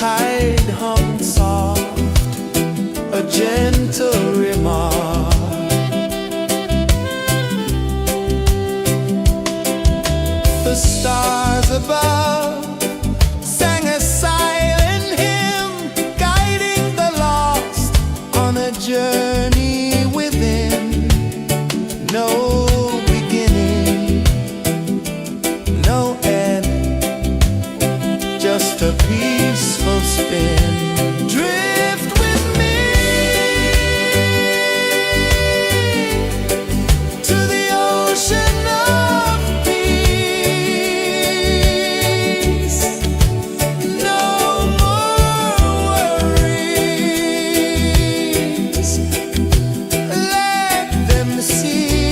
tide hung soft, a gentle remark. The stars above sang a silent hymn, guiding the lost on a journey within. No beginning, no end, just a peaceful spin. Drift with me to the ocean of peace. No more worries, let them cease.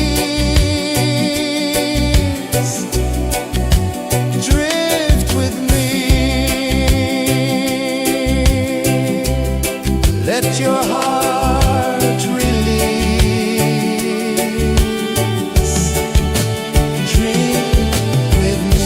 Drift with me, let your heart release. Dream with me.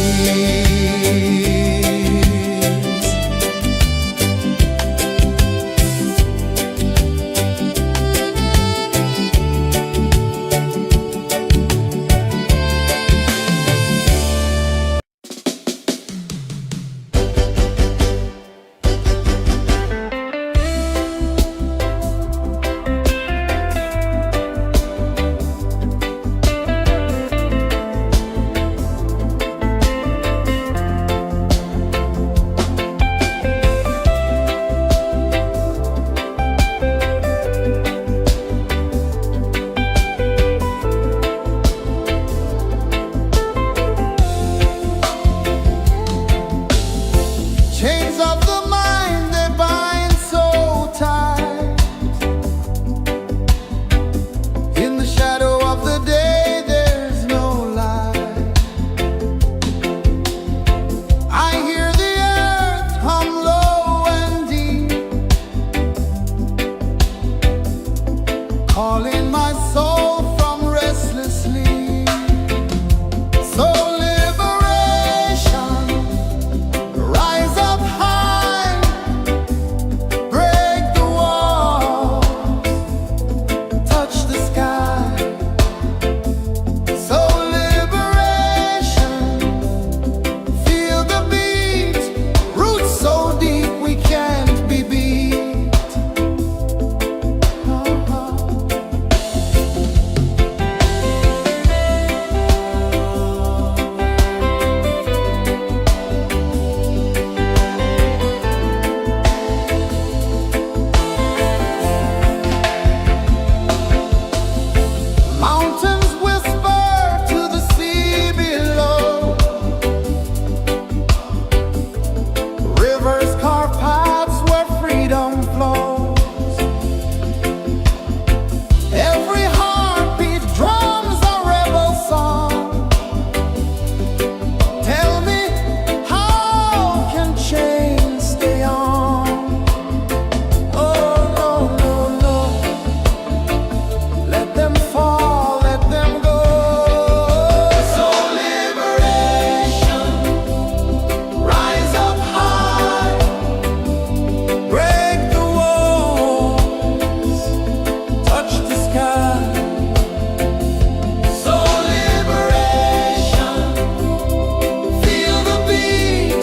Chains of the mind, they bind so tight. In the shadow of the day, there's no light. I hear the earth hum low and deep, calling my soul from restless sleep. So liberation, rise up high, break the walls, touch the sky. So liberation, feel the beat, roots so deep we can't be beat. Mountains whisper to the sea below, rivers carve paths where freedom flows. Every heartbeat drums a rebel song. Tell me, how can chains stay on? Oh no, no, no, let them fall, let them go. So liberation, rise up high, break the walls, touch the sky. So liberation, feel the beat,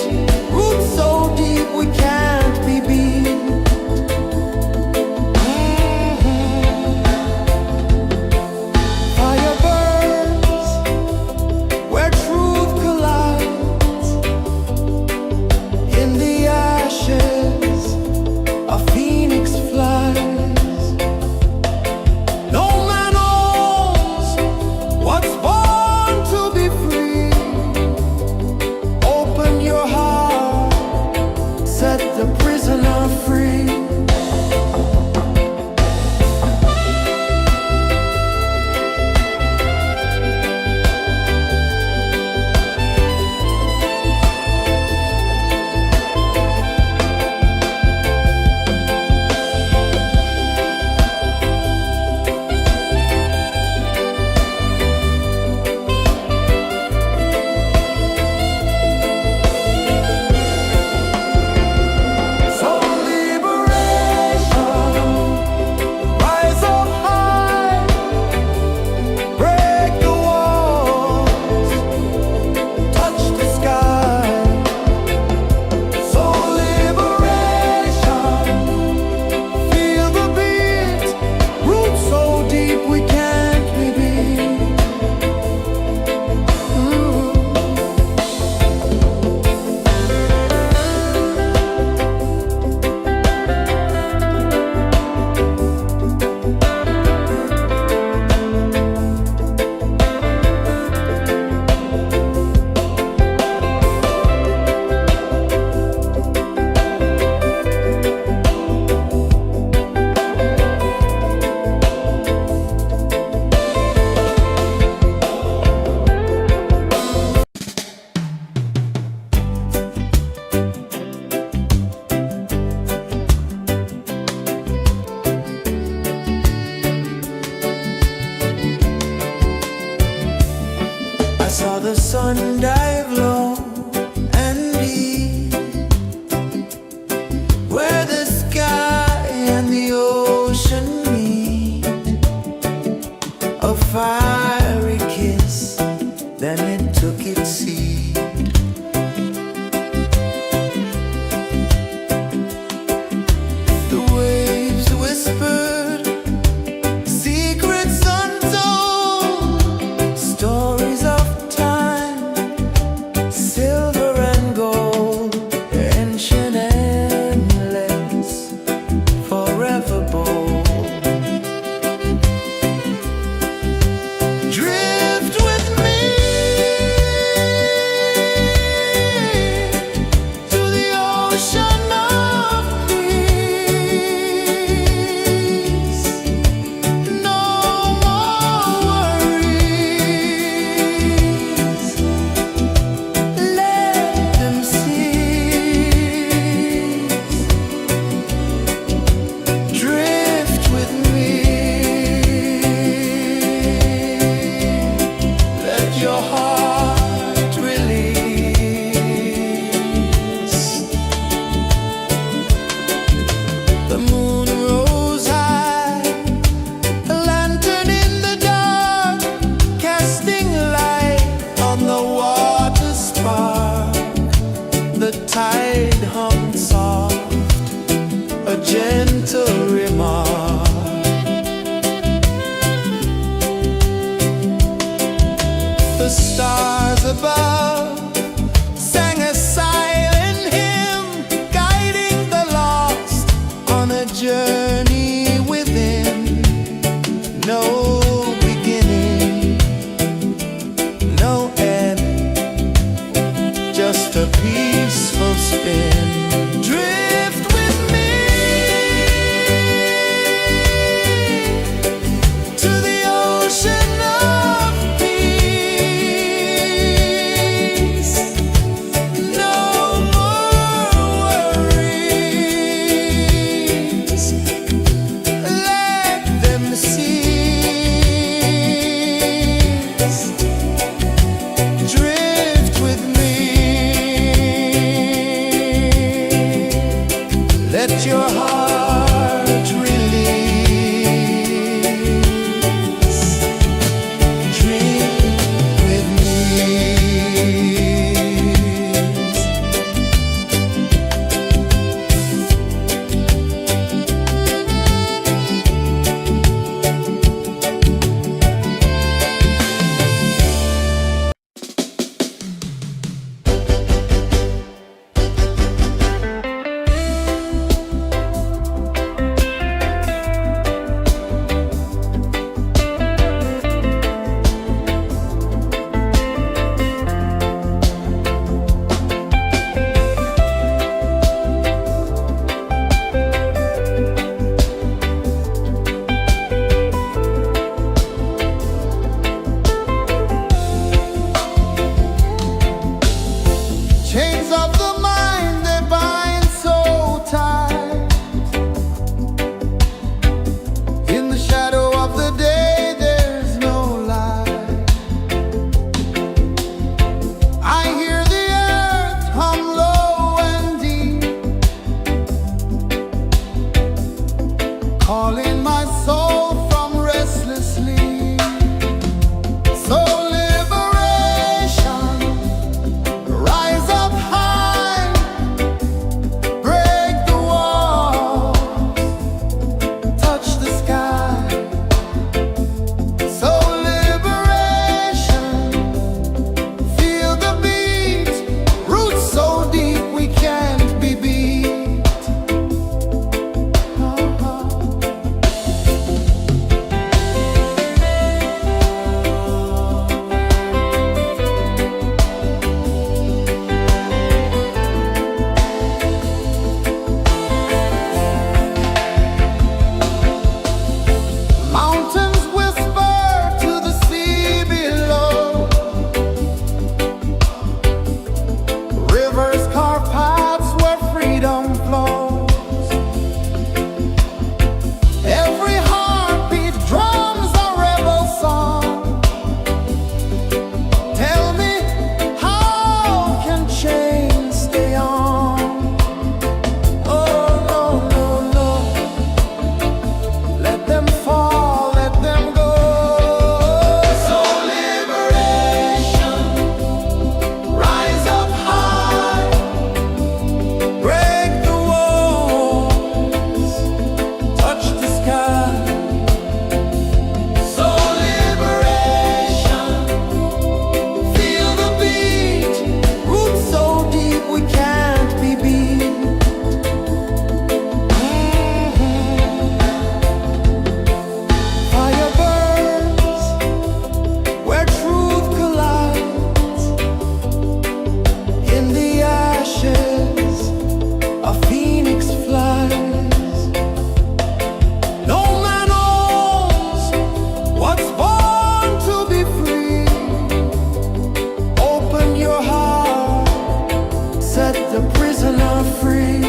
roots so deep we can't be beat. Fire burns where truth collides. In the ashes, a phoenix flies. No man knows what's born to be free. Open your heart, set the prisoner free. ocean of peace. No more worries. Let them cease. Drift with me. Let your heart release. The moon rose high, a lantern in the dark, casting light on the water spark. The tide hummed soft, a gentle remark. The stars above sang a silent hymn, guiding the lost on a journey within. No beginning, no end, just a peaceful spin. Drift with me to the ocean of peace. No more worries. Let them cease. Drift with me. Let your heart release. Dream with me. are free.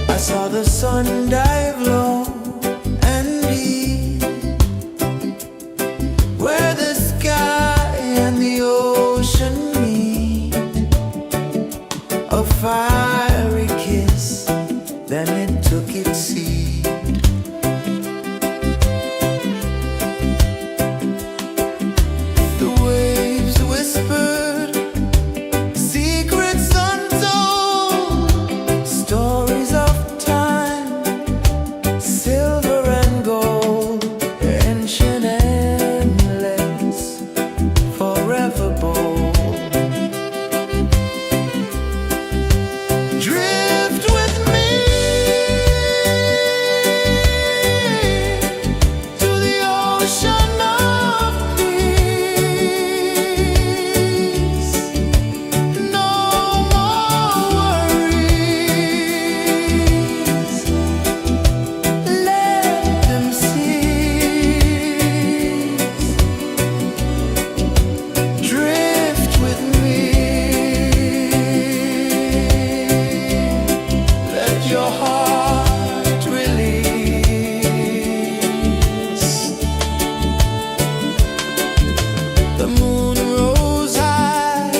I saw the sun dive low and deep, where the sky and the ocean meet. A fiery kiss, then it took its seat. The waves whispered secrets untold, stories of silver and gold, ancient, endless, forever bold. Drift with me to the ocean of peace. No more worries. Your heart release. The moon rose high,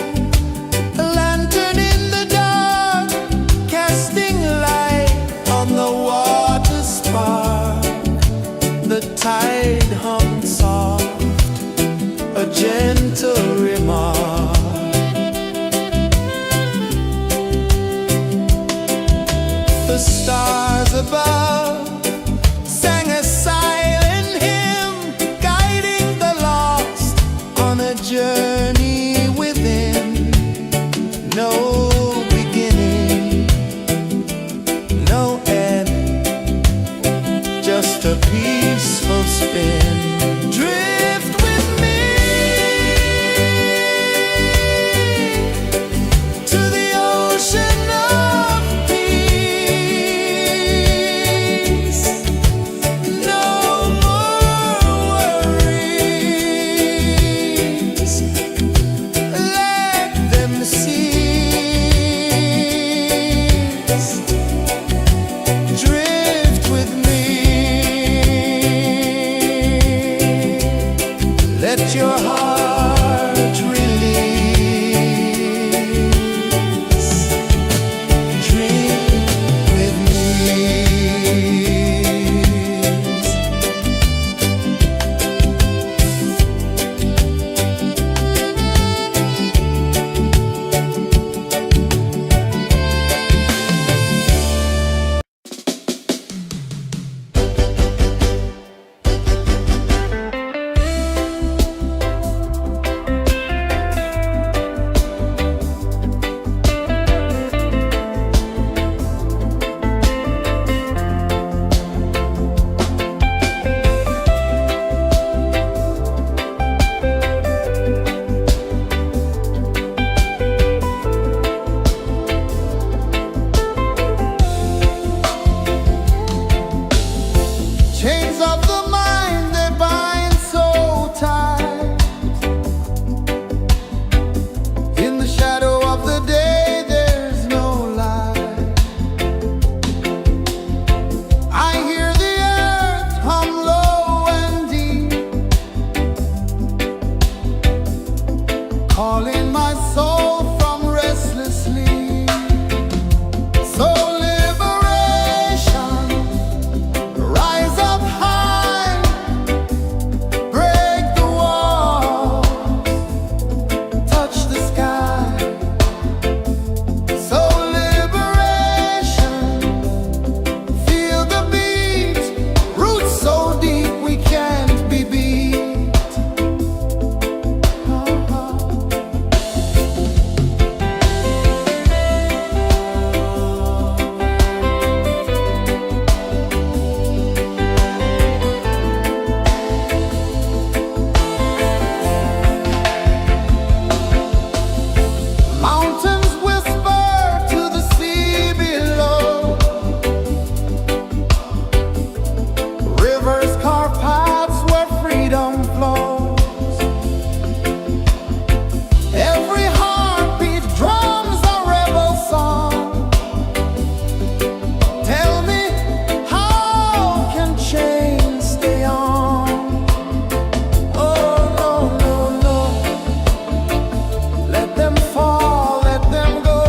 a lantern in the dark, casting light on the water spark. The tide hummed soft, a gentle remark. The stars above sang a silent hymn, guiding the lost on a journey within. No beginning, no end, just a peaceful spin. Drift with me to the ocean of peace. No more worries. Let them cease. Drift with me. Let your heart release. Dream with me. calling my soul from restless sleep. So liberation, rise up high, break the walls, touch the sky. So liberation, feel the beat, roots so deep we can't be beat. Mountains whisper to the sea below. Rivers carve paths where freedom flows. Every heartbeat drums a rebel song. Tell me, how can chains stay on? Oh, no, no, no. Let them fall, let them go.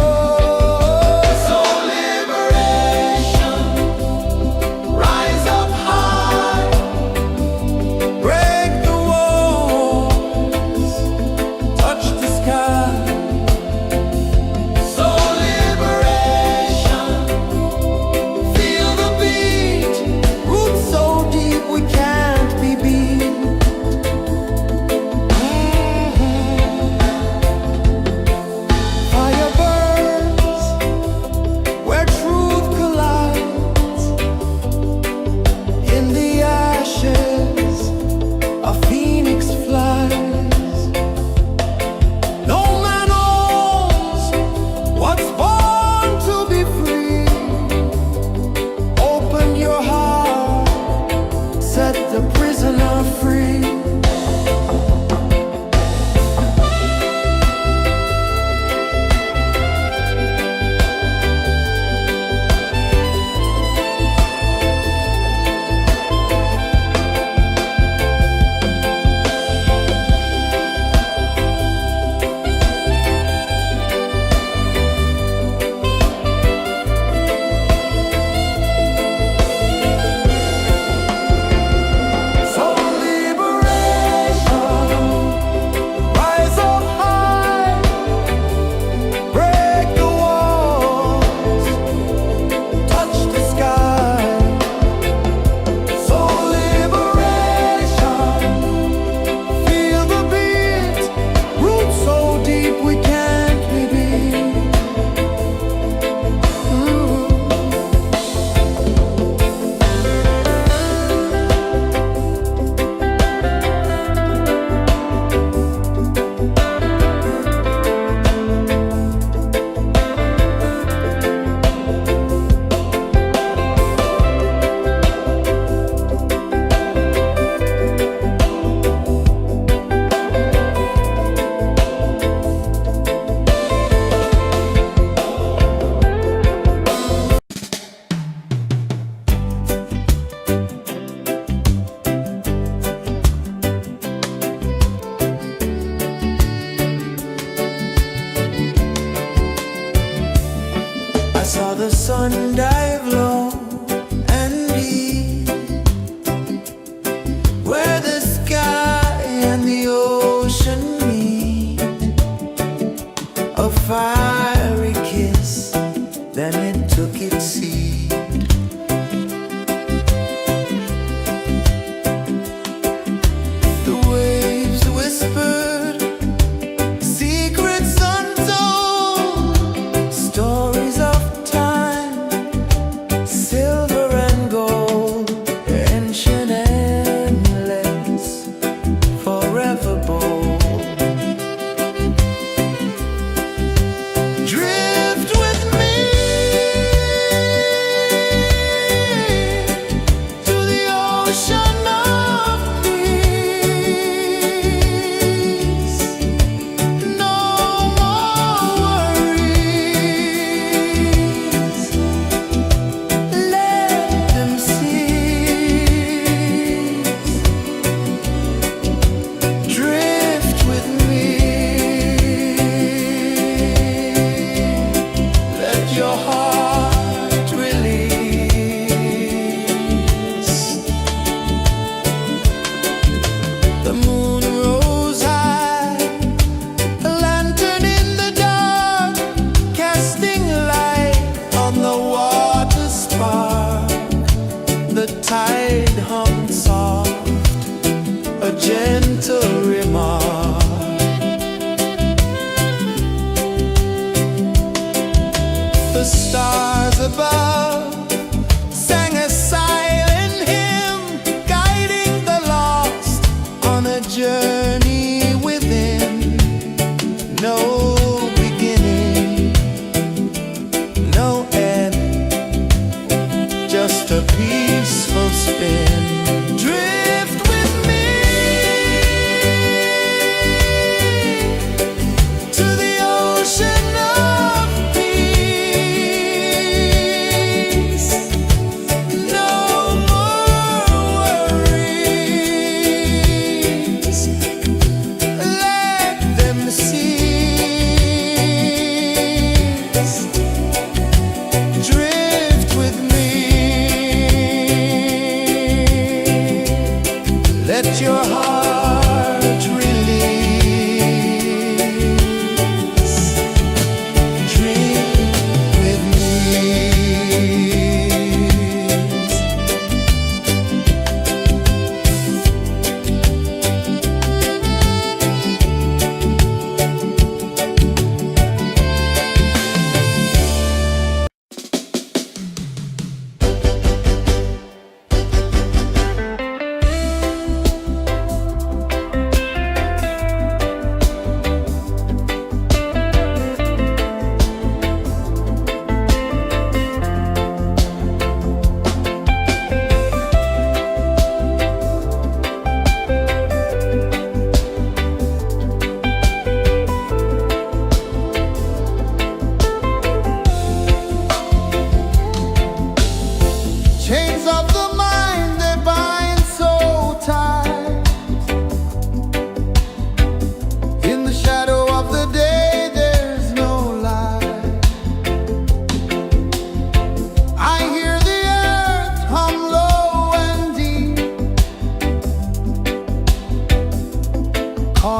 So liberation, rise up high, break the walls, touch the sky. So liberation, feel the beat, roots so deep we can't be beat. Fire burns where truth collides. In the ashes, a phoenix flies. No man knows what's born to be free. Open your heart, set the prisoner free. So liberation, rise up high, break the walls, touch the sky. So liberation, feel the beat, roots so deep we can't be beat. I saw the sun dive low and deep, where the sky and the ocean meet. A fiery kiss, then it took its seed. The waves whispered secrets untold, stories of time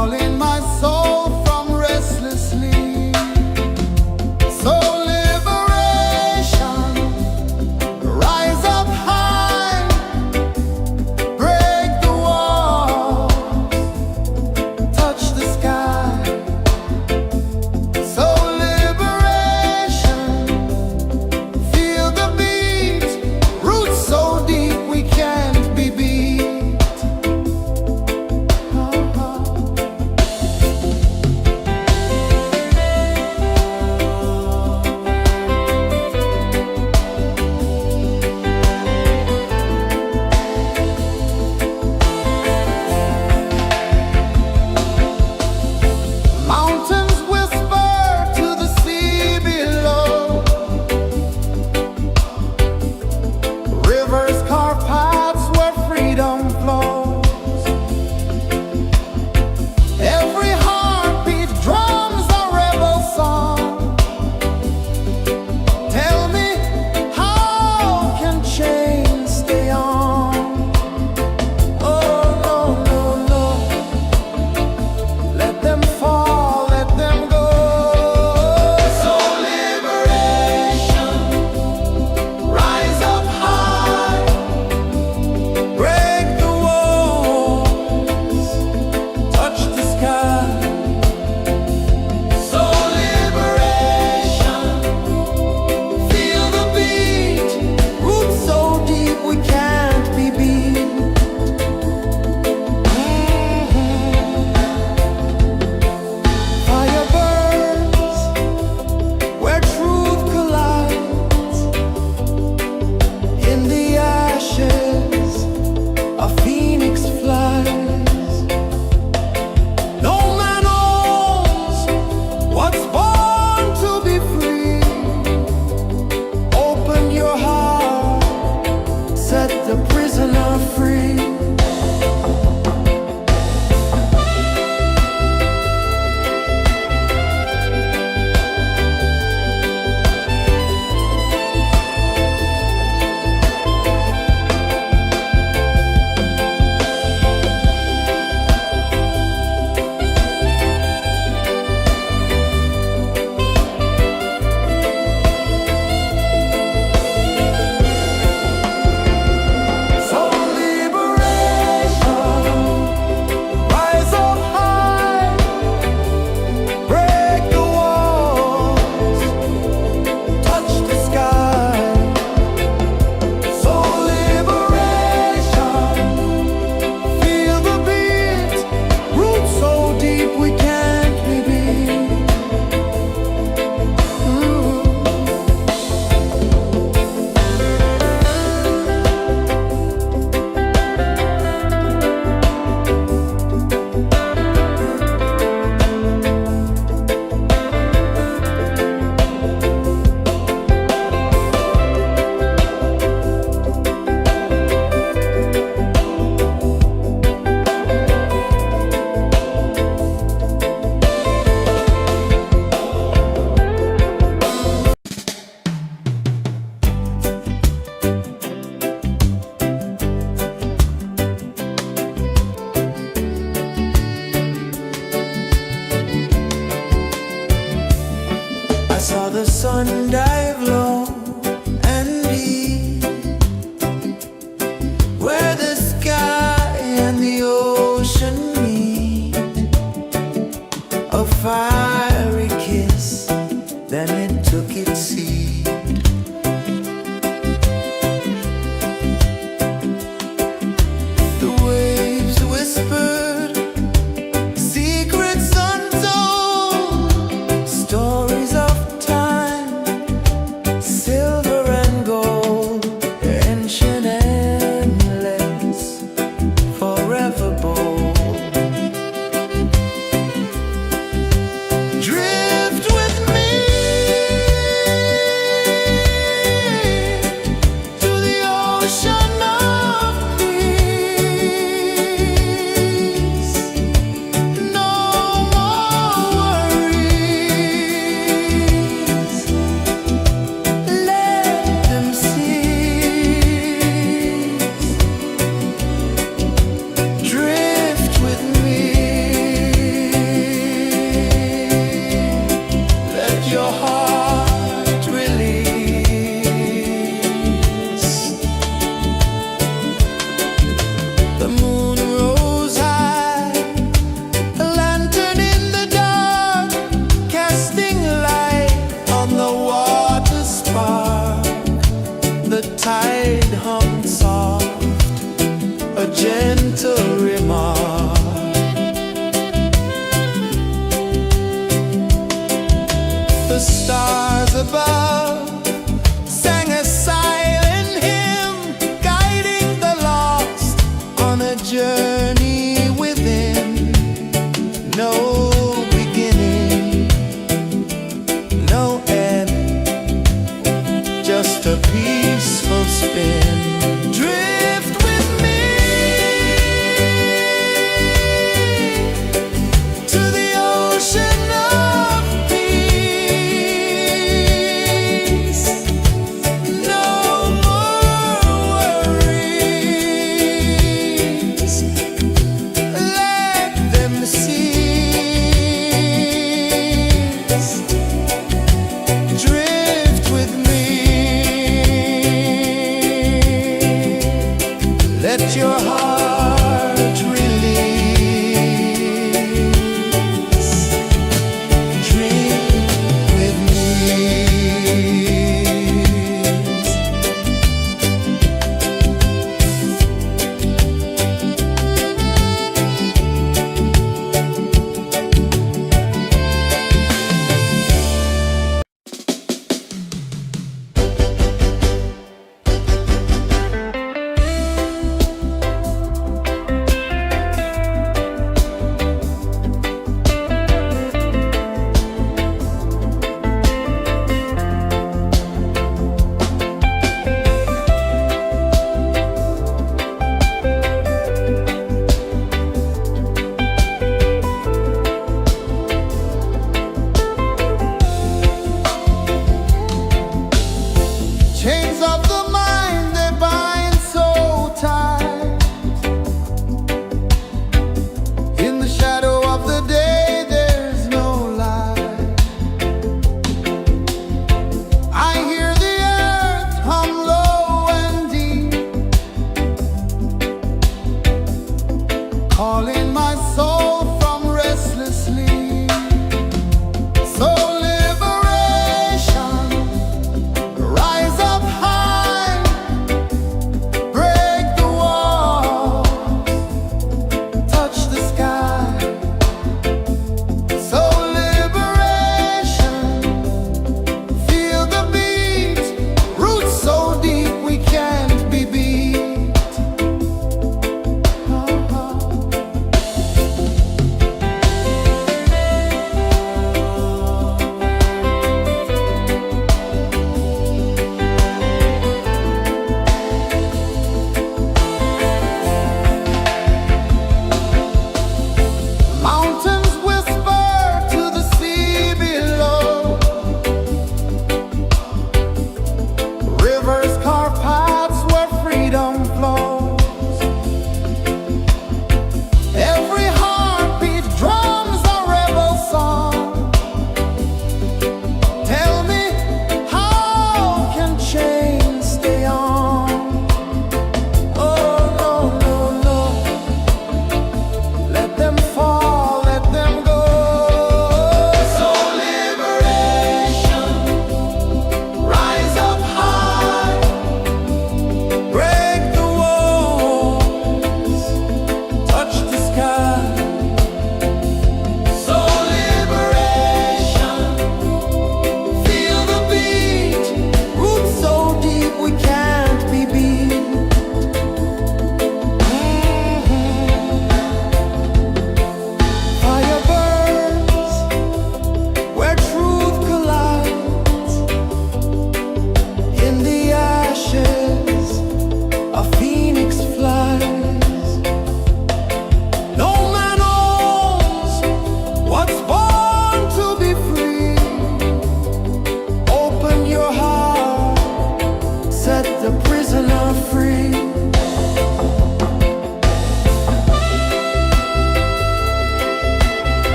calling my soul from restless sleep. So liberation, rise up high, break the walls, touch the sky. So liberation, feel the beat, roots so deep we can't be beat. Mountains whisper to the sea below. Rivers carve paths where freedom flows. Every heartbeat drums a rebel song. Tell me, how can chains stay on? Oh, no, no, no. Let them fall, let them go. So liberation, rise up high, break the walls, touch the sky. So liberation, feel the beat, roots so deep we can't be beat. Fire burns where truth collides. In the ashes, a phoenix flies. No man knows what's born to be free. Open your heart, set the prisoner free. So liberation, rise up high, break the walls, touch the sky. So liberation, feel the beat, roots so deep we can't be beat. I saw the sun dive low and deep, where the sky and the ocean meet. A fiery kiss, then it took its seat. The waves whispered secrets untold, stories of time, silver and gold, ancient, endless, forever bold. no beginning, no end, just a peaceful spin. Drift with me to the ocean of peace. No more worries, let them see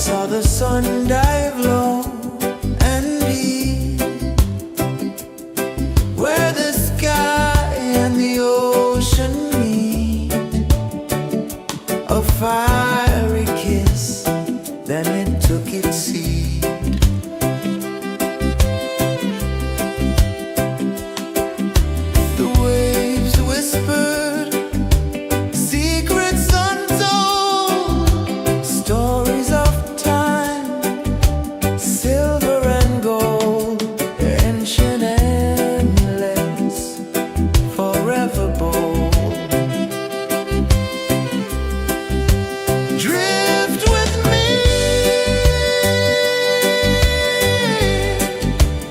saw the sun dive low and deep, where the sky and the ocean meet. A fiery kiss, then it took its seed. The waves whispered secrets untold, stories of time, silver and gold, ancient, endless, forever bold. Drift with me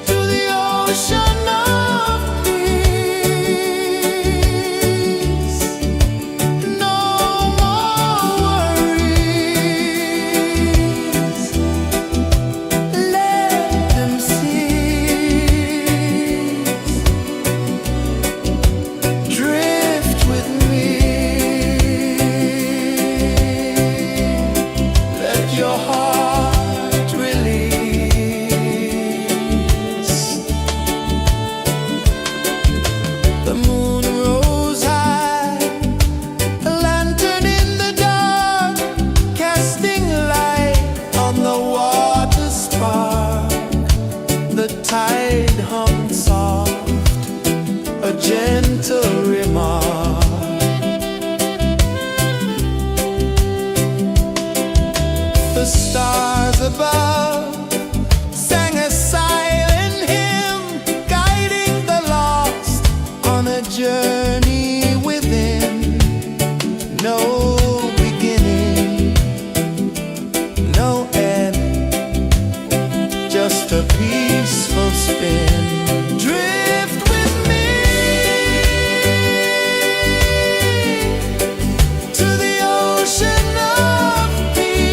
to the ocean of peace. No more worries, let them cease. Drift with me, let your heart release. The moon rose high, a lantern in the dark, casting light on the water spark. The tide hummed soft, a gentle remark. The stars above sang a silent hymn, guiding the lost on a journey within. No beginning, no end, just a peaceful spin. Drift with me to the ocean of peace.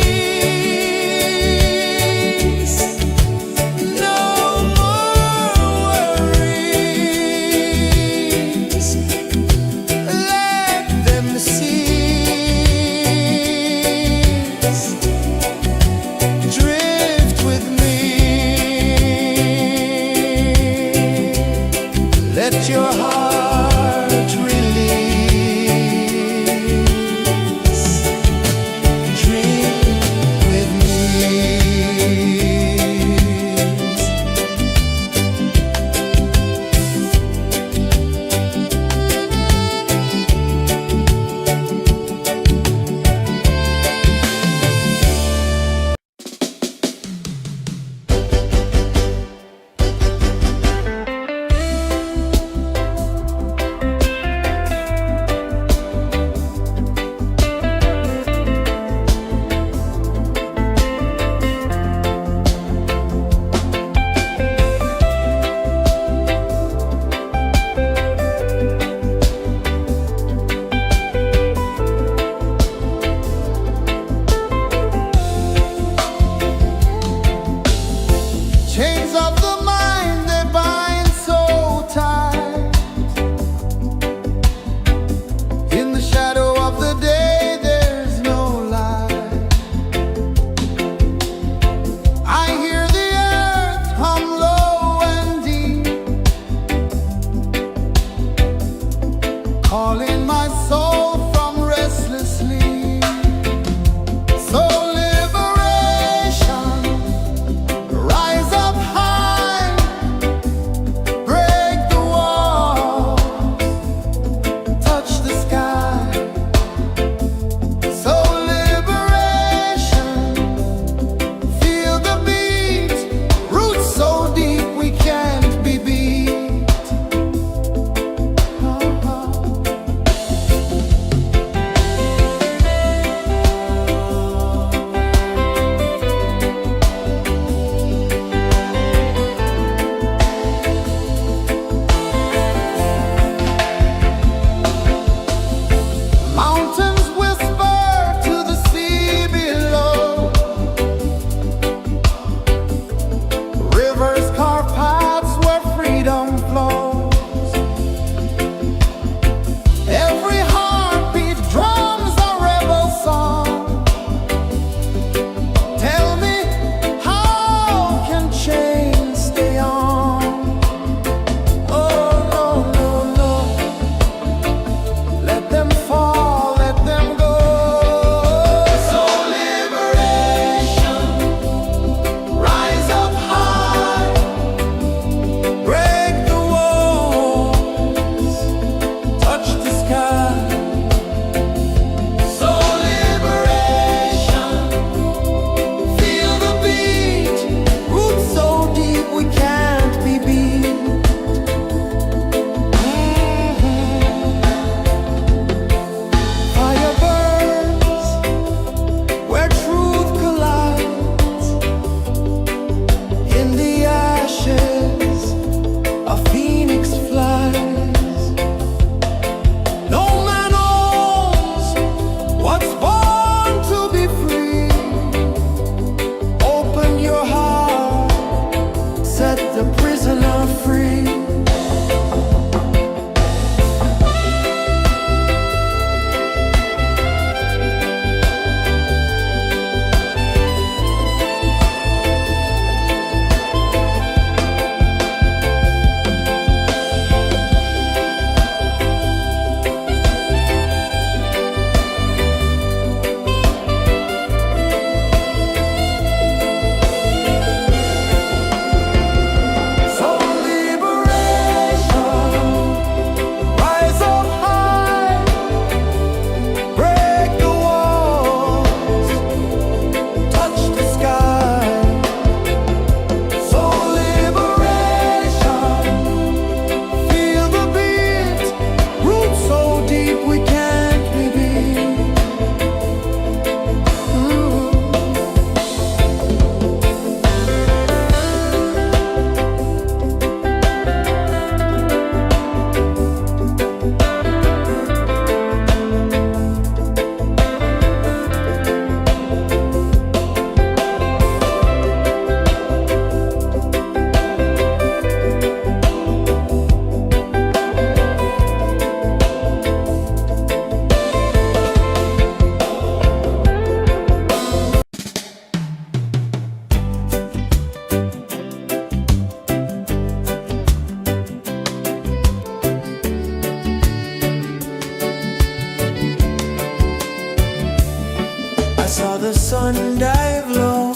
one dive low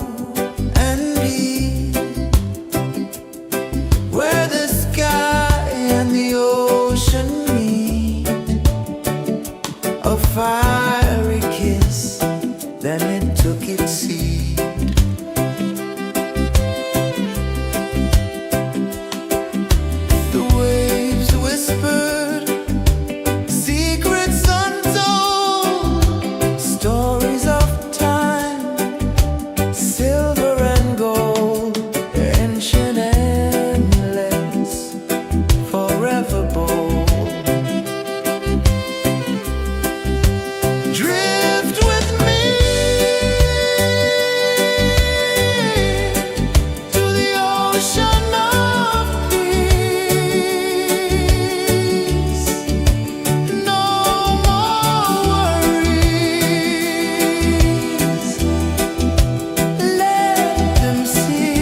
and deep, where the sky and the ocean meet. A fiery kiss, then it took its seat. The waves whispered secrets untold, stories of time, silver and gold, ancient, endless, forever bold. Drift with me to the ocean of peace. No more worries. Let them cease.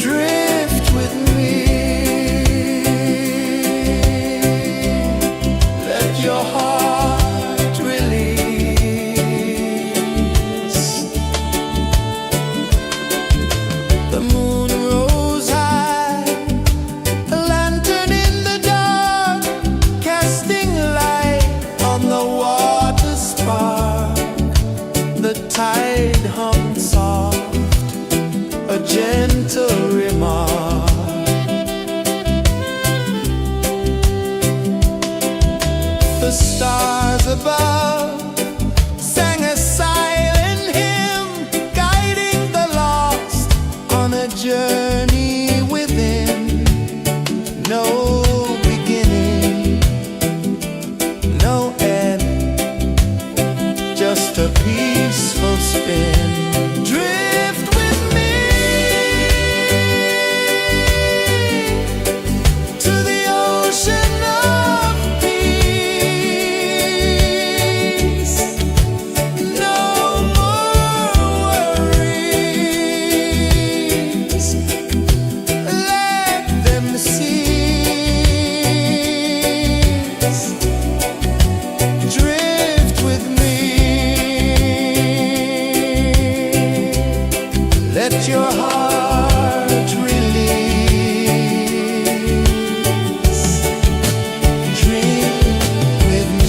Drift with me. Let your heart release. The moon rose high, a lantern in the dark, casting light on the water spark. The tide hummed soft, a gentle remark. The stars above sang a silent hymn, guiding the lost on a journey within. No beginning, no end, just a peaceful spin. Drift with me to the ocean of peace. No more worries. Let them cease. Drift with me. Let your heart release. Dream with me.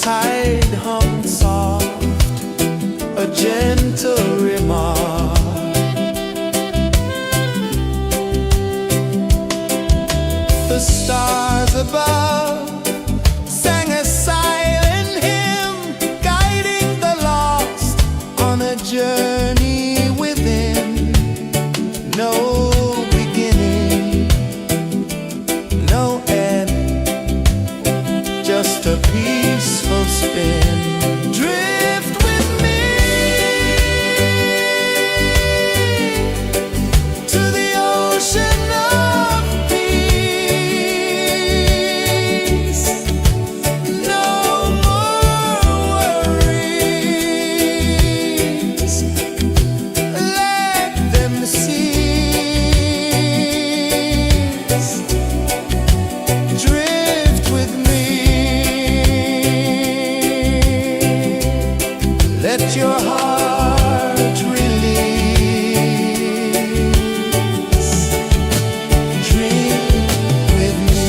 tide hummed soft, a gentle remark. The stars above sang a silent hymn, guiding the lost on a journey within. No beginning, no end, just a peaceful spin. Drift with me to the ocean of peace. No more worries, let them cease. Drift with me, let your heart release. Dream with me.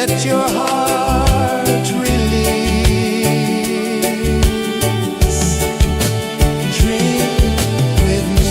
let your heart release. Drink with me.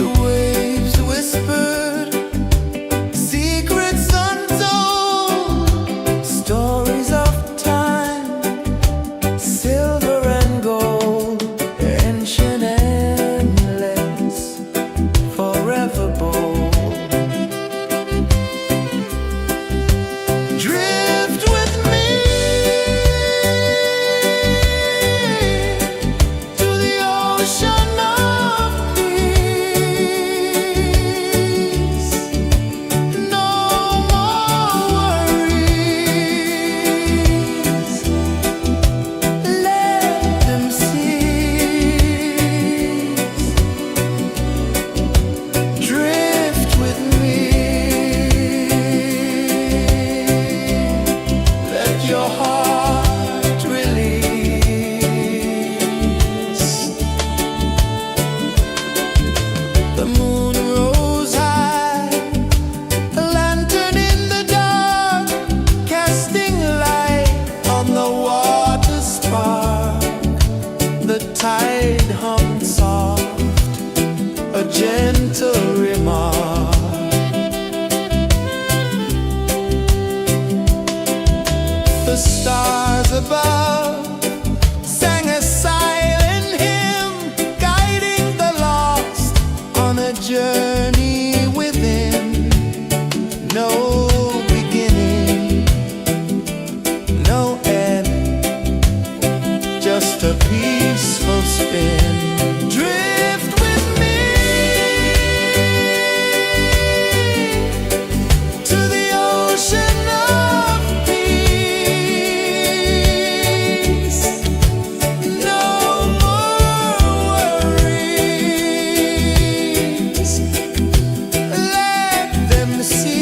The waves whispered secrets untold, stories of time, silver and gold, ancient, endless, forever bold. Drift with me to the ocean of peace. No more worries, let them cease. Drift with me, let your heart release. The moon rose high, a lantern in the dark, casting light on the water spark. The tide hummed soft, a gentle remark. The stars above sang a silent hymn, guiding the lost on a journey within. No beginning, no end, just a peaceful spin. Drift with me to the ocean of peace. No more worries, let them cease.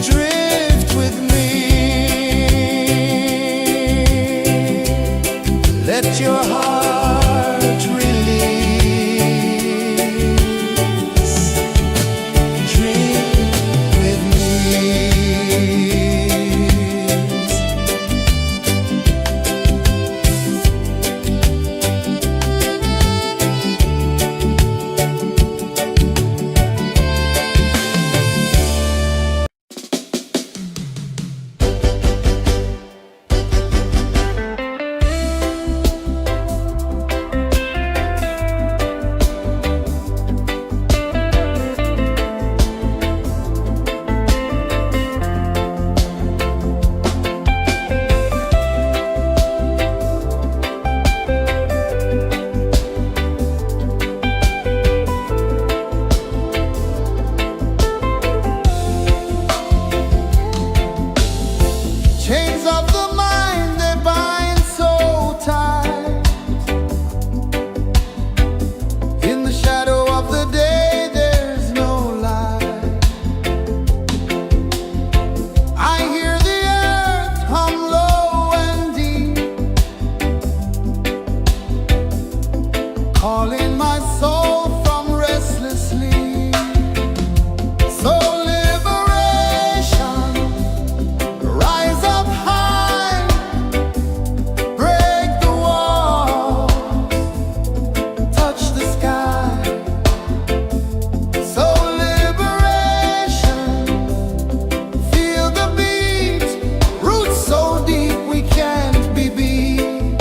Drift with me, let your heart release. Drift with me. Chains of the mind, they bind so tight. In the shadow of the day, there's no light. I hear the earth hum low and deep, calling my soul from restless sleep. So liberation, rise up high, break the walls, touch the sky. So liberation, feel the beat, roots so deep we can't be beat.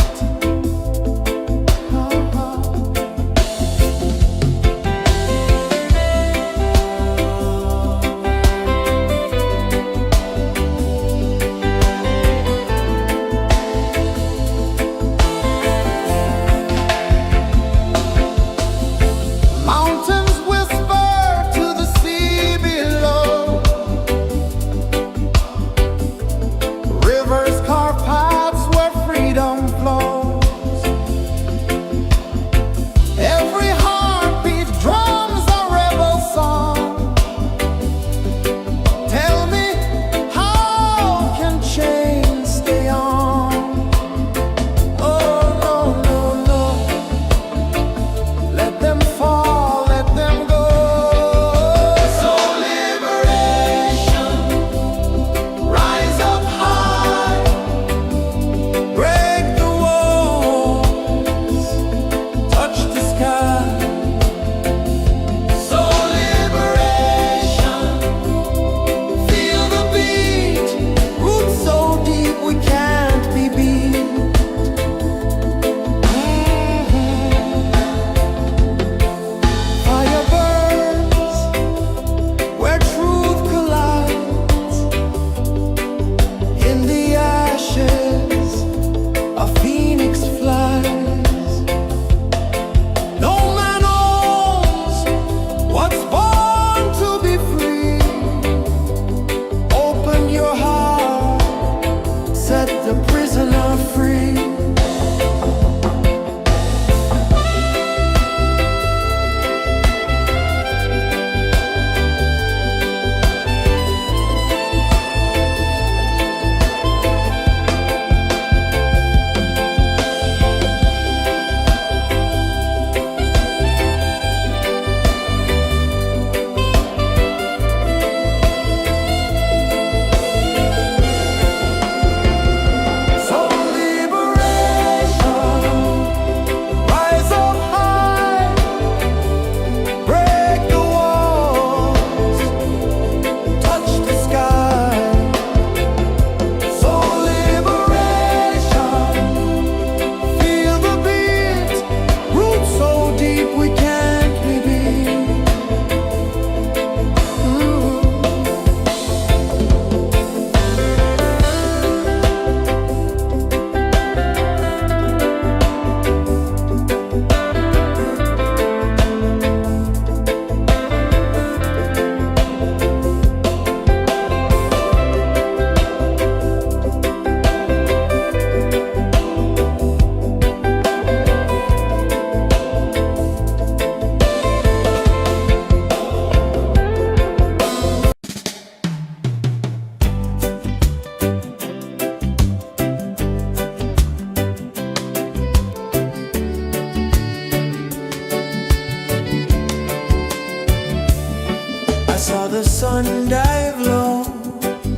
one dive low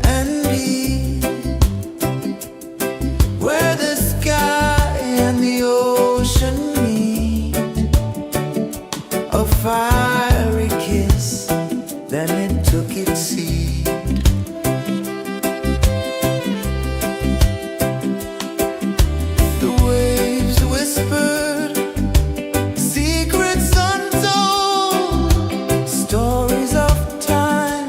and deep, where the sky and the ocean meet. A fiery kiss, then it took its seat. The waves whispered secrets untold, stories of time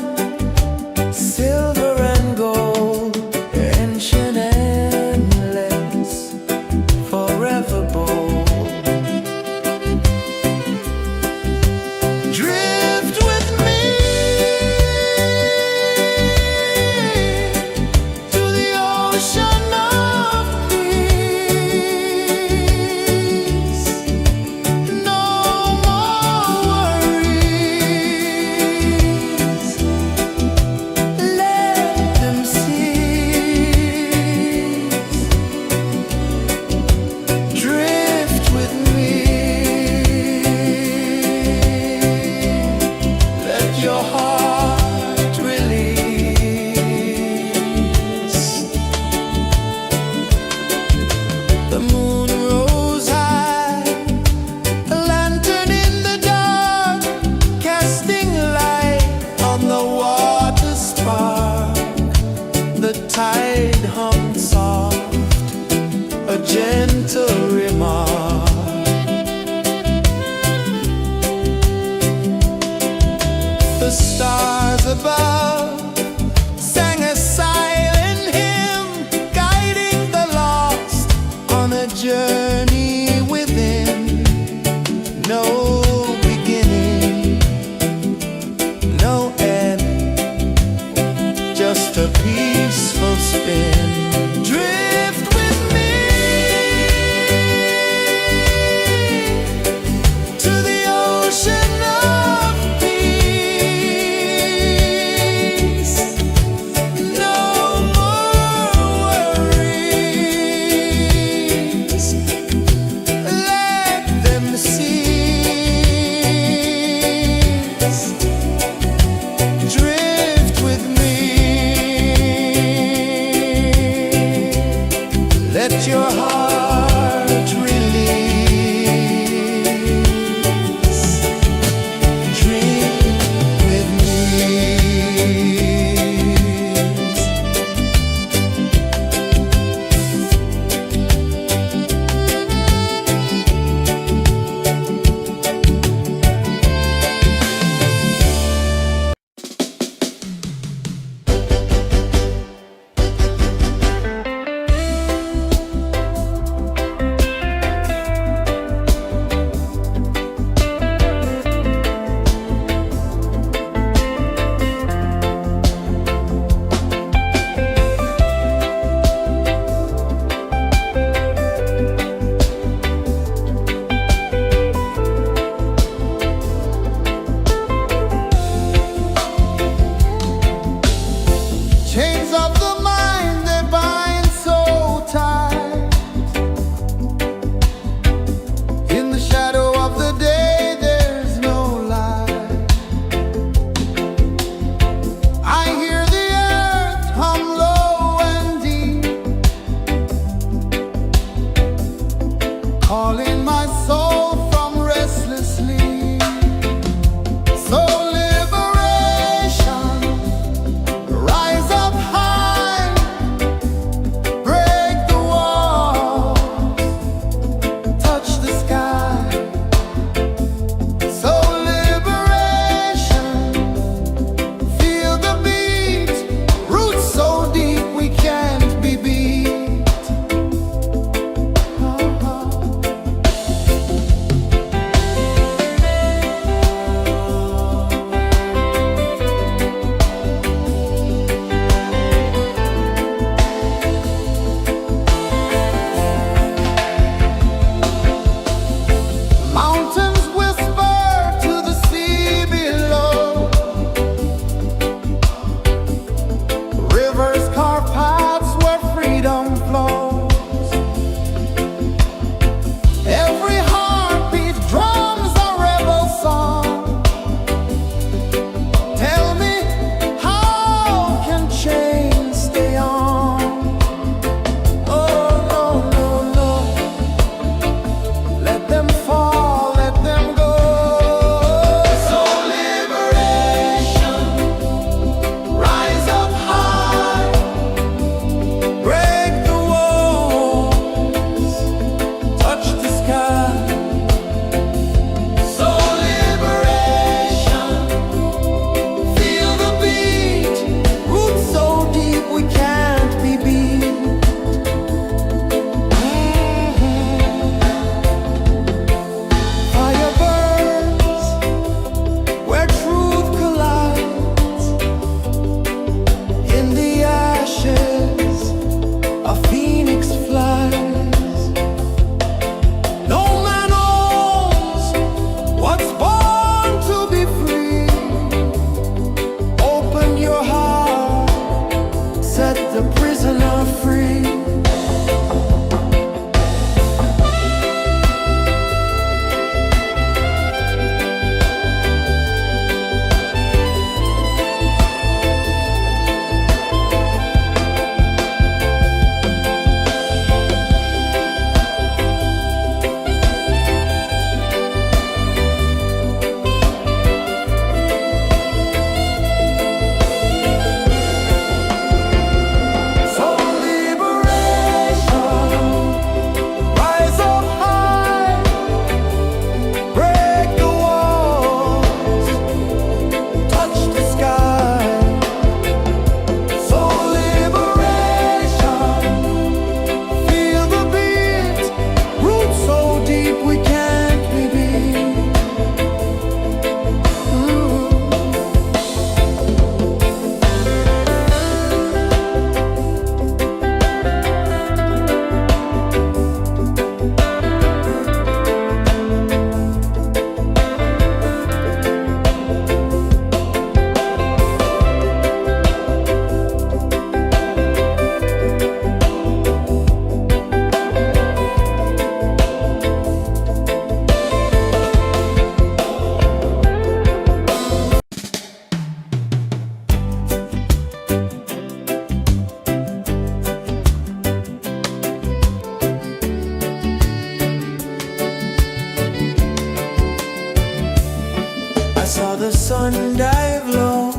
the sun dive low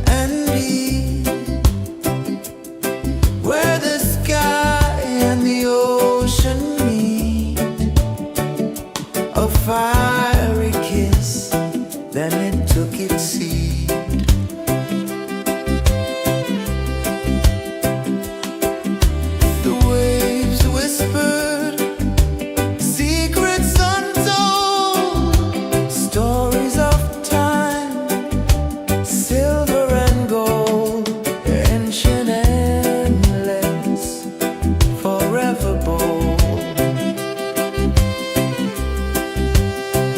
and deep, where the sky and the ocean meet, a fiery kiss, then it took its seed. The waves whispered secrets untold, stories of time, silver and gold, ancient, endless, forever bold.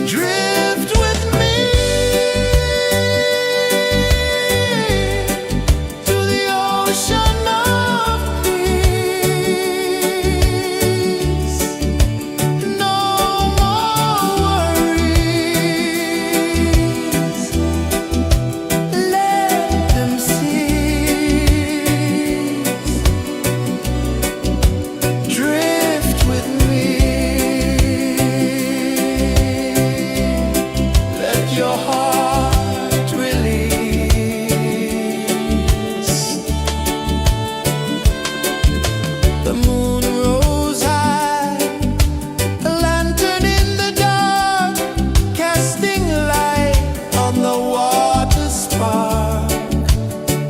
Drift with me to the ocean of peace. No more worries, let them cease. Drift with me, let your heart release. The moon rose high, a lantern in the dark, casting light on the water spark.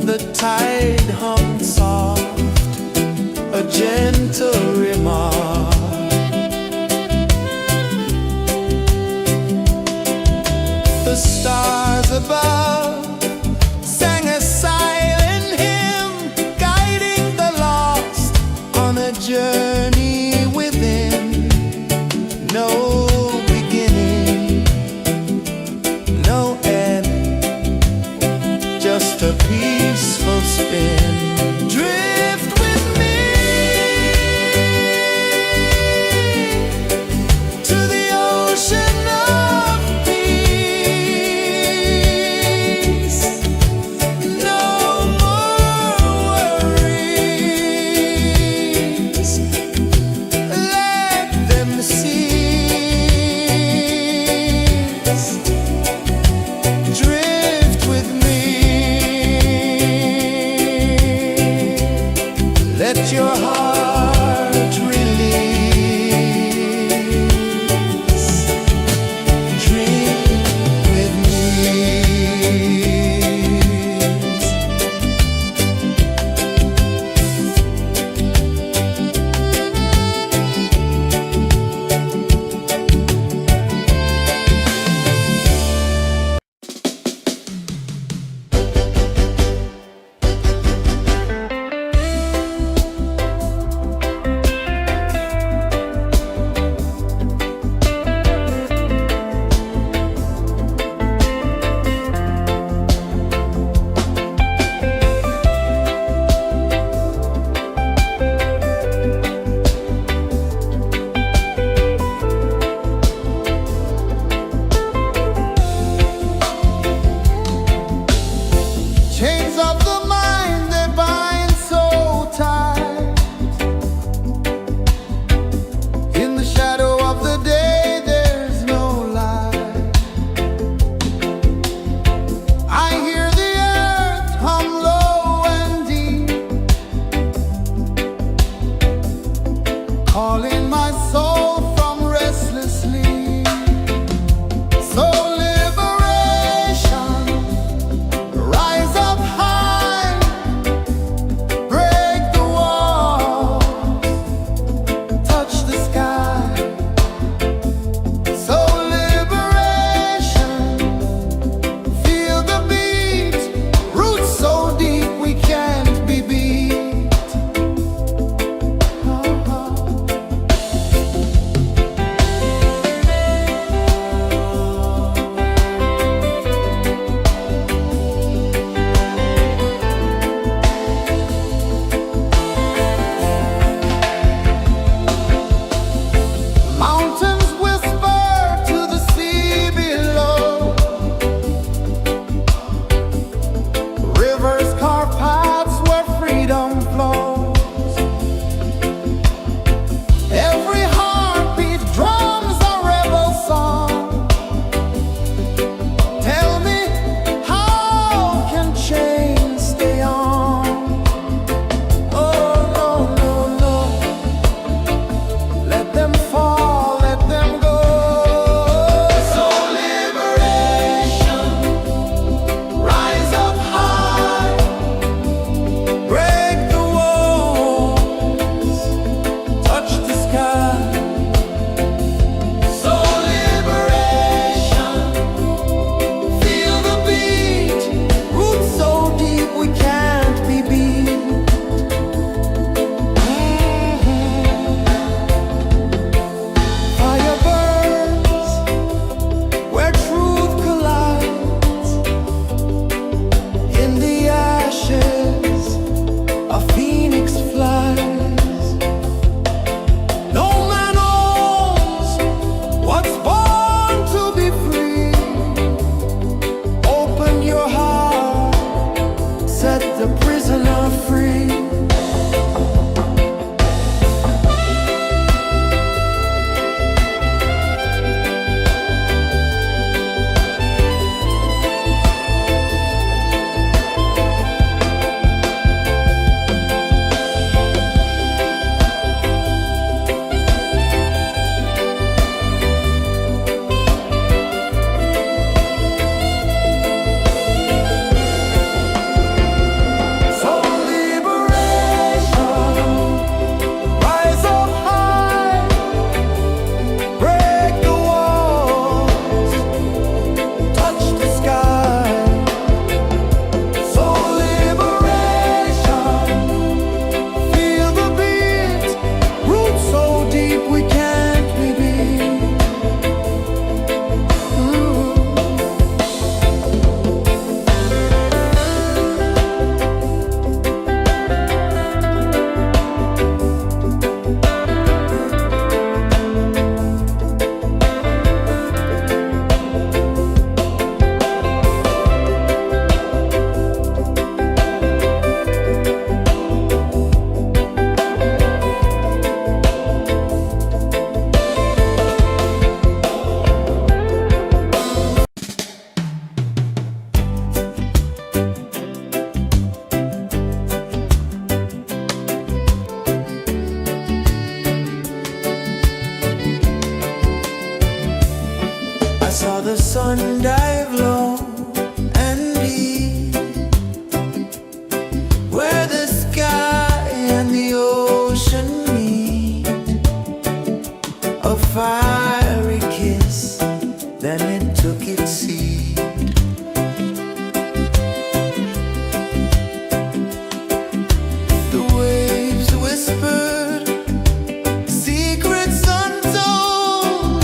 The tide hummed soft, a gentle remark. The stars above sang a silent hymn, guiding the lost on a journey within. No beginning, no end, just a peaceful spin. Drift with me I saw the sun dive low and deep, where the sky and the ocean meet. A fiery kiss, then it took its seed. The waves whispered secrets untold,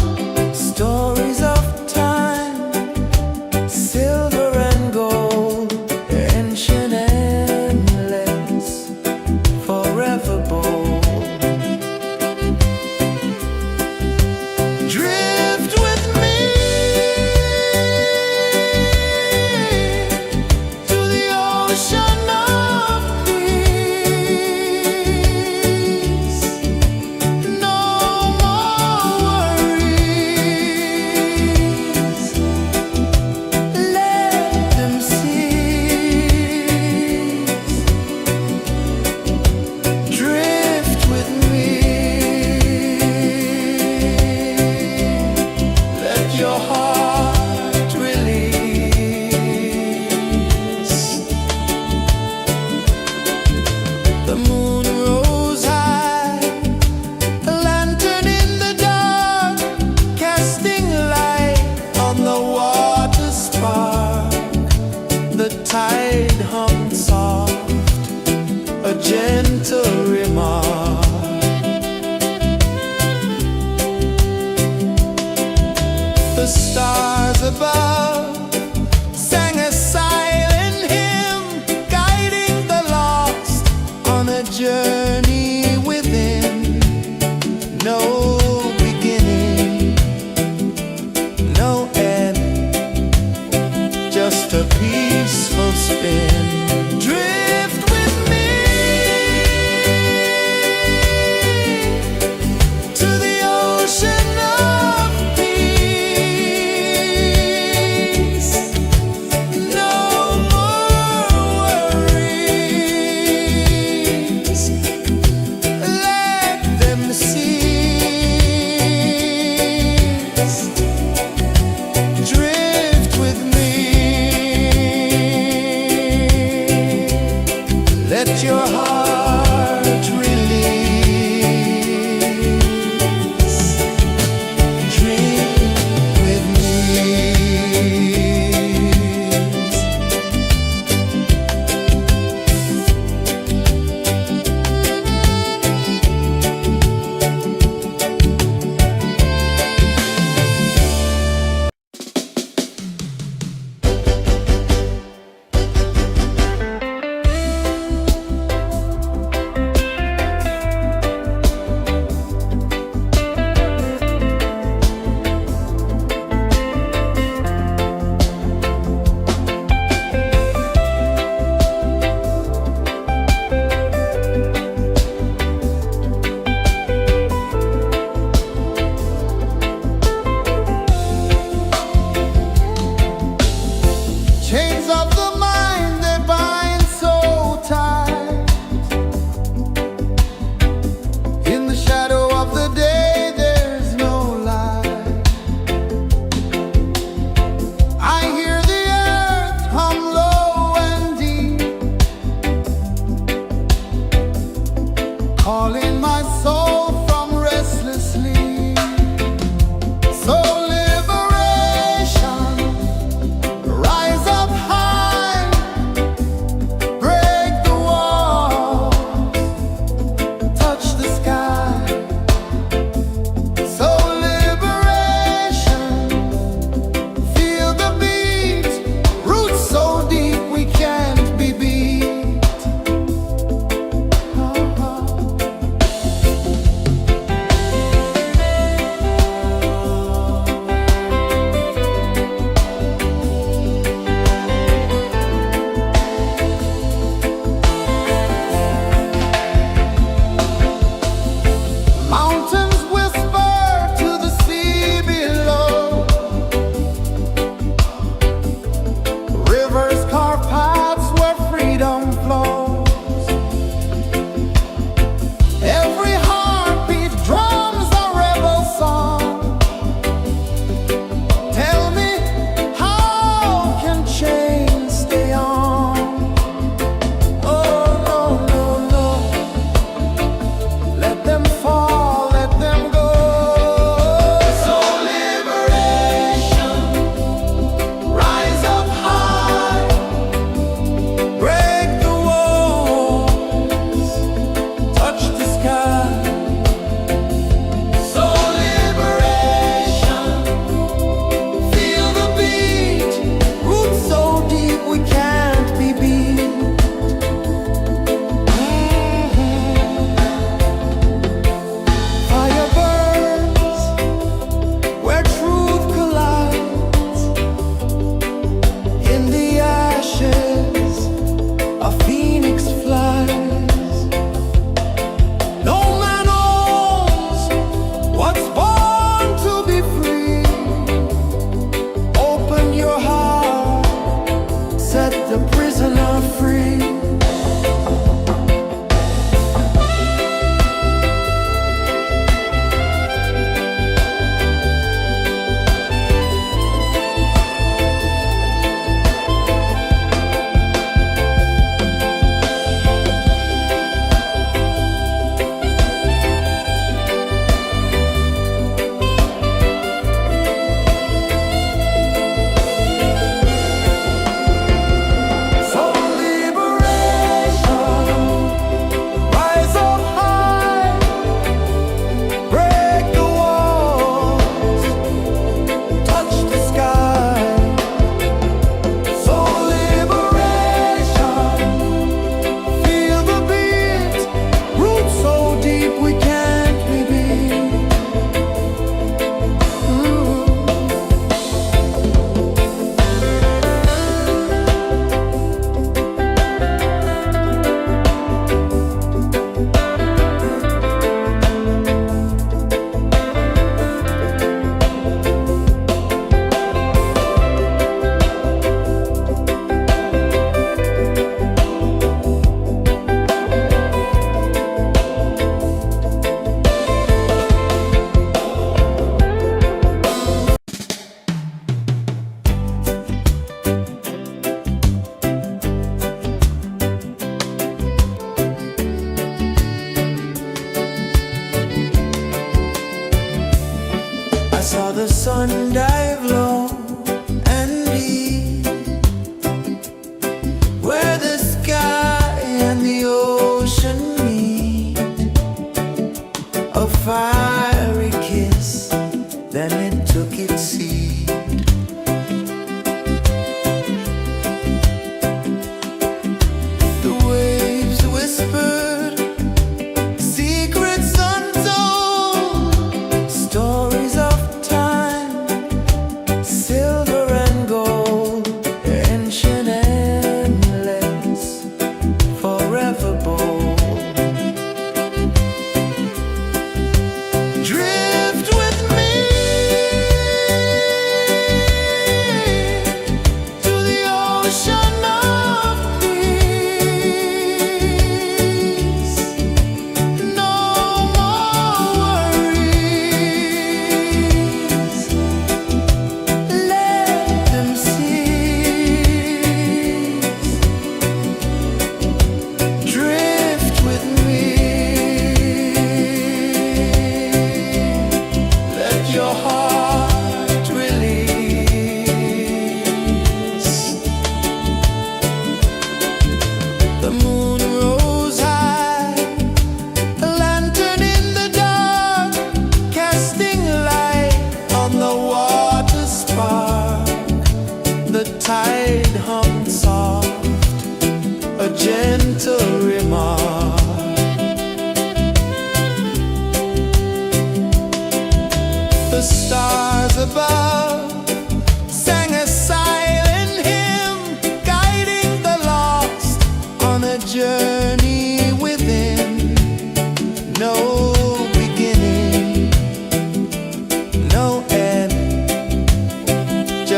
stories of time, silver and gold, ancient, endless, forever bold. Drift with me to the ocean of peace. No more worries, let them cease. Drift with me, let your heart release. The moon rose high, a lantern in the dark, casting light on the water spark. The tide hummed soft, a gentle remark. The stars above sang a silent hymn, guiding the lost on a journey within. No beginning, no end, just a peaceful spin. Drift with me to the ocean of peace. No more worries, let them cease. Drift with me.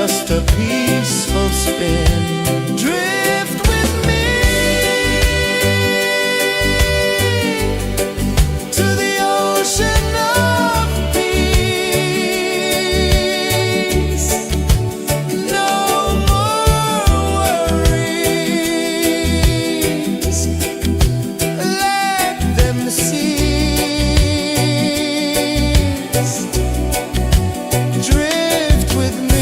just a peaceful spin. Drift with me to the ocean of peace. No more worries, let them cease. Drift with me.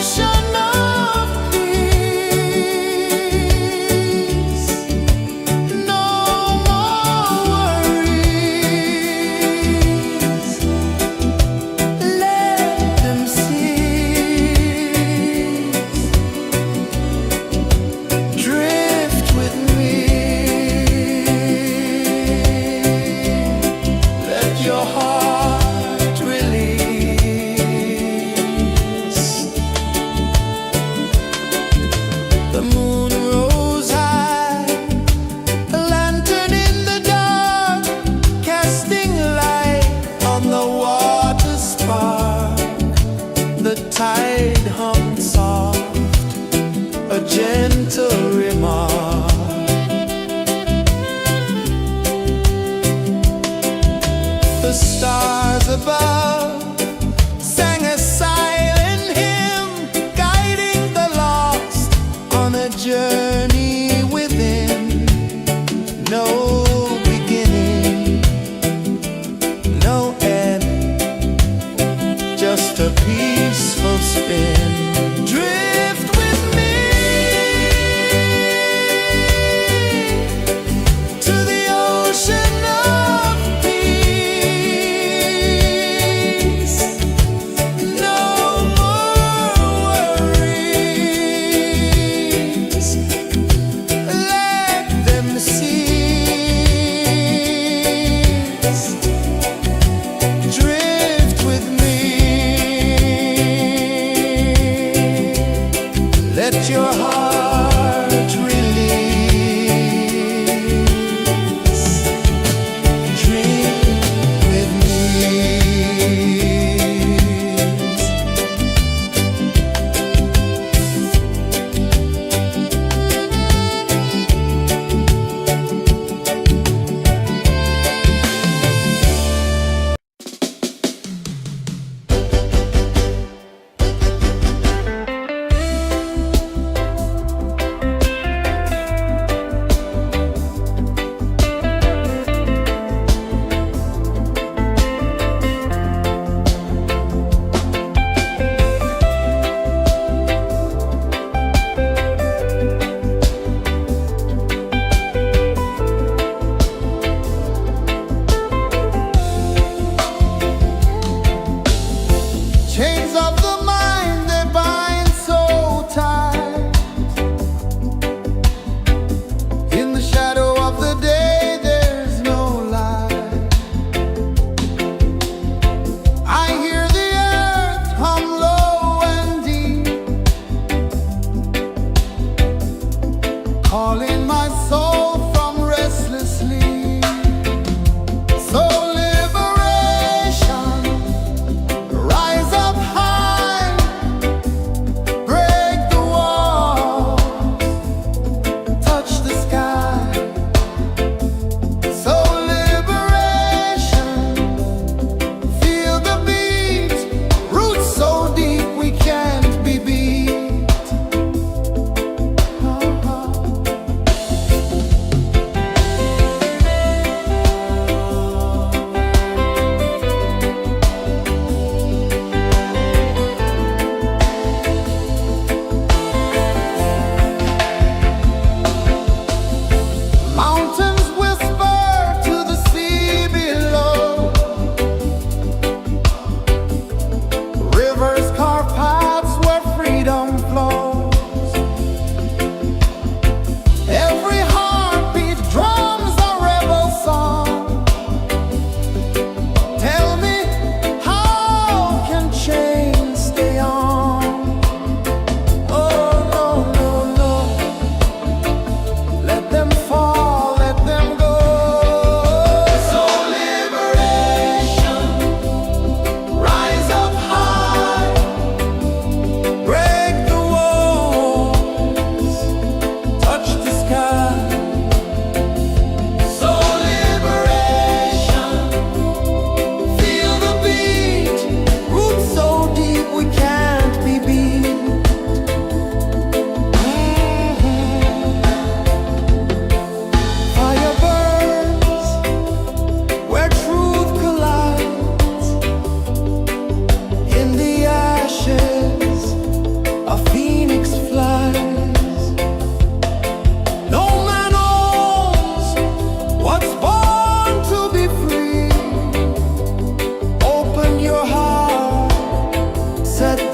ocean of peace. No more worries. Let them cease. Drift with me. Let your heart release. The moon rose high, a lantern in the dark, casting light on the water spark. The tide hummed soft, a gentle remark. The stars above sang a silent hymn, guiding the lost on a journey within. No beginning, no end, just a peaceful spin. Drift with me to the ocean of peace. No more worries. Let them cease. Drift with me.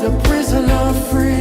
a prisoner free.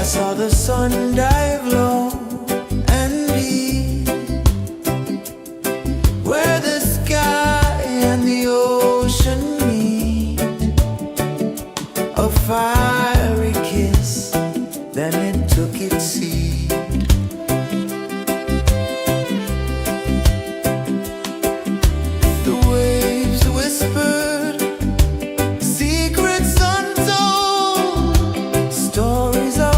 Saw the sun dive low and deep, where the sky and the ocean meet. A fiery kiss, then it took its seat. The waves whispered secrets untold, stories of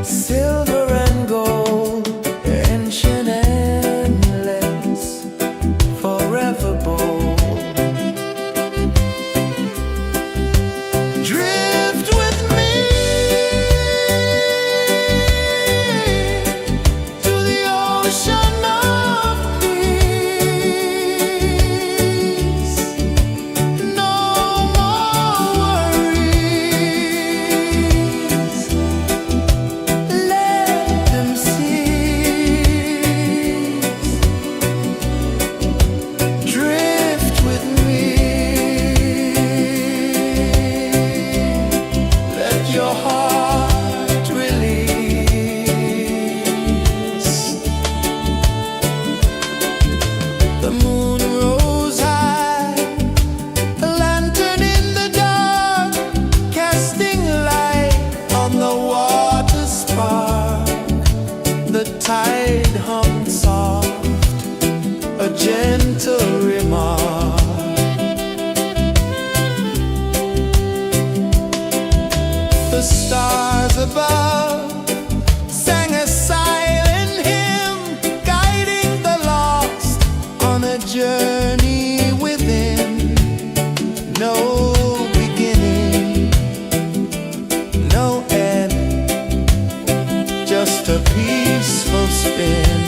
silver and gold, ancient endless, forever bold. Drift with me to the ocean of peace. No more worries. Drift with me. Let your heart release. The moon rose high, a lantern in the dark, casting light on the water spark. The tide hummed soft, a gentle remark. The stars above sang a silent hymn, guiding the lost on a journey within. No beginning, no end, just a peaceful spin.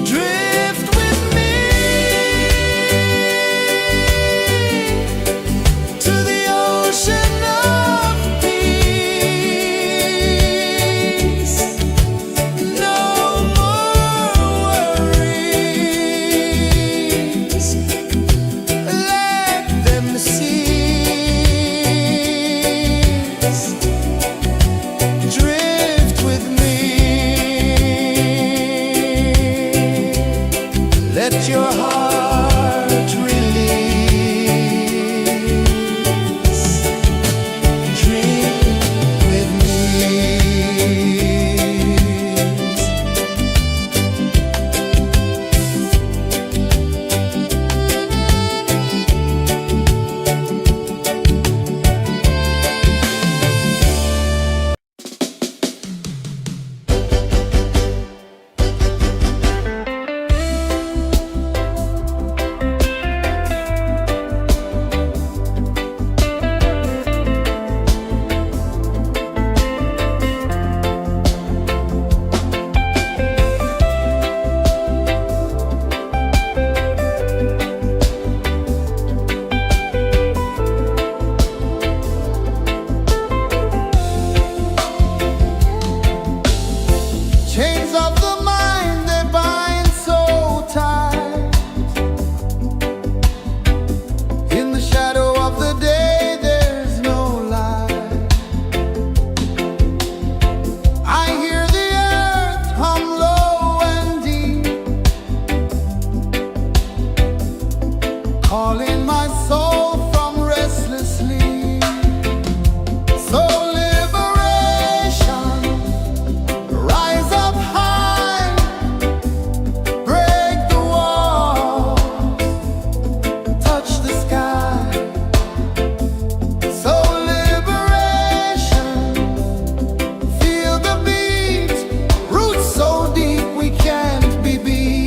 Drift with me to the ocean of peace. No more worries. Let them cease. Drift with me. Let your heart release. Drift with me. my soul from restless sleep. So liberation, rise up high, break the walls, touch the sky. So liberation, feel the beat, roots so deep we can't be beat.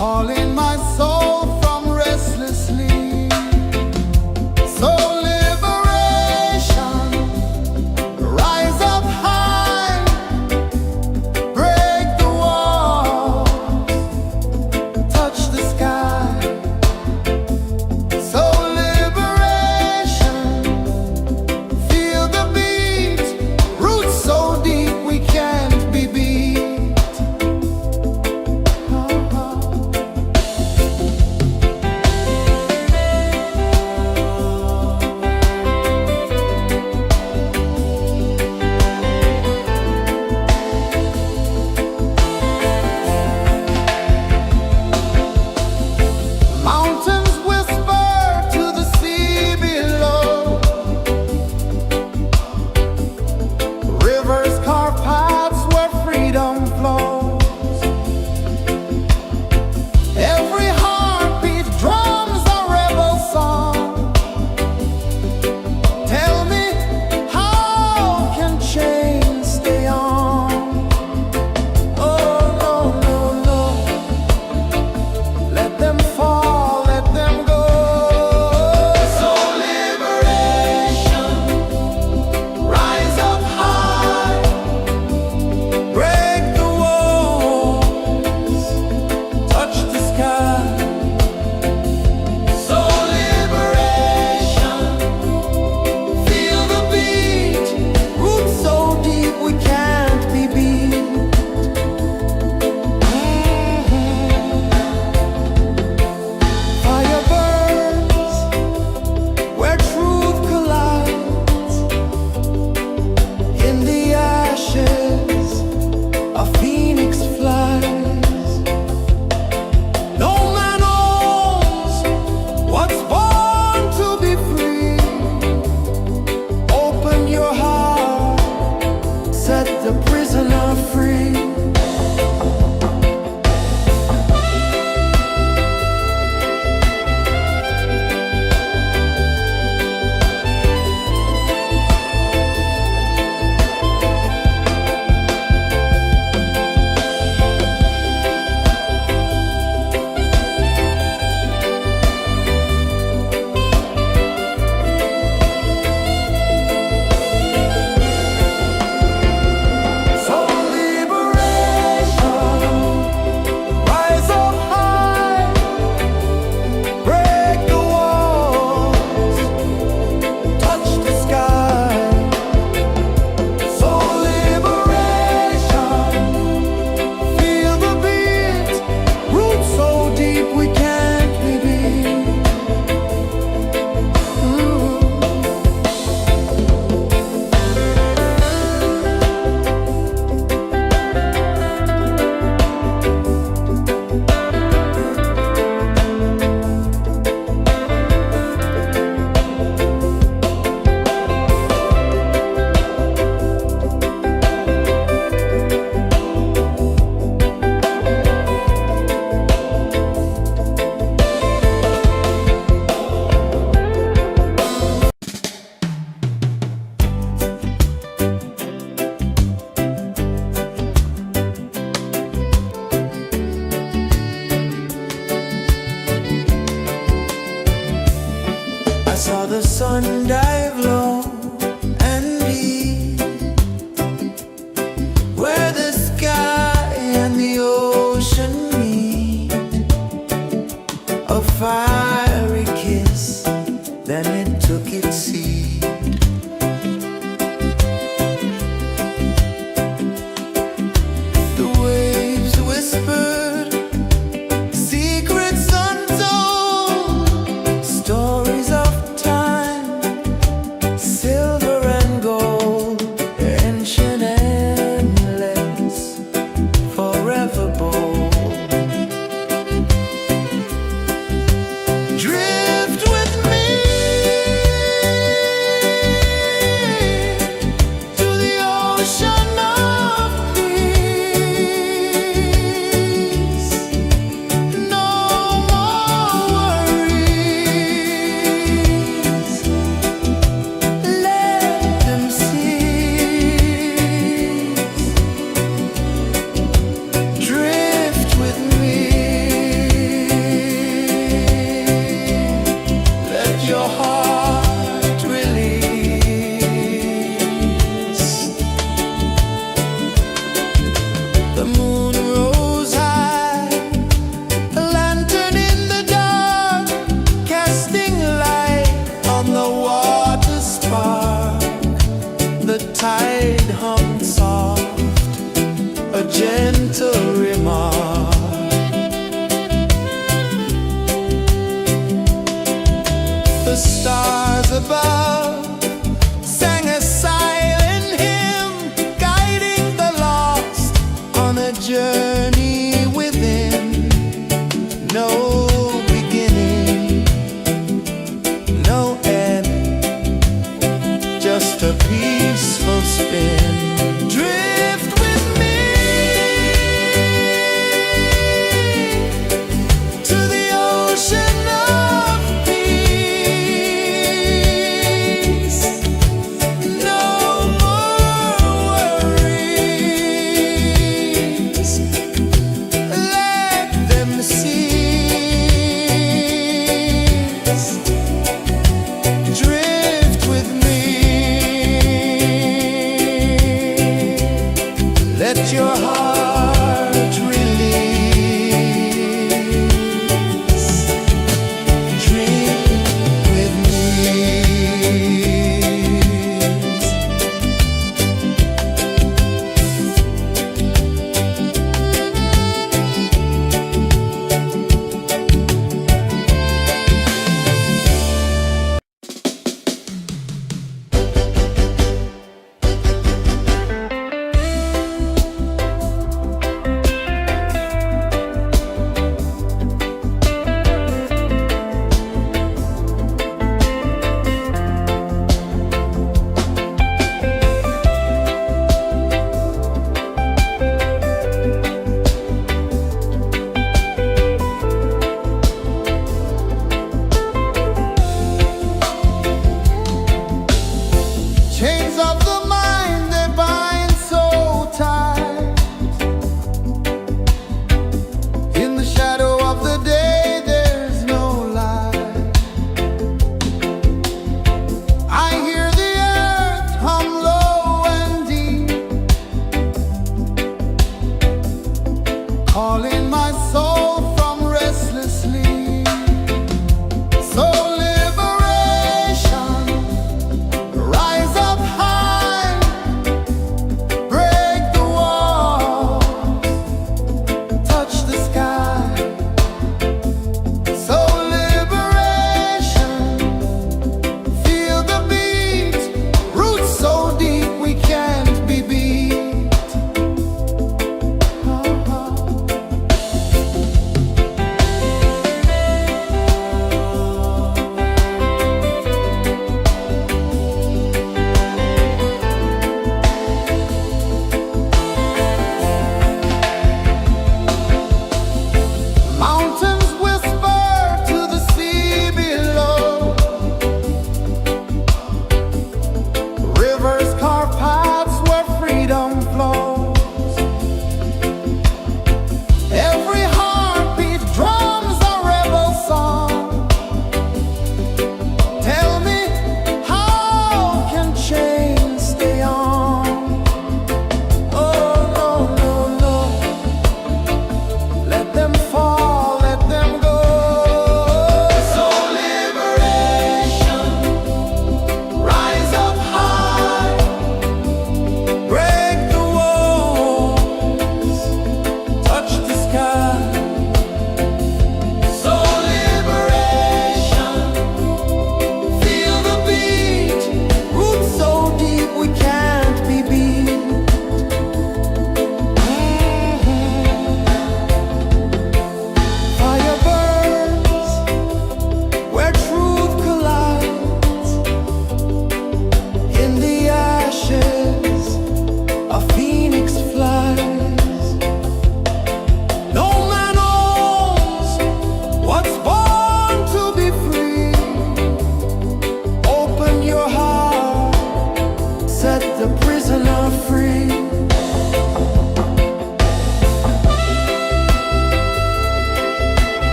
calling my soul from restless sleep. So liberation, rise up high, break the walls, touch the sky. So liberation, feel the beat, roots so deep we can't be beat. Mountains whisper to the sea below. Rivers carve paths where freedom flows. Every heartbeat drums a rebel song. Tell me, how can chains stay on? Oh, no, no, no. Let them fall, let them go. So liberation, rise up high, break the walls, touch the sky. So liberation, feel the beat, roots so deep we can't be beat. Fire burns where truth collides. In the ashes, a phoenix flies. No man knows what's born to be free. Open your heart, set the prisoner free. So liberation, rise up high, break the walls, touch the sky. So liberation, feel the beat, roots so deep we can't be beat. I saw the sun dive low and deep, where the sky and the ocean meet. A fiery kiss, then it took its seat. The waves whispered secrets untold, stories of time, silver and gold, ancient, endless, forever bold.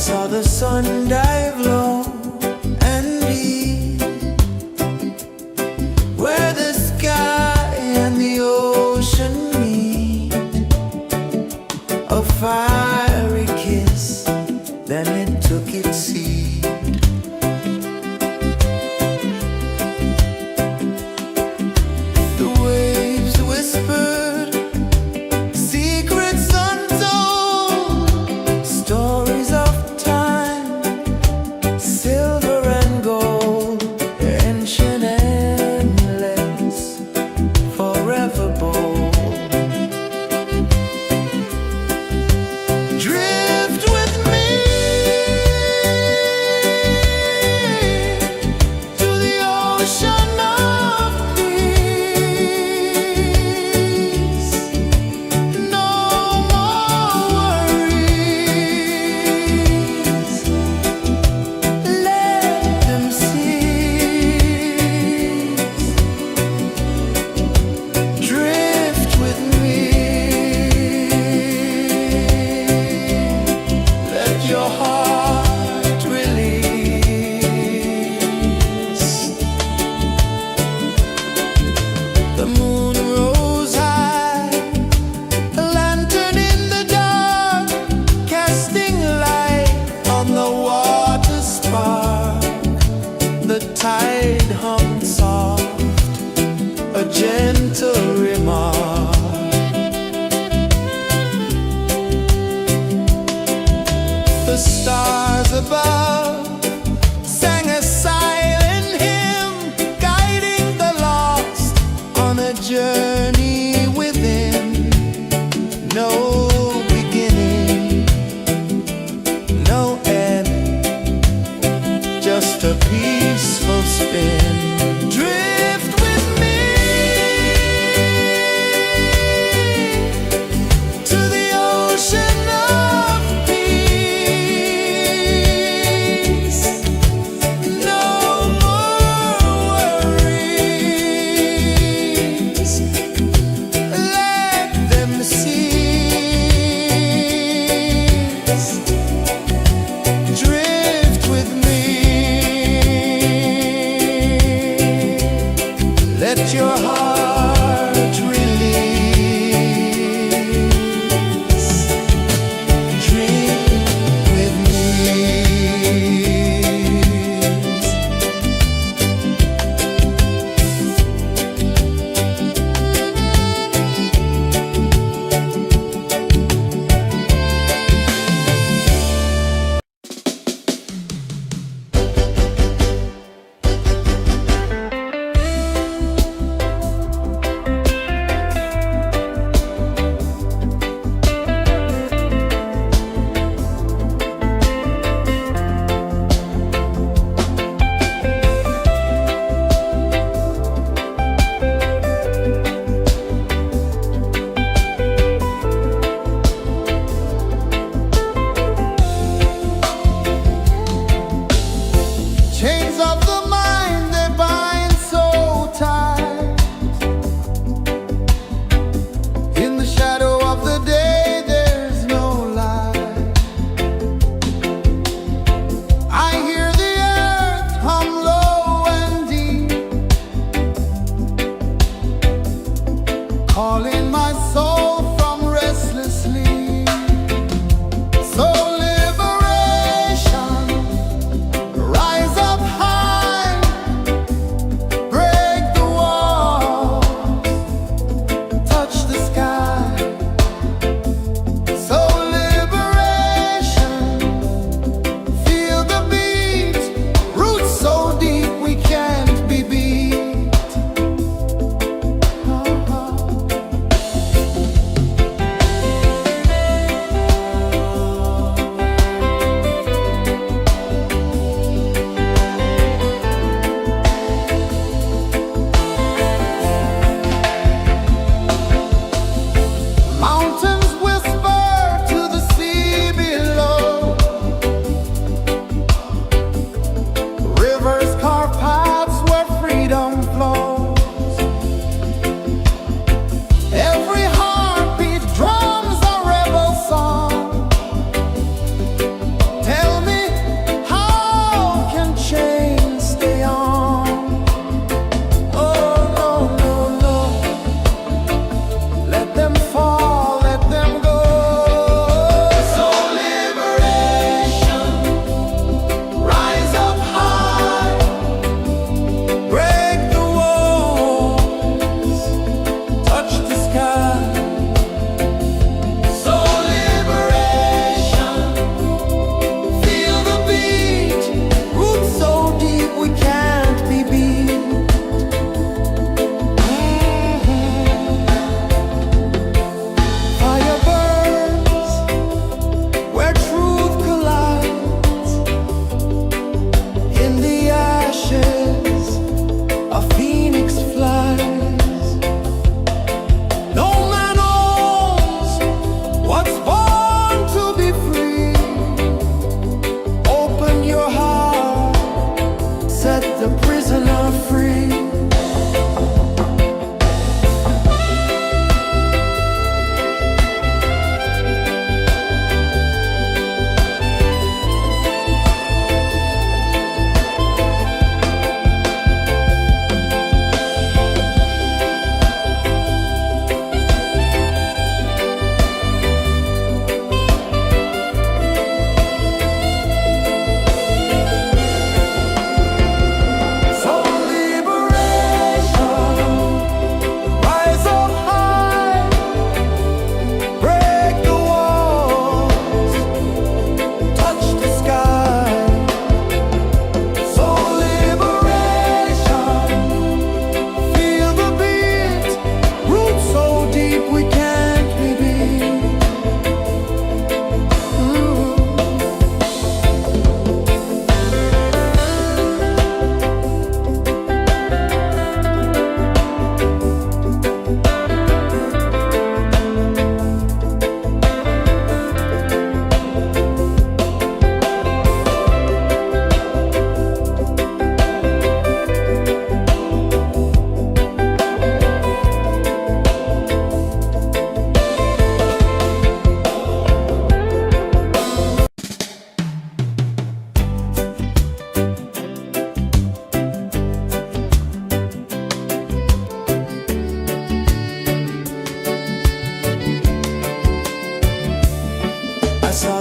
saw the sun dive low and deep, where the sky and the ocean meet. A fiery kiss, then it took its seed. The waves whispered secrets untold, stories of time, silver and gold, ancient, endless, forever bold. Drift with me to the ocean of peace. No more worries, let them cease. Drift with me, let your heart release. The moon rose high, a lantern in the dark, casting light on the water spark. The tide hummed soft, a gentle remark. The stars above sang a silent hymn, guiding the lost on a journey within. No beginning, no end, just a peaceful spin. Drift with me to the ocean of peace.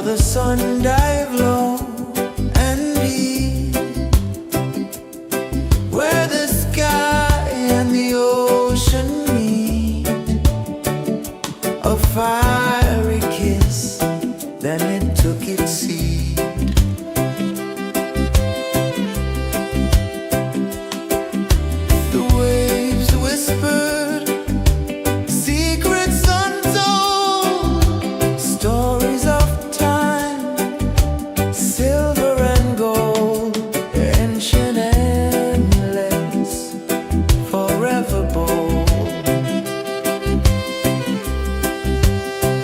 the sun dive low and deep, where the sky and the ocean meet, a fiery kiss, then it took its seed. The waves whispered secrets untold, stories of time, silver and gold, ancient, endless, forever bold.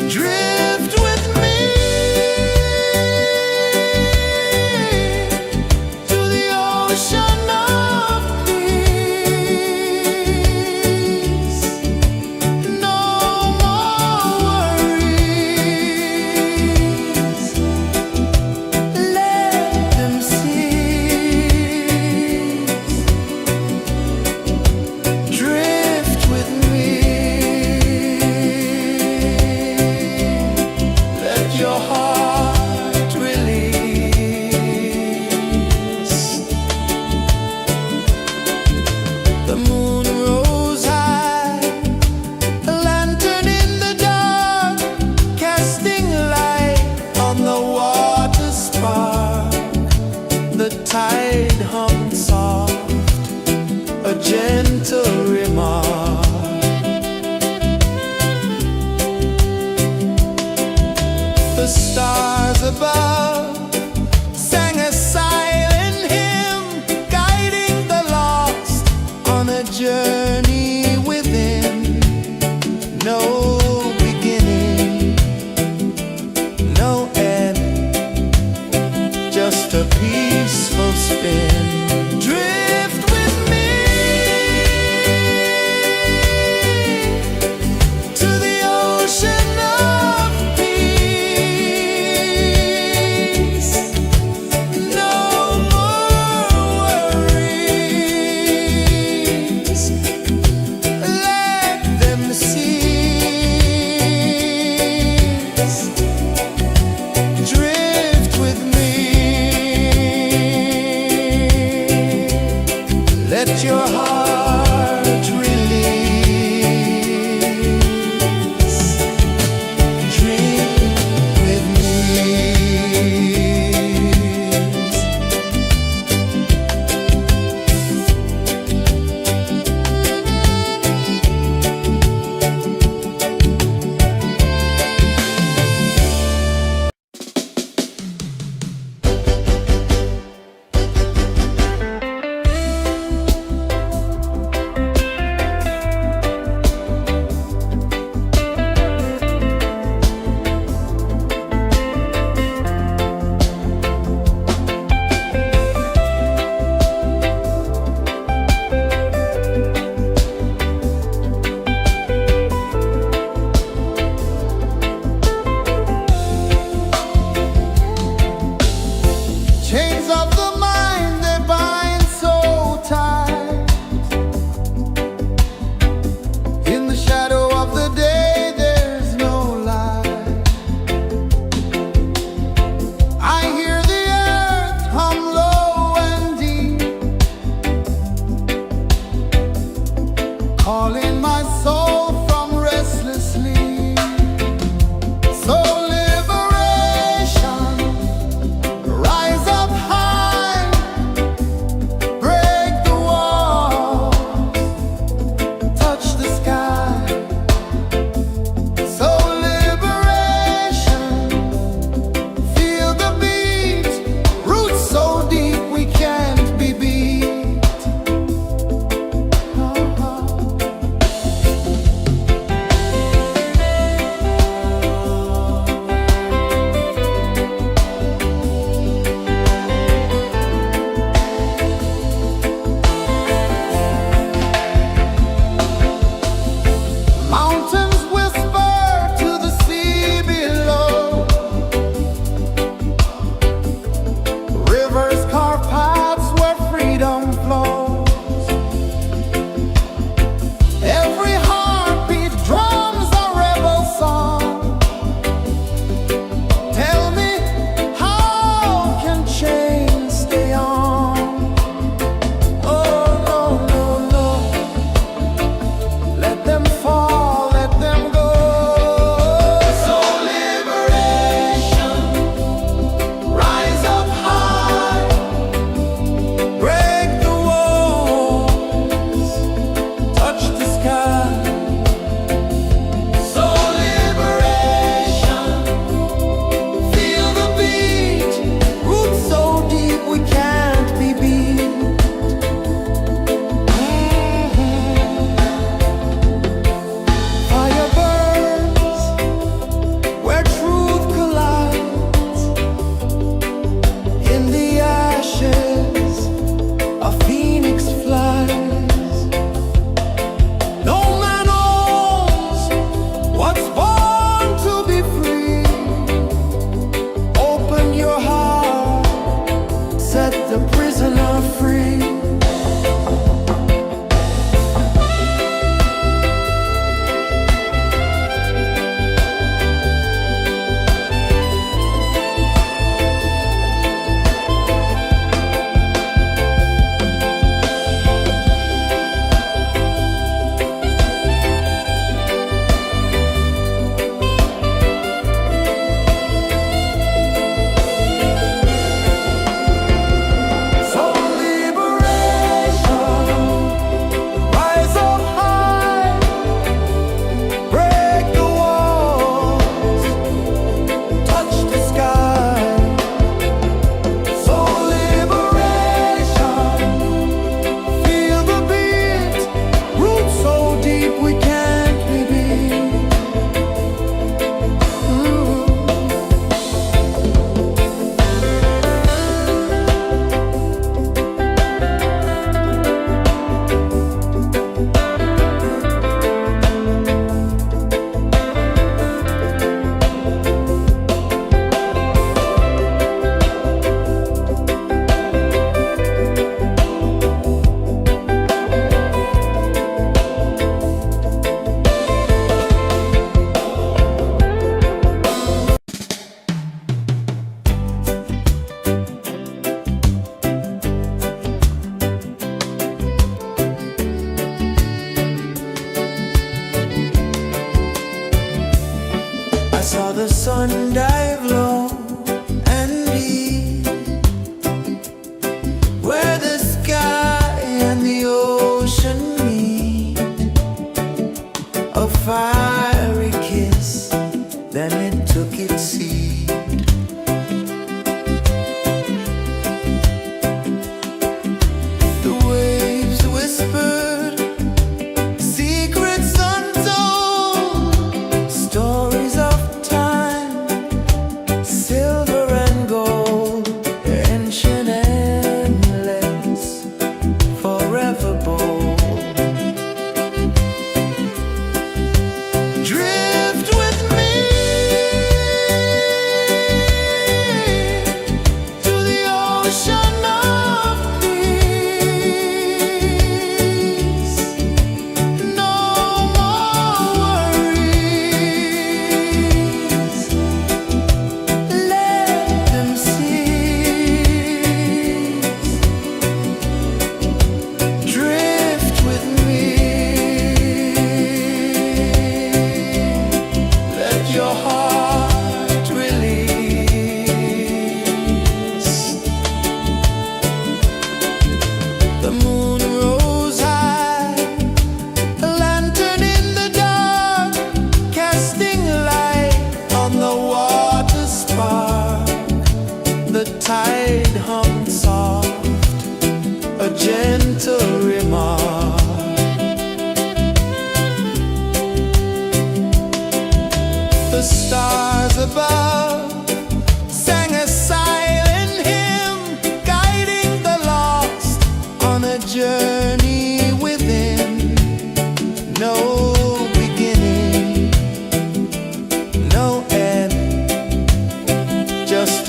Drift with me to the ocean of peace. No more worries, let them cease. Drift with me, let your heart release. The moon rose high, a lantern in the dark, casting light on the water spark. The tide hummed soft, a gentle remark. The stars above sang a silent hymn, guiding the lost on a journey within. No beginning, no end, just a peaceful spin. Drift with me to the ocean of peace.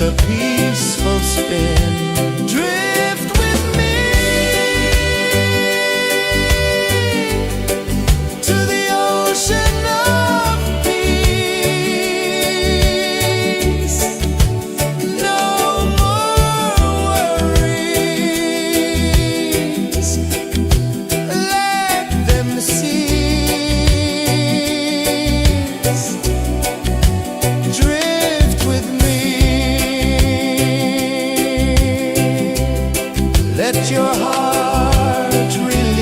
a peaceful spin. Drift with me to the ocean of peace. No more worries, let them cease. Drift with me, let your heart release.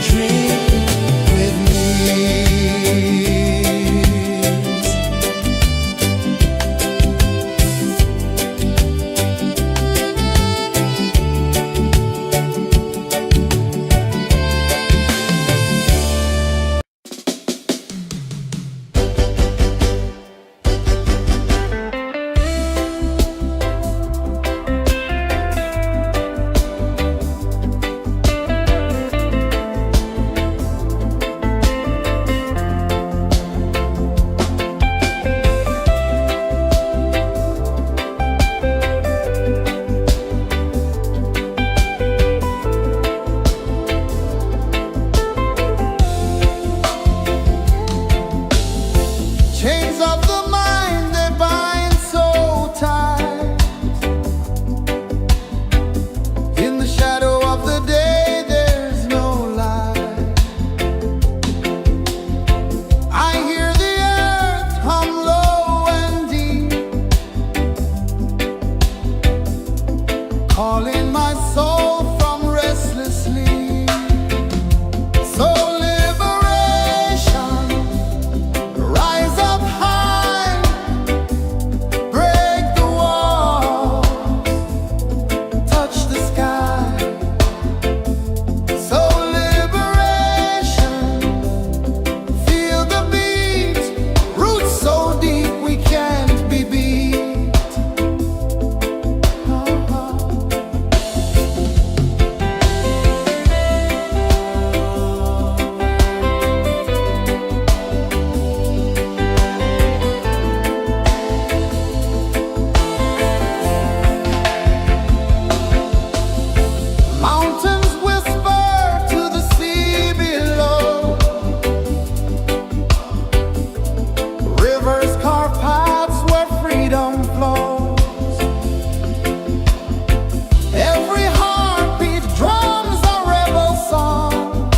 Drift with me. Chains of the mind, they bind so tight. In the shadow of the day, there's no light. I hear the earth hum low and deep, calling my soul from restless sleep. So liberation, rise up high, break the walls, touch the sky. So liberation, feel the beat, roots so deep we can't be beat. Mountains whisper to the sea below. Rivers carve paths where freedom flows. Every heartbeat drums a rebel song.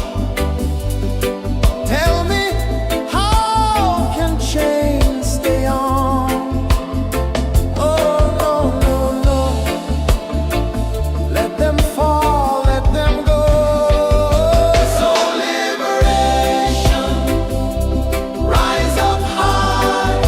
Tell me, how can chains stay on? Oh, no, no, no. Let them fall, let them go. So liberation, rise up high,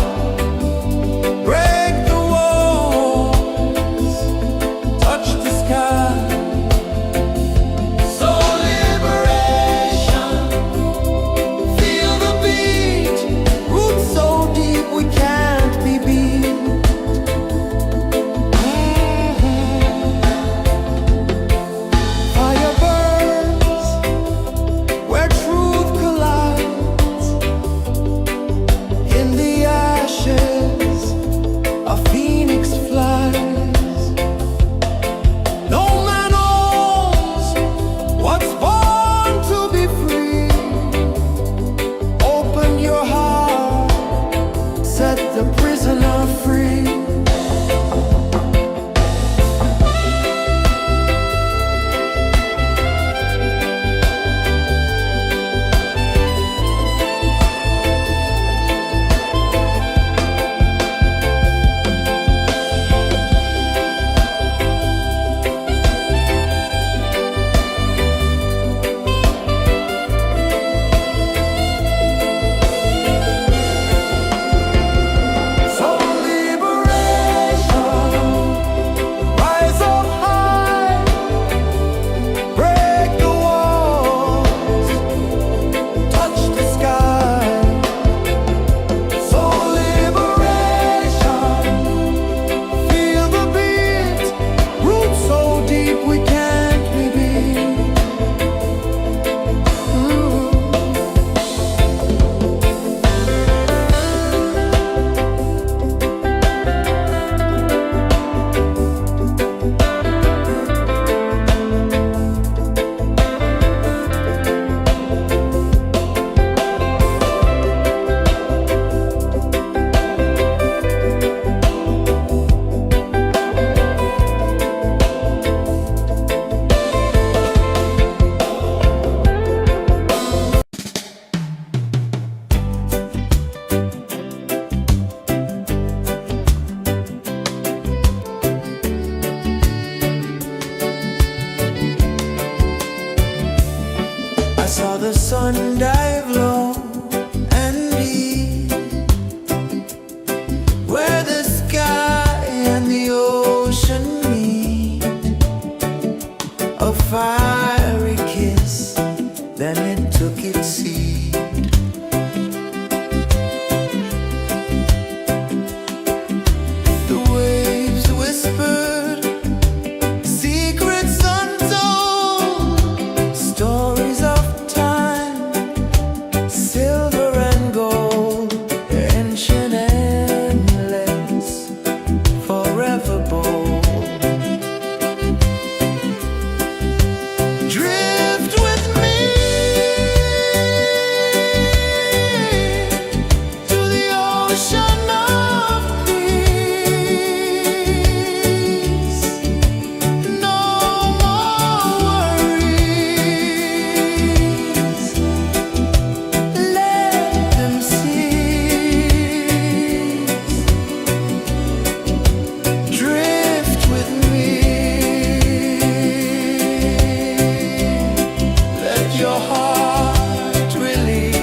ocean of peace. No more worries. Let them cease. Drift with me. Let your heart release.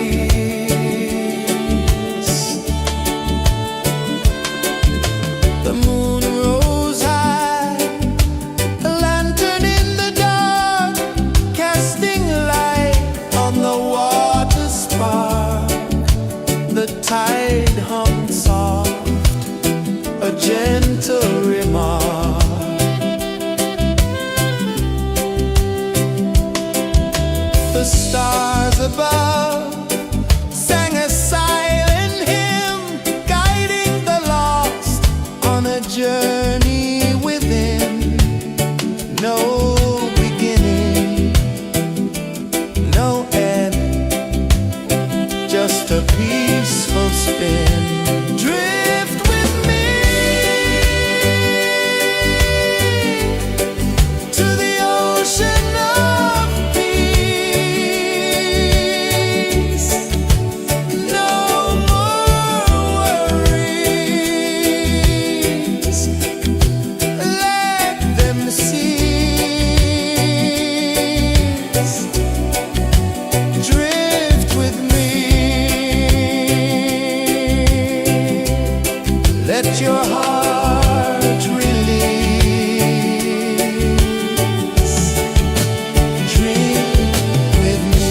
The moon rose high, a lantern in the dark, casting light on the water spark. The tide hummed soft, a gentle remark. The stars above sang a silent hymn, guiding the lost on a journey within. No beginning, no end, just a peaceful spin. Drift with me to the ocean of peace. No more worries. Let them cease. Drift with me. Let your heart release. Dream with me.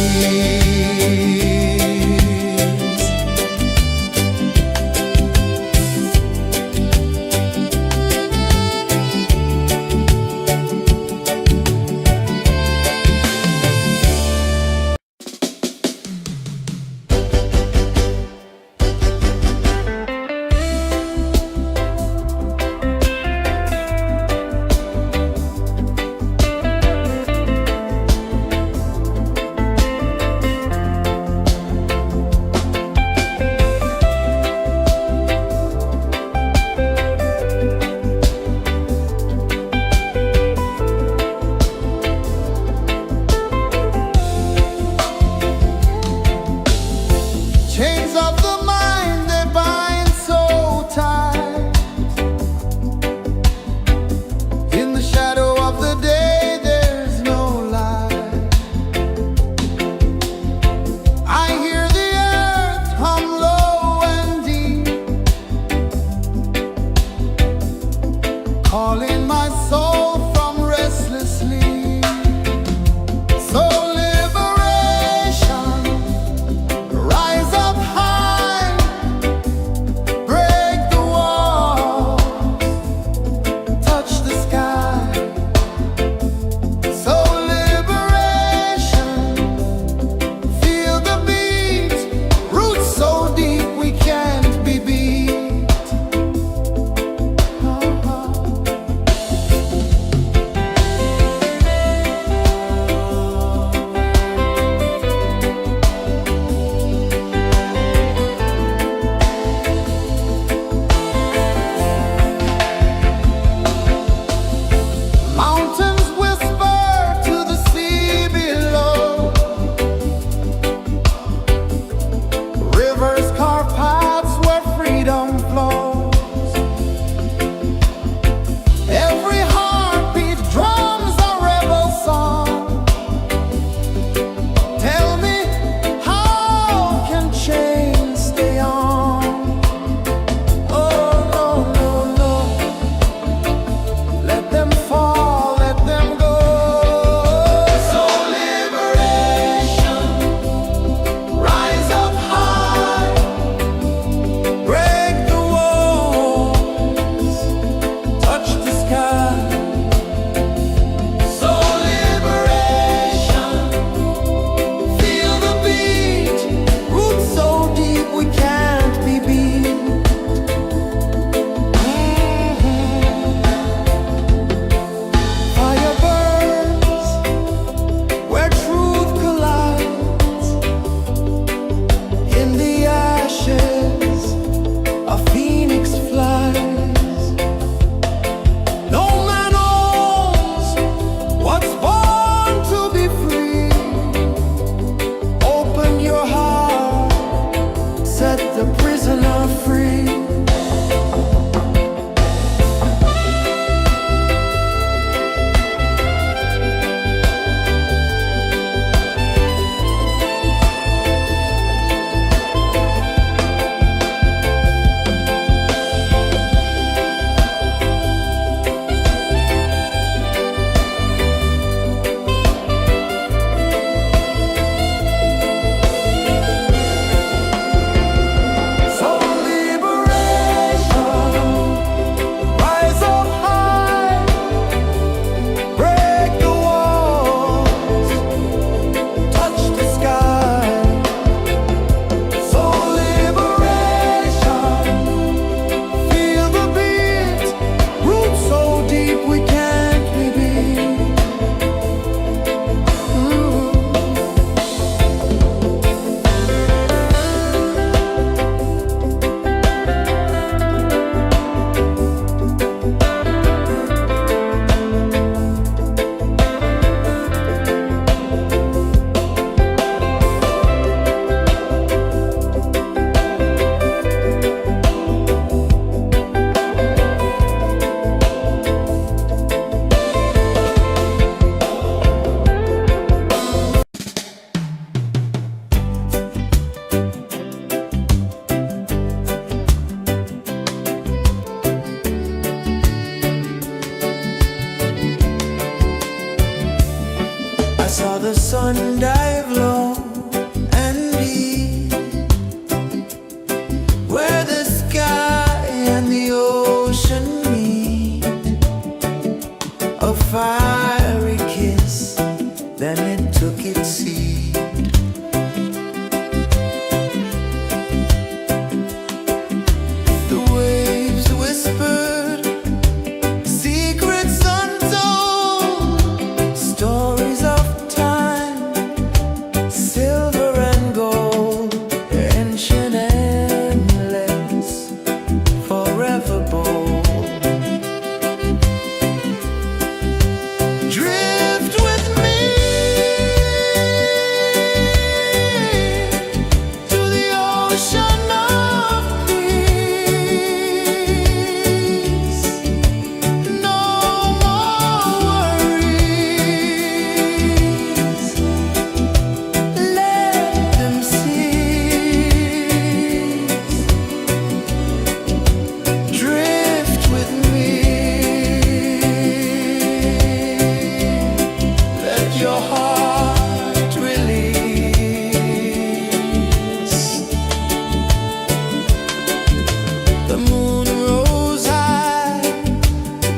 The moon rose high,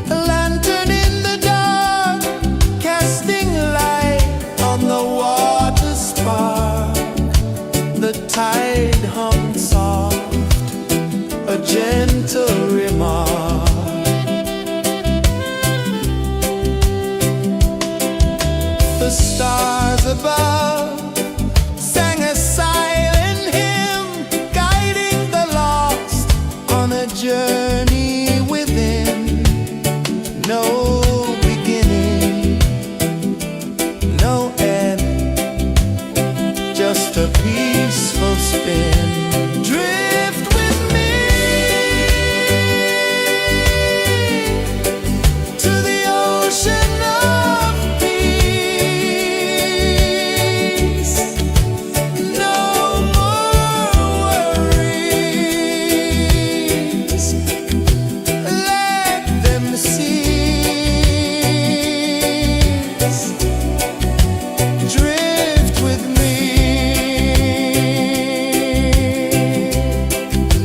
a lantern in the dark, casting light on the water spark. The tide hummed soft, a gentle remark. The stars above sang a silent hymn, guiding the lost on a journey within. No beginning, no end, just a peaceful spin. Drift with me to the ocean of peace. No more worries, let them cease. Drift with me,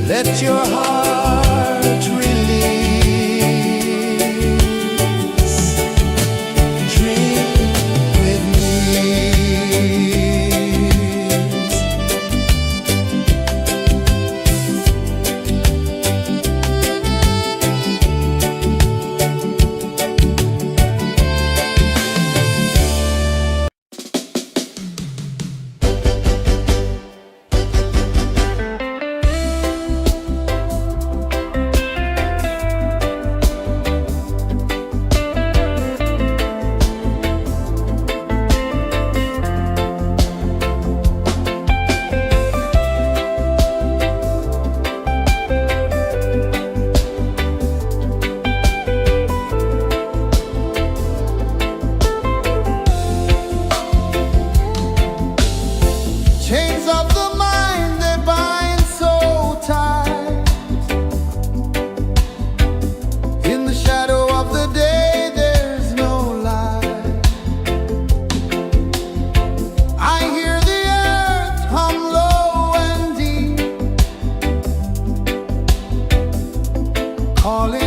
let your heart release. Dream with me. Chains of the mind, they bind so tight. In the shadow of the day, there's no light. I hear the earth hum low and deep, calling